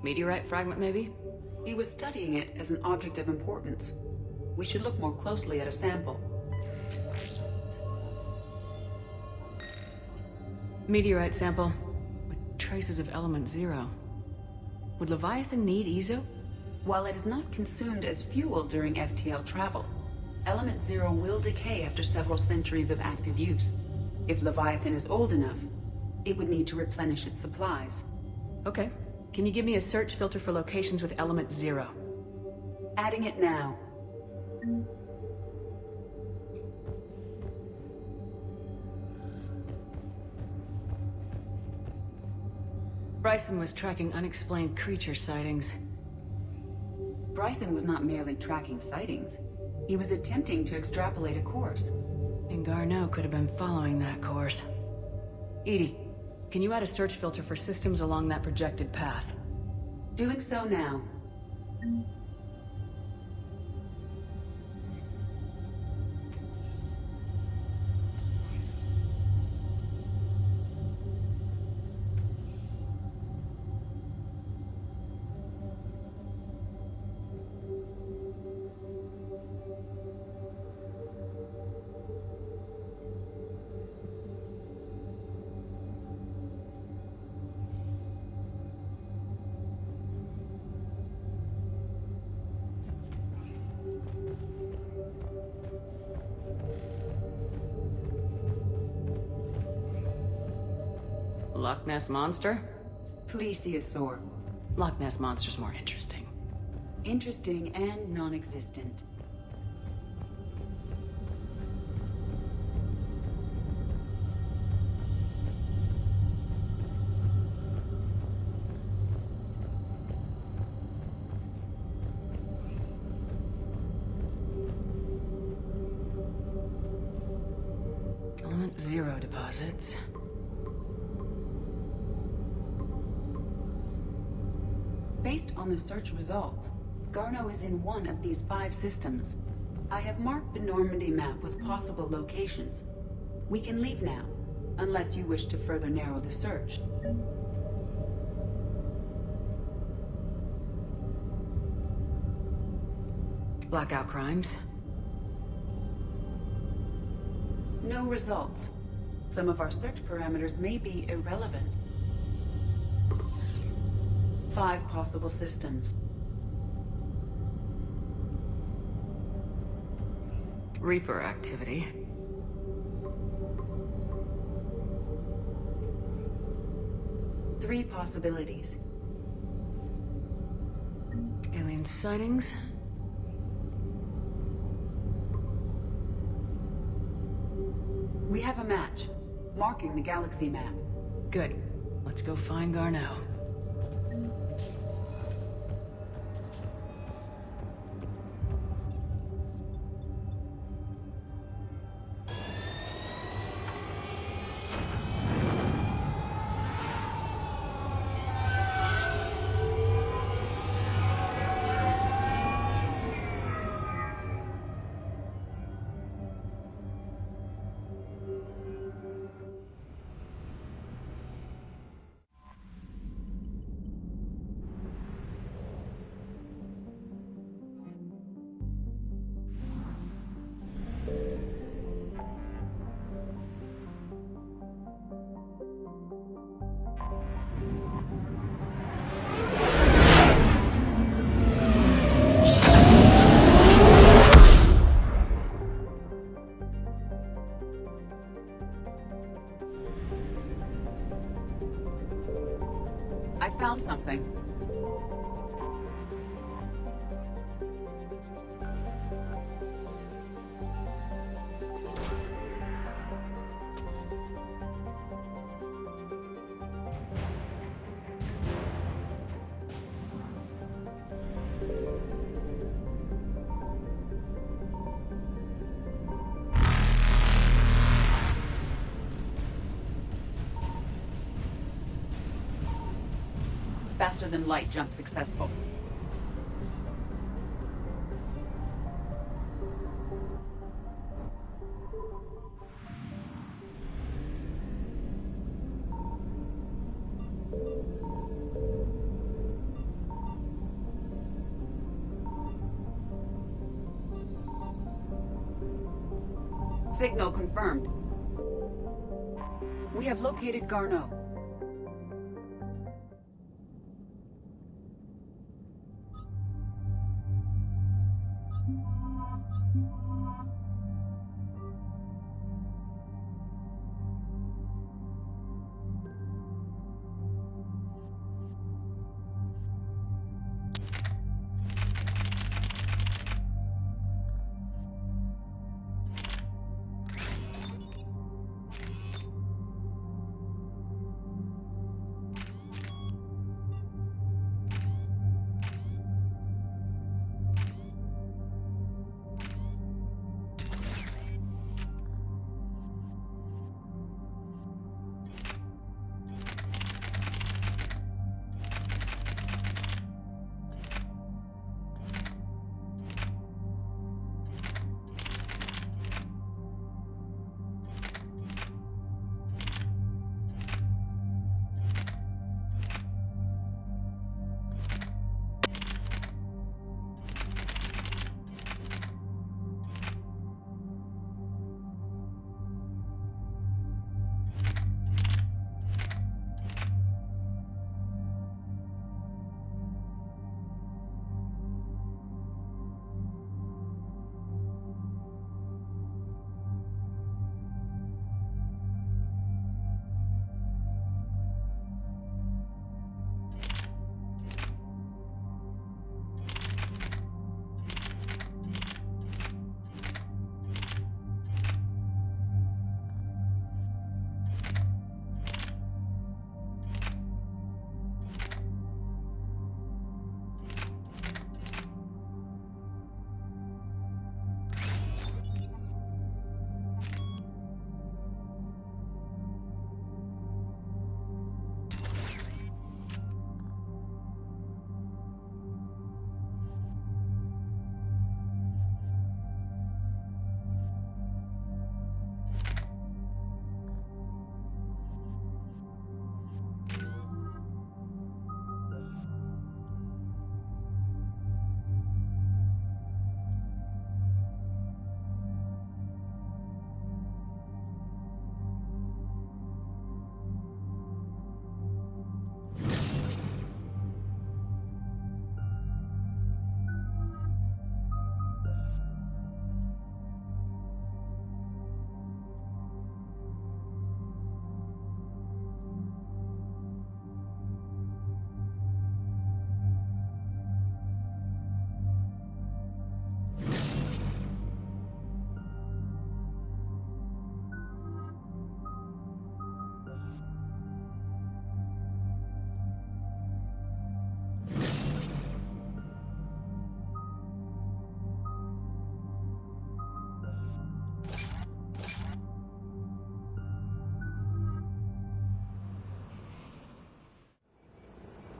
Meteorite fragment, maybe? He was studying it as an object of importance. We should look more closely at a sample. Meteorite sample with traces of element 0. Would Leviathan need EZO? While it is not consumed as fuel during FTL travel, element 0 will decay after several centuries of active use. If Leviathan is old enough, it would need to replenish its supplies. Okay. Can you give me a search filter for locations with element 0? Adding it now. Bryson was tracking unexplained creature sightings. Bryson was not merely tracking sightings. He was attempting to extrapolate a course. And Garneau could have been following that course. Edie, can you add a search filter for systems along that projected path? Doing so now. Loch Ness Monster? Plesiosaur. Loch Ness Monster's more interesting. Interesting and non-existent. Element 0 deposits. Based on the search results, Garneau is in one of these 5 systems. I have marked the Normandy map with possible locations. We can leave now, unless you wish to further narrow the search. Blackout crimes. No results. Some of our search parameters may be irrelevant. 5 possible systems. Reaper activity. Three possibilities. Alien sightings. We have a match, marking the galaxy map. Good. Let's go find Garneau. I found something. Faster than light jump successful. Signal confirmed. We have located Garneau.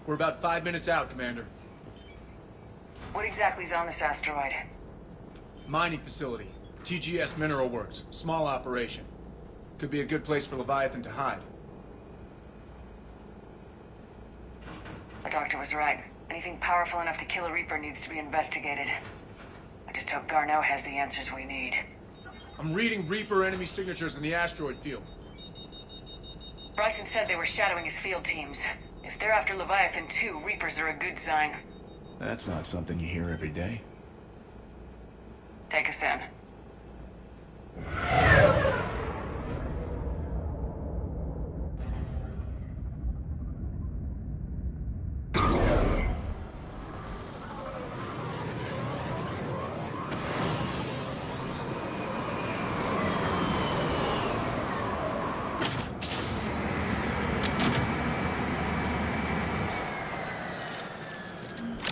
We're about 5 minutes out, Commander. What exactly is on this asteroid? Mining facility. TGS Mineral Works. Small operation. Could be a good place for Leviathan to hide. The doctor was right. Anything powerful enough to kill a Reaper needs to be investigated. I just hope Garneau has the answers we need. I'm reading Reaper enemy signatures in the asteroid field. Bryson said they were shadowing his field teams. If they're after Leviathan too, Reapers are a good sign. That's not something you hear every day. Take us in.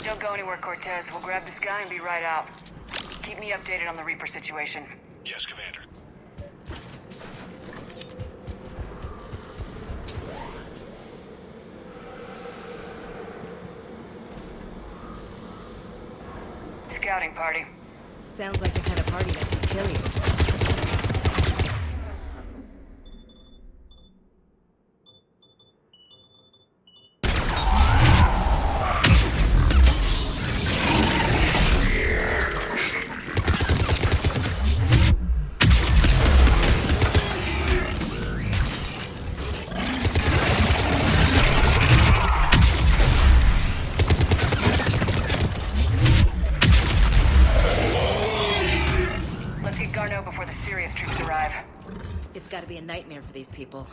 Don't go anywhere, Cortez. We'll grab this guy and be right out. Keep me updated on the Reaper situation. Yes, Commander. Scouting party. Sounds like the kind of party that can kill you. Let's get Garneau before the serious troops arrive. It's gotta be a nightmare for these people.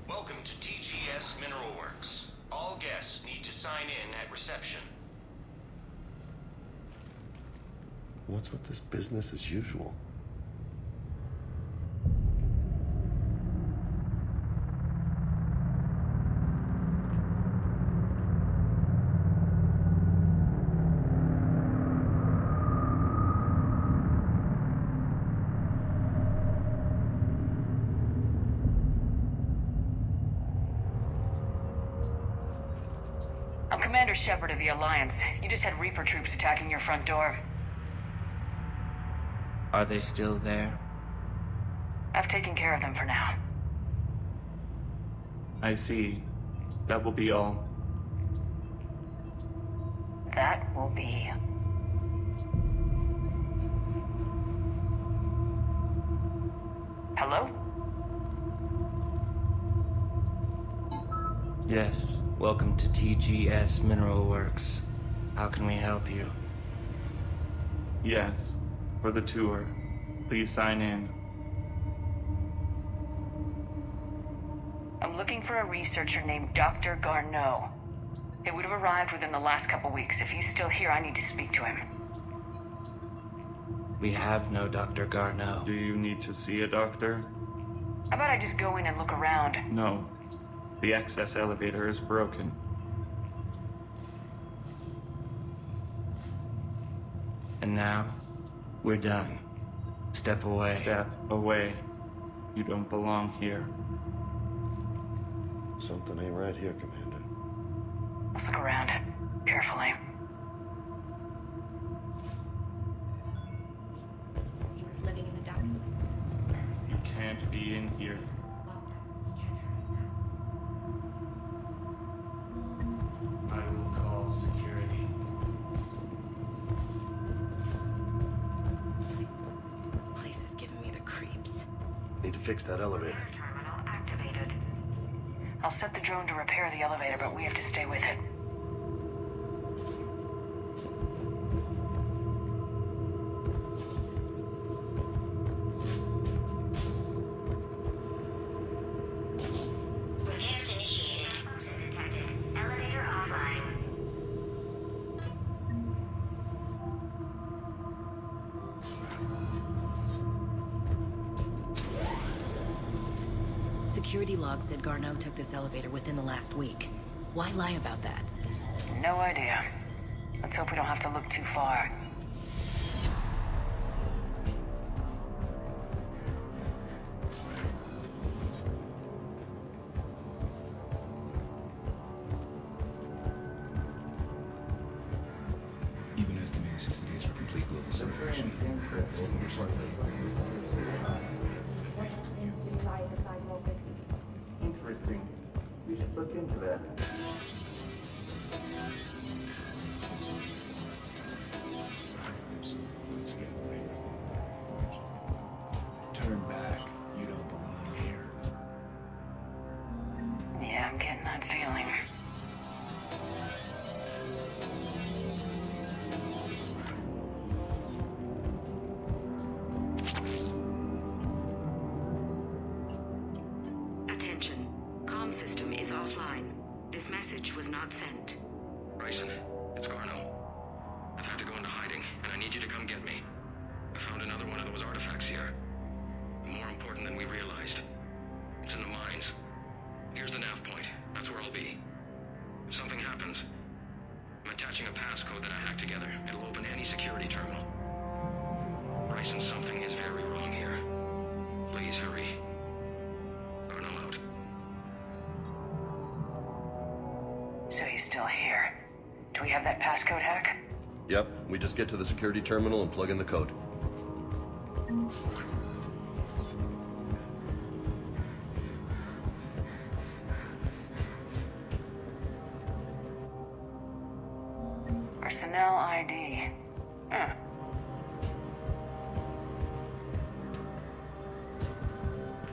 Welcome to TGS Mineral Works. All guests need to sign in at reception. What's with this business as usual? I'm Commander Shepard of the Alliance. You just had Reaper troops attacking your front door. Are they still there? I've taken care of them for now. I see. That will be all. That will be. Hello? Yes. Welcome to TGS Mineral Works. How can we help you? Yes. For the tour. Please sign in. I'm looking for a researcher named Dr. Garneau. He would have arrived within the last couple weeks. If he's still here, I need to speak to him. We have no Dr. Garneau. Do you need to see a doctor? How about I just go in and look around? No. The access elevator is broken. And now, we're done. Step away. Step away. You don't belong here. Something ain't right here, Commander. Let's look around. Carefully. He was living in the darkness. You can't be in here. I will call security. Place is giving me the creeps. Need to fix that elevator. I'll set the drone to repair the elevator, but we have to stay with it. Repairs initiated. Elevator offline. Security log said Garneau took this elevator within the last week. Why lie about that? No idea. Let's hope we don't have to look too far. Even estimating 60 days for complete global separation. Interesting. We should look into that. Turn back. You don't belong here. Yeah, I'm getting that feeling. Attention. Comm system is offline. This message was not sent. Ryzen, it's Garno. I've had to go into hiding, and I need you to come get me. I found another one of those artifacts here. More important than we realized. It's in the mines. Here's the nav point. That's where I'll be. If something happens, I'm attaching a passcode that I hacked together. It'll open any security terminal. Ryzen, something is very wrong here. Please hurry. Garno out. So he's still here. Do we have that passcode hack? Yep, we just get to the security terminal and plug in the code. Personnel ID. Huh.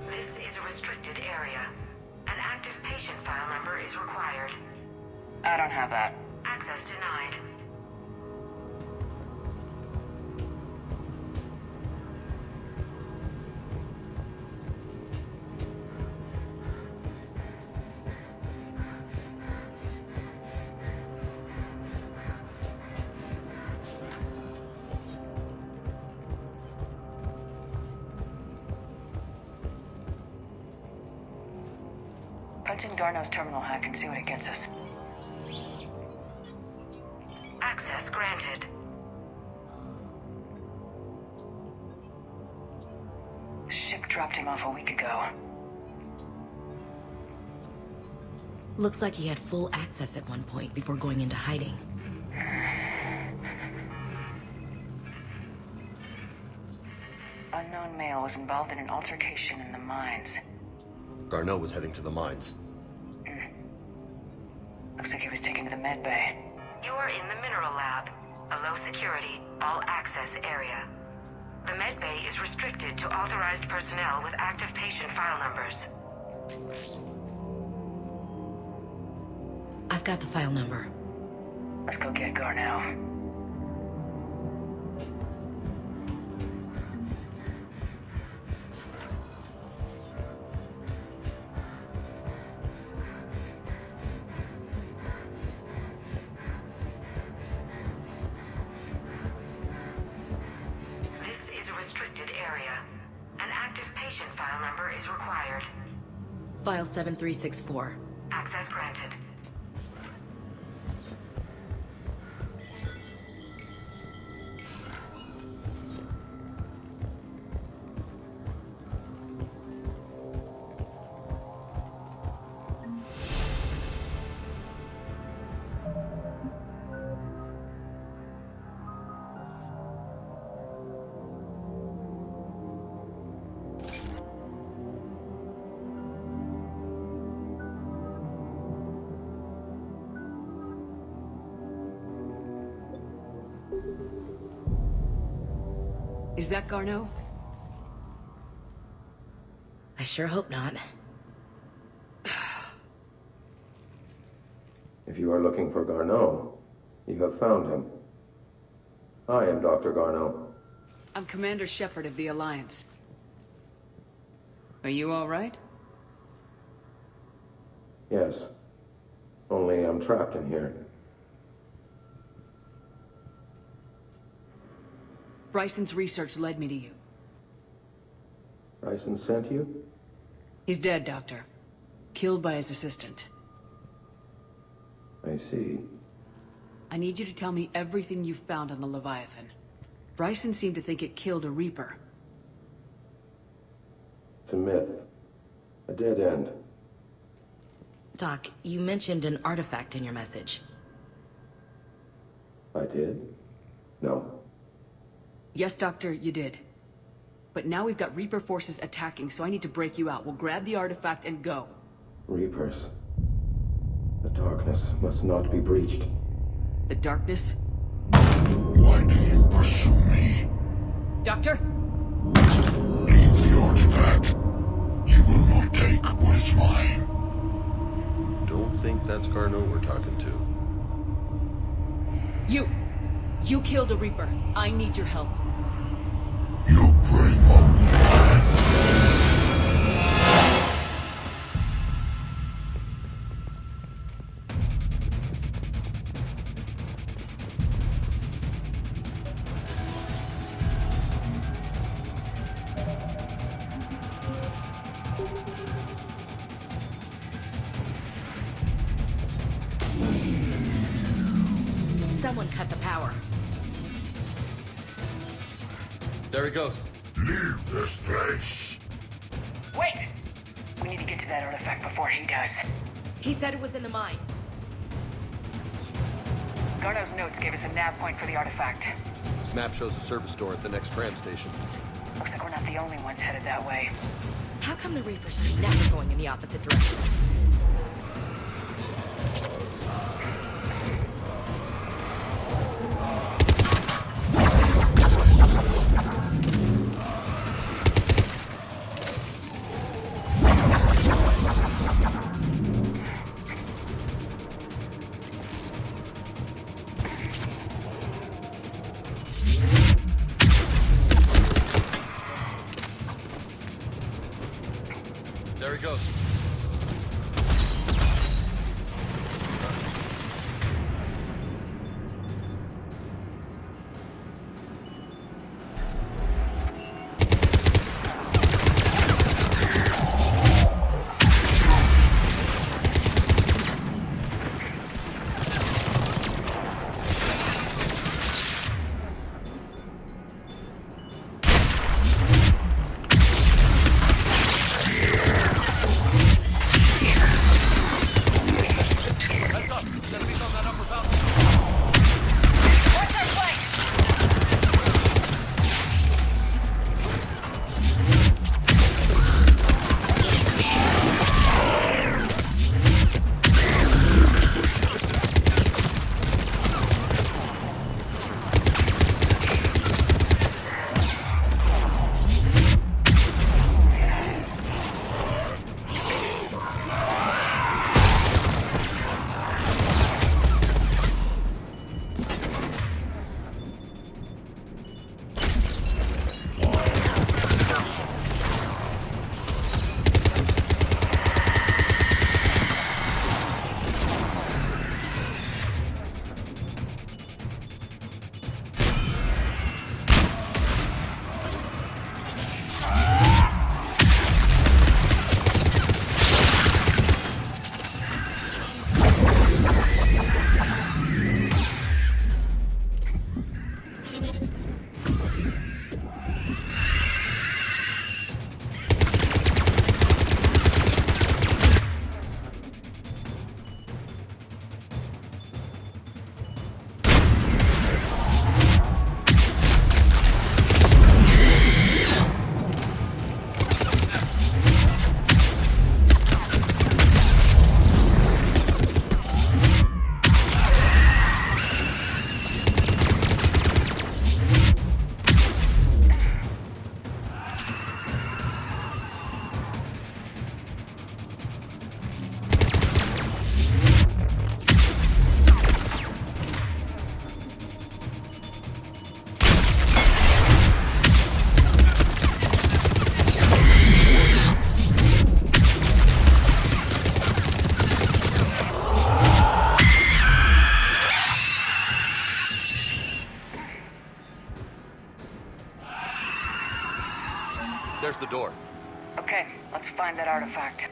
This is a restricted area. An active patient file number is required. I don't have that. Access denied. Punch in Garno's terminal hack and see what it gets us. Access granted. Ship dropped him off a week ago. Looks like he had full access at one point before going into hiding. Unknown male was involved in an altercation in the mines. Garneau was heading to the mines. Looks like he was taken to the med bay. You are in the mineral lab, a low security, all access area. The med bay is restricted to authorized personnel with active patient file numbers. I've got the file number. Let's go get Garno. File 7364. Access granted. Is that Garneau? I sure hope not. If you are looking for Garneau, you have found him. I am Dr. Garneau. I'm Commander Shepard of the Alliance. Are you all right? Yes. Only I'm trapped in here. Bryson's research led me to you. Bryson sent you? He's dead, Doctor. Killed by his assistant. I see. I need you to tell me everything you found on the Leviathan. Bryson seemed to think it killed a Reaper. It's a myth. A dead end. Doc, you mentioned an artifact in your message. I did? No. Yes, Doctor, you did. But now we've got Reaper forces attacking, so I need to break you out. We'll grab the artifact and go. Reapers. The darkness must not be breached. The darkness? Why do you pursue me? Doctor? Leave the artifact. You will not take what is mine. Don't think that's Garneau we're talking to. You killed a Reaper. I need your help. You bring only death. Someone cut the power. There he goes. Leave this place. Wait! We need to get to that artifact before he does. He said it was in the mine. Garneau's notes gave us a nav point for the artifact. Map shows a service door at the next tram station. Looks like we're not the only ones headed that way. How come the Reapers are never going in the opposite direction? There he goes. There's the door. Okay, let's find that artifact.